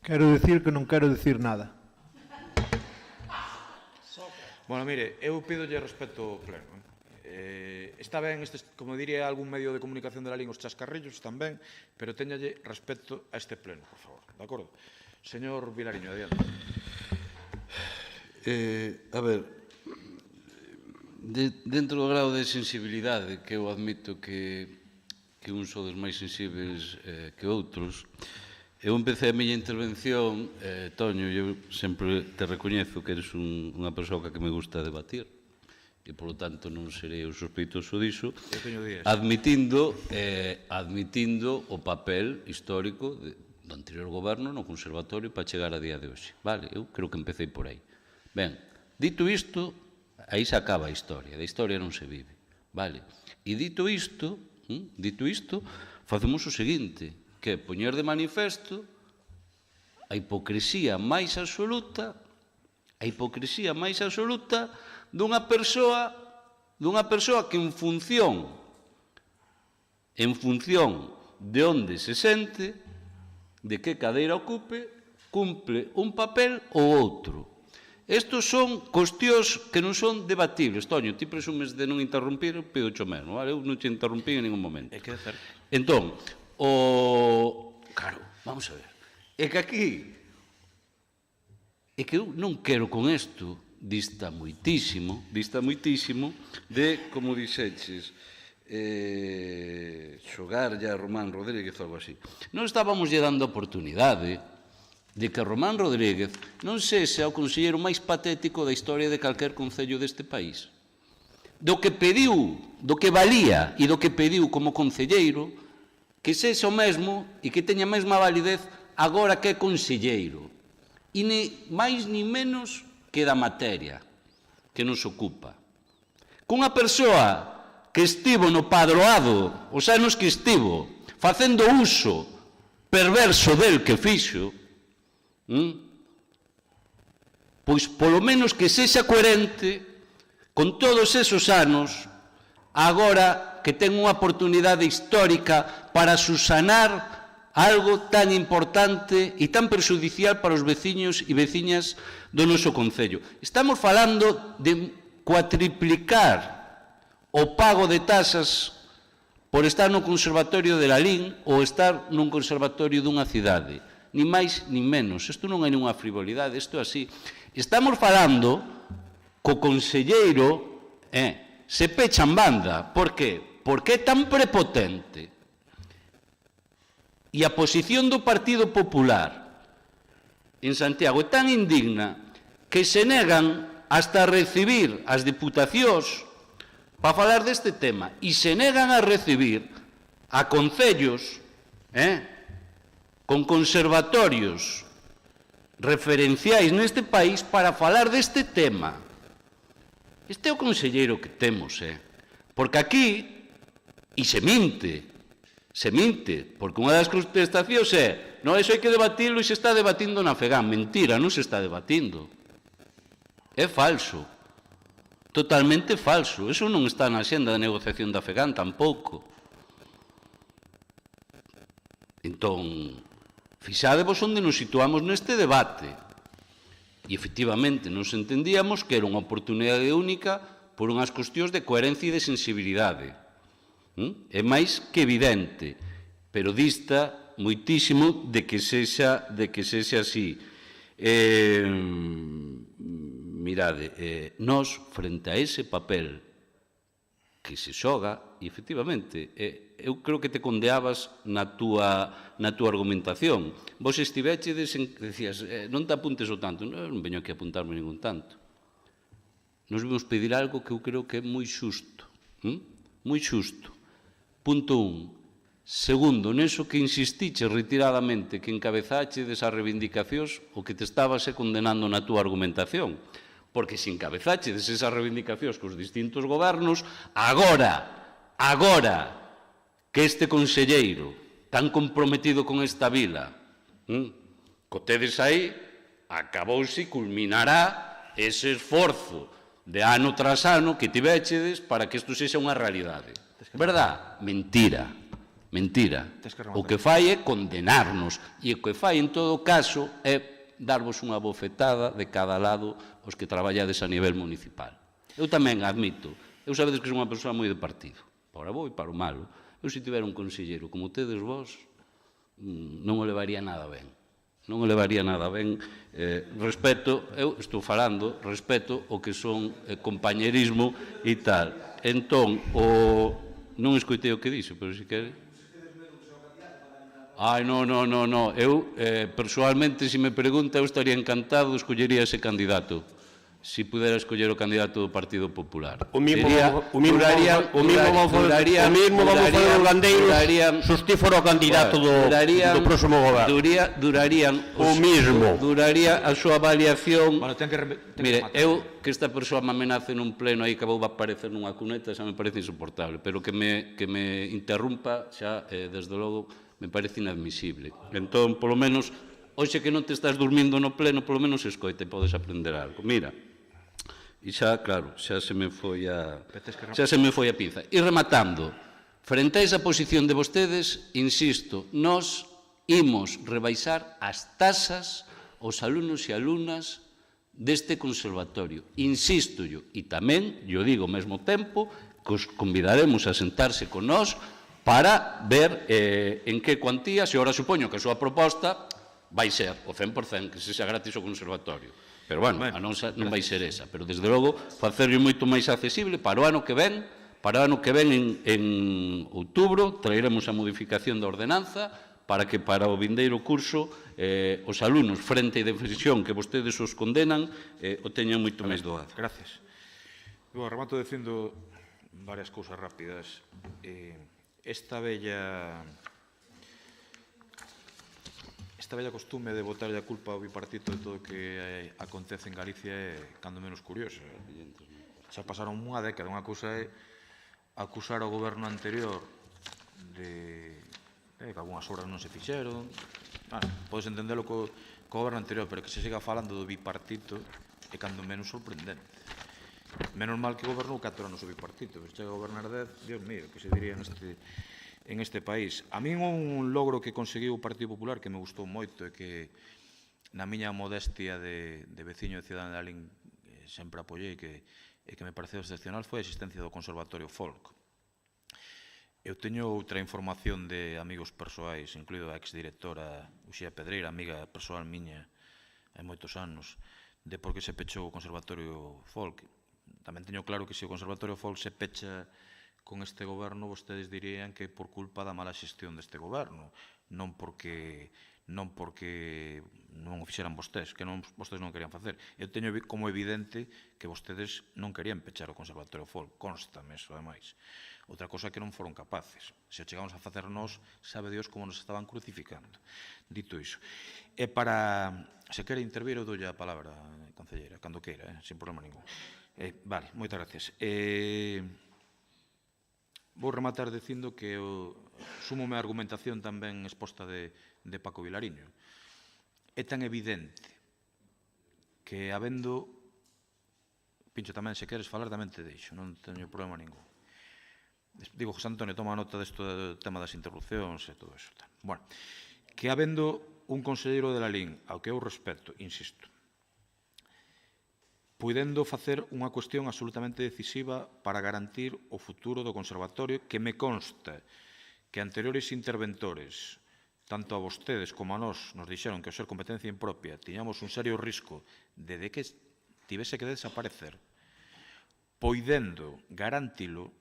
Quero dicir que non quero dicir nada. Bueno, mire, eu pidolle respeto pleno. Está ben, como diría algún medio de comunicación de Lalín, os chascarrillos están ben, pero teñalle respeto a este pleno, por favor, de acordo? Señor Vilariño, adiante. A ver, dentro do grado de sensibilidade que eu admito que uns sodes máis sensibles que outros, eu empecé a miña intervención, Toño, eu sempre te recoñezo que eres unha persoa que me gusta debatir, e polo tanto non serei o sospeitoso diso, admitindo o papel histórico do anterior goberno no conservatorio para chegar a día de hoxe. Vale, eu creo que empecé por aí. Ben, dito isto, aí se acaba a historia, da historia non se vive, vale? E dito isto, facemos o seguinte, que é poñer de manifesto a hipocresía máis absoluta dunha persoa que en función de onde se sente, de que cadeira ocupe, cumple un papel ou outro. Estos son cuestións que non son debatibles. Toño, ti presumes de non interrumpir, eu pido xo mesmo, vale? Eu non te interrumpí en ningún momento. É que é certo. Entón, claro, vamos a ver. É que aquí, é que eu non quero con isto, dista moitísimo de, como dixeches, xogar ya a Román Rodríguez ou algo así. Non estábamos lle dando oportunidade de que Román Rodríguez non sese o conselleiro máis patético da historia de calquer concello deste país. Do que pediu, do que valía e do que pediu como concelleiro, que sese o mesmo e que teña a mesma validez agora que é conselleiro. E ni máis ni menos que da materia que nos ocupa. Cunha persoa que estivo no padroado, os anos que estivo, facendo uso perverso del que fixo, pois polo menos que sexa coherente con todos esos anos, agora que ten unha oportunidade histórica para susanar algo tan importante e tan perxudicial para os veciños e veciñas do noso concello. Estamos falando de cuatriplicar o pago de tasas por estar no conservatorio de Lalín ou estar nun conservatorio dunha cidade. Ni máis ni menos. Isto non é ninguna frivolidade, isto é así. Estamos falando co conselleiro se pechan banda. Por qué? Porque é tan prepotente. E a posición do Partido Popular en Santiago é tan indigna que se negan hasta a recibir as diputacións para falar deste tema e se negan a recibir a concellos con conservatorios referenciais neste país para falar deste tema. Este é o conselleiro que temos, porque aquí, e se minte, porque unha das contestacións é non, iso hai que debatilo e se está debatindo na FEGAN. Mentira, non se está debatindo. É falso. Totalmente falso. Eso non está na xenda de negociación da FEGAN tampouco. Entón, fixadevos onde nos situamos neste debate. E, efectivamente, nos entendíamos que era unha oportunidade única por unhas cuestións de coherencia e de sensibilidade. É máis que evidente, pero dista moitísimo de que sexa así. Mirade, nós, frente a ese papel que se xoga, e, efectivamente, eu creo que te condeabas na túa argumentación. Vos estivechedes en que decías, non te apuntes o tanto. Non veño aquí a apuntarme ningún tanto. Nos vimos pedir algo que eu creo que é moi xusto. Moi xusto. Punto 1. Segundo, neso que insistiche retiradamente que encabezachedes as reivindicacións, o que te estabas condenando na túa argumentación. Porque se encabezachedes esas reivindicacións cos distintos gobernos, agora que este conselleiro tan comprometido con esta vila, co tedes aí, acabouse e culminará ese esforzo de ano tras ano que tivéchedes para que isto sexa unha realidade. Verdad? Mentira. Mentira. O que fai é condenarnos e o que fai en todo caso é darvos unha bofetada de cada lado os que traballades a nivel municipal. Eu tamén admito, eu sabedes que son unha persoa moi de partido, para o bo e para o malo. Eu se tivera un conselleiro como tedes vos, non o levaría nada ben. Non o levaría nada ben. Respeto, eu estou falando, respeto o que son compañerismo e tal. Entón, non escoitei o que dixo, pero se quere... Non. Eu, persoalmente, se me pregunta, eu estaría encantado, escollería ese candidato. Si pudera escoller o candidato do Partido Popular. O mismo vamos fazer o Gandeiro sustíforo candidato do próximo goberno. Durarían o mismo. Duraría a súa avaliación. Mire, eu que esta persoa me amenace nun pleno aí que vou a aparecer nunha cuneta, xa me parece insoportable, pero que me interrumpa xa, desde logo, me parece inadmisible. Entón, polo menos, hoxe que non te estás dormindo no pleno, polo menos escoite, podes aprender algo. Mira, e xa, claro, xa se me foi a pinza. E rematando, frente a esa posición de vostedes, insisto, nós imos rebaixar as tasas aos alumnos e alumnas deste conservatorio. Insisto yo, e tamén, yo digo ao mesmo tempo, que os convidaremos a sentarse con nós para ver en que cuantía, se ora supoño que a súa proposta vai ser o 100%, que se xa gratis o conservatorio. Pero, bueno, a nosa non vai ser esa. Pero, desde logo, facerlo moito máis accesible para o ano que ven. Para o ano que ven, en outubro, traeremos a modificación da ordenanza para que para o vindeiro curso os alumnos, frente á defensión que vostedes os condenan, o teñan moito máis doado. Gracias. Eu remato dicindo varias cousas rápidas. Esta bella costume de botarlle a culpa ao bipartito de todo o que acontece en Galicia é cando menos curiosa. Xa pasaron unha década. Unha cousa é acusar ao goberno anterior de que algunhas obras non se fixeron. Podes entendelo co goberno anterior, pero que se siga falando do bipartito é cando menos sorprendente. Menos mal que gobernou 4 anos o bipartito, pero chega a gobernar 10, Dios mío, que se diría en este país. A min un logro que conseguiu o Partido Popular que me gustou moito e que na miña modestia de veciño de Cidade de Lalín sempre apoiei e que me pareceu excepcional foi a existencia do Conservatorio Folk. Eu teño outra información de amigos persoais, incluído a exdirectora Uxía Pedreira, amiga persoal miña hai moitos anos, de por que se pechou o Conservatorio Folk. Tamén teño claro que se o Conservatorio Folk se pecha con este goberno, vostedes dirían que por culpa da mala xestión deste goberno, non porque non o fixeran vostedes, que vostedes non querían facer. Eu teño como evidente que vostedes non querían pechar o Conservatorio Folk, constame eso, ademais. Outra cosa que non foron capaces. Se o chegamos a facer nós, sabe Dios como nos estaban crucificando. Dito iso. E para... Se quere intervir, eu doulle a palabra, concelleira, cando queira, sin problema ningún. Vale, moitas gracias. Vou rematar dicindo que súmome a argumentación tamén exposta de Paco Vilariño. É tan evidente que habendo... Pincho tamén, se queres falar, tamén te deixo, non teño problema ningún. Digo, José Antonio, toma nota desto do tema das interrupcións e todo eso. Bueno, que habendo un conselleiro de la LIN, ao que eu respeto, insisto, podendo facer unha cuestión absolutamente decisiva para garantir o futuro do conservatorio, que me consta que anteriores interventores, tanto a vostedes como a nós, nos dixeron que ao ser competencia impropia tiñamos un serio risco de que tivese que desaparecer, poidendo garantilo,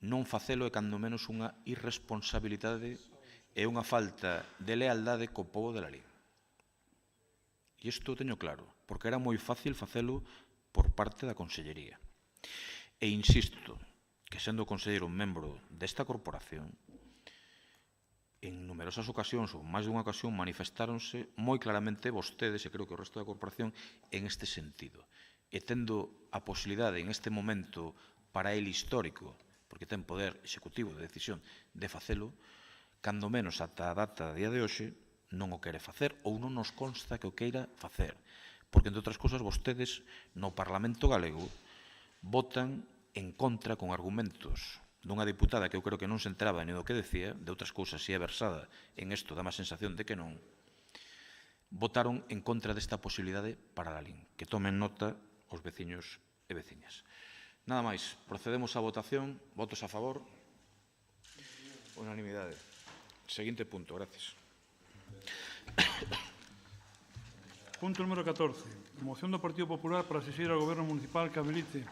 non facelo é cando menos unha irresponsabilidade e unha falta de lealdade co pobo de la LIN. E isto teño claro, porque era moi fácil facelo por parte da Consellería. E insisto que, sendo conselleiro un membro desta corporación, en numerosas ocasións, ou máis dunha ocasión, manifestáronse moi claramente vostedes, e creo que o resto da corporación, en este sentido. E tendo a posibilidade en este momento para el histórico, porque ten poder executivo de decisión de facelo, cando menos ata a data a día de hoxe, non o quere facer ou non nos consta que o queira facer. Porque, entre outras cousas, vostedes no Parlamento galego votan en contra con argumentos dunha diputada que eu creo que non se enteraba ni do que decía, de outras cousas si é versada en isto, dá má sensación de que non, votaron en contra desta posibilidade para a LIN. Que tomen nota os veciños e veciñas. Nada máis, procedemos á votación. Votos a favor. Unanimidade. Seguinte punto, gracias. Punto número 14. Moción do Partido Popular para exixir ao Goberno Municipal que habilite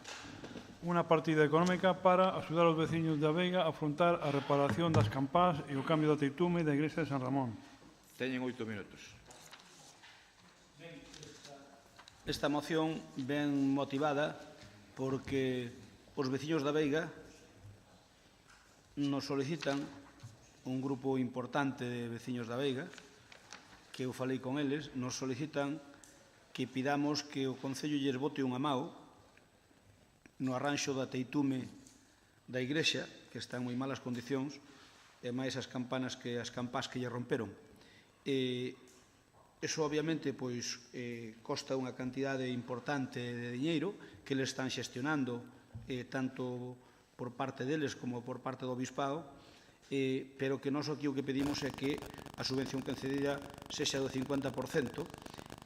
unha partida económica para axudar aos veciños da Veiga a afrontar a reparación das campás e o cambio da teitume da Igrexa de San Ramón. Teñen 8 minutos. Esta moción ben motivada porque os veciños da Veiga nos solicitan un grupo importante de veciños da Veiga, que eu falei con eles, nos solicitan que pidamos que o Concello lles bote unha mao no arranxo da teitume da igrexa, que está en moi malas condicións, e máis as campás que lle romperon. Eso, obviamente, costa unha cantidade importante de diñeiro que eles están xestionando, tanto por parte deles como por parte do Obispado, pero que nós aquí o que pedimos é que a subvención concedida sexa do 50%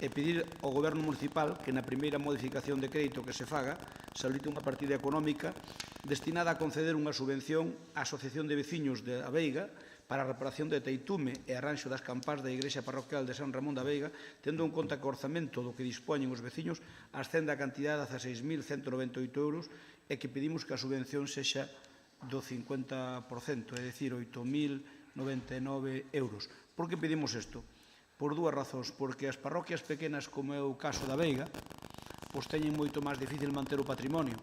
e pedir ao Goberno Municipal que na primeira modificación de crédito que se faga se habilite unha partida económica destinada a conceder unha subvención á Asociación de Veciños da Veiga para a reparación de teitume e arranxo das campás da Igrexa Parroquial de San Ramón da Veiga, tendo en conta que o orzamento do que dispoñen os veciños ascende a cantidade a 16.198 euros e que pedimos que a subvención sexa do 50%, é dicir, 8.099 euros. Por que pedimos isto? Por dúas razóns. Porque as parroquias pequenas, como é o caso da Veiga, teñen moito máis difícil manter o patrimonio.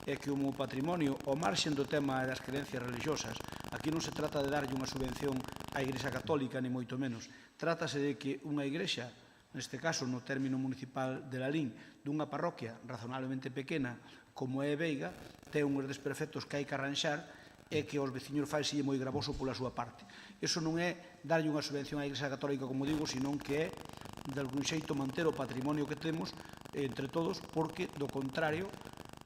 É que o patrimonio, ao marxen do tema das creencias religiosas, aquí non se trata de darlle unha subvención á Igrexa Católica, ni moito menos. Trátase de que unha igrexa, neste caso no término municipal de Lalín, dunha parroquia razonablemente pequena como é Veiga, ten uns desperfectos que hai que arranxar e que aos veciños faise moi gravoso pola súa parte. Iso non é darlle unha subvención á Igrexa Católica, como digo, senón que é, de algún xeito, manter o patrimonio que temos entre todos, porque, do contrario,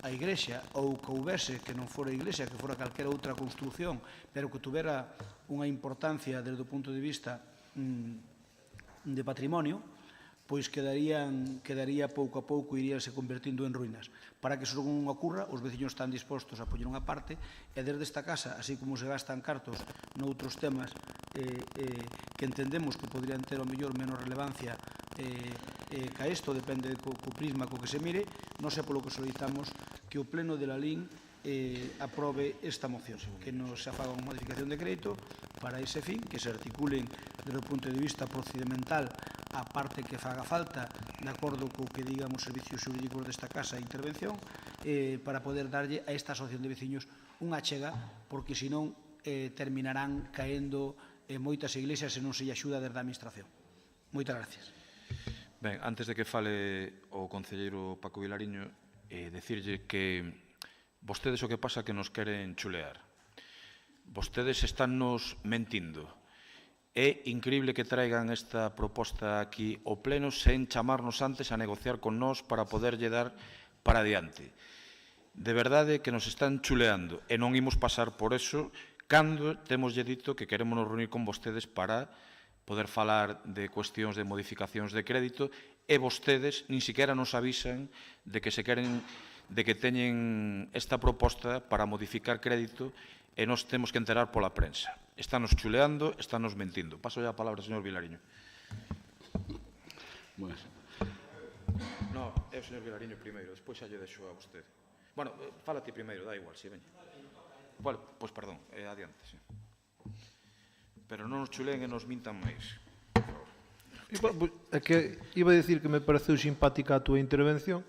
a Igrexa, ou que houbese, que non fora a Igrexa, que fora calquera outra construción, pero que tuvera unha importancia desde o punto de vista de patrimonio, pois quedaría pouco a pouco, iríase convertindo en ruínas. Para que eso non ocurra, os veciños están dispostos a poñer unha parte, e desde esta casa, así como se gastan cartos noutros temas que entendemos que podrían ter ao mellor menos relevancia ca isto, depende co prisma co que se mire, non sei polo que solicitamos que o Pleno de la LIN aprobe esta moción, que nos se faga unha modificación de crédito para ese fin, que se articulen desde o punto de vista procedimental a parte que faga falta, de acordo co que digan os servicios xurídicos desta casa de intervención, para poder darlle a esta asociación de veciños unha chega, porque senón terminarán caendo moitas iglesias se non se lle axuda desde a administración. Moitas gracias. Ben, antes de que fale o concelleiro Paco Vilariño, decirlle que vostedes o que pasa é que nos queren chulear. Vostedes estánnos mentindo. É increíble que traigan esta proposta aquí ao pleno sen chamarnos antes a negociar con nós para poderlle dar para adiante. De verdade que nos están chuleando e non imos pasar por eso cando temoslle dito que queremos nos reunir con vostedes para poder falar de cuestións de modificacións de crédito e vostedes nin siquiera nos avisan de que teñen esta proposta para modificar crédito e nos temos que enterar pola prensa. Estános chuleando, estános mentindo. Paso ya a palabra, señor Vilariño. Bueno. No, é o señor Vilariño primeiro, despois xa lle deixo a vostede. Bueno, fala ti primeiro, dá igual, si veña. Bueno, pois perdón, adiante, sí. Pero non nos chuleen e nos mintan máis. É que iba a dicir que me pareceu simpática a túa intervención,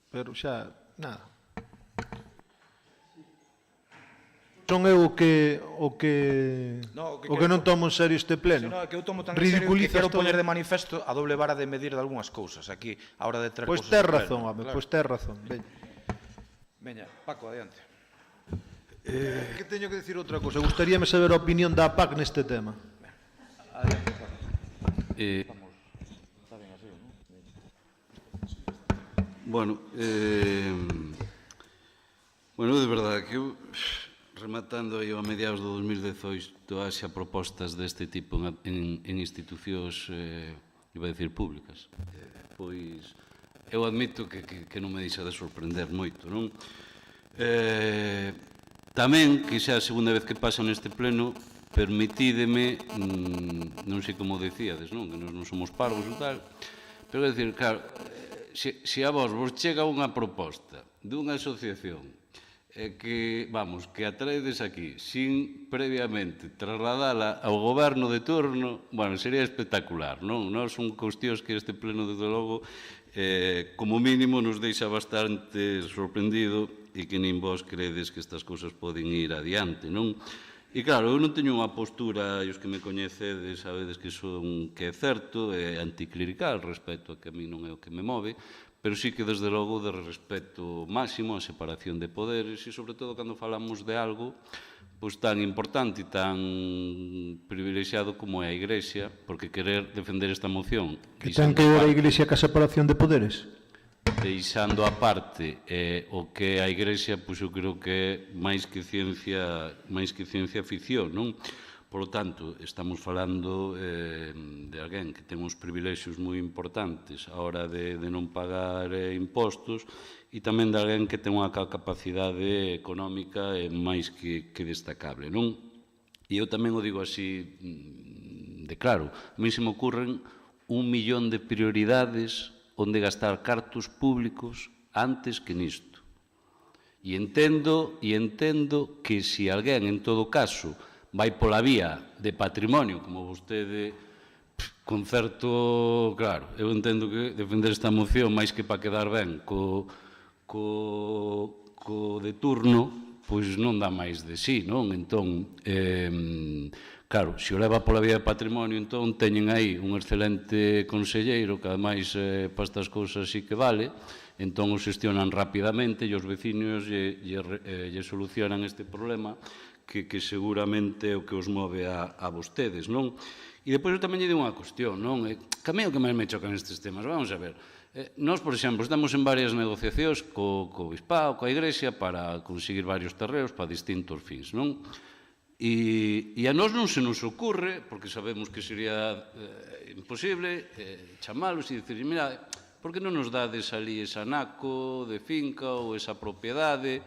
pero xa, nada. Son eu o que non tomo en serio este pleno. No, que eu tomo tan en serio que quero poñer de manifesto a doble vara de medir de algunhas cousas aquí, a hora de traer cousas. Pois tes razón, home, pois tes razón. Veña, Paco, adiante. Que teño que dicir outra cousa. Gustaríame saber a opinión da APAC neste tema. Adiante, Paco. Está ben así, non? Bueno, de verdade que eu, rematando aí a mediados do 2018, haxa propostas deste tipo en institucións, iba a dicir, públicas, pois eu admito que non me deixa de sorprender moito, non? Tamén, que xa a segunda vez que pasa neste pleno, permitídeme, non sei como decíades, non? Que non somos parvos e tal, pero é dicir, claro, se a vos chega unha proposta dunha asociación que, vamos, que a traedes aquí sin previamente trasladala ao goberno de turno, bueno, sería espectacular, non? Nós son cuestións que este pleno, desde logo, como mínimo nos deixa bastante sorprendido e que nin vos credes que estas cousas poden ir adiante, non? E claro, eu non teño unha postura, e os que me coñecedes sabedes que son que é certo, é anticlerical respecto a que a mí non é o que me move, pero sí que desde logo de respeto máximo a separación de poderes e sobre todo cando falamos de algo pois tan importante e tan privilexiado como é a Iglesia, porque querer defender esta moción que ten que ver a Iglesia ca separación de poderes? Deixando a parte o que a Iglesia, pois eu creo que é máis que ciencia ficción, non? Por lo tanto, estamos falando de alguén que ten uns privilexios moi importantes a hora de non pagar impostos e tamén de alguén que ten unha capacidade económica máis que destacable, non? E eu tamén o digo así de claro, a mí se me ocurren 1 millón de prioridades onde gastar cartos públicos antes que nisto. E entendo que se alguén, en todo caso, vai pola vía de patrimonio, como vostede, con certo... Claro, eu entendo que defender esta moción, máis que para quedar ben co de turno, pois non dá máis de sí, non? Entón, claro, se o leva pola vía de patrimonio, entón teñen aí un excelente conselleiro, que ademais para estas cousas sí que vale, entón o xestionan rapidamente e os veciños lle solucionan este problema que seguramente é o que os move a vostedes, non? E depois eu tamén lle digo unha cuestión, non? Que a mí o que máis me choca nestes temas, vamos a ver, nós, por exemplo, estamos en varias negociacións co Bispao, coa Iglesia, para conseguir varios terreos para distintos fins, non? E a nós non se nos ocurre, porque sabemos que sería imposible, chamalos e dicir, mira, por que non nos dades ali ese anaco de finca ou esa propiedade?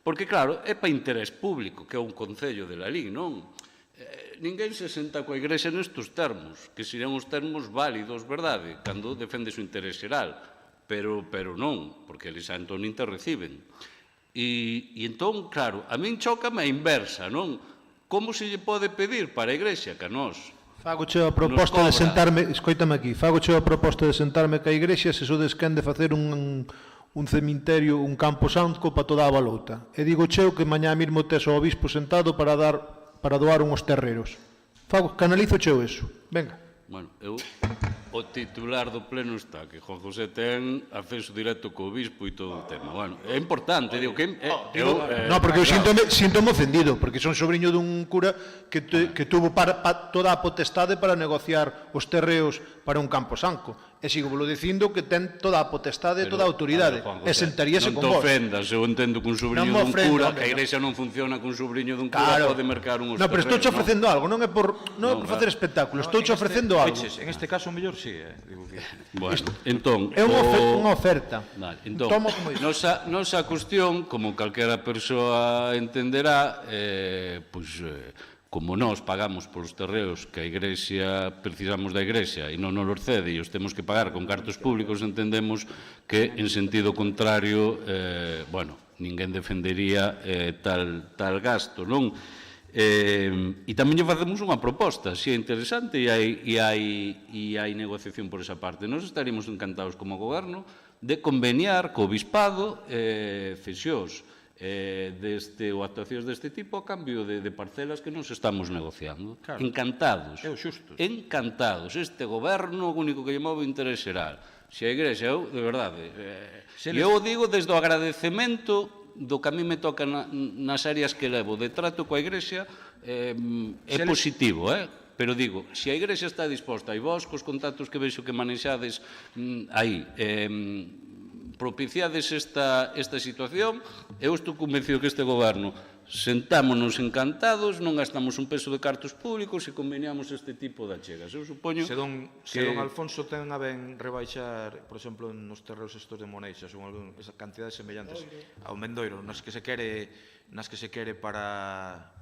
Porque, claro, é para interés público, que é un concello de Lalín, non? Ninguén se senta coa Igrexa nestes termos, que serían os termos válidos, verdade, cando defende o interés xeral, pero non, porque eles a entón interreciben. E entón, claro, a min chócame a inversa, non? Como se lle pode pedir para a Igrexa que a nós Fagoche a proposta de sentarme, escoítame aquí, fagoche a proposta de sentarme ca Igrexa se sodes quen de facer un cemiterio, un campo santo para toda a balouta. E digo cheo que mañá mesmo tes o obispo sentado para doar unhos terreros. Canalizo cheo eso. Venga. Bueno, o titular do pleno está, que Juan José ten acceso directo co obispo e todo o tema. Bueno, é importante, digo que... No, porque eu síntome ofendido, porque son sobrinho dun cura que tuvo toda a potestade para negociar os terreos para un campo sanco. E sigo volo dicindo que ten toda a potestade e toda a autoridade. E sentaríase con vos. Non te ofendas, eu entendo que un sobrinho dun cura, que a Igrexa non funciona con un sobrinho dun cura, pode mercar unhos terreos. No, pero estou che ofrecendo algo, non é por facer espectáculos, estou che ofrecendo algo. En este caso, mellor sí, Bueno, entón... É unha oferta. Entón, nosa cuestión, como calquera persoa entenderá, como nós pagamos polos terreos que a Igrexa, precisamos da Igrexa e non nos cede e os temos que pagar con cartos públicos, entendemos que en sentido contrario, ninguén defendería tal gasto, non? E tamén lle facemos unha proposta, se é interesante e hai negociación por esa parte. Nós estaríamos encantados como goberno de conveniar co obispado cesións ou actuacións deste tipo a cambio de parcelas que nos estamos negociando. Encantados. É o xusto. Encantados. Este goberno o único que lle move o interés xeral. Se a Igrexa, eu, de verdade, eu digo desde o agradecemento do que a mí me toca nas áreas que levo de trato coa Igrexa, é positivo, pero digo, se a Igrexa está disposta, e vos, cos contactos que vexo que manexades aí, propiciades esta situación, eu estou convencido que este goberno sentámonos encantados, non gastamos un peso de cartos públicos e conveniamos este tipo de achegas. Eu supoño se don Alfonso ten a ben rebaixar, por exemplo, nos terreos estos de Moneixas ou esas cantidades semellantes ao Mendoiro, nas que se quere para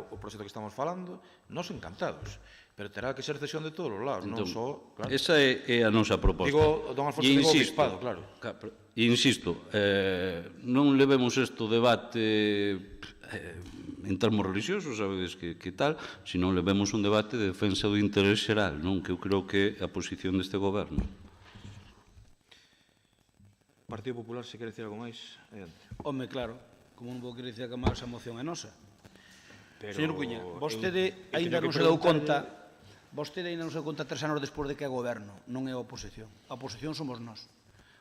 o proxecto que estamos falando, nós encantados. Pero terá que ser cesión de todos os lados, non só... Esa é a nosa proposta. Digo, don Alfonso, digo o bispado, claro. E insisto, non levemos isto debate en termos religiosos, sabedes que tal, sino levemos un debate de defensa do interés xeral, non? Que eu creo que é a posición deste goberno. Partido Popular, se quere dicir algo máis, adiante. Home, claro, como non vou querer dicir que a máis esa moción é nosa. Señor Cuña, vostede ainda non se dou conta... Vostede ainda non se dou conta 3 anos despois de que é goberno, non é a oposición. A oposición somos nós.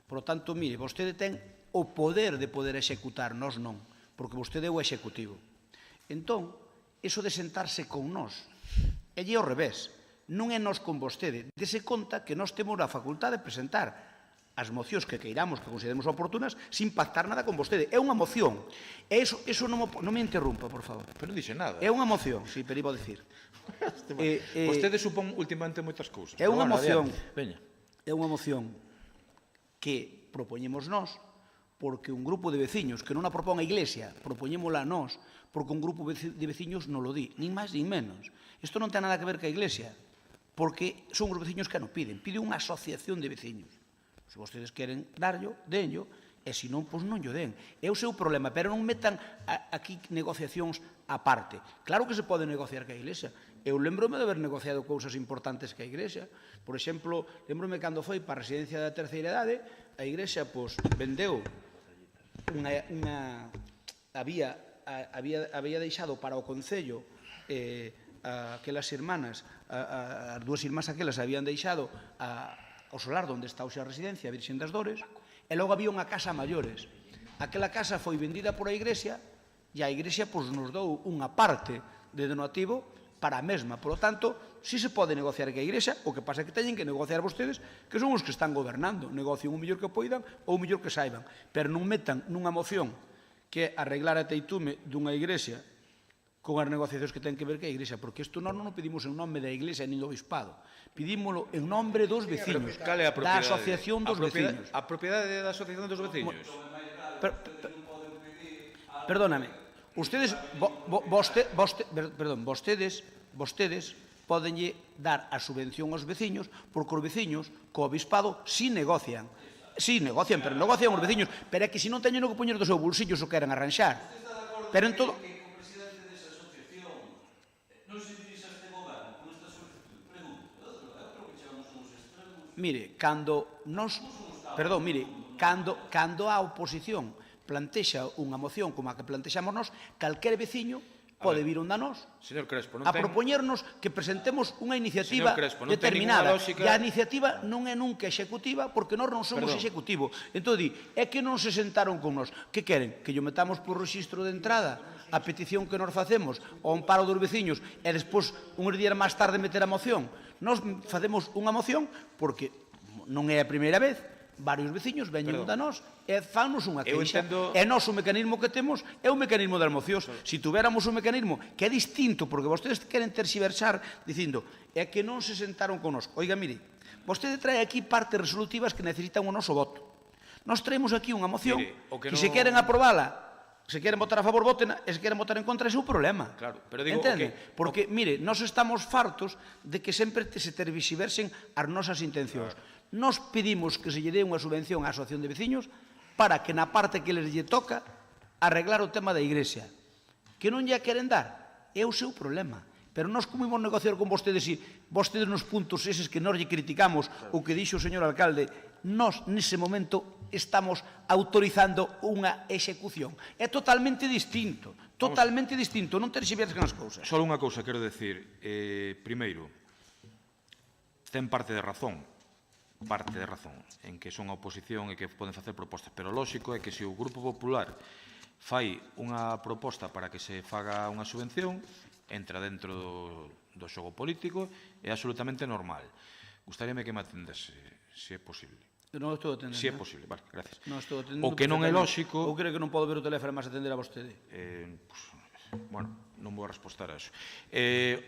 Por lo tanto, mire, vostede ten o poder de poder executar, nós non, porque vostede é o executivo. Entón, iso de sentarse con nós, é ao revés, non é nós con vostede. Dese conta que nós temos a facultade de presentar as mocións que queiramos, que consideremos oportunas, sin pactar nada con vostede. É unha moción. E iso non me interrumpa, por favor. Pero non dixe nada. É unha moción, si, pero iba a dicir. Vostede supón últimamente moitas cousas. É unha moción. É unha moción que propoñemos nós, porque un grupo de veciños, que non a propón a Iglesia, propoñémola a nós, porque un grupo de veciños non lo di, nin máis nin menos. Isto non ten nada que ver ca Iglesia, porque son os veciños que non piden. Pide unha asociación de veciños. Se vostedes queren darlo, denlo, e se non, pois non llo den. É o seu problema, pero non metan aquí negociacións aparte. Claro que se pode negociar ca Iglesia. Eu lembrome de haber negociado cousas importantes ca Iglesia. Por exemplo, lembrome cando foi para a residencia da terceira idade, a Iglesia pois vendeu había deixado para o Concello aquelas irmanas, as dúas irmás aquelas habían deixado ao solar onde está hoxe a residencia, a Virxen das Dores, e logo había unha casa a maiores. Aquela casa foi vendida por a Iglesia e a Iglesia nos dou unha parte de donativo para a mesma. Por lo tanto, si se pode negociar que a Iglesia, o que pasa é que teñen que negociar vostedes, que son os que están gobernando. Negocian o mellor que poidan ou o mellor que saiban. Pero non metan nunha moción que arreglar a teitume dunha Iglesia con as negociacións que ten que ver que a Iglesia, porque isto nós non o pedimos en nome da Iglesia nin do Obispado, pedímolo en nombre dos veciños, da Asociación dos Veciños. A propiedade da Asociación dos Veciños? Perdóname, vostedes podenlle dar a subvención aos veciños porque os veciños co Obispado si negocian. Si negocian, pero negocian os veciños, pero é que se non teñen o que poñer do seu bolsillo o queren arranxar. Pero en todo... Mire, cando a oposición plantexa unha moción como a que plantexamos nós, calquer veciño pode vir onda nós a propoñernos que presentemos unha iniciativa determinada. E a iniciativa non é nunca executiva porque nós non somos executivo. Entón, é que non se sentaron con nós. Que queren? Que yo metamos por registro de entrada a petición que nos facemos ao amparo dos veciños e despois, uns días máis tarde, meter a moción. Nós facemos unha moción porque non é a primeira vez, varios veciños veñen a nós e fannos unha queixa. E nós o mecanismo que temos é o mecanismo das mocións. Se tuveramos un mecanismo que é distinto, porque vostedes queren terxiversar dicindo é que non se sentaron con nós. Oiga, mire, vostede trae aquí partes resolutivas que necesitan o noso voto. Nós traemos aquí unha moción que se queren aprobala, se queren votar a favor, voten, e se queren votar en contra, ese é o problema. Entende? Porque, mire, nós estamos fartos de que sempre se terxiversen as nosas intencións. Nós pedimos que se lle dé unha subvención á Asociación de Veciños para que na parte que les lle toca arreglar o tema da Iglesia. Que non lle queren dar, é o seu problema. Pero nós como imos negociar con vostedes e vostedes nos puntos eses que nós lle criticamos o que dixo o señor alcalde, nós nese momento estamos autorizando unha execución. É totalmente distinto, non terxiversen as cousas. Só unha cousa quero decir. Primeiro, ten parte de razón, en que son a oposición e que poden facer propostas, pero lóxico é que se o Grupo Popular fai unha proposta para que se faga unha subvención, entra dentro do xogo político, é absolutamente normal. Gustaríame que me atendese, se é posible. Non estou atendendo. Se é posible, vale, gracias. O que non é lóxico... Ou creo que non podo ver o teléfono máis atender a vostede? Bueno, non vou a respostar a eso.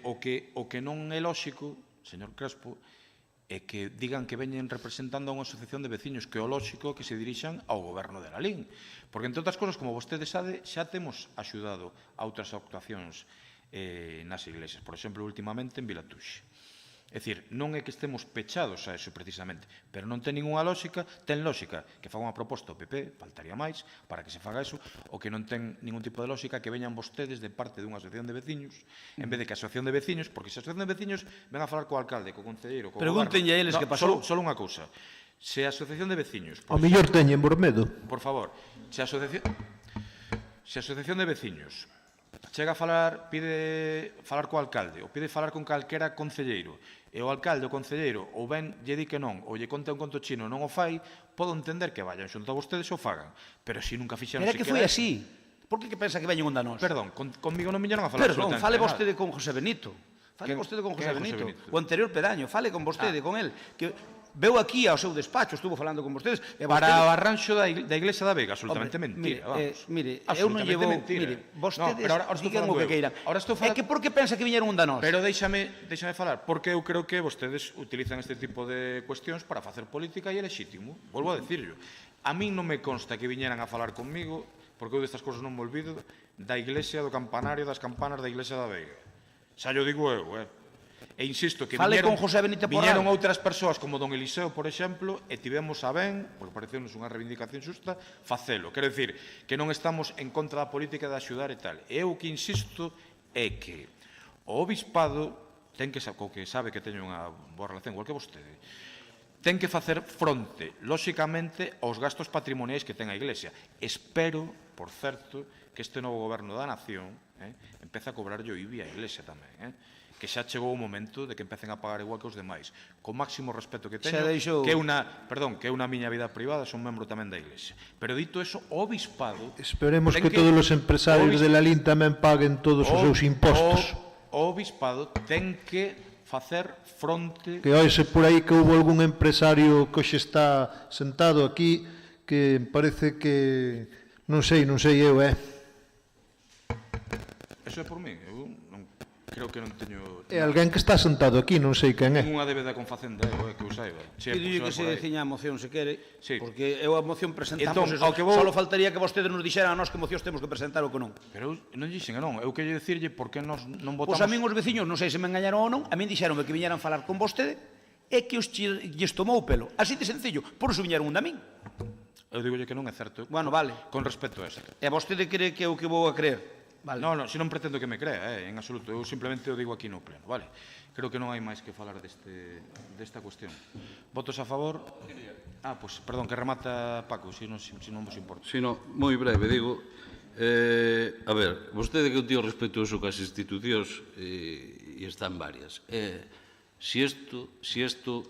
O que non é lóxico, señor Crespo, é que digan que veñen representando a unha asociación de veciños, que é o lóxico que se dirixan ao goberno de Lalín. Porque, entre outras cosas, como vostedes sabe, xa temos axudado a outras actuacións nas iglesias, por exemplo, últimamente en Vilatuxe. É dicir, non é que estemos pechados a eso precisamente, pero non ten ninguna lógica, ten lógica que faga unha proposta ao PP, faltaría máis, para que se faga eso, o que non ten ningún tipo de lógica que veñan vostedes de parte dunha asociación de veciños, en vez de que a asociación de veciños, porque se a asociación de veciños ven a falar co alcalde, co concelleiro, co goberno... Pregúntenlle a eles que pasou. Só unha cousa. Se a asociación de veciños... O mellor teñen Bormedo. Por favor, se a asociación de veciños chega a falar, pide falar co alcalde, ou pide falar con calquera concelleiro, e o alcalde ou concelleiro ou ben lle di que non, ou lle conta un conto chino non o fai, podo entender que vayan xunto a vostedes e o fagan. Pero se nunca fixeron sequera... Pero é que foi así. Por que pensa que veñen onda nós? Perdón, conmigo non viñeron a falar absolutamente nada. Fale vostede con José Benito. Fale vostede con José Benito. O anterior pedaño, fale con vostede, con el. Que veu aquí ao seu despacho, estuvo falando con vostedes... Para o arranxo da Iglesia da Vega, absolutamente mentira. Mire, eu non llevo... Mire, vostedes digan o que queiran. É que por que pensa que viñeron onda nós? Pero déixame falar, porque eu creo que vostedes utilizan este tipo de cuestións para facer política e é lexítimo. Volvo a decirlo. A min non me consta que viñeran a falar conmigo, porque eu destas cosas non me olvido, da Iglesia do campanario das campanas da Iglesia da Vega. Xa yo digo eu, E insisto que viñeron outras persoas como don Eliseo, por exemplo, e tivemos a ben, porque pareceu-nos unha reivindicación xusta, facelo. Quero dicir que non estamos en contra da política de axudar e tal. E eu que insisto é que o Obispado ten que sabe que teño unha boa relación, igual que vostede, ten que facer fronte, lóxicamente, aos gastos patrimoniais que ten a Iglesia. Espero, por certo, que este novo goberno da nación empece a cobrarlle o IBI á Iglesia tamén, que xa chegou o momento de que empecen a pagar igual que os demais, con máximo respeto que teño, que é unha miña vida privada, son membro tamén da Iglesia. Pero dito eso, o Obispado... Esperemos que todos os empresarios de Lalín tamén paguen todos os seus impostos. O Obispado ten que facer fronte... Que oise por aí que houve algún empresario que hoxe está sentado aquí, que parece que... Non sei eu, Eso eso é por mí. Eu non, creo que non teño... É alguén que está sentado aquí, non sei quen é. Unha débeda con Facenda, que eu saiba. Pídolle que se ciña a moción, se quere, sí. porque eu a moción presentamos, Entón, ao que vou... só faltaría que vostede nos dixera a nós que mocións temos que presentar ou que non. Pero eu non dixen, non, eu quería dicirlle por que nós non votamos... Pois a min os veciños, non sei se me engañaron ou non, a min dixeronme que viñeran falar con vostede e que lles tomou o pelo. Así de sencillo, por iso viñeron un da min. Eu digolle que non é certo. Bueno, vale. Con respecto a isto. E vostede cree que é o que vou a creer? Vale. Non, se non pretendo que me crea, en absoluto. Eu simplemente o digo aquí no pleno, vale? Creo que non hai máis que falar desta cuestión. Votos a favor? Pois, perdón, que remata Paco, se non vos importa. Si, non, moi breve, digo... a ver, vostede que é un tío respetuoso cas institucións e están varias. Si isto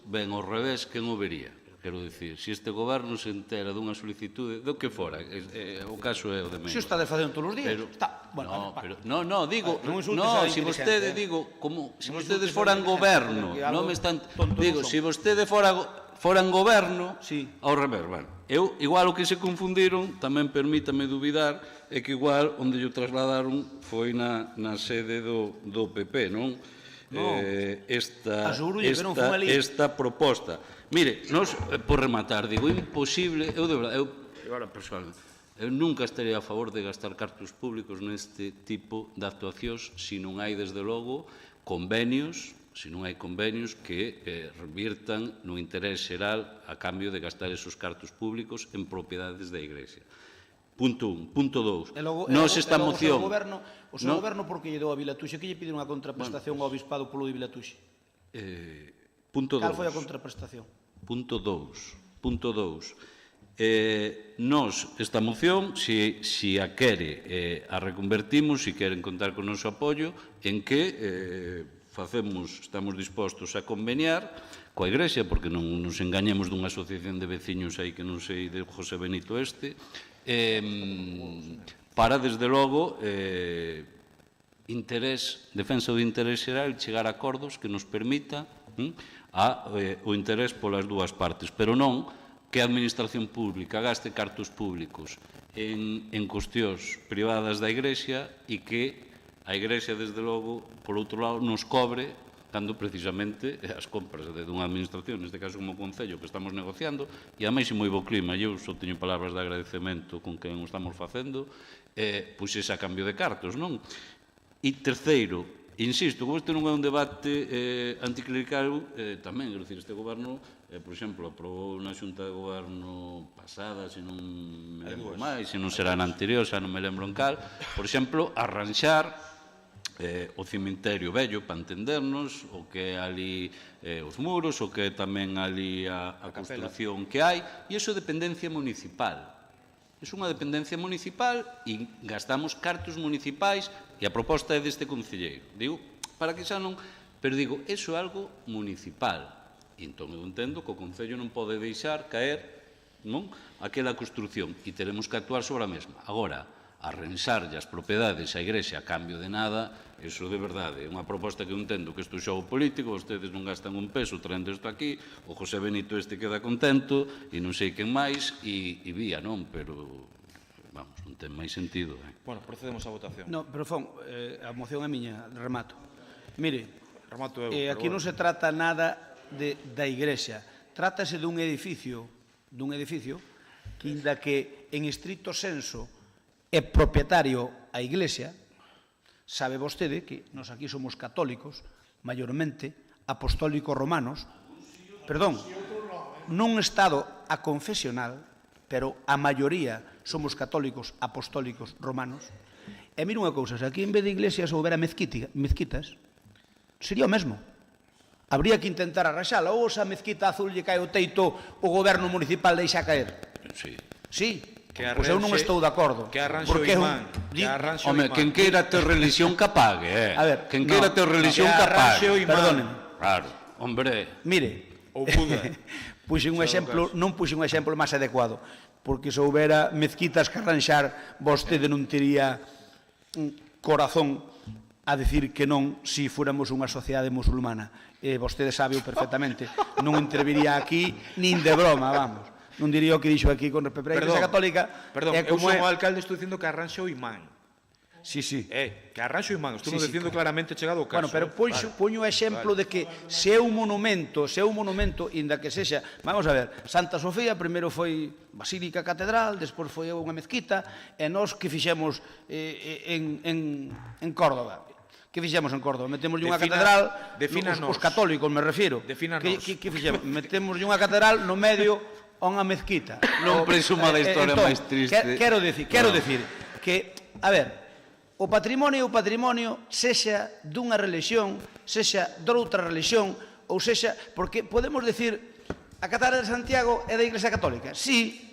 ven ao revés, quen o vería? Quero dicir, se este goberno se entera dunha solicitude do que fora, o caso é o de menos. Se o está facendo todos os días, está... No, digo, se vostede, digo, se vostedes foran goberno, non me están... Digo, se vostedes foran goberno, ao revés, bueno, eu, igual o que se confundiron, tamén permítame duvidar, é que igual onde o trasladaron foi na sede do PP, non? Esta proposta. Mire, nos, por rematar, digo, imposible, eu de verdade, agora personalmente, eu nunca estaría a favor de gastar cartos públicos neste tipo de actuacións se non hai, desde logo, convenios, que revirtan no interés xeral a cambio de gastar esos cartos públicos en propiedades da Iglesia. Punto 1. Punto 2. Nos esta moción... O seu goberno, porque lle dou a Vilatuxe, que lle pide unha contraprestación ao Obispado polo de Vilatuxe? Punto 2. Cal foi a contraprestación? Punto 2. Nos, esta moción, se a quere, a reconvertimos, se queren contar con o noso apoio, en que estamos dispostos a conveniar coa Iglesia, porque non nos engañemos dunha asociación de veciños aí que non sei de José Benito para, desde logo, defensa do interés xeral, chegar a acordos que nos permita o interés polas dúas partes, pero non que a administración pública gaste cartos públicos en cuestións privadas da Iglesia e que a Iglesia, desde logo, por outro lado, nos cobre cando precisamente as compras dunha administración, neste caso como Concello, que estamos negociando, e ademais en moi bo clima, eu só teño palabras de agradecemento con quen o estamos facendo, pois ese a cambio de cartos, non? E terceiro, insisto, como este non é un debate anticlerical, tamén, quero dicir, este goberno, por exemplo, aprobou na Xunta de Goberno pasada, se non me lembro máis, se non será na anterior, xa non me lembro en cal, por exemplo, arranxar o cemiterio vello, para entendernos, o que é ali os muros, o que é tamén ali a construcción que hai, e iso é dependencia municipal. É unha dependencia municipal e gastamos cartos municipais e a proposta é deste concelleiro. Digo, para que xa non... Pero digo, iso é algo municipal. E entón eu entendo que o Concello non pode deixar caer aquela construcción e teremos que actuar sobre a mesma. Agora, arrensarlle as propiedades á Igrexa a cambio de nada, iso de verdade é unha proposta que eu entendo que isto é xogo político, vostedes non gastan un peso, traen isto aquí, o José Benito queda contento, e non sei quen máis, e vía, non? Pero, vamos, non ten máis sentido. Bueno, procedemos á votación. No, pero, a moción é miña, remato. Mire, remato aquí non se trata nada da Igrexa, trátase dun edificio que, inda que en estricto senso é propietario a Iglesia, sabe vostede que nos aquí somos católicos, maiormente apostólicos romanos, nun estado aconfesional, pero a maioría somos católicos apostólicos romanos. E mira unha cousa, se aquí en vez de iglesias houbera mezquitas, sería o mesmo. Habría que intentar arraxala, ou esa mezquita azul lle cae o teito, o goberno municipal deixa caer. Sí. Pois eu non estou de acordo. Que arranxe o imán. Home, quen queira ter religión que pague, Quen queira ter religión que pague. Perdonen. Claro, hombre. Mire, non puxen un exemplo máis adecuado, porque se houbera mezquitas que arranxar, vostede non tería corazón a decir que non se fóramos unha sociedade musulmana. Vostede sabe perfectamente. Non interviría aquí nin de broma, vamos. Non diría o que dixo aquí con respecto a Iglesia Católica. Perdón, eu como alcalde estou dicindo que arranxe o imán. Sí, sí. Que arranxo imán, estou dicindo claramente chegado o caso. Bueno, pero poño o exemplo de que se é un monumento, inda que sexa, vamos a ver, Santa Sofía primeiro foi basílica catedral, despois foi unha mezquita, e nós que fixemos en Córdoba? Que fixemos en Córdoba? Metemos unha catedral, os católicos me refiro. Que fixemos? Metemos unha catedral no medio a unha mezquita. Non presuma da historia máis triste. Quero dicir que, a ver, o patrimonio sexa dunha religión, sexa doutra religión, ou sexa, porque podemos decir a Catedral de Santiago é da Iglesia Católica. Sí.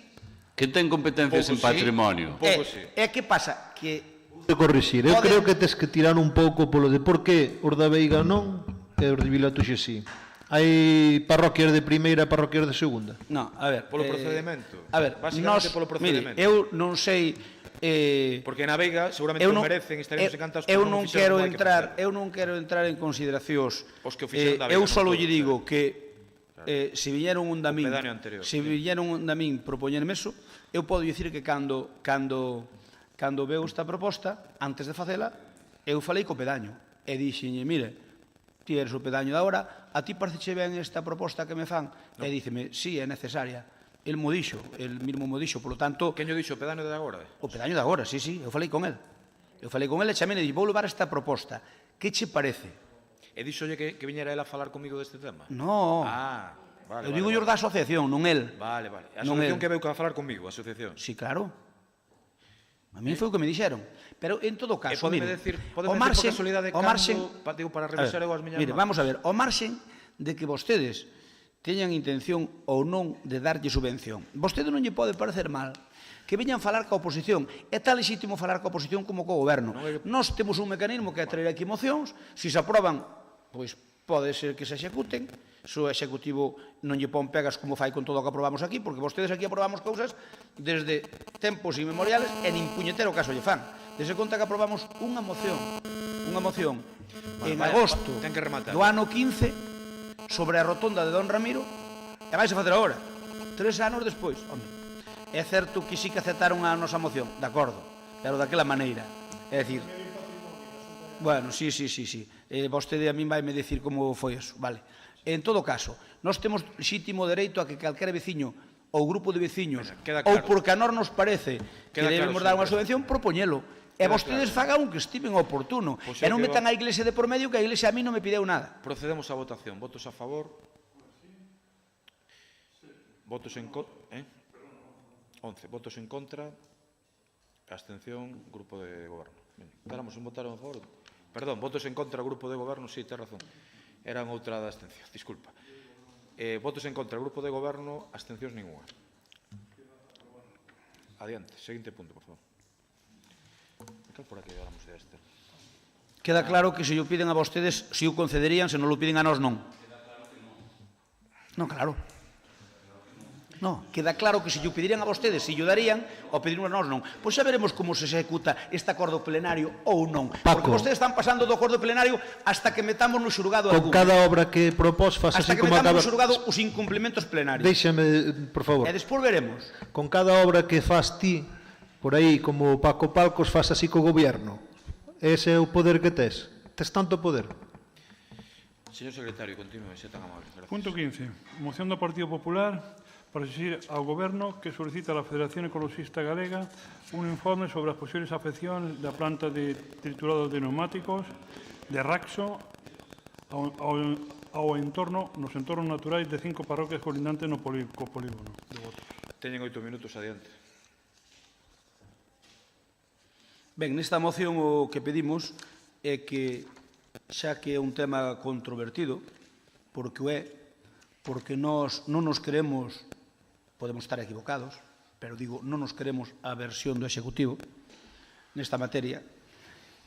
Que ten competencias en patrimonio. E que pasa? Que de corrixir, eu creo que tes que tirar un pouco polo de por que os da Veiga non e os de Vilatuxe sí. Hai parroquias de primeira e parroquias de segunda? Non, a ver, polo procedimento. A ver, basicamente polo procedimento. Mire, eu non sei porque na Veiga seguramente o merecen, estaríamos encantados. Eu non quero entrar en consideracións. Os que o fixeron da Veiga. Eu só lle digo que se viñeron un da min propoñerme eso, eu podo dicir que cando veo esta proposta, antes de facela, eu falei co pedaño e dixenlle, mire, ti eres o pedaño da hora, a ti pareceche ben esta proposta que me fan? E díceme, sí, é necesaria. El mismo mo dixo, polo tanto... Quen o dixo, o pedaño de agora? O pedaño de agora, sí, eu falei con el. Eu falei con el e chamei e dixo, vou levar esta proposta. Que che parece? E dixolle que viñera el a falar comigo deste tema? No. Vale. Eu digo yo da asociación, non el. Vale. A asociación que veu a falar comigo, a asociación? Sí, claro. A mí foi o que me dixeron. Pero, en todo caso, mire, o marxen... para revisar eu as miñas... Mire, vamos a ver, o marxen de que vostedes teñan intención ou non de darlle subvención. Vostede non lle pode parecer mal que veñan falar ca oposición. É tan legítimo falar ca oposición como co goberno. Nós temos un mecanismo que é traer aquí mocións, se se aproban, pois pode ser que se executen, se o executivo non lle pon pegas como fai con todo o que aprobamos aquí, porque vostedes aquí aprobamos cousas desde tempos inmemoriales e nin puñetero caso lle fan. Dese conta que aprobamos unha moción en agosto do ano 15 sobre a rotonda de Don Ramiro e vais a facer agora, 3 anos despois. Home, é certo que sí que aceptaron a nosa moción, de acordo, pero daquela maneira. É dicir, bueno, sí. Vostede a min vai me dicir como foi eso, vale. En todo caso, nós temos legítimo dereito a que calquera veciño ou grupo de veciños, ou porque a nós nos parece que debemos dar unha subvención, propoñelo. E vostedes fagan un que estimen oportuno. E non metan a Iglesia de por medio, que a Iglesia a mí non me pideu nada. Procedemos á votación. Votos a favor? Votos en contra? 11. Votos en contra? Abstención, grupo de goberno. Quedamos en votar a favor? Perdón, votos en contra, grupo de goberno? Sí, ten razón. Eran outra da abstención, disculpa. Votos en contra, grupo de goberno, abstencións ninguna. Adiante, seguinte punto, por favor. Queda claro que se o piden a vostedes, si o concederían, se non o piden a nós, non. Non, claro. No, queda claro que se o pedirían a vostedes, se o darían, o pedirían a nós, non. Pois xa veremos como se executa este acordo plenario ou non. Porque vostedes están pasando do acordo plenario hasta que metamos no xulgado con cada obra que propós, faz así como acaba... Hasta que metamos no xulgado os incumplimentos plenarios. Déixame, por favor. E despois veremos. Con cada obra que faz ti, por aí, como Paco Palcos, faz así co goberno. Ese é o poder que tes. Tes tanto poder. Señor secretario, continúe, se tan amable. Gracias. Punto 15. Moción do Partido Popular para exigir ao Goberno que solicita a Federación Ecologista Galega un informe sobre as posibles afeccións da planta de triturado de neumáticos de Raxo ao entorno, nos entornos naturais de 5 parroquias colindantes no polígono de Botos. Teñen 8 minutos, adiante. Ben, nesta moción o que pedimos é que, xa que é un tema controvertido, porque o é, porque nós non nos queremos, podemos estar equivocados, pero digo, non nos queremos a versión do Executivo nesta materia,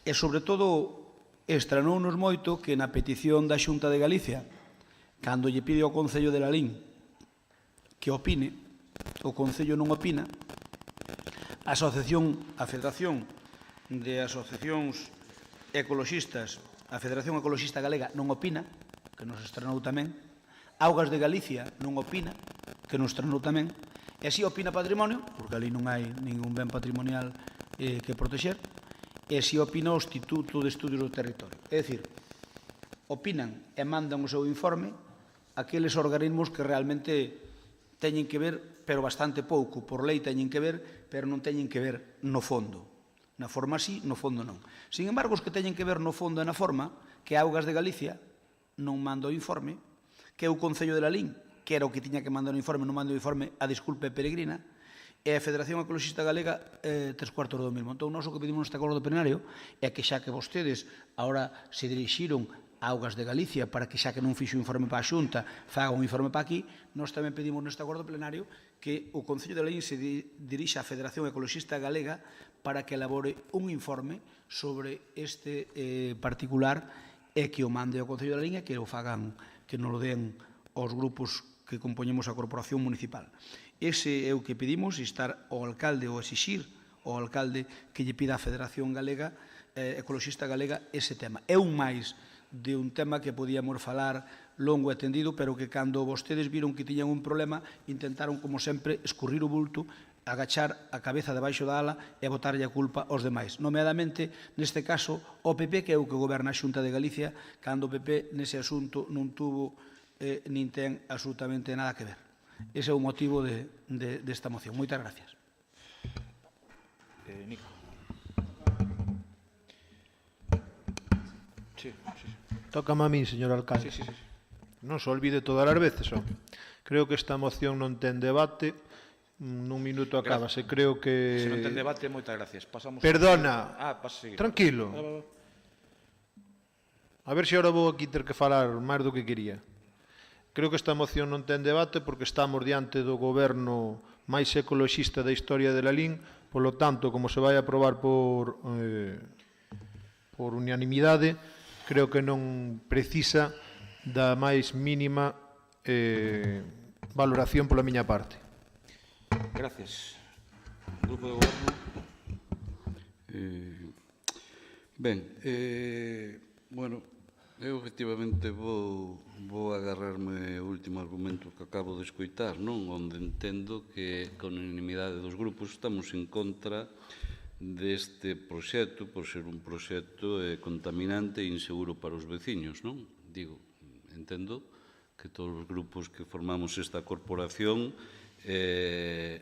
e sobre todo estranounos moito que na petición da Xunta de Galicia, cando lle pide ao Concello de Lalín que opine, o Concello non opina, a Federación de Asociacións Ecologistas, a Federación Ecologista Galega non opina, que nos estrenou tamén, Augas de Galicia non opina, que nos estrenou tamén, e así opina Patrimonio, porque ali non hai ningún ben patrimonial que protexer, e se opina o Instituto de Estudios do Territorio. É dicir, opinan e mandan o seu informe aqueles organismos que realmente teñen que ver, pero bastante pouco, por lei teñen que ver, pero non teñen que ver no fondo. Na forma sí, no fondo non. Sin embargo, os que teñen que ver no fondo e na forma, que Augas de Galicia non manda o informe, que é o Concello de Lalín, que era o que tiña que mandar o informe, non manda o informe, a desculpa é peregrina, e a Federación Ecologista Galega, 3/4 do mesmo. Entón, nós o que pedimos neste acordo plenario é que xa que vostedes agora se dirixiron a Augas de Galicia para que xa que non fixo un informe para a Xunta, faga un informe para aquí, nós tamén pedimos neste acordo plenario que o Concello de Lalín se dirixa á Federación Ecologista Galega para que elabore un informe sobre este particular e que o mande ao Concello de Lalín e que o fagan, que non o den aos grupos que compoñemos a Corporación Municipal. Ese é o que pedimos, instar ao alcalde ou exixir ao alcalde que lle pida á Federación Galega, Ecologista Galega, ese tema. É un máis de un tema que podíamos falar longo e tendido, pero que cando vostedes viron que tiñan un problema, intentaron, como sempre, escurrir o bulto, agachar a cabeza debaixo da ala e botarlle a culpa aos demais. Nomeadamente, neste caso, o PP, que é o que goberna a Xunta de Galicia, cando o PP nese asunto non tuvo nin ten absolutamente nada que ver. Ese é o motivo desta moción. Moitas gracias. Nico. Sí. Tócame a min, señor alcalde. Sí. Non se olvide todas as veces, Creo que esta moción non ten debate. Nun minuto acabase. Creo que... Se non ten debate, moitas gracias. Pasamos... Perdona. Pasa a seguir. Tranquilo. A ver se agora vou aquí ter que falar máis do que quería. Creo que esta moción non ten debate porque estamos diante do goberno máis ecoloxista da historia de Lalín, polo tanto, como se vai aprobar por unanimidade, creo que non precisa da máis mínima valoración pola miña parte. Gracias. Grupo de Goberno. Bueno, eu efectivamente vou agarrarme o último argumento que acabo de escoitar, non? Onde entendo que con unanimidade dos grupos estamos en contra deste proxecto, por ser un proxecto contaminante e inseguro para os veciños, non? Digo, entendo que todos os grupos que formamos esta corporación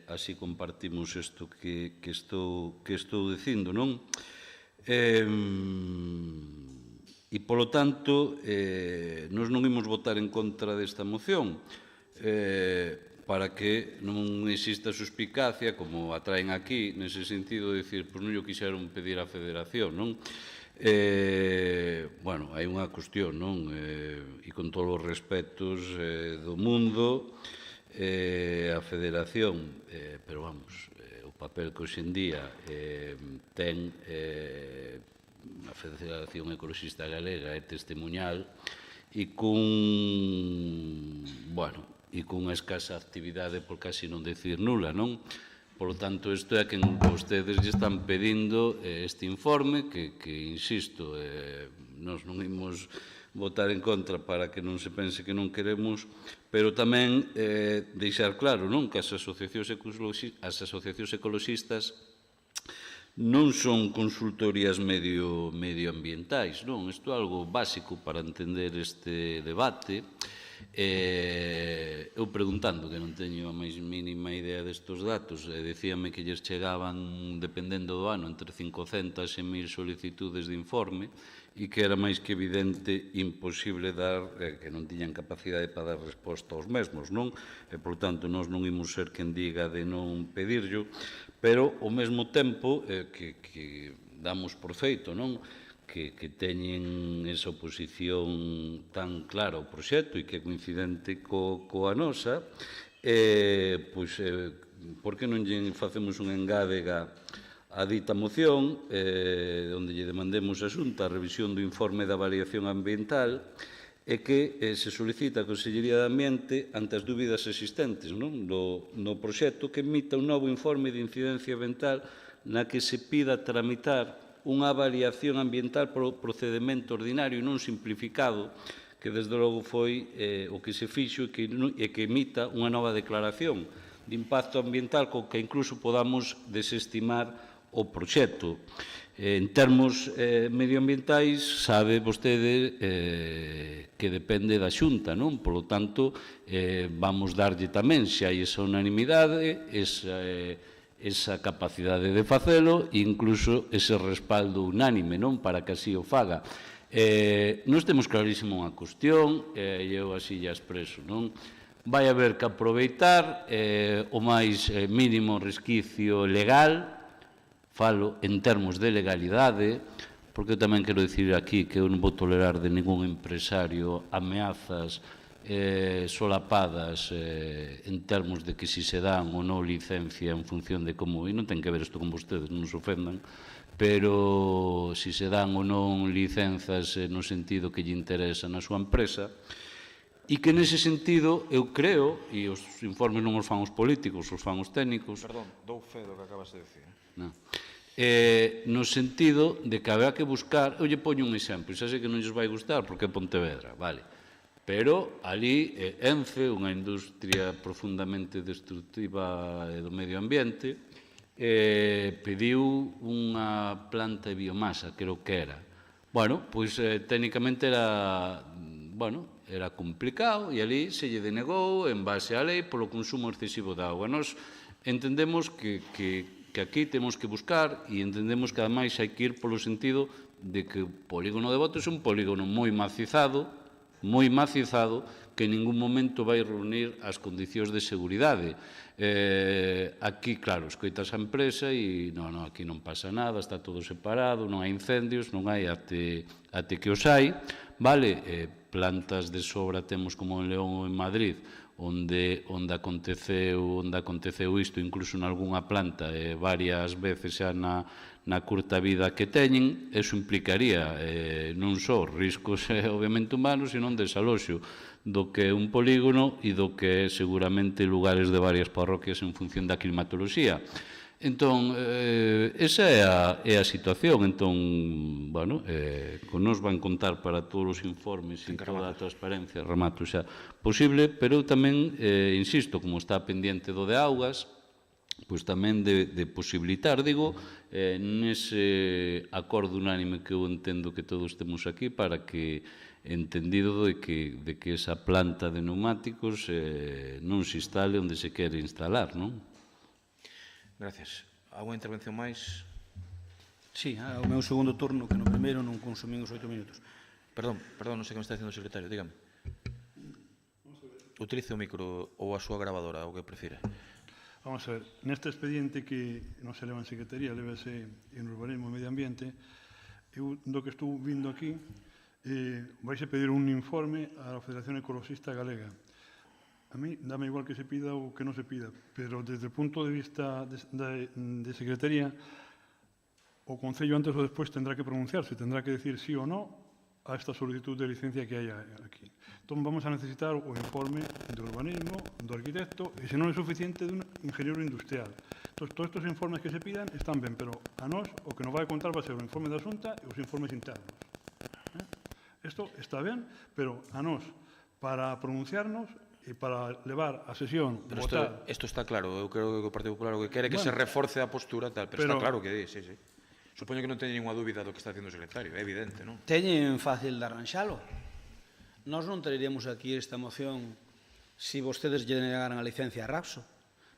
así compartimos isto que estou dicindo, non? E, polo tanto, nós non imos votar en contra desta moción para que non exista suspicacia, como a traen aquí, nese sentido de dicir, pois non yo quixeron pedir á Federación, non? Bueno, hai unha cuestión, non? E con todos os respetos do mundo, a Federación, pero vamos, o papel que hoxe en día ten a Federación Ecologista Galega é testemunhal e con unha escasa actividade, por casi non decir nula, non? Por lo tanto, isto é que vostedes lle están pedindo este informe que insisto, nós non imos votar en contra para que non se pense que non queremos, pero tamén deixar claro, non, que as asociacións ecoloxistas non son consultorías medioambientais, non? Isto é algo básico para entender este debate. Eu preguntando, que non teño a máis mínima idea destos datos, decíame que lles chegaban, dependendo do ano, entre 500 e 1000 solicitudes de informe e que era máis que evidente imposible dar, que non tiñan capacidade para dar resposta aos mesmos, non? E, por tanto, nós non imos ser quen diga de non pedirlo, pero, ao mesmo tempo, que damos por feito, non? Que teñen esa oposición tan clara ao proxecto e que é coincidente coa nosa, pois, por que non lle facemos un engádega a dita moción, onde lle demandemos a Xunta a revisión do informe da variación ambiental e que se solicita a Consellería de Ambiente ante as dúbidas existentes no proxecto que emita un novo informe de incidencia ambiental na que se pida tramitar unha avaliación ambiental por procedimento ordinario e non simplificado, que desde logo foi o que se fixo e que emita unha nova declaración de impacto ambiental co que incluso podamos desestimar o proxecto. En termos medioambientais, sabe vostede que depende da Xunta, non? Por lo tanto, vamos darlle tamén, se hai esa unanimidade, esa capacidade de facelo e incluso ese respaldo unánime, non? Para que así o faga. Nos temos clarísimo unha cuestión, e eu así ya expreso, non? Vai haber que aproveitar o máis mínimo resquicio legal, falo en termos de legalidade, porque eu tamén quero dicir aquí que eu non vou tolerar de ningún empresario ameazas solapadas en termos de que si se dan ou non licencia en función de como, e non ten que ver isto con vostedes, non nos ofendan, pero si se dan ou non licenzas no sentido que lle interesa na súa empresa, e que nese sentido eu creo, e os informes non os fan os políticos, os fan os técnicos. Perdón, dou fe do que acabas de dicir. No sentido de que haberá que buscar, eu lle poño un exemplo, xa sei que non lles vai gustar porque é Pontevedra, vale, pero ali Ence, unha industria profundamente destructiva do medio ambiente, pediu unha planta de biomasa, creo que era. Bueno, pois técnicamente era complicado e ali se lle denegou en base á lei polo consumo excesivo de auga. Nós entendemos que aquí temos que buscar e entendemos que ademais hai que ir polo sentido de que o polígono de Botos é un polígono moi macizado, que en ningún momento vai reunir as condicións de seguridade. Aquí, claro, escoitas a empresa e non, aquí non pasa nada, está todo separado, non hai incendios, non hai até que os hai, vale? Plantas de sobra temos como en León ou en Madrid, onde aconteceu isto, incluso en algunha planta, varias veces xa na curta vida que teñen, eso implicaría non só riscos obviamente humanos, sino un desaloxo do que é un polígono e do que é seguramente lugares de varias parroquias en función da climatoloxía. Entón, esa é a situación. Entón, bueno, con nos van contar para todos os informes e toda a transparencia, remato xa, posible, pero eu tamén, insisto, como está pendiente do de augas, pois tamén de posibilitar, digo, nese acordo unánime que eu entendo que todos temos aquí, para que, entendido de que esa planta de neumáticos non se instale onde se quere instalar, non? Gracias. Alguna intervención máis? Sí, o meu segundo turno, que no primeiro non consumín os 8 minutos. Perdón, non sei que me está dicindo o secretario, dígame. Utilice o micro ou a súa grabadora, o que prefira. Vamos a ver, neste expediente que non se leva en Secretaría, levase en Urbanismo e Medio Ambiente, eu do que estou vindo aquí, vais a pedir un informe á Federación Ecologista Galega. A mí dame igual que se pida ou que non se pida, pero desde o punto de vista de Secretaría, o Concello antes ou despois tendrá que pronunciarse, tendrá que decir sí ou no a esta solicitud de licencia que hai aquí. Entón vamos a necesitar o informe de urbanismo, do arquitecto, e se non é suficiente dun ingeniero industrial. Entón, todos estes informes que se pidan están ben, pero a nós o que nos vai a contar vai ser o informe da Xunta e os informes internos. Isto está ben, pero a nós, para pronunciarnos, e para levar a sesión, pero votar... Isto está claro, eu creo que o Partido Popular o que quere é que se reforce a postura, tal, pero está claro que di, sí. Supoño que non teñen ninguna dúbida do que está dicindo o secretario, é evidente, non? Teñen fácil de arranxalo. Nós non traeríamos aquí esta moción se vostedes lle negaran a licencia a Rapso.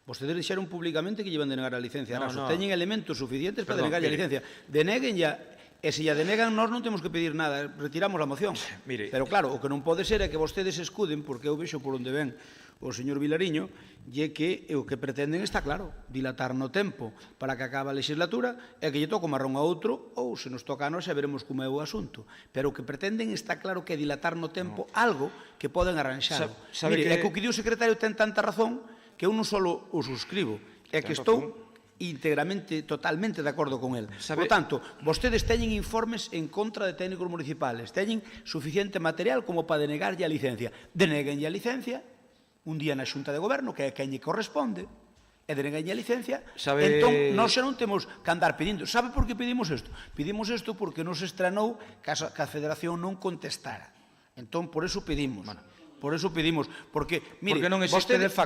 Vostedes dixeron públicamente que lle iban denegar a licencia a Rapso. Teñen elementos suficientes para denegar a licencia. Deneguen ya. E se a denegan, nós non temos que pedir nada, retiramos a moción. Pero claro, o que non pode ser é que vostedes escuden, porque eu vexo por onde ven o señor Vilariño, e que o que pretenden está claro, dilatar no tempo para que acabe a legislatura, e que lle toca o marrón a outro, ou se nos toca a nós, e veremos como é o asunto. Pero o que pretenden está claro que é dilatar no tempo algo que poden arranxar. Mire, é que o que di o secretario ten tanta razón que eu non só o suscribo, é que estou íntegramente, totalmente de acordo con el. Por tanto, vostedes teñen informes en contra de técnicos municipales, teñen suficiente material como para denegarlle a licencia. Deneguen a licencia un día na Xunta de Goberno, que é quen lle corresponde, e deneguen a licencia, entón nós xa non temos que andar pedindo. Sabe por que pedimos isto? Pedimos isto porque nos estranou que a Federación non contestara. Entón, por eso pedimos. Por eso pedimos, porque, mire, vostedes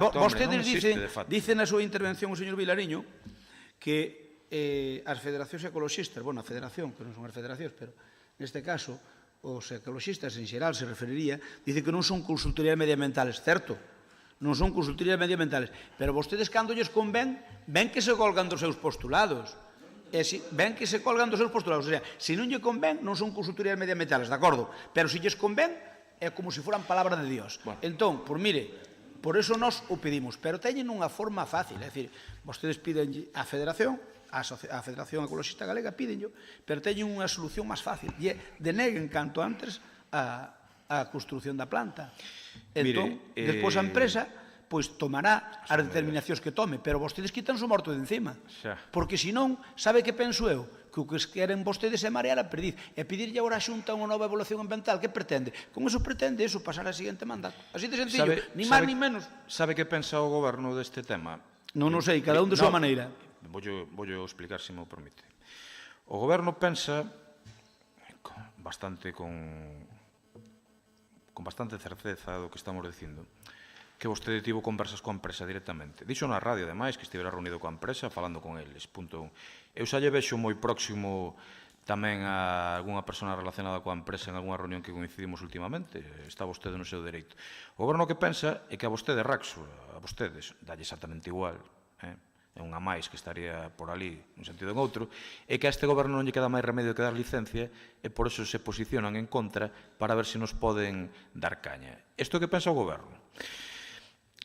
dicen na súa intervención o señor Vilariño que as federacións ecoloxistas, bueno, a federación, que non son as federacións, pero neste caso, os ecoloxistas en xeral se referiría, dicen que non son consultorías medioambientales, certo? Non son consultorías medioambientales, pero vostedes, cando lles convén, ven que se colgan dos seus postulados. Ven que se colgan dos seus postulados. O sea, se non lle convén, non son consultorías medioambientales, de acordo? Pero se lles convén, é como se foran palabra de Dios. Entón, por mire, por eso nós o pedimos, pero teñen unha forma fácil, é dicir, vostedes piden a Federación, a Federación Ecologista Galega pídenlo, pero teñen unha solución máis fácil, e deneguen canto antes a construción da planta. Entón, despois a empresa pois tomará as determinacións que tome, pero vostedes quitanse o morto de encima. Porque senón, sabe que penso eu? Que o que queren vostedes é marear a perdiz, e pedirlle agora a Xunta unha nova evaluación ambiental, que pretende? Con eso pretende eso, pasar a seguinte mandato. Así de sencillo, ni máis ni menos. Sabe que pensa o goberno deste tema? Non sei, cada un de súa maneira. Vou explicar, se me permite. O goberno pensa bastante con bastante certeza do que estamos dicindo, que vostede tivo conversas coa empresa directamente. Dixo na radio, ademais, que estivera reunido coa empresa falando con eles. Punto 1. Eu xa lle vexo moi próximo tamén a algunha persona relacionada coa empresa en algunha reunión que coincidimos últimamente. Está vostede no seu dereito. O goberno que pensa é que a vostede, Raxo, a vostedes, dalle exactamente igual, é unha máis que estaría por ali, un sentido en outro, é que a este goberno non lle queda máis remedio que dar licencia e por eso se posicionan en contra para ver se nos poden dar caña. Isto é o que pensa o goberno.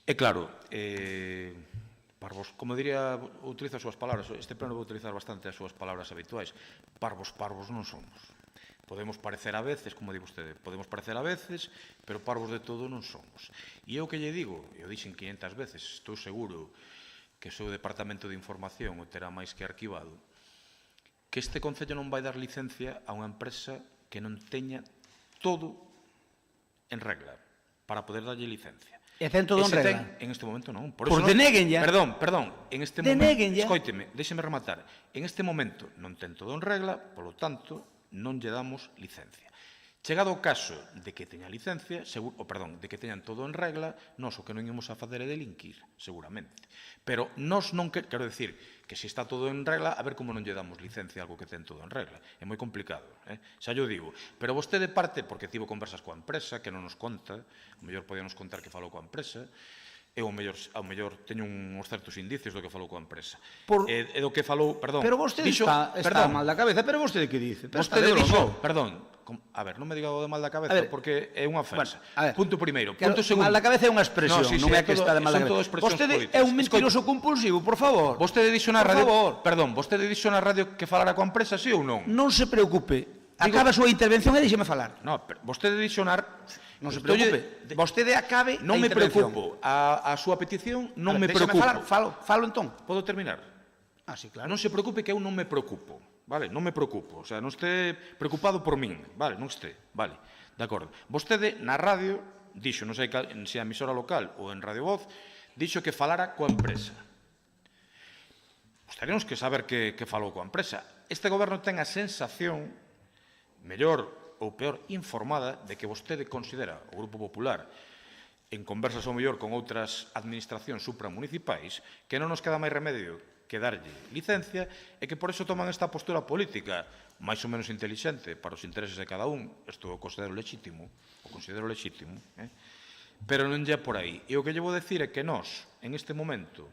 E claro, parvos, como diría, utilizo as súas palabras, este pleno vou utilizar bastante as súas palabras habituais, parvos non somos. Podemos parecer a veces, como di vostede, podemos parecer a veces, pero parvos de todo non somos. E eu que lle digo, eu dixen 500 veces, estou seguro que o seu departamento de información o terá máis que arquivado, que este Concello non vai dar licencia a unha empresa que non teña todo en regla para poder darlle licencia. E ten todo en regla? En este momento non. Por deneguen ya. Perdón, en este momento, escoíteme, déxeme rematar, en este momento non ten todo en regla, polo tanto, non lle damos licencia. Chegado o caso de que teña licencia, de que teñan todo en regla, nós o que non ímos a facer é delinquir, seguramente. Pero nós non quero decir que se está todo en regla, a ver como non lle damos licencia a algo que ten todo en regla. É moi complicado, xa yo digo. Pero vostede parte, porque tivo conversas coa empresa, que non nos conta, o mellor podíamos contar que falou coa empresa, e ao mellor teño uns certos indicios do que falou coa empresa. E do que falou, perdón... Pero vostede está mal da cabeza, pero vostede que dice? Vostede dixo, perdón, a ver, non me diga o de mal da cabeza, porque é unha ofensa. Punto primeiro. Punto segundo. Mal da cabeza é unha expresión, non é que está de mal da cabeza. Vostede é un mentiroso compulsivo, por favor. Vostede dixo na radio... Perdón, vostede dixo na radio que falara coa empresa, sí ou non? Non se preocupe. Acaba a súa intervención e díxeme falar. Non, vostede dixo na... Non se preocupe. Vostede acabe a intervención. Non me preocupo. A súa petición non me preocupo. Falo entón. Podo terminar? Sí, claro. Non se preocupe que eu non me preocupo. Vale, non me preocupo. O sea, non este preocupado por min. Vale, non este. Vale, de acordo. Vostede na radio dixo, non sei se a emisora local ou en Radio Voz, dixo que falara coa empresa. Gostaríamos que saber que falou coa empresa. Este goberno ten a sensación, mellor ou peor informada, de que vostede considera o Grupo Popular, en conversas ao mellor con outras administracións supramunicipais, que non nos queda máis remedio que darlle licencia e que por eso toman esta postura política máis ou menos intelixente para os intereses de cada un. Isto o considero lexítimo, pero non lle por aí. E o que lle vou decir é que nós, en este momento,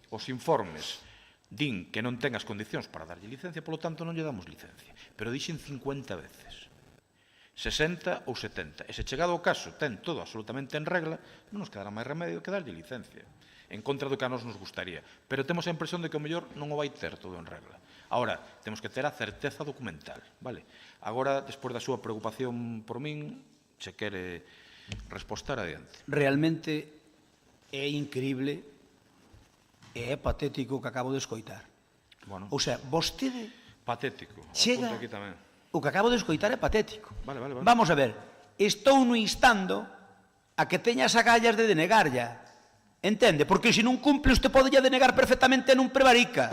os informes din que non ten as condicións para darlle licencia, polo tanto non lle damos licencia. Pero dixen 50 veces. 60 ou 70. E se chegado o caso ten todo absolutamente en regla, non nos quedará máis remedio que darlle licencia, en contra do que a nos gustaría. Pero temos a impresión de que o mellor non o vai ter todo en regla. Agora, temos que ter a certeza documental, vale? Agora, despois da súa preocupación por min, se quere respostar adiante. Realmente é increíble e é patético o que acabo de escoitar. O sea, vostede... Patético. Chega... Apunto aquí tamén. O que acabo de escoitar é patético. Vale. Vamos a ver, estou no instando a que teña as agallas de denegar ya. Entende? Porque se non cumple, usted pode ya denegar perfectamente e non prevarica.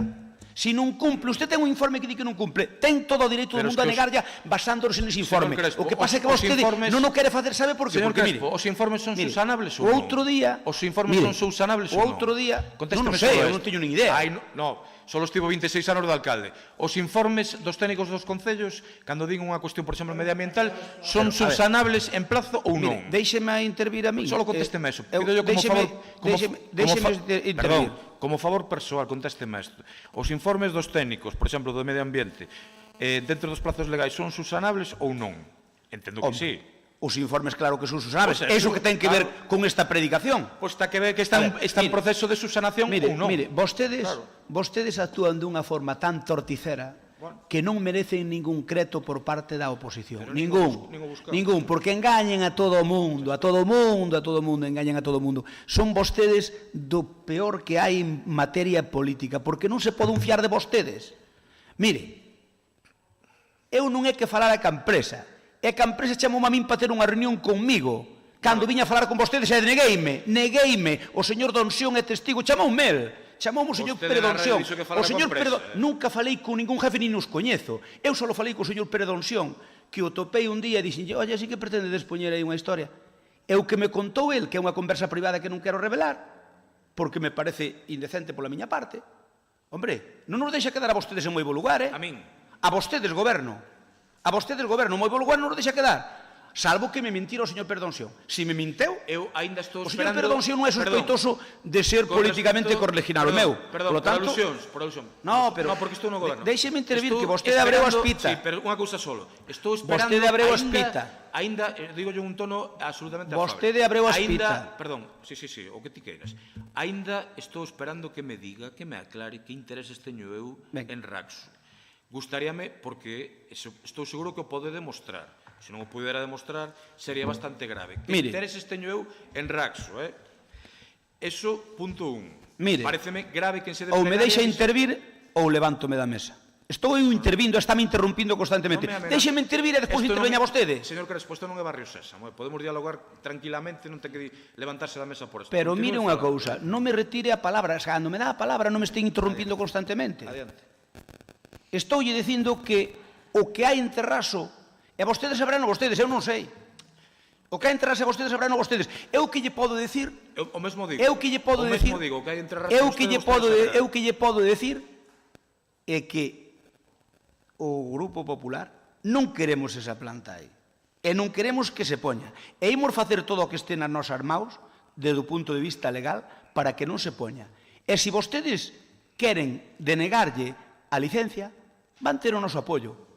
Si non cumple, usted ten un informe que di que non cumple, ten todo o direito do mundo a negarlla basándose nese informe. O que pasa é que vostede non o quere facer, sabe por qué? Señor Porque, Crespo, os informes son subsanables ou o non? outro día... Os informes son subsanables ou non? O outro día... Contéstame non sei, só eu non isto. teño nin idea. No, só estivo 26 anos de alcalde. Os informes dos técnicos dos concellos, cando din unha cuestión, por exemplo, medioambiental, son subsanables en plazo ou non? Déixeme intervir a mí. Solo contésteme eso. Pido yo como favor... Perdón, como favor persoal, contésteme isto. Os informes dos técnicos, por exemplo, do medio ambiente, dentro dos plazos legais son subsanables ou non? Entendo que sí. Os informes claro que son subsanables. Eso que ten que ver con esta predicación. Pois está que ver que está en proceso de subsanación ou non. Mire, vostedes actúan dunha forma tan torticera que non merecen ningún creto por parte da oposición. Ningún, porque engañen a todo o mundo, engañen a todo o mundo. Son vostedes do peor que hai en materia política, porque non se pode fiar de vostedes. Mire, eu non é que falara ca empresa, é que a empresa chamoume a min para ter unha reunión conmigo, cando viña a falar con vostedes e negueime. O señor Donsión é testigo, chamoume el. Chamoume o señor Pérez Donsión. O señor Pérez nunca falei con ningún jefe, nin nos coñezo. Eu só falei co señor Pérez Donsión, que o topei un día e dixenlle, oye, así que pretende despoñer aí unha historia. E o que me contou el, que é unha conversa privada que non quero revelar, porque me parece indecente pola miña parte. Hombre, non nos deixa quedar a vostedes en moi bo lugar, A min. A vostedes, goberno. A vostedes, goberno, moi bo lugar non nos deixa quedar. Salvo que me mentira o señor Perdonsión. Si me minteu, eu ainda estou esperando... O señor esperando... Perdonsión non é sospeitoso de ser políticamente correliginario meu. Perdón, por alusións. No, pero... No, porque estou no goberno. Déixeme intervir, que vostede abreu a espita. Sí, pero unha cousa solo. Estou esperando... Vostede abreu a espita. Ainda, digo yo un tono absolutamente afable. Vostede abreu a espita. Perdón, sí, o que ti queiras. Ainda estou esperando que me diga, que me aclare que intereses teño eu en Raxo. Gustaríame, porque estou seguro que o pode demostrar. Se non o pudera demostrar, sería bastante grave. Que intereses teño eu en Raxo, Eso, punto 1. Pareceme grave que en sede plenaria... Ou me deixa intervir ou levántome da mesa. Estou eu intervindo, estáme interrumpindo constantemente. Déxeme intervir e despois interveña vostede. Señor Crespo, isto non é Barrio Sésamo. Podemos dialogar tranquilamente, non ten que levantarse da mesa por isto. Pero mire unha cousa, non me retire a palabra. Cando me dá a palabra non me este interrumpindo constantemente. Adiante. Estoulle dicindo que o que hai en Terraso, e vostedes sabrán vostedes, eu non sei. O que hai en Terraso e vostedes sabrán vostedes. Eu que lle podo decir... O mesmo digo. Eu que lle podo decir... O mesmo digo, que hai en Terraso... Eu que lle podo decir é que o Grupo Popular non queremos esa planta aí. E non queremos que se poña. E imos facer todo o que este nas nosas maus, desde o punto de vista legal, para que non se poña. E se vostedes queren denegarlle a licencia, van ter o noso apoio.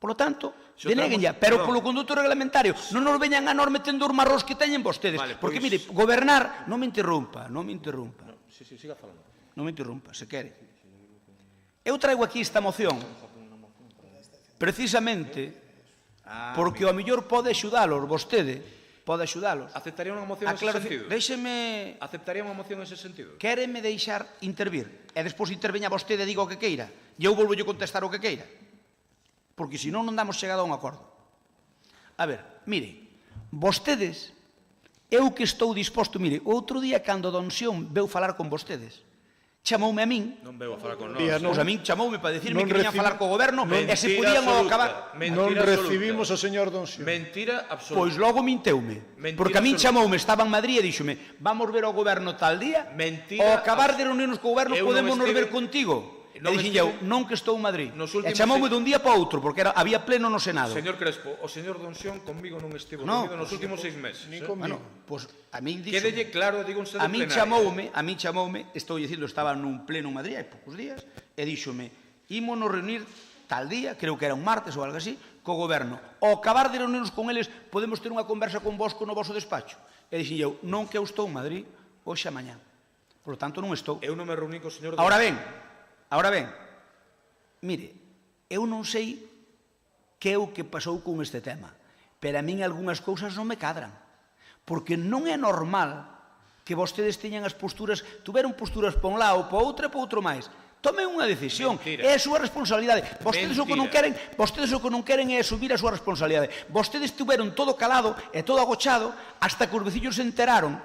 Por lo tanto, denéguenlla, pero polo conduto reglamentario. Non nos veñan a nos metendo os marrós que teñen vostedes. Porque, mire, gobernar, non me interrumpa. Siga falando. Non me interrumpa, se quere. Eu traigo aquí esta moción precisamente porque ao mellor pode axudalos vostede, pode axudalos. Aceptaría unha moción nese sentido? Déxeme... Aceptaría unha moción nese sentido? Quéreme deixar intervir e despois interveña vostede e diga o que queira e eu volvo a contestar o que queira, porque senón non damos chegado a un acordo. A ver, mire, vostedes, eu que estou disposto, mire, outro día cando Donsión veu falar con vostedes, chamoume a min. Non veu a falar con nós. Pois a min chamoume para decirme que viña a falar co goberno e se podían acabar. Non recibimos o señor Donsión. Mentira absoluta. Pois logo minteume. Porque a min chamoume, estaba en Madrid e díxome, vamos ver o goberno tal día, ao acabar de reunirnos co goberno podemos nos ver contigo. E dixen eu, non que estou en Madrid. E chamoume dun día para outro, porque había pleno no Senado. Señor Crespo, o señor Donsión conmigo non estivo reunido nos últimos 6 meses. Bueno, pois a min dixo... Quédelle claro, digo, en sede plenaria. A min chamoume, estou dicindo, estaba nun pleno en Madrid hai poucos días, e díxome, ímonos reunir tal día, creo que era un martes ou algo así, co goberno. Ao acabar de reunirnos con eles, podemos ter unha conversa con vos no vosso despacho. E dixen eu, non que eu estou en Madrid hoxe a mañá. Por lo tanto, non estou. Eu non me reuní co señor... Ahora ben, mire, eu non sei que é o que pasou con este tema, pero a min algunhas cousas non me cadran, porque non é normal que vostedes teñan as posturas, tuveron posturas para un lado, para outro e para outro máis. Tomen unha decisión, é a súa responsabilidade. Vostedes o que non queren é asumir a súa responsabilidade. Vostedes tuveron todo calado e todo agochado hasta que os veciños se enteraron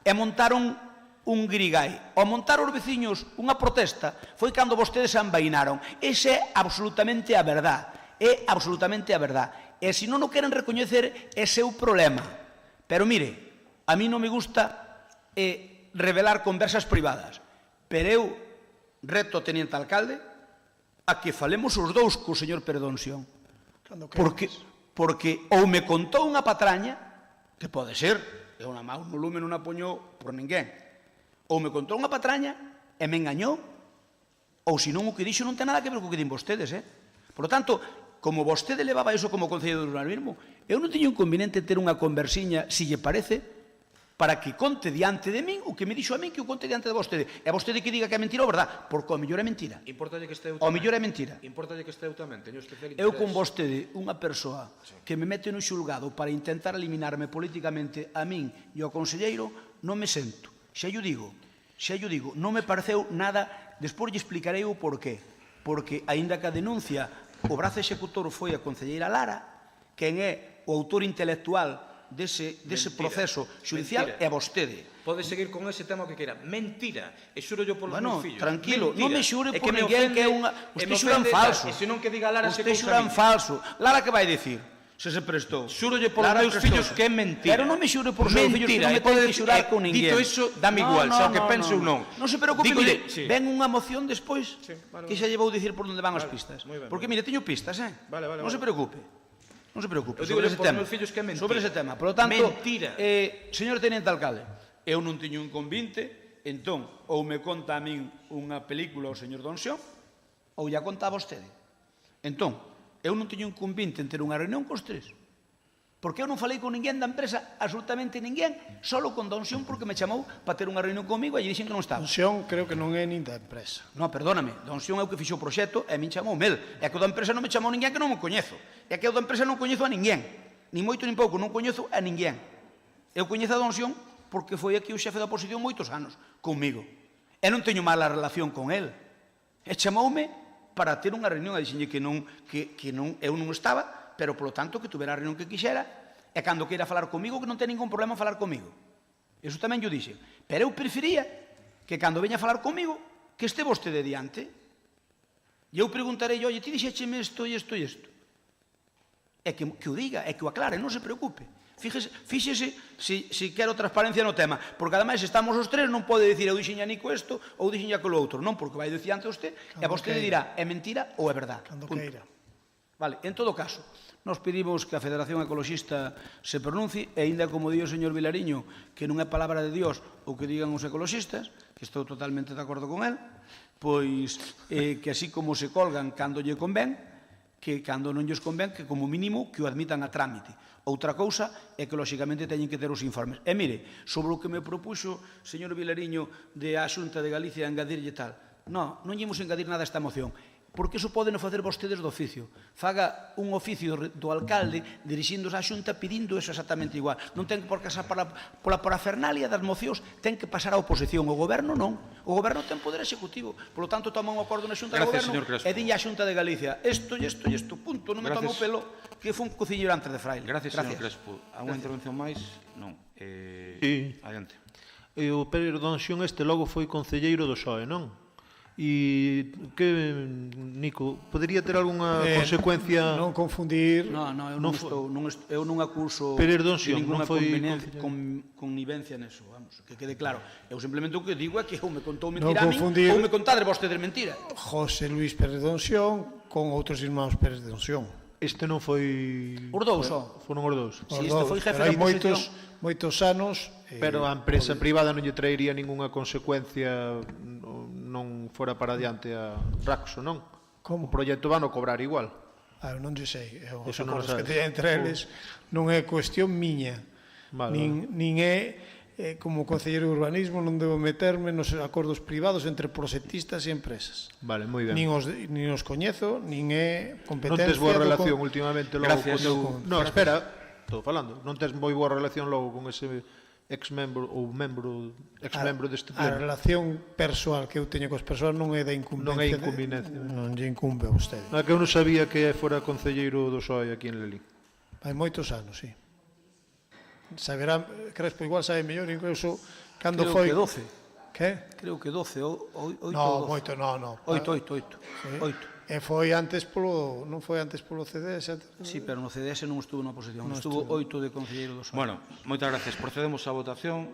e montaron un grigái. Ao montar os veciños unha protesta foi cando vostedes se ambainaron. Ese é absolutamente a verdad. É absolutamente a verdad. E se non o queren recoñecer, é seu problema. Pero mire, a mí non me gusta revelar conversas privadas. Pero eu reto ao teniente alcalde a que falemos os dous co señor Perdonsión. Porque ou me contou unha patraña, que pode ser, eu na mau no lume non a poño por ninguén, ou me contou unha patraña e me engañou, ou senón o que dixo non ten nada que ver co que din vostedes, Por lo tanto, como vostede levaba iso como concelleiro de urbanismo, eu non teño inconveniente ter unha conversiña, se lle parece, para que conte diante de min o que me dixo a min que o conte diante de vostede. E vostede que diga que é mentira ou verdad, porque ao mellor é mentira. Importalle que esteu ao mellor é mentira. Importalle que esteu tamén, teño especial interés. Eu con vostede, unha persoa que me mete no xulgado para intentar eliminarme políticamente a min e ao conselleiro, non me sento. Xa lle digo, non me pareceu nada, despois lle explicarei o porqué. Porque, aínda que a denuncia, o brazo executor foi a concelleira Lara, quen é o autor intelectual dese proceso judicial é vostede. Pode seguir con ese tema que queira. Mentira. E xuro yo polos meus fillos. Tranquilo, non me xure por ninguén que é unha... Usted xuran falso. E se non que diga Lara se Usted xuran falso. Lara que vai dicir? Se prestou. Xuro yo polos meus fillos que é mentira. Pero non me xure por seus fillos que non me ten que xurar con ninguén. Dito iso, dame igual, xa o que pense ou non. Non se preocupe, mire, ven unha moción despois que xa lle vou dicir por onde van as pistas. Porque, mire, teño pistas, non se preocupe. Non se preocupe, sobre ese tema. Sobre ese tema. Por lo tanto, señor teniente alcalde, eu non teño un convinte, entón, ou me conta a min unha película o señor Donxón, ou ya conta a vostede. Entón, eu non teño un convinte en ter unha reunión cos tres. Porque eu non falei con ninguén da empresa, absolutamente ninguén, solo con Donxón porque me chamou para ter unha reunión comigo e lle dixen que non estaba. Donxón creo que non é nin da empresa. Non, perdóname, Donxón é o que fixo o proxecto e min chamou Mel. É que o da empresa non me chamou ninguén que non me coñezo. É que o da empresa non coñezo a ninguén. Nin moito nin pouco, non coñezo a ninguén. Eu coñezo a Donxón porque foi aquí o xefe da oposición moitos anos, comigo. E non teño mala relación con el. E chamoume para ter unha reunión, a dixenlle que eu non estaba, pero, polo tanto, que tuvera a reunión que quixera, e cando queira falar comigo, que non ten ningún problema falar comigo. Iso tamén yo dixe. Pero eu prefería que cando veña a falar comigo, que este vostede diante. E eu preguntarei, oye, ti dixécheme isto e isto e isto. E que o diga, e que o aclare, non se preocupe. Fíxese se quero transparencia no tema, porque ademais estamos os tres, non pode dicir eu dixen a Nico isto ou dixen a aquilo outro, non, porque vai dicir ante usted e a vostede dirá é mentira ou é verdad. Cando queira. Vale, en todo caso, nos pedimos que a Federación Ecoloxista se pronuncie, e ainda como di o señor Vilariño, que non é palabra de Dios o que digan os ecoloxistas, que estou totalmente de acordo con él, pois que así como se colgan cando lle convén, que cando non lles convén, que como mínimo que o admitan a trámite. Outra cousa é que, lóxicamente, teñen que ter os informes. E mire, sobre o que me propuxo o señor Vilariño de a Xunta de Galicia engadirlle tal, non íamos engadir nada a esta moción, porque iso poden facer vostedes do oficio. Faga un oficio do alcalde dirixíndose á Xunta pedindo eso exactamente igual. Non ten que por casar pola parafernalia das mocións, ten que pasar á oposición. O goberno non. O goberno ten poder executivo. Por lo tanto, toma un acordo na Xunta do goberno e dinlle á Xunta de Galicia isto e isto e isto, punto. Non me toma o pelo que foi un cociñeiro antes de Fraile. Gracias, señor Crespo. A unha intervención máis? Non. Adiante. O Pérez Donxón este logo foi concelleiro do PSOE, non? E que, Nico, podería ter algunha consecuencia? Non confundir. Eu non acuso ninguna connivencia neso, vamos, que quede claro. Eu simplemente o que digo é que ou me contou mentira a min ou me contades vostedes mentira. José Luis Pérez Donxón con outros irmáns Pérez Donxón. Este non foi... Os dous, só. Foron os dous. Si, este foi jefe de oposición. Moitos anos... Pero a empresa privada non lle traería ningunha consecuencia non fora para diante a Raxo, non? Como? O proxecto van a cobrar igual. Non sei. Os acordos que teñen entre eles non é cuestión miña. Nin é... como concelleiro de urbanismo non debo meterme nos acordos privados entre proxectistas e empresas. Vale, moi ben. Nin os coñezo, nin é competencia... Non tes boa relación últimamente logo con... Non, espera, estou falando. Non tes moi boa relación logo con ese ex-membro ou ex-membro deste pleno. A relación persoal que eu teño cos persoas non é da incumbencia. Non é incumbencia. Non lle incumbe a vostede. É que eu non sabía que fora concelleiro do PSOE aquí en Lelín. Hai moitos anos, sí. Saberá, Crespo igual sabe mellor, incluso cando foi... Que? Creo que 12 ou 8 No, ou 12. moito, no. 8. E foi antes polo... Non foi antes polo CDS? Sí, pero no CDS non estuvo na oposición. Non Estuvo estuvo. 8 de concelleiro do PSOE. Bueno, moitas gracias. Procedemos á votación.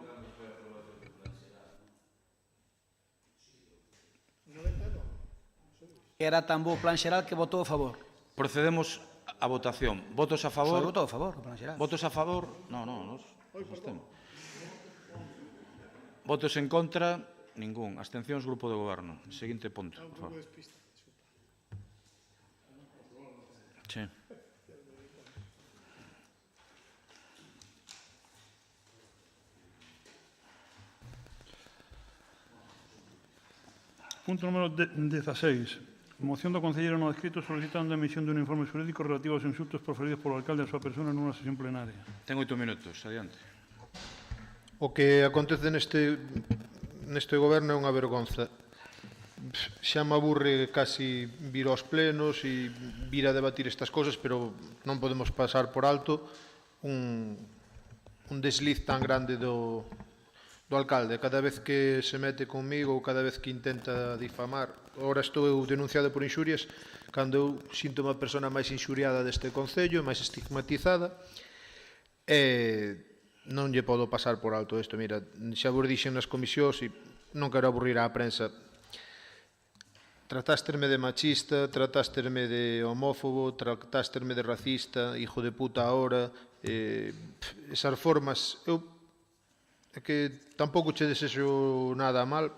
Era tan bo o plan xeral que votou a favor. Procedemos á votación. Votos a favor? Só votou a favor, o plan xeral. Votos a favor? No, nos temos. Votos en contra? Ningún. Abstencións, Grupo de Goberno. Seguinte punto, por favor. Sí. Punto número 16. Moción do concelleiro non adscrito solicitando a emisión dun informe xurídico relativo aos insultos proferidos polo alcalde a súa persona nunha sesión plenaria. Ten 8 minutos, adiante. O que acontece neste goberno é unha vergonza. Xa me aburre casi vir aos plenos e vir a debatir estas cosas, pero non podemos pasar por alto un desliz tan grande do alcalde. Cada vez que se mete comigo ou cada vez que intenta difamar, ora estou eu denunciado por inxurias, cando eu sinto unha persona máis inxuriada deste concello, máis estigmatizada, non lle podo pasar por alto isto. Mira, xa vos dixen nas comisións e non quero aburrir á prensa. Tratasterme de machista, tratasterme de homófobo, tratasterme de racista, hijo de puta ahora, esas formas, eu é que tampouco che desexo nada mal.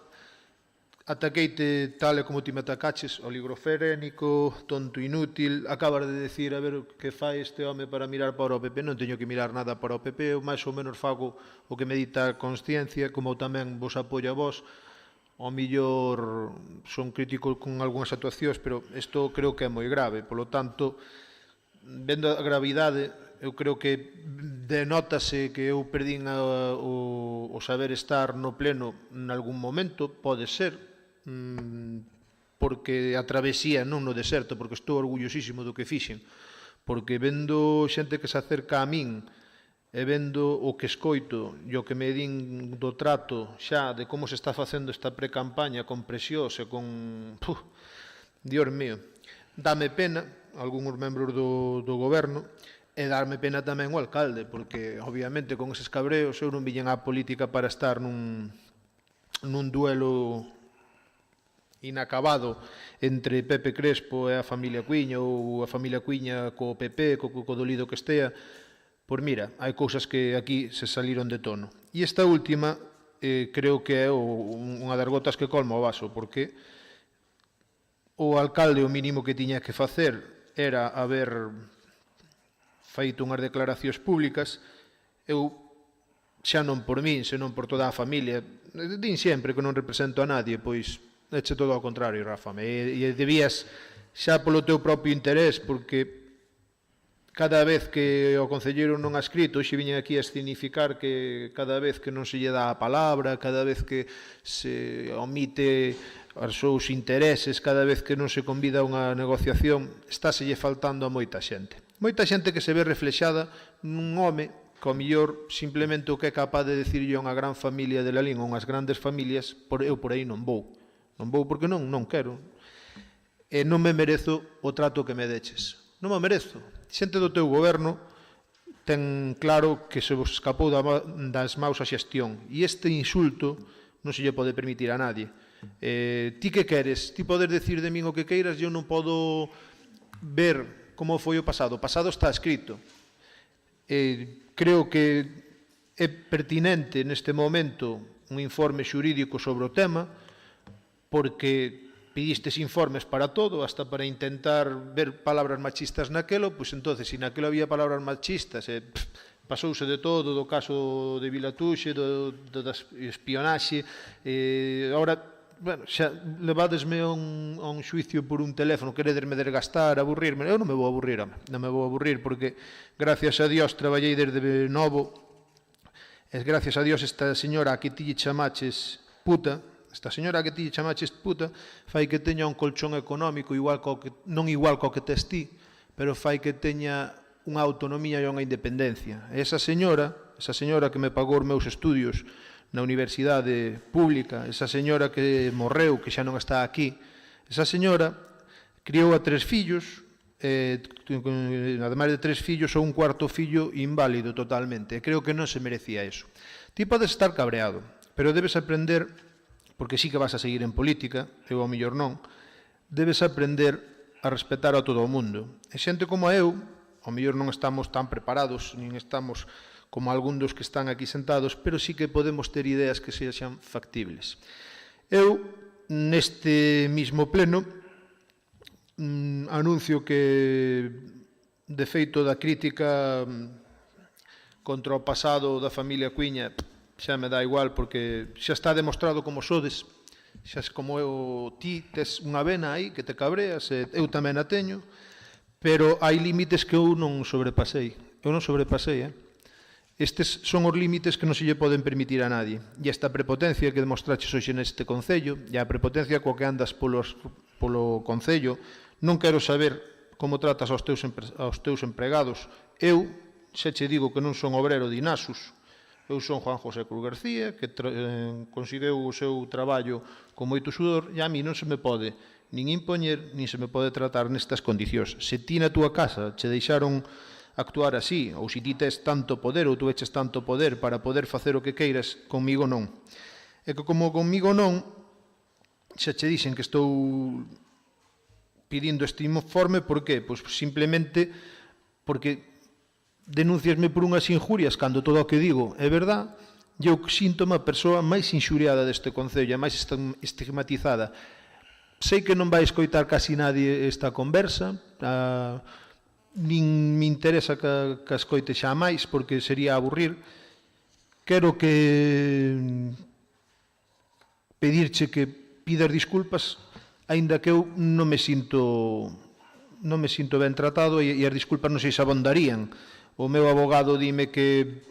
Ataqueite tal e como ti me atacaches, oligofrénico, tonto inútil, acabas de decir a ver que fai este home para mirar para o PP, non teño que mirar nada para o PP, eu máis ou menos fago o que me dita a consciencia, como tamén vos apoio a vos. Ao millor son crítico con algunhas actuacións, pero isto creo que é moi grave, polo tanto, vendo a gravidade, eu creo que denótase que eu perdín o saber estar no pleno en algún momento, pode ser, porque a travesía non no deserto, porque estou orgullosísimo do que fixen, porque vendo xente que se acerca a min e vendo o que escoito e o que me din do trato xa de como se está facendo esta pre-campaña con presións e con... Dios mío, dame pena algúns membros do goberno e darme pena tamén o alcalde, porque obviamente con eses cabreos eu non viñen á política para estar nun duelo inacabado entre Pepe Crespo e a familia Cuiña ou a familia Cuiña co PP, co dolido que estea. Pois mira, hai cousas que aquí se saliron de tono. E esta última creo que é unha das gotas que colma o vaso, porque o alcalde o mínimo que tiña que facer era haber feito unhas declaracións públicas. Eu, xa non por min, senón por toda a familia, din sempre que non represento a nadie, pois eche todo ao contrario, Rafa, e debías xa polo teu propio interés, porque cada vez que o concelleiro non ha escrito, xe viñen aquí a escenificar que cada vez que non se lle dá a palabra, cada vez que se omite os seus intereses, cada vez que non se convida a unha negociación, estáselle faltando a moita xente. Moita xente que se ve reflexada nun home que ao mellor simplemente o que é capaz de decirlle a unha gran familia de Lalín ou unhas grandes familias, eu por aí non vou. Non vou porque non quero. E non me merezo o trato que me deches. Non me merezo. Xente do teu goberno ten claro que se vos escapou das maus a xestión. E este insulto non se lle pode permitir a nadie. Ti que queres? Ti podes decir de min o que queiras, eu non podo ver como foi o pasado. O pasado está escrito. Creo que é pertinente neste momento un informe xurídico sobre o tema, porque pedistes informes para todo, hasta para intentar ver palabras machistas naquelo, pois entonces, se naquelo había palabras machistas, pasouse de todo, do caso de Vilatuxe, da espionaxe, agora, bueno, xa levadesme a un xuicio por un teléfono, querederme desgastar, aburrirme, eu non me vou aburrir, non me vou aburrir, porque gracias a Dios traballei desde novo, e gracias a Dios esta señora a que ti lle chamaches puta, esta señora que ti chamaches puta, fai que teña un colchón económico non igual co que tes ti, pero fai que teña unha autonomía e unha independencia. E esa señora que me pagou os meus estudios na universidade pública, esa señora que morreu, que xa non está aquí, esa señora criou a 3 fillos, ademais de 3 fillos, ou un cuarto fillo inválido totalmente, e creo que non se merecía eso. Ti podes estar cabreado, pero debes aprender, porque sí que vas a seguir en política, eu ao mellor non, debes aprender a respetar a todo o mundo. E xente como eu, ao mellor non estamos tan preparados, nin estamos como algún dos que están aquí sentados, pero sí que podemos ter ideas que sexan factibles. Eu, neste mismo pleno, anuncio que, de feito da crítica contra o pasado da familia Cuíña, xa me dá igual, porque xa está demostrado como sodes, xa es como ti tes unha vena aí que te cabreas, eu tamén a teño, pero hai límites que eu non sobrepasei. Eu non sobrepasei, Estes son os límites que non se lle poden permitir a nadie. E esta prepotencia que demostraches hoxe neste Concello, e a prepotencia coa que andas polo Concello, non quero saber como tratas aos teus empregados. Eu xa che digo que non son obrero de Inasus. Eu son Juan José Cruz García, que conseguiu o seu traballo con moito sudor, e a mí non se me pode nin impoñer, nin se me pode tratar nestas condicións. Se ti na túa casa che deixaron actuar así, ou se ti tes tanto poder, ou tu eches tanto poder para poder facer o que queiras, conmigo non. E que como conmigo non, xa che dixen que estou pedindo este informe, por qué? Pois simplemente porque denunciasme por unhas injurias cando todo o que digo é verdad, e eu síntome a persoa máis inxuriada deste Concello, máis estigmatizada. Sei que non vai escoitar casi nadie esta conversa, nin me interesa que escoite xa máis, porque sería aburrir. Quero que pedirche que pidas disculpas, aínda que eu non me sinto ben tratado, e as disculpas non sei se abondarían. O meu abogado dime que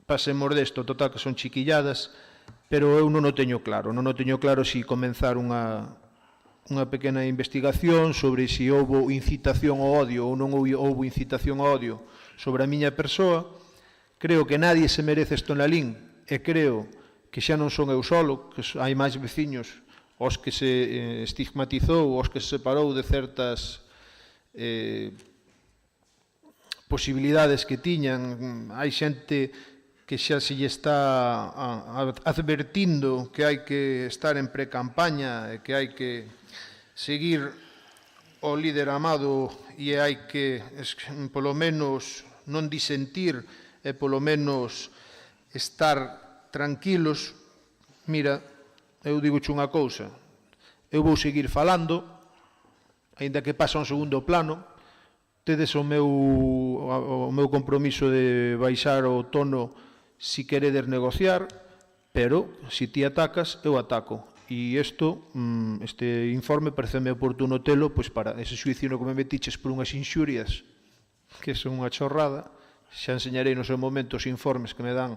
pasemos desto, total que son chiquilladas, pero eu non o teño claro. Non o teño claro se comenzar unha pequena investigación sobre se houbo incitación ao odio ou non houbo incitación ao odio sobre a miña persoa. Creo que nadie se merece isto en Lalín, e creo que xa non son eu solo, que hai máis veciños aos que se estigmatizou, aos que se separou de certas posibilidades que tiñan. Hai xente que xa se lle está advertindo que hai que estar en pre-campaña e que hai que seguir o líder amado e hai que, polo menos, non disentir e polo menos estar tranquilos. Mira, eu digoche unha cousa, eu vou seguir falando, aínda que pasa un segundo plano. Tedes o meu compromiso de baixar o tono si queredes negociar, pero se ti atacas, eu ataco. E este informe pareceme oportuno telo para ese xuicio no que me metiches por unhas inxurias, que son unha chorrada. Xa enseñarei no seu momento os informes que me dan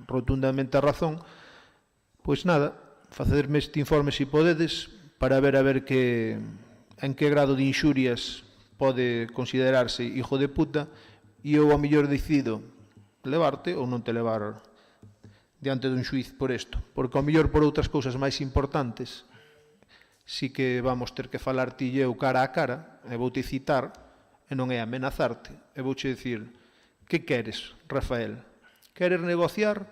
rotundamente a razón. Pois nada, facerme este informe se podedes, para ver en que grado de inxurias pode considerarse hijo de puta, e eu ao mellor decido levarte ou non te levar diante dun xuiz por isto, porque ao mellor por outras cousas máis importantes si que vamos ter que falar ti e eu cara a cara, e vou te citar, e non é amenazarte, e vouche dicir: que queres, Rafael? Queres negociar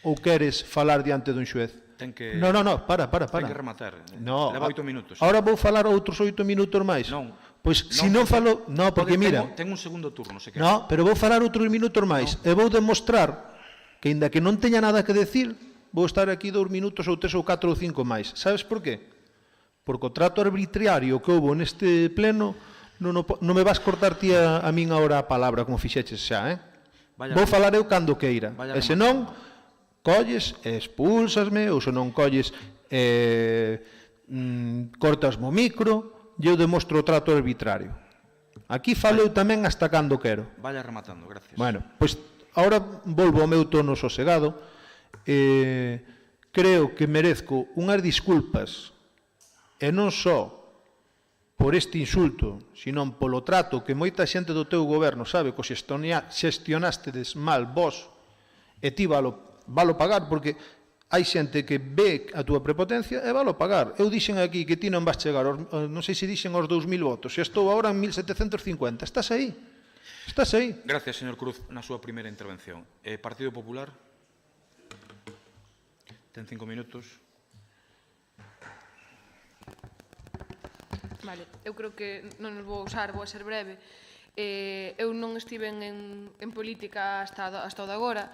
ou queres falar diante dun xuez? No, para. Ten que rematar. Leva 8 minutos. Ahora vou falar outros 8 minutos máis. Non. Pois se non falo... Non, porque mira... Ten un segundo turno, se queres. No, pero vou falar outros minutos máis. E vou demostrar que, ainda que non teña nada que decir, vou estar aquí 2 minutos ou 3 ou 4 ou 5 máis. Sabes por qué? Porque o trato arbitrario que houve neste pleno non me vas cortar ti a min agora a palabra, como fixeches xa, Vou falar eu cando queira. E se non, colles e expúlsasme, ou se non colles cortasme o micro, e eu demostro o trato arbitrario. Aquí falo eu tamén hasta cando quero. Vaya rematando, gracias. Bueno, pois ahora volvo ao meu tono sosegado. Creo que merezco unhas disculpas, e non só por este insulto, senón polo trato que moita xente do teu goberno sabe que xestionastedes mal vos, e ti valo valo pagar, porque hai xente que ve a túa prepotencia e valo pagar. Eu dixen aquí que ti non vas chegar, non sei se dixen aos 2.000 votos, e estou agora en 1.750. Estás aí. Estás aí. Gracias, señor Cruz, na súa primeira intervención. Partido Popular? Ten 5 minutos. Vale, eu creo que non nos vou usar, vou a ser breve. Eu non estive en política hasta o de agora,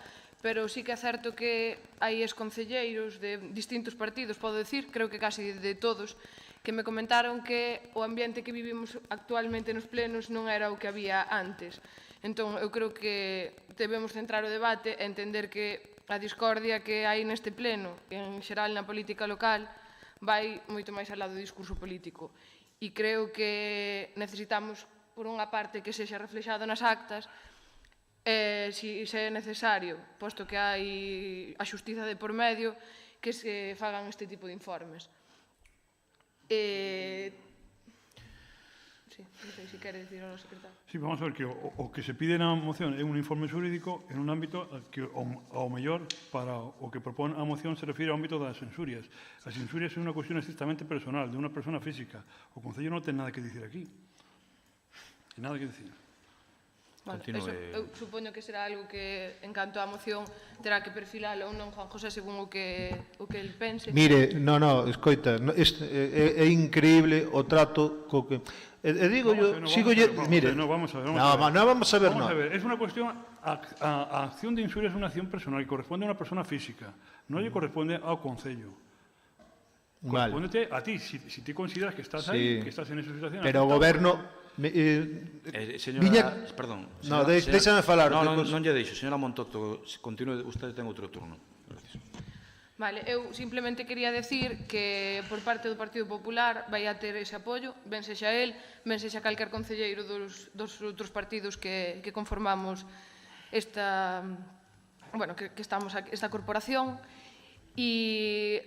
pero sí que é certo que hai exconcelleiros de distintos partidos, podo decir, creo que casi de todos, que me comentaron que o ambiente que vivimos actualmente nos plenos non era o que había antes. Entón, eu creo que debemos centrar o debate e entender que a discordia que hai neste pleno, en xeral na política local, vai moito máis alá do discurso político. E creo que necesitamos, por unha parte, que sexa reflexado nas actas, se é necesario, posto que hai a xustiza de por medio, que se fagan este tipo de informes. Sí, non sei se quere dicir ao secretario. Sí, vamos a ver que o que se pide na moción é un informe xurídico en un ámbito que ao mellor para o que propón a moción se refire ao ámbito das censurias. As censurias é unha cuestión estrictamente personal, de unha persona física. O Concello non ten nada que dicir aquí. Nada que dicir. Bueno, eso, eu supoño que será algo que, en canto á moción, terá que perfilalo ou non Juan José según o que el pense. Mire, escoita, é increíble o trato co que... digo yo, mire... No, vamos a ver. Vamos a ver. Es una cuestión, a acción de insuria es una acción personal que corresponde a una persona física, no le corresponde ao Concello. Correspóndete a ti, si te consideras que estás ahí, que estás en esa situación. Pero o goberno... Señora, perdón. Déxame falar. Non lle deixo. Señora Montoto, continúe, usted ten outro turno. Gracias. Vale, eu simplemente quería decir que por parte do Partido Popular vai a ter ese apoio, ben sexa el, ben sexa calquer concelleiro dos outros partidos que conformamos esta, bueno, que estamos aquí, esta corporación, e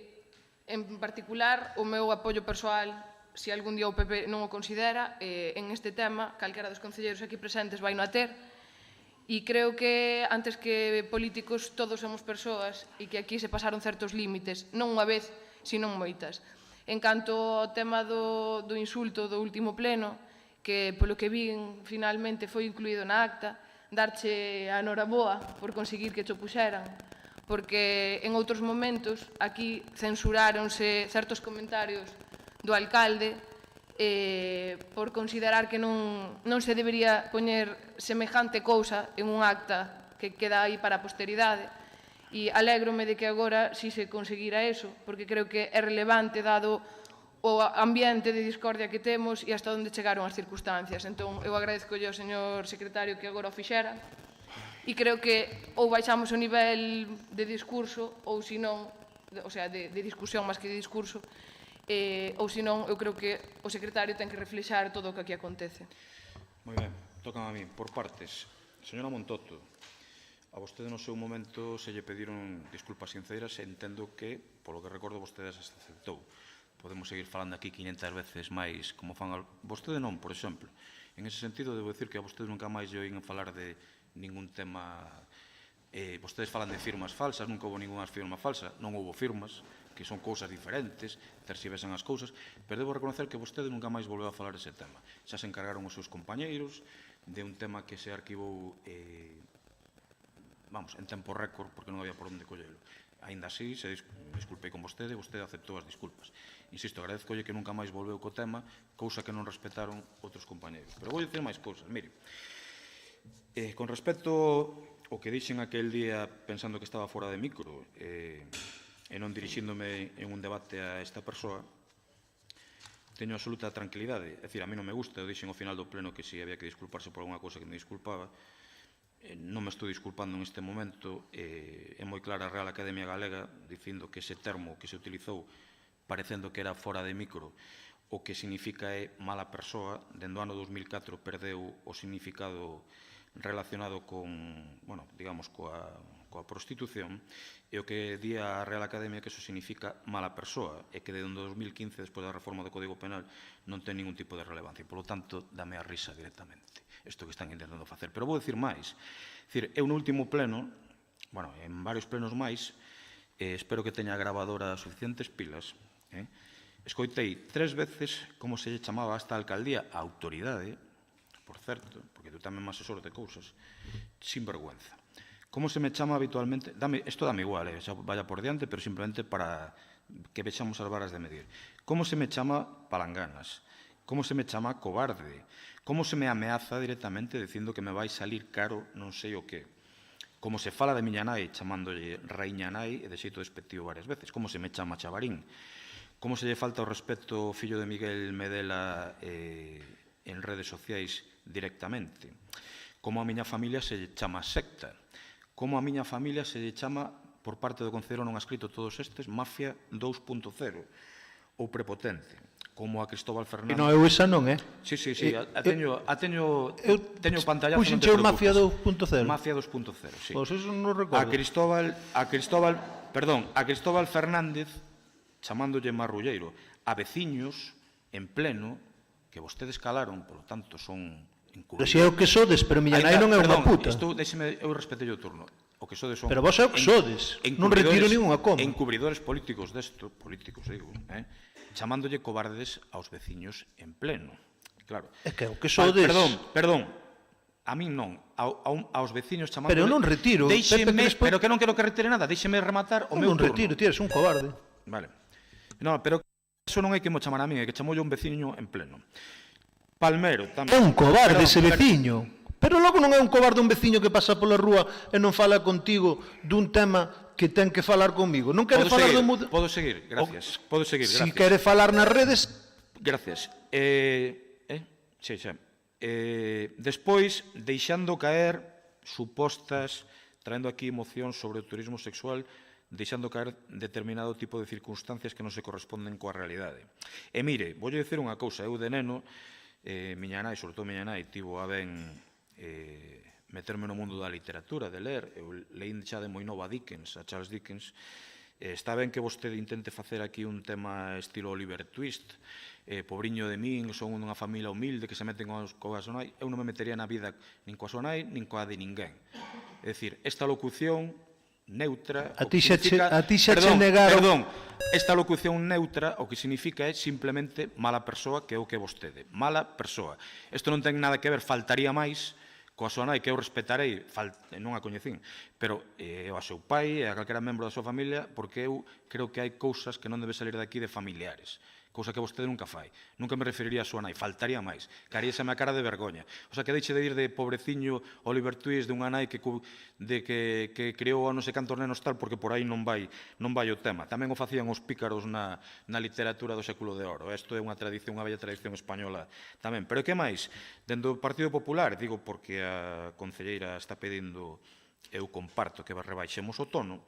en particular o meu apoio persoal, se algún día o PP non o considera, en este tema, calquera dos concelleiros aquí presentes vai no a ter, e creo que antes que políticos todos somos persoas e que aquí se pasaron certos límites, non unha vez, sino moitas. En canto ao tema do insulto do último pleno, que polo que vin finalmente foi incluído na acta, darche a noraboa por conseguir que cho puxeran, porque en outros momentos aquí censuráronse certos comentarios do alcalde por considerar que non se debería poñer semejante cousa en un acta que queda aí para a posteridade, e alégrome de que agora si se conseguira eso, porque creo que é relevante dado o ambiente de discordia que temos e hasta onde chegaron as circunstancias. Entón, eu agradezco ao señor secretario que agora o fixera, e creo que ou baixamos o nivel de discurso ou senón, o sea, de discusión máis que de discurso, ou senón, eu creo que o secretario ten que reflexar todo o que aquí acontece. Moi ben, tocan a mí, por partes. Señora Montoto, a vostede no seu momento se lle pediron disculpas sinceras e entendo que, polo que recordo, vostede as aceptou. Podemos seguir falando aquí 500 veces máis como fan... Vostede non, por exemplo. En ese sentido, debo decir que a vostede nunca máis lle oín falar de ningún tema... Vostedes falan de firmas falsas, nunca houve ninguna firma falsa, non houve firmas, que son cousas diferentes, terxiversan as cousas, pero debo reconocer que vostede nunca máis volveu a falar ese tema. Xa se encargaron os seus compañeiros de un tema que se arquivou en tempo récord, porque non había por onde collelo. Ainda así, se disculpei con vostede aceptou as disculpas. Insisto, agradezcolle que nunca máis volveu co tema, cousa que non respetaron outros compañeiros. Pero vou dicir máis cousas. Mire, con respecto ao que dixen aquel día pensando que estaba fora de micro, e non dirixíndome en un debate a esta persoa, teño absoluta tranquilidade. É dicir, a mí non me gusta, eu dixen ao final do pleno que si había que disculparse por alguna cousa que me disculpaba. Non me estou disculpando en este momento. É moi clara a Real Academia Galega dicindo que ese termo que se utilizou parecendo que era fora de micro, o que significa é mala persoa. Dende o ano 2004 perdeu o significado relacionado con, bueno, digamos, coa prostitución, e o que di a Real Academia que eso significa mala persoa, e que desde o 2015, despois da reforma do Código Penal, non ten ningún tipo de relevancia. Por lo tanto, dame a risa directamente isto que están intentando facer. Pero vou dicir máis. Eu no último pleno bueno, en varios plenos máis, espero que teña a grabadora suficientes pilas, escoitei 3 veces como se lle chamaba a esta alcaldía a autoridade, por certo, porque tú tamén me asesor de cousas, sin vergüenza. Como se me chama habitualmente, isto dame igual, xa vaya por diante, pero simplemente para que vexamos as varas de medir. Como se me chama palanganas, como se me chama cobarde, como se me ameaza directamente dicindo que me vai salir caro non sei o que. Como se fala de miña nai chamándolle raíña nai e de xeito despectivo varias veces, como se me chama chavarín, como se lle falta o respeto ao fillo de Miguel Medela en redes sociais directamente, como a miña familia se lle chama secta, como a miña familia se lle chama, por parte do Concello non ha escrito todos estes, Mafia 2.0 ou Prepotente, como a Cristóbal Fernández. Non, eu esa non, Sí, teño pantallazo. Puxenche o Mafia 2.0. Mafia 2.0, sí. Pois eso non recordo. A Cristóbal Fernández chamándolle marrulleiro a veciños en pleno que vostedes calaron, polo tanto son Pero se é o que sodes, pero miña nai non é unha puta. Déxeme, eu respetei o turno. O que sodes son... Pero vos é o que sodes. Non retiro ninguna coma. Encubridores políticos desto, políticos, digo, chamándolle cobardes aos veciños en pleno. Claro. É que o que sodes... Perdón. A min non. Aos veciños chamándolle... Pero non retiro. Pero que non quero que retire nada. Déxeme rematar o meu turno. Non retiro, ti eres un cobarde. Vale. Non, pero eso non é que mo chamar a min, é que chamolle un veciño en pleno. Palmero tamén. É un cobarde ese veciño. Pero logo non é un cobarde un veciño que pasa pola rúa e non fala contigo dun tema que ten que falar comigo. Non quere falar do mundo... Podo seguir, gracias. Podo seguir, gracias. Si quere falar nas redes... Gracias. Despois, deixando caer supostas, traendo aquí emocións sobre o turismo sexual, deixando caer determinado tipo de circunstancias que non se corresponden coa realidade. E mire, voulle dicir unha cousa, eu de neno, miña nai, sobre todo miña nai, tivo a ben meterme no mundo da literatura, de ler. Eu leín xa de moi nova a Dickens, a Charles Dickens. Está ben que vostede intente facer aquí un tema estilo Oliver Twist, pobriño de min, son unha familia humilde que se meten coa súa nai. Eu non me metería na vida nin coa súa nai, nin coa de ninguén. É dicir, esta locución neutra... A ti xa che negaron... Perdón, esta locución neutra o que significa é simplemente mala persoa, que é o que é vostede. Mala persoa. Isto non ten nada que ver, faltaría máis coa súa nai, que eu respetarei, non a coñecín, pero ao seu pai e a calquera membro da súa familia, porque eu creo que hai cousas que non debe salir daqui de familiares, cousa que vostede nunca fai. Nunca me referiría a súa nai, faltaría máis. Caríaseme a cara de vergoña. O sea, que deixe de ir de pobreciño Oliver Twist dunha nai que criou a non sei cantos nenos tal, porque por aí non vai o tema. Tamén o facían os pícaros na literatura do século de oro. Isto é unha tradición, unha bella tradición española tamén. Pero que máis? Dentro do Partido Popular, digo porque a concelleira está pedindo, eu comparto que rebaixemos o tono,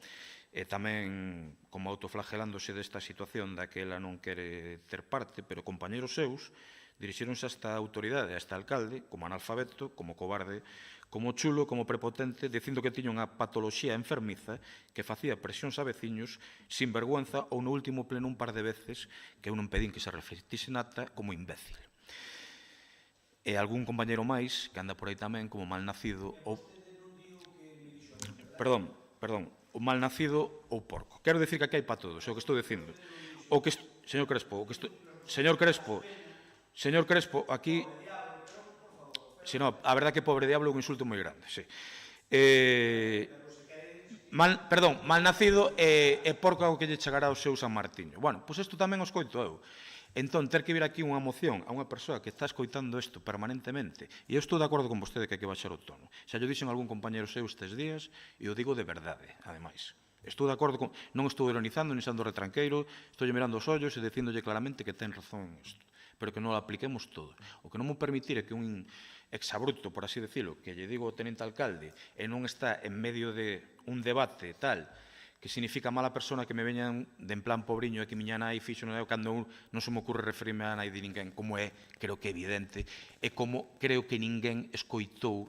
e tamén como autoflagelándose desta situación da que ela non quere ter parte, pero compañeros seus dirixíronse a esta autoridade, a este alcalde, como analfabeto, como cobarde, como chulo, como prepotente, dicindo que tiña unha patoloxía enfermiza que facía presións a veciños sin vergüenza ou no último pleno un par de veces que eu non pedín que se reflectise nata como imbécil. E algún compañeiro máis que anda por aí tamén como malnacido ou... Perdón, o malnacido ou porco. Quero dicir que aquí hai para todos, é o que estou dicindo. Señor Crespo, aquí... A verdade que pobre diablo é un insulto moi grande, sí. Malnacido e porco é o que lle chegará ao seu San Martiño. Bueno, pois isto tamén o escoito eu. Entón, ter que vir aquí unha moción a unha persoa que está escoitando isto permanentemente, e eu estou de acordo con vostede que hai que baixar o tono. Xa yo dixen algún compañero seu estes días, e o digo de verdade, ademais. Estou de acordo con... Non estou ironizando, ni sendo retranqueiro, estou mirando os ollos e dicíndolle claramente que ten razón en isto, pero que non o apliquemos todo. O que non mo permitir é que un exabrupto, por así decirlo, que lle digo ao tenente alcalde, e non está en medio de un debate tal, que significa mala persona que me veñan de en plan pobriño e que miña nai fixo cando non se me ocurre referirme a nai de ninguén, como é, creo que é evidente, e como creo que ninguén escoitou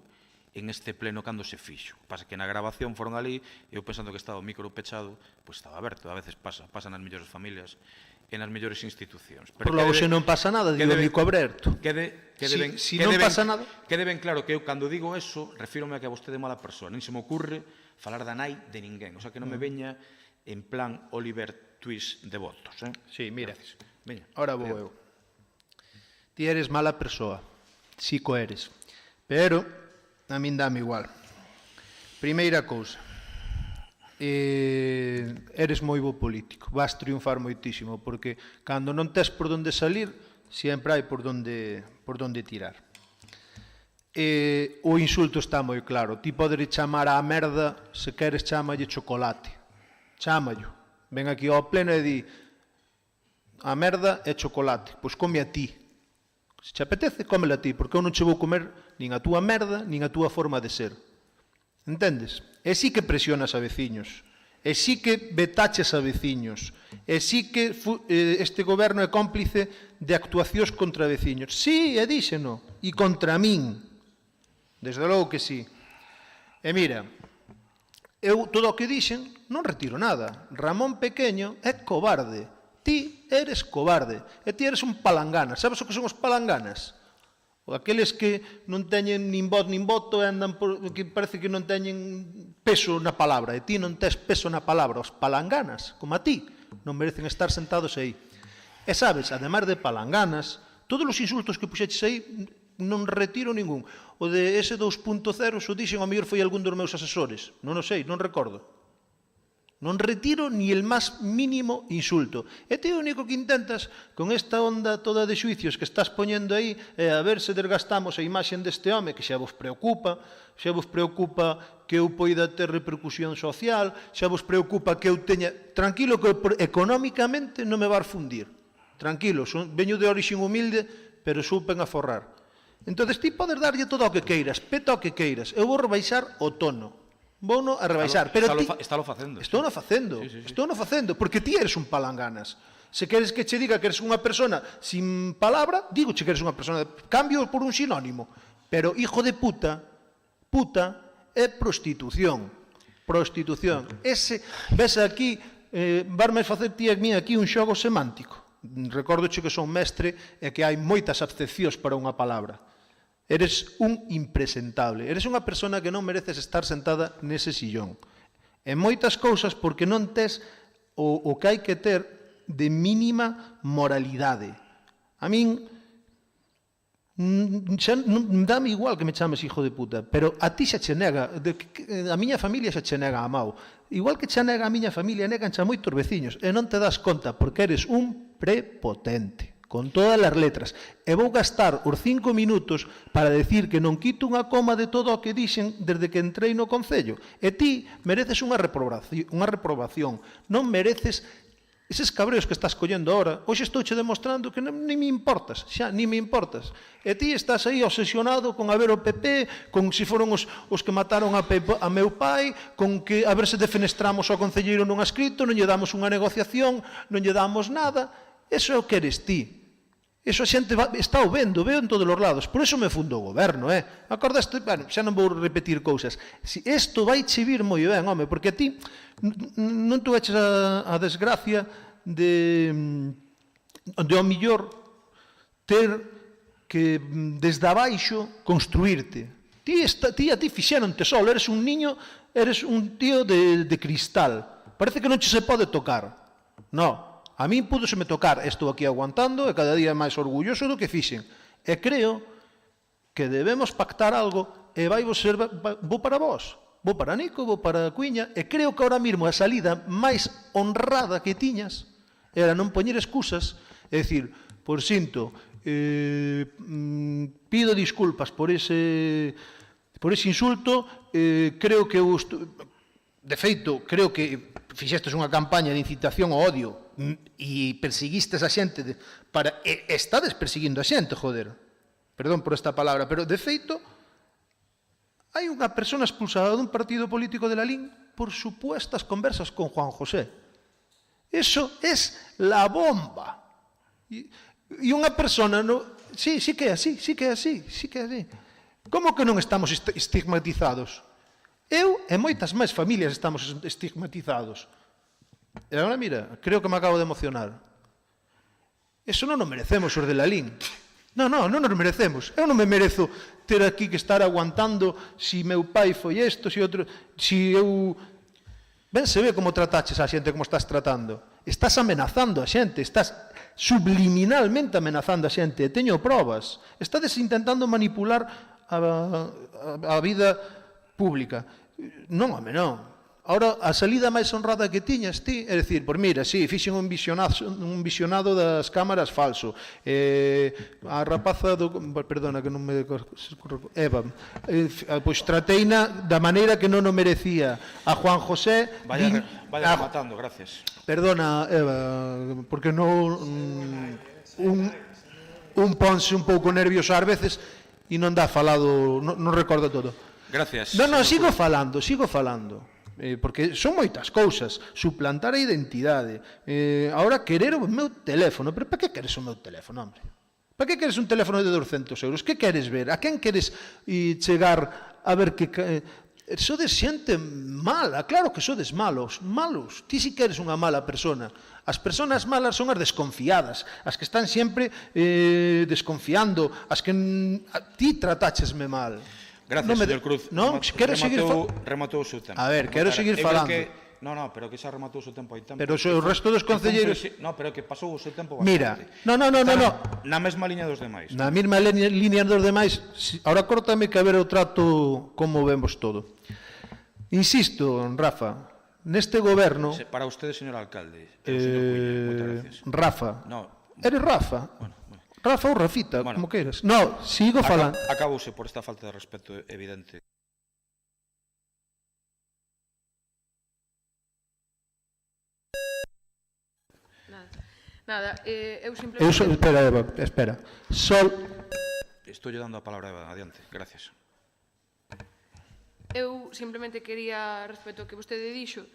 en este pleno cando se fixo. Pasa que na grabación foron ali, eu pensando que estaba o micro pechado, pois estaba aberto, a veces pasa nas mellores familias e nas mellores institucións. Por logo se non pasa nada, digo o micro aberto. Si non pasa nada... Quede ben claro que eu, cando digo eso, refírome a que a vostede é mala persoa. Non se me ocurre falar da nai de ninguén. O sea, que non me veña en plan Oliver Twist de votos. Sí, mira, veña. Ahora vou eu. Ti eres mala persoa, si co eres, pero a min dame igual. Primeira cousa, eres moi bo político, vas triunfar moitísimo, porque cando non tes por onde salir, sempre hai por onde tirar. O insulto está moi claro. Ti podes chamar á merda, se queres chamalle chocolate. Chámallo. Ven aquí ao pleno e di a merda é chocolate. Pois come a ti. Se te apetece, cómela a ti, porque eu non che vou comer nin a túa merda, nin a túa forma de ser. Entendes? E sí que presionas a veciños. E sí que vetaches a veciños. E sí que este goberno é cómplice de actuacións contra veciños. Sí, e díxeno. E contra min. Desde logo que sí. E mira, eu todo o que dixen non retiro nada. Ramón Pequeño é cobarde. Ti eres cobarde. E ti eres un palangana. Sabes o que son os palanganas? O aqueles que non teñen nin voz nin voto e andan que parece que non teñen peso na palabra. E ti non tes peso na palabra. Os palanganas, como a ti, non merecen estar sentados aí. E sabes, ademais de palanganas, todos os insultos que puxeches aí non retiro ningún. O de ese 2.0, o dixen, ao mellor foi algún dos meus asesores. Non o sei, non recordo. Non retiro ni el máis mínimo insulto. E ti o único que intentas, con esta onda toda de xuicios que estás poñendo aí, é a ver se desgastamos a imaxen deste home, que xa vos preocupa que eu poida ter repercusión social, xa vos preocupa que eu teña... Tranquilo, que económicamente non me va a fundir. Tranquilo, veño de orixe humilde, pero supen a forrar. Entón, ti podes darlle todo o que queiras, peta o que queiras. Eu vou rebaixar o tono. Vouno a rebaixar. Estálo facendo. Estou facendo, porque ti eres un palanganas. Se queres que che diga que eres unha persona sin palabra, digo che que eres unha persona... Cambio por un sinónimo. Pero, hijo de puta, é prostitución. Prostitución. Ves aquí, varme facer ti a mí aquí un xogo semántico. Recordoche que son mestre e que hai moitas acepcións para unha palabra. Eres un impresentable. Eres unha persona que non mereces estar sentada nese sillón. En moitas cousas porque non tes o que hai que ter de mínima moralidade. A min dame igual que me chames hijo de puta, pero a ti xa che nega, a miña familia xa che nega a Mau. Igual que che nega a miña familia, negan xa moitos veciños, e non te das conta porque eres un prepotente. Con todas as letras, e vou gastar os 5 minutos para decir que non quito unha coma de todo o que dixen desde que entrei no Concello. E ti mereces unha reprobación, non mereces eses cabreos que estás collendo ahora. Hoxe estouche demostrando que ni me importas, xa, ni me importas. E ti estás aí obsesionado con a ver o PP, con se foron os que mataron a meu pai, con que a ver se defenestramos ao concelleiro non escrito, non lle damos unha negociación, non lle damos nada. Eso é o que eres ti. Eso a xente está o vendo, veo en todos os lados. Por eso me fundo o goberno, Acordaste? Bueno, xa non vou repetir cousas. Isto vai che vir moi ben, home, porque a ti non tuveches a desgracia de ao millor ter que desde abaixo construirte. A ti fixéronte só, eres un niño, eres un tío de cristal. Parece que non che se pode tocar. Non. A min púdoseme tocar, estou aquí aguantando e cada día máis orgulloso do que fixen. E creo que debemos pactar algo e vai ser bo para vos, bo para Nico, bo para Cuiña, e creo que ahora mesmo a salida máis honrada que tiñas era non poñer excusas e dicir, por sinto, pido disculpas por ese insulto, creo que de feito, creo que fixestes unha campaña de incitación ao odio e perseguistes a xente estades perseguindo a xente, joder, perdón por esta palabra, pero de feito hai unha persona expulsada dun partido político de Lalín por supuestas conversas con Juan José. Eso es la bomba. E unha persona sí que é así. Como que non estamos estigmatizados? Eu e moitas máis familias estamos estigmatizados. E agora, mira, creo que me acabo de emocionar. Eso non o merecemos os de Lalín. Non nos merecemos. Eu non me merezo ter aquí que estar aguantando si meu pai foi isto, si outro... Si eu... Ben se ve como trataches a xente, como estás tratando. Estás amenazando a xente, estás subliminalmente amenazando a xente. Teño probas. Estades intentando manipular a vida pública. Non, home, non. Ahora, a salida máis honrada que tiñas ti, é dicir, pois mira, sí, fixen un visionado das cámaras falso. A rapaza do... Perdona, que non me... Eva. Pois trateina da maneira que non o merecía. A Juan José... Vaya rematando, gracias. Perdona, Eva, porque non... Un ponse un pouco nervioso ás veces e non dá falado, non recorda todo. Gracias. Non, sigo falando. Porque son moitas cousas, suplantar a identidade, ahora querer o meu teléfono, pero para que queres o meu teléfono, hombre? Para que queres un teléfono de 200 euros? Que queres ver? A quen queres chegar a ver que... Sodes xente mala, claro que sodes malos. Ti si que eres unha mala persona. As persoas malas son as desconfiadas, as que están sempre desconfiando, as que ti tratáchesme mal. Gracias, señor Cruz. Non, quero seguir rematou o seu tempo. A ver, quero seguir falando. Non, pero que xa rematou o seu tempo hai tempo. Pero o resto dos concelleiros... Non, pero que pasou o seu tempo bastante. Mira, non. Na mesma liña dos demais. Na mesma liña dos demais. Ahora córtame que a ver o trato como vemos todo. Insisto, Rafa, neste goberno... Para usted, señor alcalde. Moitas gracias. Rafa. Eres Rafa? Rafa ou Rafita, como queiras. Non, sigo falando. Acabouse por esta falta de respeto evidente. Nada, eu simplemente... Espera, Eva, espera. Estou lle dando a palabra a Eva, adiante, gracias. Eu simplemente quería, respecto ao que vostede dixo,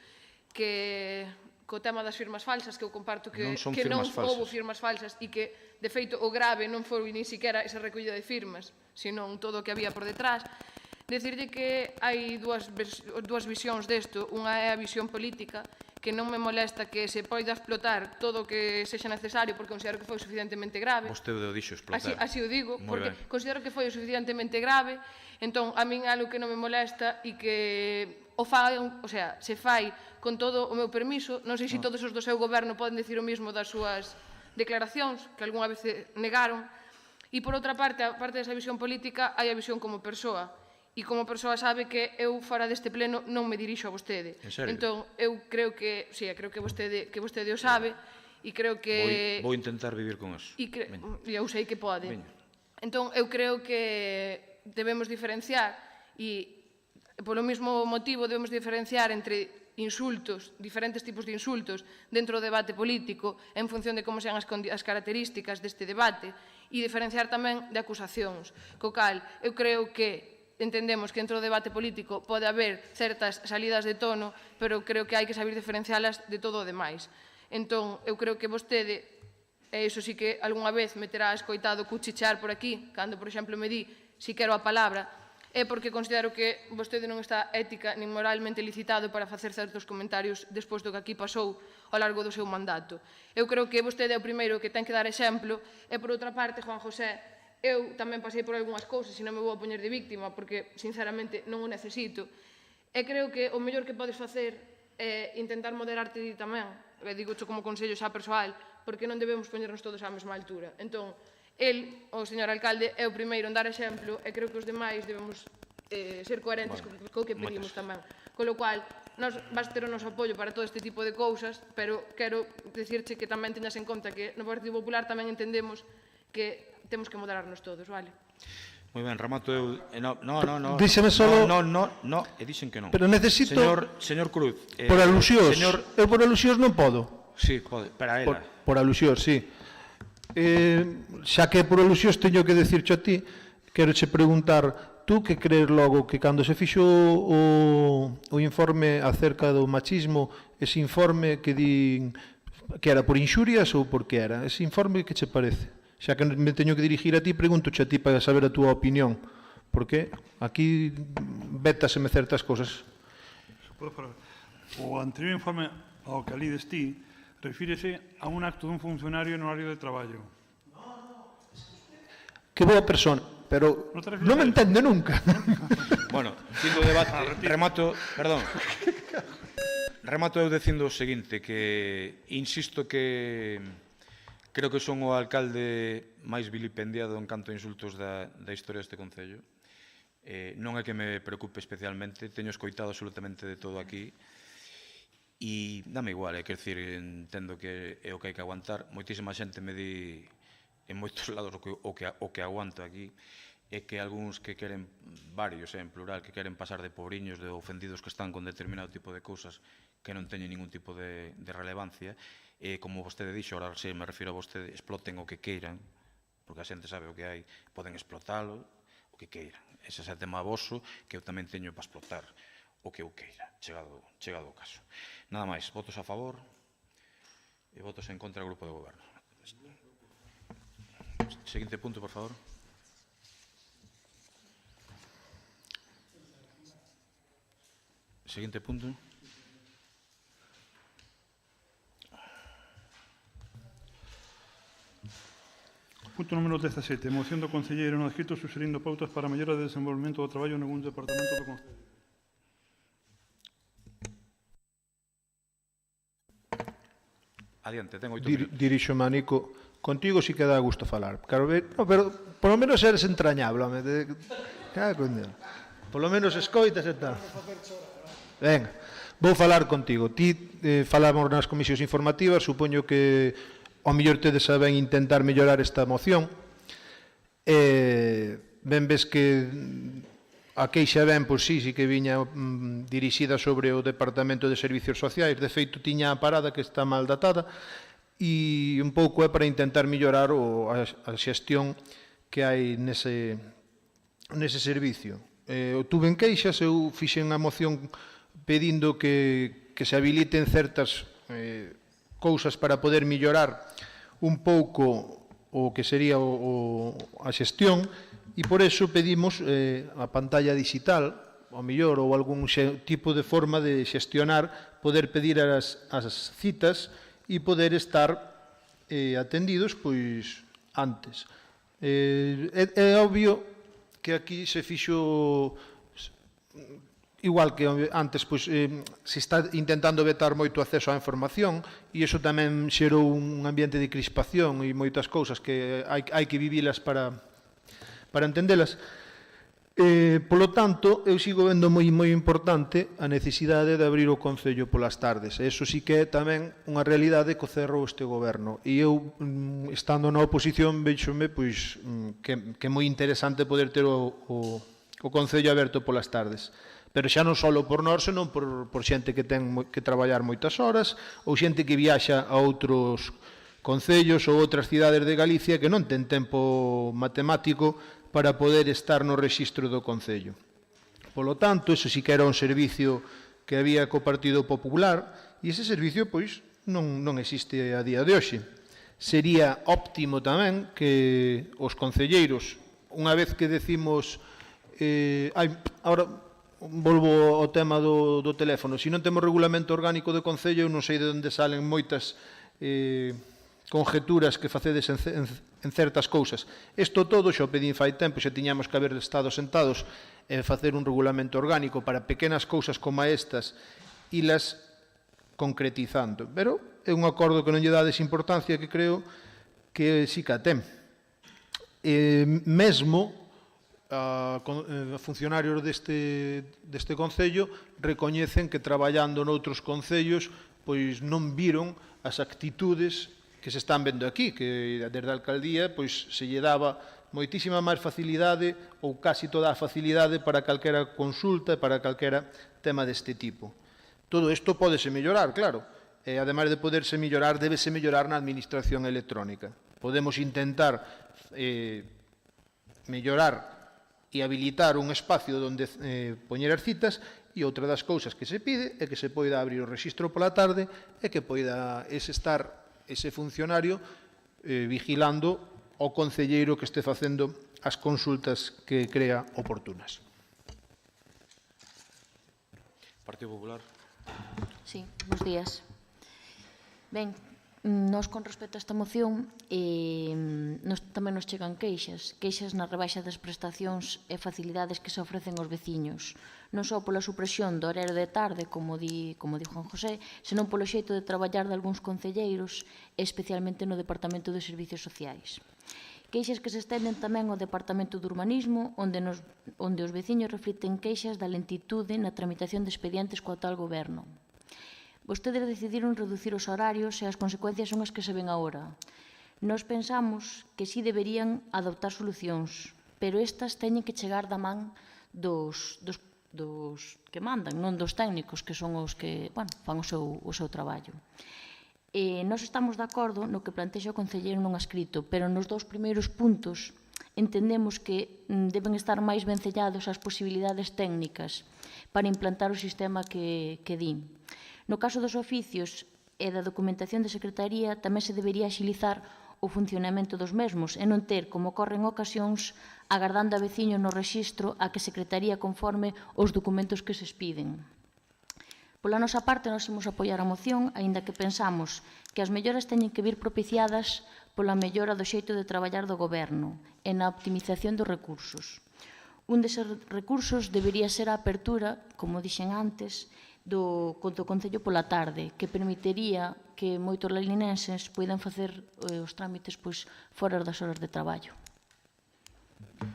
que co tema das firmas falsas, que eu comparto que non houve firmas falsas e que, de feito, o grave non foi nin siquiera esa recollida de firmas, senón todo o que había por detrás. Decirlle que hai dúas visións desto. Unha é a visión política, que non me molesta que se poida explotar todo o que sexa necesario, porque considero que foi suficientemente grave. Vostede o dixo, explotar. Así o digo, porque considero que foi suficientemente grave. Entón, a min é algo que non me molesta e que se fai con todo o meu permiso. Non sei se todos os do seu goberno poden dicir o mismo das súas declaracións, que algunha vez negaron. E, por outra parte, a parte desa visión política, hai a visión como persoa. E como persoa sabe que eu, fora deste pleno, non me dirixo a vostede. En serio? Entón, eu creo que vostede o sabe, e creo que... Vou intentar vivir con eso. E eu sei que pode. Entón, eu creo que debemos diferenciar, e polo mesmo motivo debemos diferenciar entre insultos, diferentes tipos de insultos dentro do debate político en función de como sean as características deste debate, e diferenciar tamén de acusacións. Co cal, eu creo que entendemos que dentro do debate político pode haber certas salidas de tono, pero creo que hai que saber diferencialas de todo o demais. Entón, eu creo que vostede, e iso sí que algunha vez me terá escoitado cuchichear por aquí, cando, por exemplo, me di si quero a palabra, é porque considero que vostede non está ética nin moralmente licitado para facer certos comentarios despois do que aquí pasou ao largo do seu mandato. Eu creo que vostede é o primeiro que ten que dar exemplo, e, por outra parte, Juan José, eu tamén pasei por algunhas cousas e non me vou a poñer de víctima porque, sinceramente, non o necesito. E creo que o mellor que podes facer é intentar moderarte ti tamén. Digo como consello xa persoal, porque non debemos poñernos todos á mesma altura. Entón, o señor alcalde, é o primeiro en dar exemplo e creo que os demais debemos ser coherentes co que pedimos tamén. Con lo cual, nos vas ter o noso apoio para todo este tipo de cousas, pero quero dicirche que tamén teñas en conta que no Partido Popular tamén entendemos que temos que moderarnos todos, vale? Moi ben, remato eu... No. Díxeme solo... No, e dixen que non. Pero necesito... Señor Cruz... Por alusións. Eu por alusións non podo. Sí, pode, para ela. Por alusións, sí. Xa que por alusións teño que decirche a ti, quero che preguntar, tú que crees logo que cando se fixo o informe acerca do machismo, ese informe que din que era por inxurias ou por que era? Ese informe que che parece? Xa que me teño que dirigir a ti, pregúntoche a ti para saber a túa opinión, porque aquí vétaseme certas cousas. O anterior informe ao que alides ti refírese a un acto dun funcionario no horario de traballo. que boa persona, pero non me entende nunca. Bueno, findo o debate, remato eu dicindo o seguinte, que insisto que creo que son o alcalde máis vilipendiado en canto a insultos da historia deste Concello. Non é que me preocupe especialmente, teño escoitado absolutamente de todo aquí, e dame igual, quer dizer, entendo que é o que hai que aguantar. Moitísima xente me di en moitos lados o que aguanto aquí, é que algúns que queren, varios en plural, que queren pasar de pobriños, de ofendidos que están con determinado tipo de cousas que non teñen ningún tipo de relevancia, e como vostede dixo, ahora se me refiro a vostede, exploten o que queiran, porque a xente sabe o que hai, poden explotalo, o que queiran. Ese é o tema voso, que eu tamén teño para explotar o que eu queira, chegado o caso. Nada máis, votos a favor e votos en contra do Grupo de Goberno. Seguinte punto, por favor. Seguinte punto. Punto número 17. Moción do Concelleiro no adscrito suxerindo pautas para a mellora de desenvolvemento do traballo en algún departamento do Concello. Adiante, ten 8 minutos. Dirixo Manico, contigo si que dá gusto falar. Claro, no, pero por lo menos eres entrañable, home. Por lo menos escoitas e tal. Venga, vou falar contigo. Ti falamos nas comisións informativas, supoño que ao mellor tedes a ben intentar mellorar esta moción. Ben ves que a queixa ben, pois sí que viña dirixida sobre o Departamento de Servicios Sociais. De feito, tiña a parada que está mal datada e un pouco é para intentar mellorar a xestión que hai nese servicio. Tuve en queixas, eu fixen a moción pedindo que se habiliten certas cousas para poder mellorar un pouco o que sería a xestión, e por eso pedimos a pantalla digital, ao mellor, ou algún tipo de forma de xestionar, poder pedir as citas e poder estar atendidos pois antes. É obvio que aquí se fixo igual que antes, pois, se está intentando vetar moito acceso á información e iso tamén xerou un ambiente de crispación e moitas cousas que hai que vivilas para entendelas. Polo tanto, eu sigo vendo moi importante a necesidade de abrir o Concello polas tardes. Eso sí que é tamén unha realidade que cerrou este goberno. E eu, estando na oposición, veixome pois, que é moi interesante poder ter o Concello aberto polas tardes. Pero xa non só por nós, senón por xente que ten que traballar moitas horas, ou xente que viaxa a outros concellos ou outras cidades de Galicia que non ten tempo matemático para poder estar no rexistro do Concello. Polo tanto, eso sí que era un servicio que había co Partido Popular, e ese servicio, pois, non existe a día de hoxe. Sería óptimo tamén que os concelleiros, unha vez que decimos... Ahora... Volvo ao tema do teléfono. Se non temos regulamento orgánico do Concello, eu non sei de onde salen moitas conjeturas que facedes en certas cousas. Isto todo xa o pedín fai tempo, xa tiñamos que haber estado sentados e facer un regulamento orgánico para pequenas cousas como estas e las concretizando. Pero é un acordo que non lle dades importancia, que creo que sí que a ten. Mesmo funcionarios deste Concello recoñecen que traballando noutros concellos pois non viron as actitudes que se están vendo aquí, que desde a alcaldía pois se lle daba moitísima máis facilidade ou casi toda a facilidade para calquera consulta e para calquera tema deste tipo. Todo isto pódese mellorar, claro, e ademais de poderse mellorar, débese mellorar na administración electrónica. Podemos intentar mellorar e habilitar un espacio onde poñer as citas, e outra das cousas que se pide é que se poida abrir o rexistro pola tarde e que poida ese funcionario vigilando o concelleiro que este facendo as consultas que crea oportunas. Partido Popular. Sí, bons días. Ben, Nos, con respecto a esta moción, tamén nos chegan queixas na rebaixa das prestacións e facilidades que se ofrecen aos veciños, non só pola supresión do horario de tarde, como di Juan José, senón polo xeito de traballar de algúns concelleiros, especialmente no Departamento de Servicios Sociais. Queixas que se estenden tamén ao Departamento de Urbanismo, onde os veciños reflicten queixas da lentitude na tramitación de expedientes co atual goberno. Vostedes decidiron reducir os horarios e as consecuencias son as que se ven agora. Nós pensamos que sí deberían adoptar solucións, pero estas teñen que chegar da man dos que mandan, non dos técnicos, que son os que fan o seu traballo. Nós estamos de acordo no que plantexa o concelleiro non escrito, pero nos 2 primeiros puntos entendemos que deben estar máis vencellados as posibilidades técnicas para implantar o sistema que din. No caso dos oficios e da documentación de secretaría tamén se debería axilizar o funcionamento dos mesmos e non ter, como ocorre en ocasións, agardando a veciños no rexistro a que a secretaría conforme os documentos que se expiden. Pola nosa parte, nós imos apoiar a moción, aínda que pensamos que as melloras teñen que vir propiciadas pola mellora do xeito de traballar do goberno e na optimización dos recursos. Un deses recursos debería ser a apertura, como dixen antes, do Concello pola tarde, que permitiría que moitos lalinenses poidan facer os trámites fora das horas de traballo.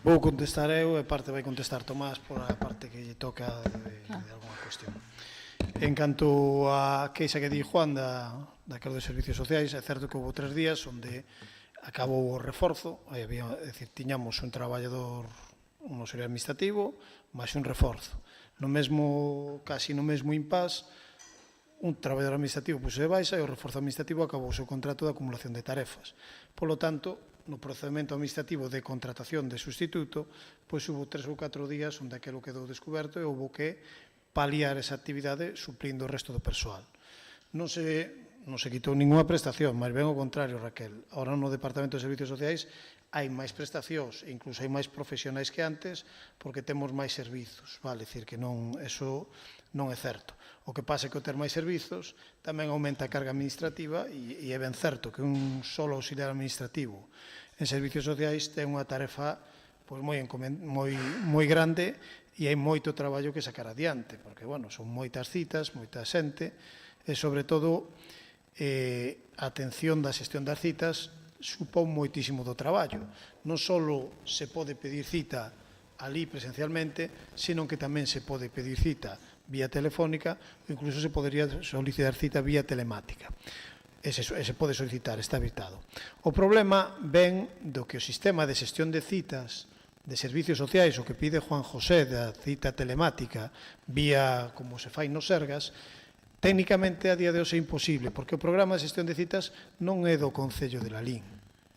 Vou contestar eu e parte vai contestar Tomás por a parte que lle toca de alguna cuestión. En canto a queixa que di Juan daquelos de servicios sociais, é certo que houve 3 días onde acabou o reforzo, é dicir, tiñamos un traballador, un auxiliar administrativo, máis un reforzo. Casi no mesmo impás, un traballador administrativo puxe de baixa e o reforzo administrativo acabou o seu contrato de acumulación de tarefas. Polo tanto, no procedimento administrativo de contratación de sustituto, hubo 3 ou 4 días onde aquilo quedou descoberto e houve que paliar esa actividade suplindo o resto do persoal. Non se quitou ninguna prestación, máis ben o contrario, Raquel. Ahora no Departamento de Servicios Sociais hai máis prestacións e incluso hai máis profesionais que antes porque temos máis servizos, vale? Dicir que eso non é certo. O que pasa é que ao ter máis servizos tamén aumenta a carga administrativa e é ben certo que un solo auxiliar administrativo en Servicios Sociais ten unha tarefa moi grande e hai moito traballo que sacar adiante, porque, son moitas citas, moita xente, e, sobre todo, a atención da xestión das citas supón moitísimo do traballo. Non só se pode pedir cita ali presencialmente, senón que tamén se pode pedir cita vía telefónica ou incluso se podería solicitar cita vía telemática. Se pode solicitar, está habilitado. O problema ven do que o sistema de xestión de citas de servicios sociais, o que pide Juan José da cita telemática vía como se fai nos Sergas, técnicamente a día de hoxe é imposible, porque o programa de xestión de citas non é do Concello de Lalín.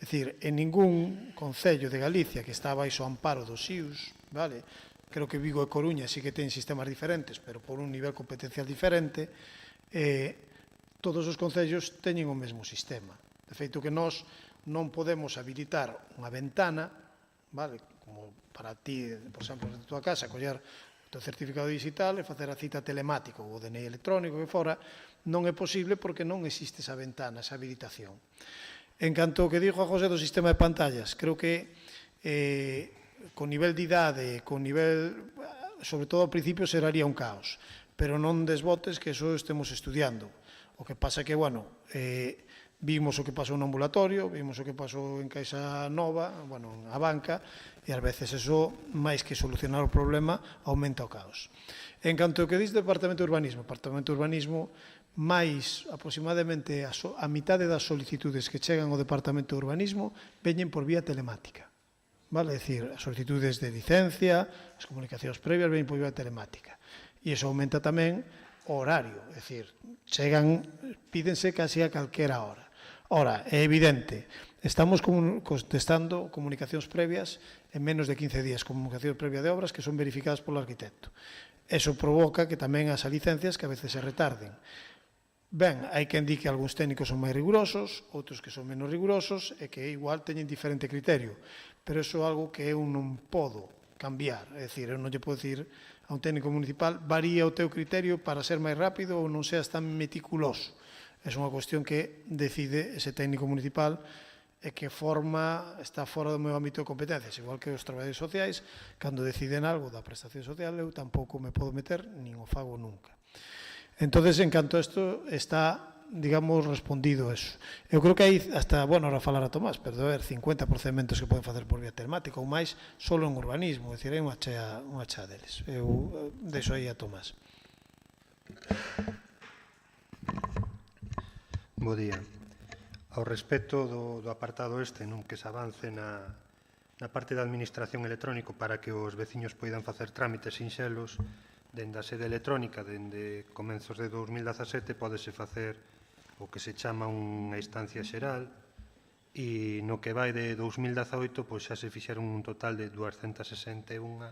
É dicir, en ningún concello de Galicia que está baixo o amparo dos SIUS, vale? Creo que Vigo e Coruña sí que ten sistemas diferentes, pero por un nivel competencial diferente, todos os concellos teñen o mesmo sistema. De feito que nós non podemos habilitar unha ventana, vale? Como para ti, por exemplo, de tua casa, coller o certificado digital e facer a cita telemática ou o DNI electrónico que fora, non é posible porque non existe esa ventana, esa habilitación. En canto ao que dixo a José do sistema de pantallas, creo que con nivel de idade, sobre todo ao principio, seraría un caos, pero non desbotes que eso estemos estudiando. O que pasa é que, vimos o que pasou no ambulatorio, vimos o que pasou en Caixa Nova, a banca, e ás veces eso, máis que solucionar o problema, aumenta o caos. En canto ao que diz Departamento de Urbanismo, máis aproximadamente a mitade das solicitudes que chegan ao Departamento de Urbanismo veñen por vía telemática. Vale? É dicir, as solicitudes de licencia, as comunicacións previas veñen por vía telemática. E iso aumenta tamén o horario, é dicir, pídense casi a calquera hora. Ora, é evidente, estamos contestando comunicacións previas en menos de 15 días, comunicacións previas de obras que son verificadas polo arquitecto. Eso provoca que tamén as licencias que a veces se retarden. Ben, hai quen di que algúns técnicos son máis rigurosos, outros que son menos rigurosos e que igual teñen diferente criterio, pero iso é algo que eu non podo cambiar, é dicir, eu non lle podo dicir a un técnico municipal varía o teu criterio para ser máis rápido ou non seas tan meticuloso. É É unha cuestión que decide ese técnico municipal e que está fora do meu ámbito de competencias, igual que os traballadores sociais, cando deciden algo da prestación social, eu tampouco me podo meter, nin o fago nunca. Entonces, en canto a isto, está, digamos, respondido eso. Eu creo que hai hasta, bueno, ahora falar a Tomás, pero debe haber 50 procedimentos que poden facer por vía telemática ou máis solo en urbanismo, é dicir, hai unha chea deles. Eu deixo aí a Tomás. Bo día. Ao respecto do apartado este, non, que se avance na parte da administración electrónico para que os veciños poidan facer trámites sinxelos dende a sede electrónica, dende comenzos de 2017, pódese facer o que se chama unha instancia xeral, e no que vai de 2018 pois xa se fixeron un total de 261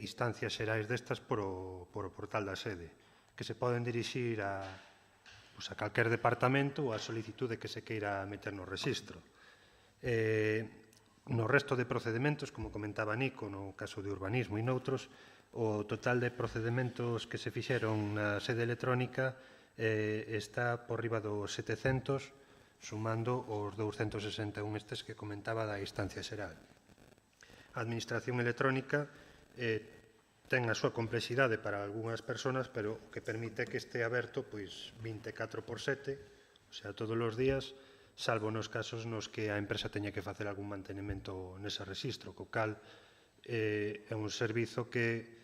instancias xerais destas por o portal da sede, que se poden dirixir a calquer departamento ou a solicitude que se queira meter no rexistro. No resto de procedementos, como comentaba Nico, no caso de urbanismo e noutros, o total de procedementos que se fixeron na sede electrónica está por riba dos 700, sumando os 261 estes que comentaba da instancia xeral. A administración electrónica ten a súa complexidade para algunhas persoas, pero o que permite que este aberto 24/7, o sea, todos os días, salvo nos casos nos que a empresa teña que facer algún mantenimento nese rexistro, co cal é un servizo que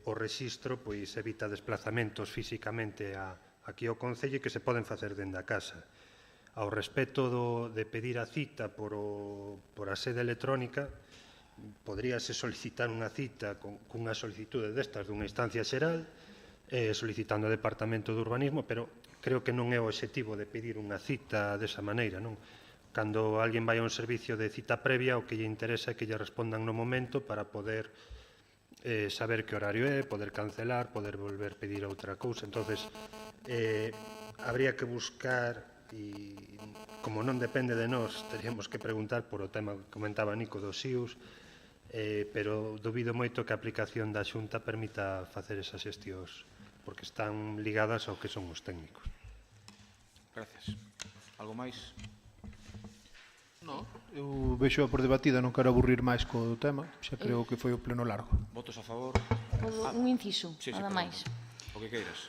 o rexistro evita desplazamentos físicamente aquí ao Concello e que se poden facer dende a casa. Ao respecto de pedir a cita por a sede electrónica, poderíase solicitar unha cita cunha solicitude destas dunha instancia xeral, solicitando ao Departamento de Urbanismo, pero creo que non é o obxectivo de pedir unha cita desa maneira, non? Cando alguén vai a un servicio de cita previa, o que lle interesa é que lle respondan no momento para poder saber que horario é, poder cancelar, poder volver pedir outra cousa. Entonces, habría que buscar, e como non depende de nós, teríamos que preguntar por o tema que comentaba Nico dos SIUs, pero dubido moito que a aplicación da Xunta permita facer esas xestións, porque están ligadas ao que son os técnicos. Gracias. Algo máis? Non, eu vexo por debatida, non quero aburrir máis co tema, xa creo que foi o pleno largo. Votos a favor? Un inciso, nada máis. O que queiras.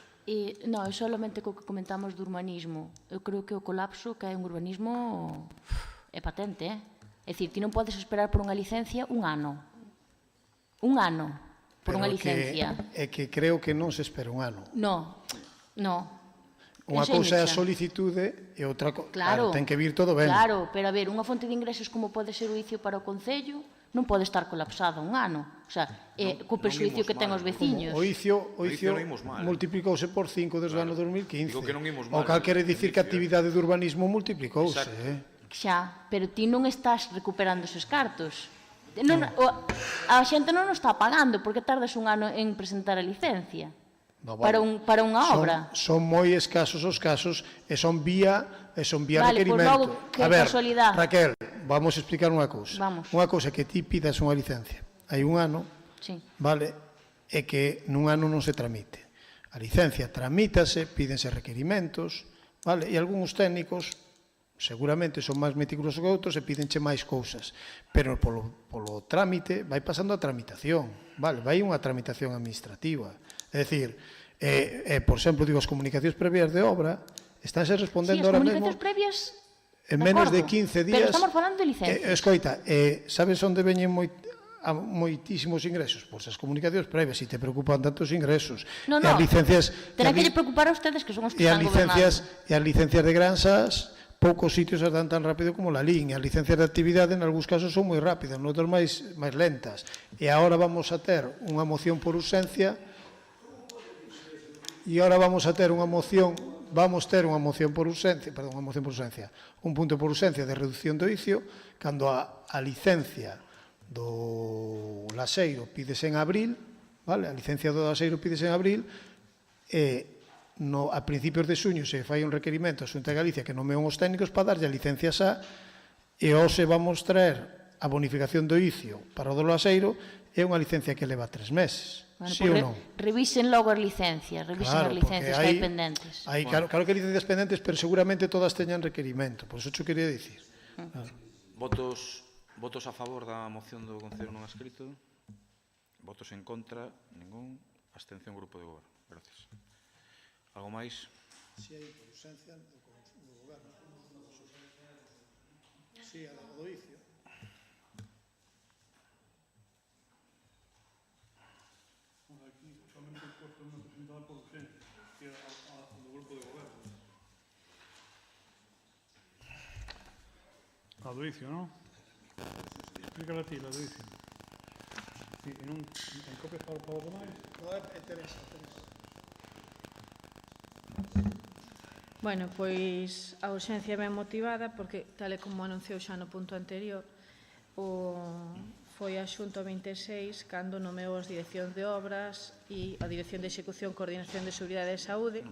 Non, é solamente co que comentamos do urbanismo. Eu creo que o colapso que hai en urbanismo é patente, É dicir, ti non podes esperar por unha licencia un ano. Un ano por unha licencia. É que creo que non se espera un ano. No. Unha cousa é a solicitude e outra cousa... Claro, ten que vir todo ben. Claro, pero a ver, unha fonte de ingresos como pode ser o icio para o Concello non pode estar colapsada un ano. O sea, co persuicio que ten os veciños. O icio multiplicouse por 5 desde o ano 2015. O cal quere dicir que a actividade de urbanismo multiplicouse. Xa, pero ti non estás recuperando esos cartos. A xente non o está pagando porque tardas un ano en presentar a licencia para unha obra. Son moi escasos os casos e son vía requerimento. Pois logo, que casualidade. Raquel, vamos a explicar unha cousa. Unha cousa que ti pidas unha licencia hai un ano, vale, e que nun ano non se tramite. A licencia tramítase, pídense requerimentos, vale, e algúns técnicos seguramente son máis meticulosos que outros e pídenche máis cousas, pero polo trámite vai pasando a tramitación, vale, vai unha tramitación administrativa. É dicir, por exemplo, digo, as comunicacións previas de obra estánse respondendo ahora mesmo... Sí, as comunicacións previas, en menos de 15 días... Pero estamos falando de licencias. Escoita, sabes onde veñen moitísimos ingresos? Pois as comunicacións previas, se te preocupan tantos ingresos. Non, terá que lle preocupar a ustedes que son os que están gobernando. E as licencias de granxas, poucos sitios as dan tan rápido como la línea. As licencias de actividade, en algúns casos, son moi rápidas, noutros máis lentas. E agora vamos a ter unha moción por urxencia un punto por urxencia de reducción do icio, cando a licencia do laseiro pídese en abril, vale? A licencia do laseiro pídese en abril, a principios de xuño se fai un requerimento a Xunta de Galicia que nomean os técnicos para darlle a licencia xa, e hoxe vamos traer a bonificación do icio para o do laseiro, é unha licencia que leva 3 meses. Bueno, Sí ou non? Revisen logo as licencias, revisen as licencias que hai pendentes. Claro que hai licencias pendentes, pero seguramente todas teñan requerimento, por eso yo quería dicir. Votos a favor da moción do Concello non escrito? Votos en contra? Ningún. Abstención, Grupo de Goberno. Gracias. Algo máis? Si hai ausencia do Goberno. Si, a do ICIO. Aquí solamente he puesto una presentada por urgencia, que era al Grupo de Goberno. A do ICIO, non? Explícala a ti, la do ICIO. Sí, en copias para os demais? No, é Teresa. Bueno, pois a urxencia ben motivada porque, tal e como anunciou xa no punto anterior, foi a Xunta 26 cando nomeou as direccións de obras e a Dirección de Execución, Coordinación de Seguridade e Saúde.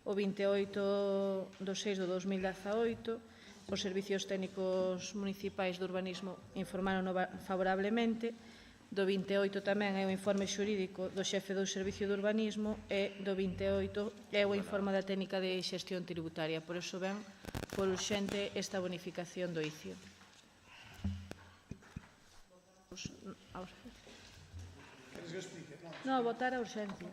O 28 de 6 de 2018, os servicios técnicos municipais de urbanismo informaron favorablemente. Do 28 tamén é o informe xurídico do xefe do Servicio de Urbanismo e do 28 é o informe da técnica de xestión tributaria. Por iso ben por urxente esta bonificación do ICIO. Queres que explique? Non, votar a urxencia.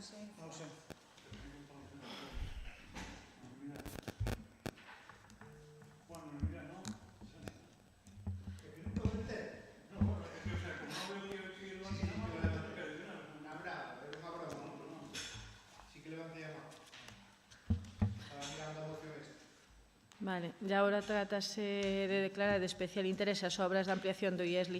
Vale, e agora trátase de declarar de especial interese as obras de ampliación do IES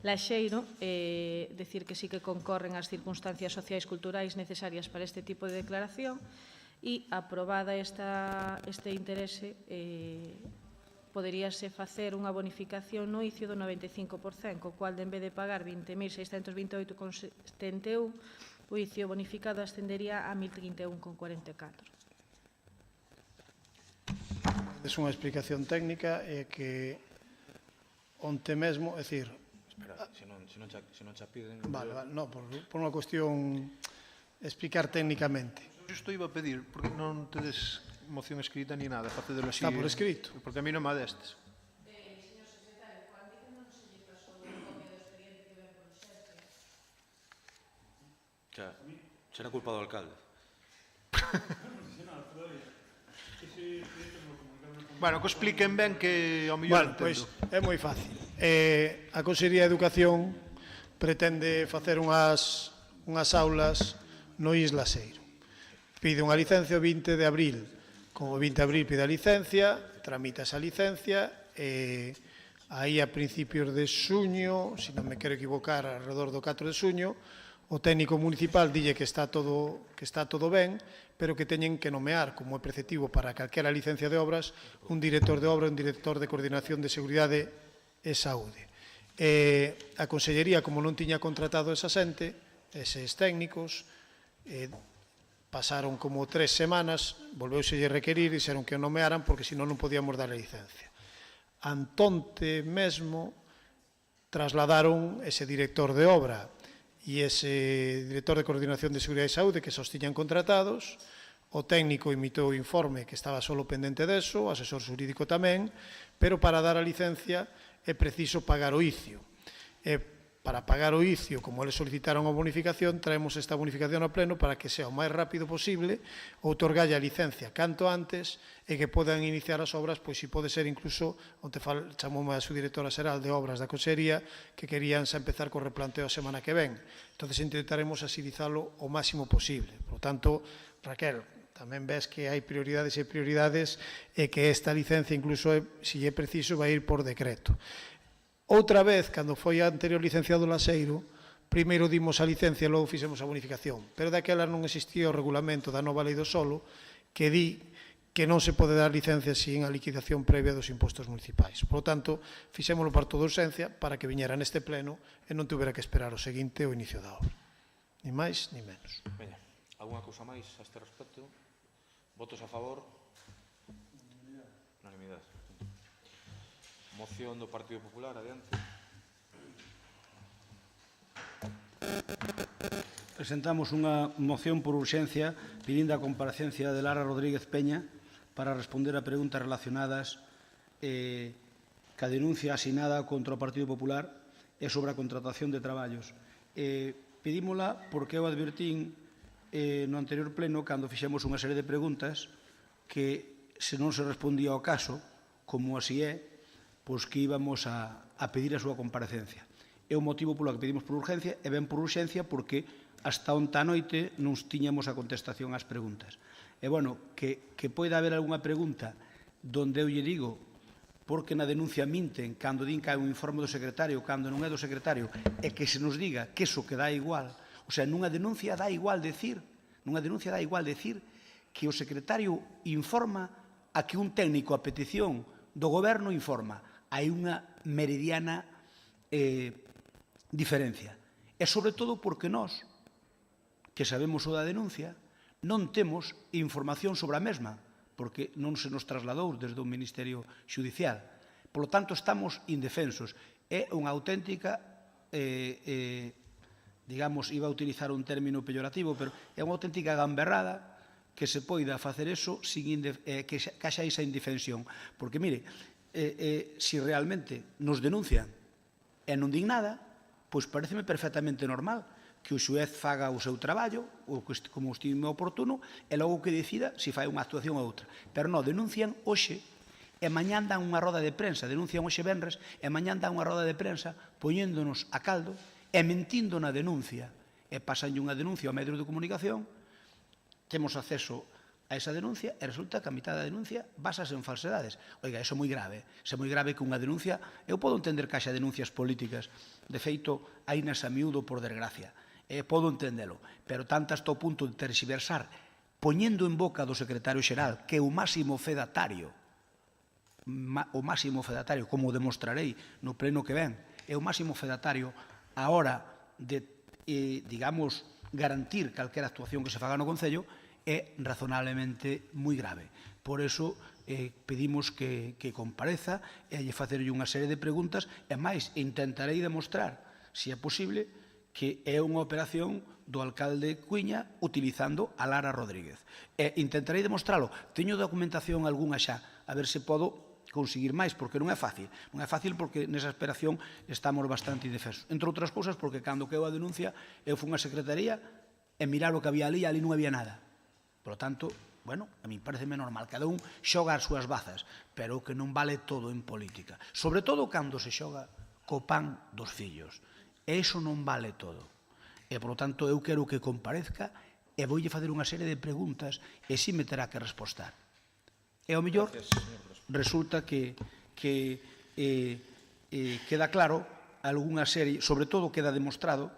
Laxeiro, decir que sí que concorren as circunstancias sociais culturais necesarias para este tipo de declaración e aprobada este interese poderíase facer unha bonificación no ICIO do 95%, co cual en vez de pagar 20.628,71, o ICIO bonificado ascendería a 1.031,44. É unha explicación técnica que onte mesmo, é dicir... Espera, se non xa piden... Vale, non, por unha cuestión explicar técnicamente. Justo iba a pedir, porque non tedes moción escrita ni nada, facedelo así. Está por escrito. Porque a mí non me adestes. Señor secretario, Juan, di que non se lle pasou a copia do expediente que ven por urxencia. Será culpa do alcalde. Bueno, que expliquen ben que ao mellor entendo. Pois é moi fácil. A Consellería de Educación pretende facer unhas aulas no IES Laxeiro. Pide unha licencia o 20 de abril. Como o 20 de abril pide a licencia, tramita esa licencia e aí a principios de xuño, se non me quero equivocar, alrededor do 4 de xuño, o técnico municipal dille que está todo ben, pero que teñen que nomear, como é preceptivo para calquera licencia de obras, un director de obra, un director de coordinación de seguridade e saúde. A Consellería, como non tiña contratado esa xente, eses técnicos, pasaron como 3 semanas, volveuselle requerir e dixeron que o nomearan porque senón non podíamos dar a licencia. Antonte mesmo trasladaron ese director de obra e ese director de coordinación de seguridade e saúde que xa os tiñan contratados. O técnico emitou o informe que estaba solo pendente deso, o asesor xurídico tamén, pero para dar a licencia é preciso pagar o ICIO. Para pagar o ICIO, como eles solicitaron a bonificación, traemos esta bonificación ao pleno para que sea o máis rápido posible outorgalle a licencia canto antes e que podan iniciar as obras, pois si pode ser incluso, onde chamoume a subdirectora xeral de obras da Consellería, que querían xa empezar co replanteo a semana que ven. Entón, intentaremos agilizalo o máximo posible. Por tanto, Raquel, tamén ves que hai prioridades e prioridades e que esta licencia, incluso, se é preciso, vai ir por decreto. Outra vez, cando foi a anterior licenciado Laxeiro, primeiro dimos a licencia e logo fixemos a bonificación. Pero daquela non existía o regulamento da nova lei do solo que di que non se pode dar licencia sin a liquidación previa dos impostos municipais. Por lo tanto, fixémoslo por toda urxencia para que viñera neste pleno e non tuvera que esperar o seguinte o inicio da obra. Ni máis, ni menos. Veña, alguna cousa máis a este respecto? Votos a favor? Unanimidade. Moción do Partido Popular, adiante. presentamos unha moción por urxencia pedindo a comparecencia de Lara Rodríguez Peña para responder a preguntas relacionadas ca denuncia asinada contra o Partido Popular e sobre a contratación de traballos. Pedímola porque eu advertín no anterior pleno, cando fixemos unha serie de preguntas, que se non se respondía ao caso, como así é, pois que íbamos a pedir a súa comparecencia. É o motivo polo que pedimos por urgencia, e ben por urxencia porque hasta onta noite non tiñamos a contestación ás preguntas. E, bueno, que poida haber algunha pregunta donde eu lle digo porque na denuncia minten cando din que hai un informe do secretario, cando non é do secretario, e que se nos diga que eso que dá igual. O sea, nunha denuncia dá igual decir que o secretario informa a que un técnico a petición do goberno informa. Hai unha meridiana diferencia. E sobre todo porque nós, que sabemos o da denuncia, non temos información sobre a mesma, porque non se nos trasladou desde o Ministerio Xudicial. Por lo tanto, estamos indefensos. É unha auténtica, digamos, iba a utilizar un término peyorativo, pero é unha auténtica gamberrada que se poida facer eso que haxa esa indefensión. Porque, mire, se realmente nos denuncian e non din nada, pois pareceme perfectamente normal que o xuez faga o seu traballo, como estime oportuno, e logo que decida se fai unha actuación ou outra. Pero non, denuncian hoxe, e mañán dan unha roda de prensa, denuncian hoxe venres, e mañán dan unha roda de prensa poñéndonos a caldo e mentindo na denuncia. E pasanlle unha denuncia ao medio de comunicación, temos acceso a esa denuncia, e resulta que a mitad da denuncia basase en falsedades. Oiga, iso é moi grave. Iso é moi grave que unha denuncia... Eu podo entender que haxa denuncias políticas. De feito, hai nas a miúdo, por desgracia. Podo entendelo, pero tanto hasta o punto de terxiversar, poñendo en boca do secretario xeral, que é o máximo fedatario, como demostrarei no pleno que ven, é o máximo fedatario a hora de, digamos, garantir calquera actuación que se faga no Concello, é razonablemente moi grave. Por eso pedimos que compareza e lle facerlle unha serie de preguntas e máis intentarei demostrar, se é posible, que é unha operación do alcalde Cuíña utilizando a Lara Rodríguez. E intentarei demostralo. Teño documentación algunha xa, a ver se podo conseguir máis, porque non é fácil. Non é fácil porque nesa operación estamos bastante indefensos. Entre outras cousas, porque cando queu a denuncia, eu fui a secretaría e mirar o que había ali non había nada. Por lo tanto, bueno, a mí pareceme normal. Cada un xoga as súas bazas, pero que non vale todo en política. Sobre todo cando se xoga co pan dos fillos. E iso non vale todo. E, por lo tanto, eu quero que comparezca e voulle facer unha serie de preguntas e si me terá que respostar. E ao mellor resulta que queda claro algunha serie, sobre todo queda demostrado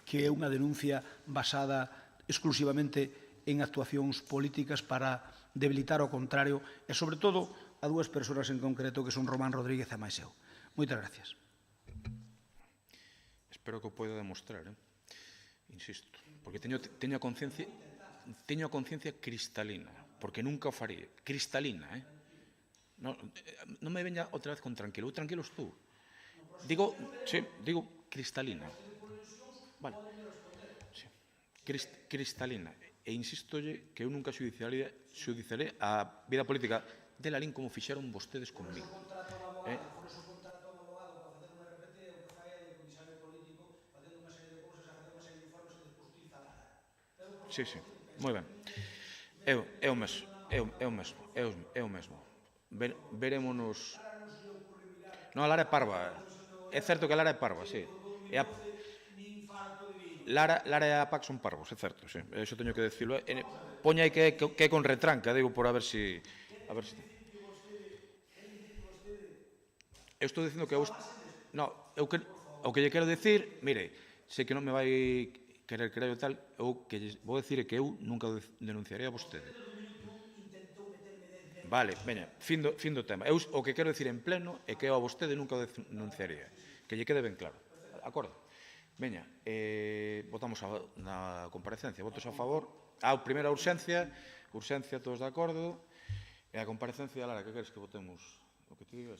que é unha denuncia basada exclusivamente en actuacións políticas para debilitar o contrario e, sobre todo, a dúas persoas en concreto que son Román Rodríguez e máis eu. Moitas gracias. Espero que o poida demostrar, insisto, porque teño a conciencia cristalina, porque nunca o faría, cristalina, non me veña outra vez con tranquilo, tranquilo estou. Digo cristalina. Vale. Cristalina. E insistolle que eu nunca xudiciaré a vida política de Lalín como fixeron vostedes conmigo. Sí, moi ben. É o mesmo. Verémonos... Non, a Lara é parva. É certo que a Lara é parva, sí. Lara e a PAC son parvos, é certo, sí. Eso teño que decirlo. Poña aí que é con retranca, digo, por a ver si... Eu estou dicindo que... Non, o que lle quero decir, mire, sei que non me vai... querer creer tal, eu que vou decir que eu nunca denunciarei a vostede. Vale, veña, fin do tema. Eu o que quero decir en pleno é que eu a vostede nunca denunciaría. Que lle quede ben claro. Acordo? Veña, votamos na comparecencia. Votos a favor. A primeira urxencia, todos de acordo. E a comparecencia, Lara, que queres que votemos? O que ti digas?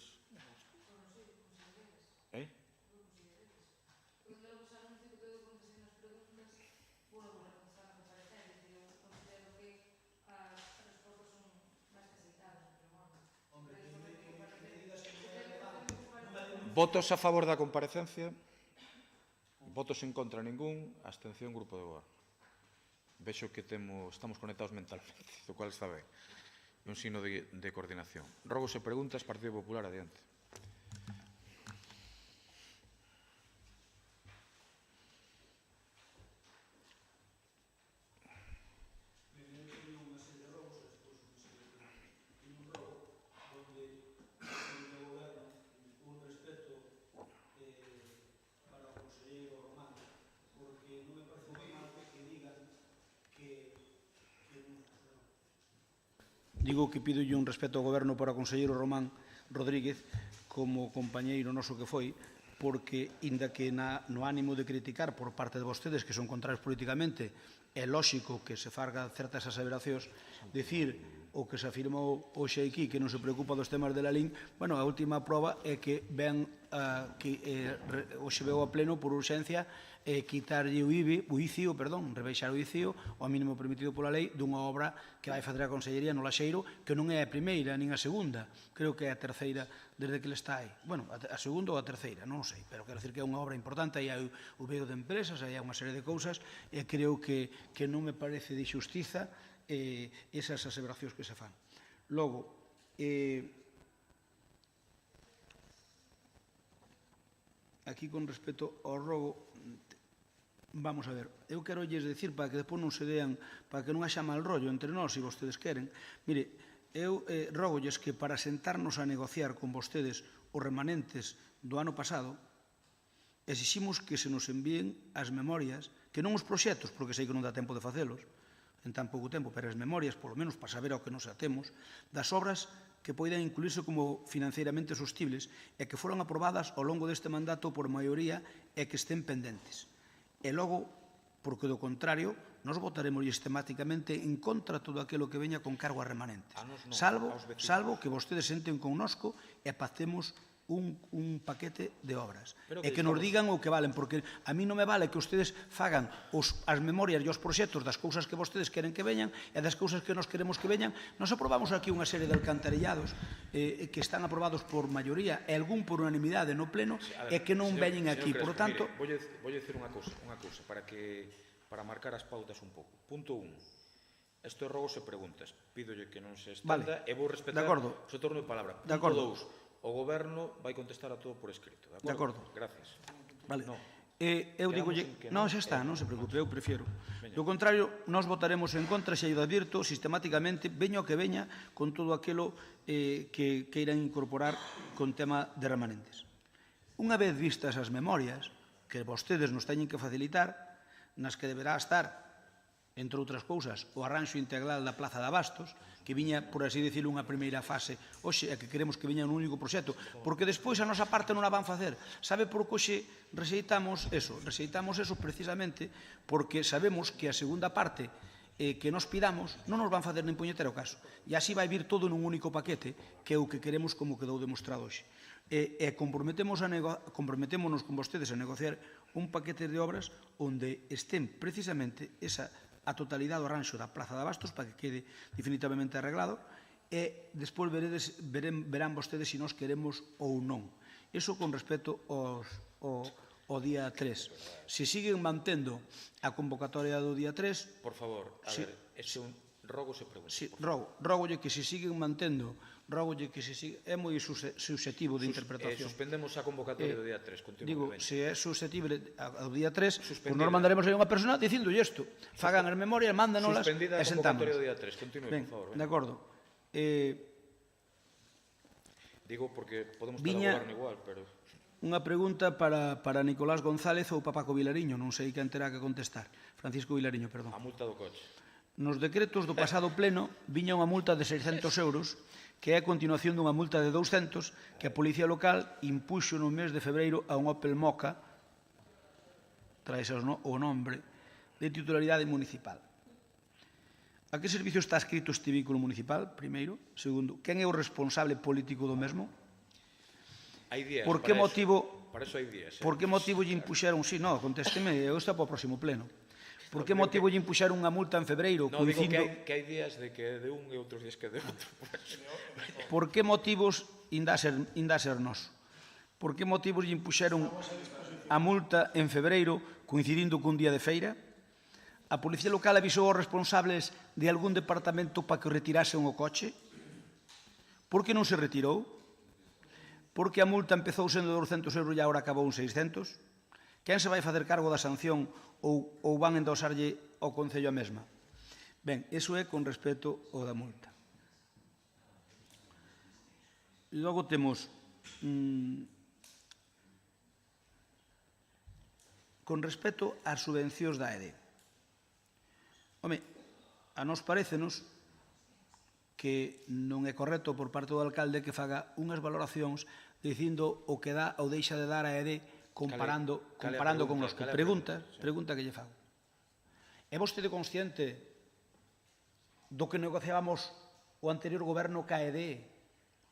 Votos a favor da comparecencia? Votos en contra ningún, abstención Grupo de Goberno. Vexo que estamos conectados mentalmente, o cual está ben. É un signo de coordinación. Rogos e preguntas, Partido Popular, adiante. Digo que pido un respeto ao Goberno para o conselleiro Román Rodríguez como compañeiro noso que foi, porque, inda que no ánimo de criticar por parte de vostedes que son contrarios políticamente, é lóxico que se faga certas aseveracións, dicir o que se afirmou hoxe aquí, que non se preocupa dos temas de la LIN, bueno, a última prova é que hoxe veo a pleno por urxencia quitarlle o ICIO, rebeixar o ICIO ao mínimo permitido pola lei dunha obra que vai fazer a Consellería no Laxeiro, que non é a primeira nin a segunda, creo que é a terceira desde que ele está aí. Bueno, a segunda ou a terceira, non sei, pero quero dicir que é unha obra importante, aí hai o veo de empresas, aí hai unha serie de cousas, e creo que non me parece de xustiza esas aseveracións que se fan. Logo, aquí con respecto ao rogo, vamos a ver, eu quero lles decir para que despois non se dean, para que non haxa mal rollo entre nós, se vostedes queren. Mire, eu rogolles que para sentarnos a negociar con vostedes os remanentes do ano pasado, exiximos que se nos envíen as memorias, que non os proxectos, porque sei que non dá tempo de facelos, en tan pouco tempo, pero as memorias, polo menos para saber ao que nos atemos, das obras que poidan incluirse como financieramente sostibles e que foron aprobadas ao longo deste mandato por maioría e que estén pendentes. E logo, porque do contrario, nos votaremos sistemáticamente en contra todo aquilo que veña con cargo a remanentes. Salvo que vostedes senten connosco e pactemos un paquete de obras. E que nos digan o que valen, porque a mí non me vale que ustedes fagan as memorias e os proxectos das cousas que vostedes queren que veñan e das cousas que nos queremos que veñan. Nos aprobamos aquí unha serie de alcantarillados que están aprobados por maioría e algún por unanimidade no pleno e que non veñen aquí. Por lo tanto... Vou dicir unha cousa para marcar as pautas un pouco. Punto 1. Estes rogos e preguntas. Pídolle que non se estenda e vou respetar o seu turno de palabra. Punto 2. O Goberno vai contestar a todo por escrito. De acordo. Gracias. Vale. Eu digolle, non, xa está, non se preocupe, eu prefiero. Do contrario, nós votaremos en contra, xa lle advirto, sistemáticamente, veña o que veña, con todo aquilo que queiran incorporar con tema de remanentes. Unha vez vistas as memorias, que vostedes nos teñen que facilitar, nas que deberá estar, entre outras cousas, o arranxo integral da Plaza de Abastos, que viña, por así decirlo, unha primeira fase, hoxe, e que queremos que viña un único proxecto, porque despois a nosa parte non a van facer. Sabe por que hoxe rexeitamos eso? Rexeitamos eso precisamente porque sabemos que a segunda parte que nos pidamos non nos van facer nin puñetero caso. E así vai vir todo nun único paquete, que é o que queremos como quedou demostrado hoxe. E comprometémonos con vostedes a negociar un paquete de obras onde estén precisamente a totalidade do arranxo da Plaza de Abastos para que quede definitivamente arreglado e despois verán vostedes se nós queremos ou non. Iso con respecto ao día 3. Se siguen mantendo a convocatoria do día 3... Por favor, a ver, ese un rogo se pregunta. Sí, rogolle que se siguen mantendo, é moi susceptivo de interpretación. Suspendemos a convocatoria do día 3, continúe. Digo, se é susceptible ao día 3, pues nos mandaremos aí unha persona dicindolle isto. Fagan as memorias, mándanolas e sentamos. Suspendida a convocatoria do día 3, continúe, por favor. De acordo. Digo porque podemos estar ao goberno igual, pero... Unha pregunta para Nicolás González ou Papaco Vilariño, non sei quen terá que contestar. Francisco Vilariño, perdón. A multa do coche. Nos decretos do pasado pleno viña unha multa de 600 euros, que é a continuación dunha multa de 200 que a Policía Local impuxo no mes de febreiro a un Opel Mokka, traes o nombre, de titularidade municipal. A que servicio está escrito este vehículo municipal, primeiro? Segundo, quen é o responsable político do mesmo? Hai días por que motivo para eso hai días. Por que motivo lle impuxeron? Si, non, contésteme, eu está para o próximo pleno. Por que motivo lle impuxeron unha multa en febreiro? Non, digo que hai días de que é de un e outros días que é de outro. Por que motivos, inda a ser nós, por que motivos lle impuxeron a multa en febreiro coincidindo cun día de feira? A Policía Local avisou aos responsables de algún departamento para que o retirasen o coche? Por que non se retirou? Por que a multa empezou sendo de 200 euros e agora acabou en 600? Quen se vai facer cargo da sanción ou van endosarlle ao Concello a mesma? Ben, iso é con respecto ao da multa. Logo temos con respecto ás subvencións da AED. Home, a nos parécenos que non é correcto por parte do alcalde que faga unhas valoracións dicindo o que dá ou deixa de dar a AED comparando con os que pregunta que lle fago. É vostede consciente do que negociábamos o anterior goberno ca AED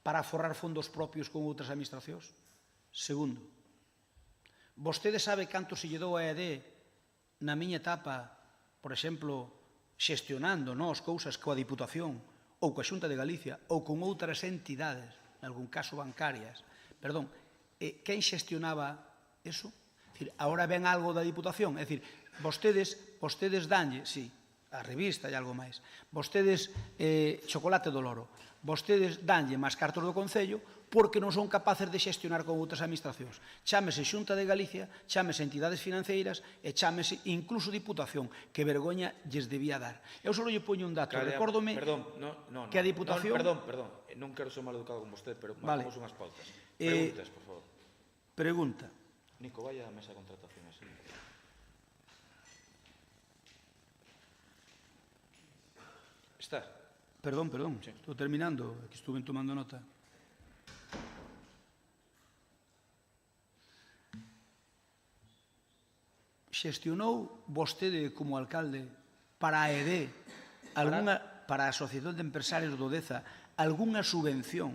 para aforrar fondos propios con outras administracións? Segundo, vostede sabe canto se lle dou a AED na miña etapa, por exemplo, xestionando nós cousas coa Diputación ou coa Xunta de Galicia ou con outras entidades, en algún caso bancarias, perdón, quen xestionaba eso? Agora ven algo da Diputación, é dicir, vostedes danlle, sí, a revista e algo máis, vostedes chocolate do loro, vostedes danlle máis cartos do Concello porque non son capaces de xestionar con outras administracións. Chámese Xunta de Galicia, chámese entidades financeiras e chámese incluso Diputación, que vergoña lles debía dar. Eu só lle poño un dato, recórdome que a Diputación... Perdón, non quero ser maleducado con vostede, pero marcamos unhas pautas. Preguntas, por favor. Pregunta. Nico, vai á mesa de contrataciones. Está. Perdón, estou terminando, que estuve tomando nota. Xestionou vostede como alcalde para a AED, para a Asociación de Empresarios do Deza, algunha subvención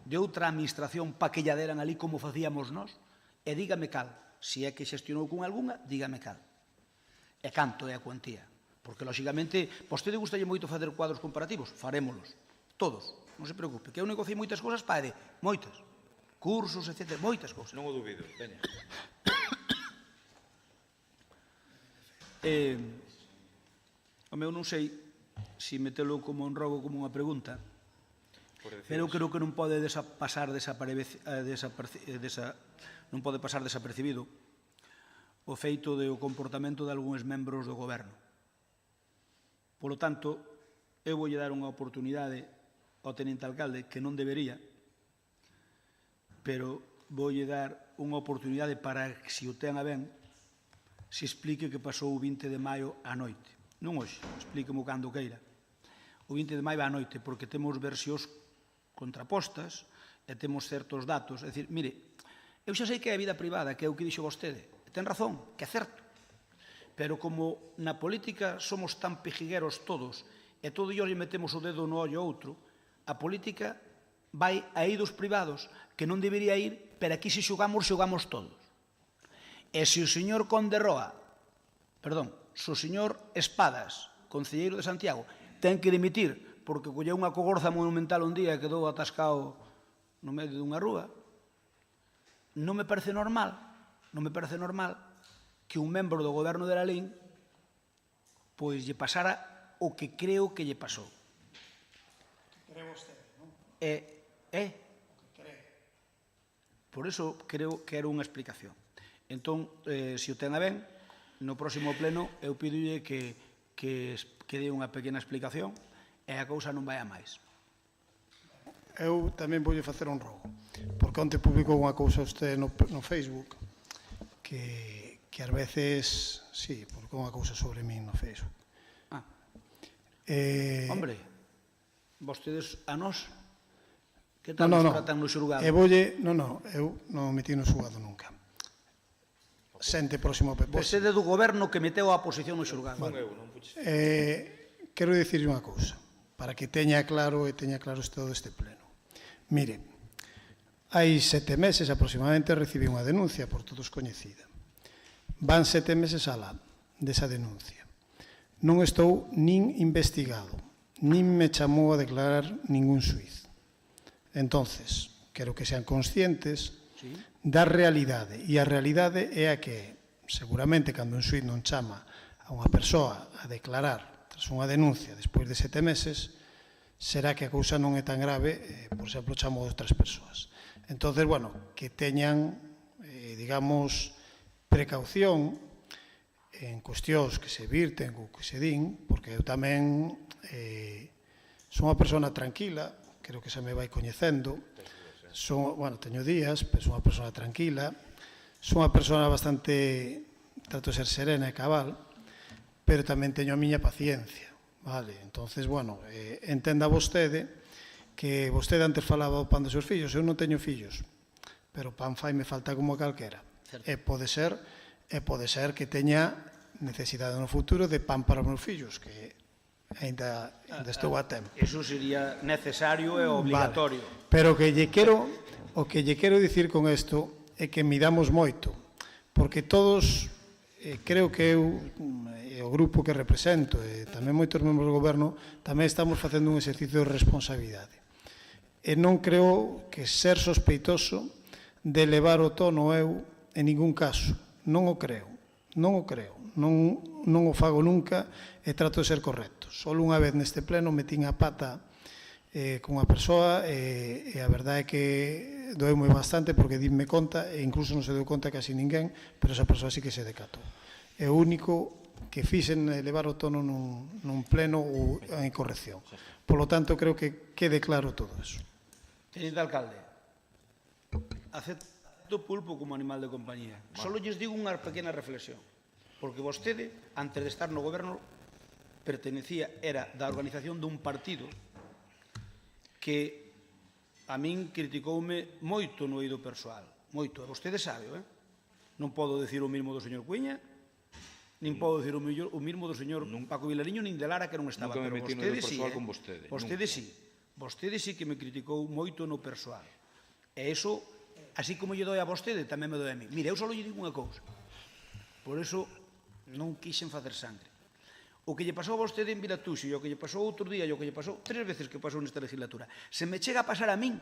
de outra administración para que lla deran ali como facíamos nós? E dígame cal. Se é que xestionou con algunha, dígame cal. E canto é a cuantía? Porque, lóxicamente, vostede gustalle moito facer cuadros comparativos? Farémolos. Todos. Non se preocupe. Que eu negociei moitas cousas para EDE. Moitas. Cursos, etc. Moitas cousas. Non o dubido. Veña. Home, eu non sei se metelo como un rogo como unha pregunta, pero eu creo que non pode pasar desapercibido o feito do comportamento de algúns membros do goberno. Polo tanto, eu voulle dar unha oportunidade ao tenente alcalde, que non debería, pero voulle dar unha oportunidade para que, se o ten a ben, se explique que pasou o 20 de maio á noite. Non hoxe, explíquemo cando queira. O 20 de maio á noite, porque temos versións contrapostas e temos certos datos. É dicir, mire, eu xa sei que é a vida privada, que é o que dixo vostede. Ten razón, que é certo. Pero como na política somos tan pejigueros todos e todos lle metemos o dedo no ollo a outro, a política vai a eidos privados que non debería ir, pero aquí se xogamos todos. E se o señor Conde Roa, se o señor Espadas, concelleiro de Santiago, ten que dimitir porque colleu unha cogorza monumental un día e quedou atascado no medio dunha rúa, non me parece normal que un membro do goberno de Lalín pois lle pasara o que creo que lle pasou. Cree vostede, non? Por iso creo que era unha explicación. Entón, se o ten a ben, no próximo pleno eu pídolle que dé unha pequena explicación e a cousa non vai a máis. Eu tamén voulle facer un rogo, porque onte publicou unha cousa usted no Facebook que ás veces, sí, publicou unha cousa sobre min no Facebook. Hombre, vostedes a nós que tal nos tratan no xulgado? Eu non metí no xulgado nunca. Sente próximo PP. Vostede do goberno que meteu a oposición no xulgado. Quero dicirlle unha cousa, para que teña claro todo este pleno. Mire, hai 7 meses aproximadamente recibí unha denuncia por todos coñecida. Van 7 meses alá desa denuncia. Non estou nin investigado, nin me chamou a declarar ningún xuiz. Entonces, quero que sean conscientes da realidade. E a realidade é a que, seguramente, cando un xuiz non chama a unha persoa a declarar tras unha denuncia despois de 7 meses, será que a cousa non é tan grave, por exemplo, chamo a outras persoas. Entonces, bueno, que teñan, digamos, precaución en cuestións que se virten ou que se din, porque eu tamén son unha persona tranquila, creo que se me vai coñecendo, bueno, teño días, pero son unha persona tranquila, son unha persona bastante, trato de ser serena e cabal, pero tamén teño a miña paciencia, vale? Entonces, bueno, entenda vostede que vostede antes falaba do pan dos seus fillos, eu non teño fillos, pero pan faime falta como calquera. E pode ser que teña necesidade no futuro de pan para os meus fillos, que ainda estou a tempo. Eso sería necesario e obligatorio. Vale. Pero o que lle quero dicir con isto é que midamos moito, porque todos, creo que eu e o grupo que represento e tamén moitos membros do goberno tamén estamos facendo un exercicio de responsabilidade. E non creo que ser sospeitoso de elevar o tono eu en ningún caso. Non o creo. Non o fago nunca e trato de ser correcto. Só unha vez neste pleno metín a pata con unha persoa e a verdade é que doeu-me bastante porque dime conta e incluso non se deu conta casi ninguén, pero esa persoa sí que se decatou. É o único que fixen elevar o tono nun pleno ou en corrección. Por lo tanto, creo que quede claro todo eso. Teniente alcalde, acepto pulpo como animal de compañía. Solo lles digo unha pequena reflexión. Porque vostede, antes de estar no goberno, era da organización dun partido que a min criticoume moito no eido persoal. Moito. E vostede sabe, non podo dicir o mismo do señor Cuña, nin podo dicir o mismo do señor Paco Vilariño, nin de Lara, que non estaba. Nunca me metí no eido persoal con vostede. Vostede sí que me criticou moito no persoal. E iso, así como lle doi a vostede, tamén me doi a mí. Mire, eu só lle digo unha cousa. Por iso non quixen facer sangre. O que lle pasou a vostede en Vilatuxo e o que lle pasou outro día e o que lle pasou 3 veces que pasou nesta legislatura, se me chega a pasar a min,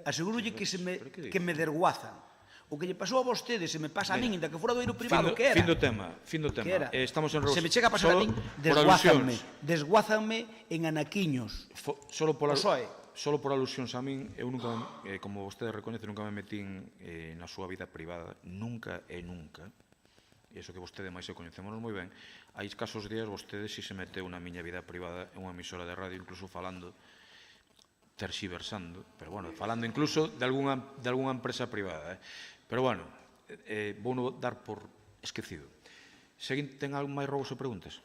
asegurolle que me derguazan. O que lle pasou a vostede se me pasa a min, inda que fora do eiro privado, que era? Fin do tema. Estamos en se me chega a pasar a min, desguázanme en anaquiños. Solo por alusións a min, eu nunca, como vostede recoñece, nunca me metín na súa vida privada, nunca e nunca. E iso que vostede máis se coñecémonos moi ben, hai escasos días vostede si se meteu na miña vida privada en unha emisora de radio, incluso falando, terxiversando, pero bueno, falando incluso de algunha empresa privada. Pero bueno, vou dar por esquecido. Ten algún máis robos ou preguntas?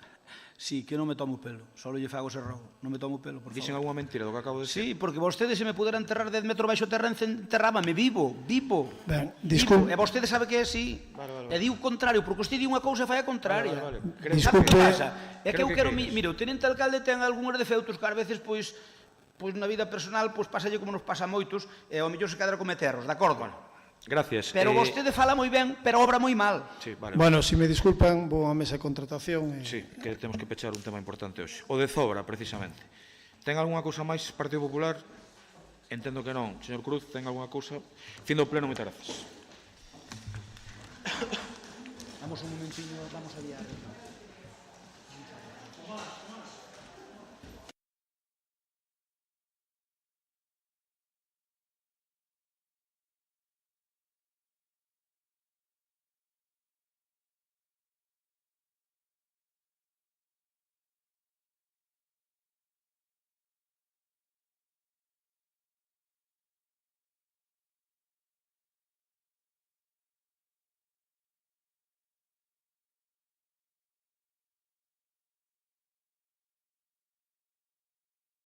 Sí, que non me tomo pelo, só lle fago ese robo, non me tomo pelo, por favor. Dixen algunha mentira do que acabo de Sí, decir? porque vostede se me pudera enterrar 10 metros baixo terra, enterrábame vivo. Ben, disculpe. E vostede sabe que é así. E di o contrario, porque usted di unha cousa e fai a contraria. Disculpe. Sabe que pasa? É que eu quero, mire, o tenente alcalde ten algúns defeutos que ás veces, pois na vida personal, pois pasalle como nos pasa a moitos, e ao mellor se cadra cometerros, de acordo? Gracias. Pero vostede fala moi ben, pero obra moi mal. Sí, vale. Bueno, se me disculpan, vou a mesa de contratación. Sí, que temos que pechar un tema importante hoxe. O de Zobra, precisamente. Ten algunha cousa máis Partido Popular? Entendo que non. Señor Cruz, ten algunha cousa? Fin do pleno, moitas gracias. Vamos un momentiño, vamos a liar.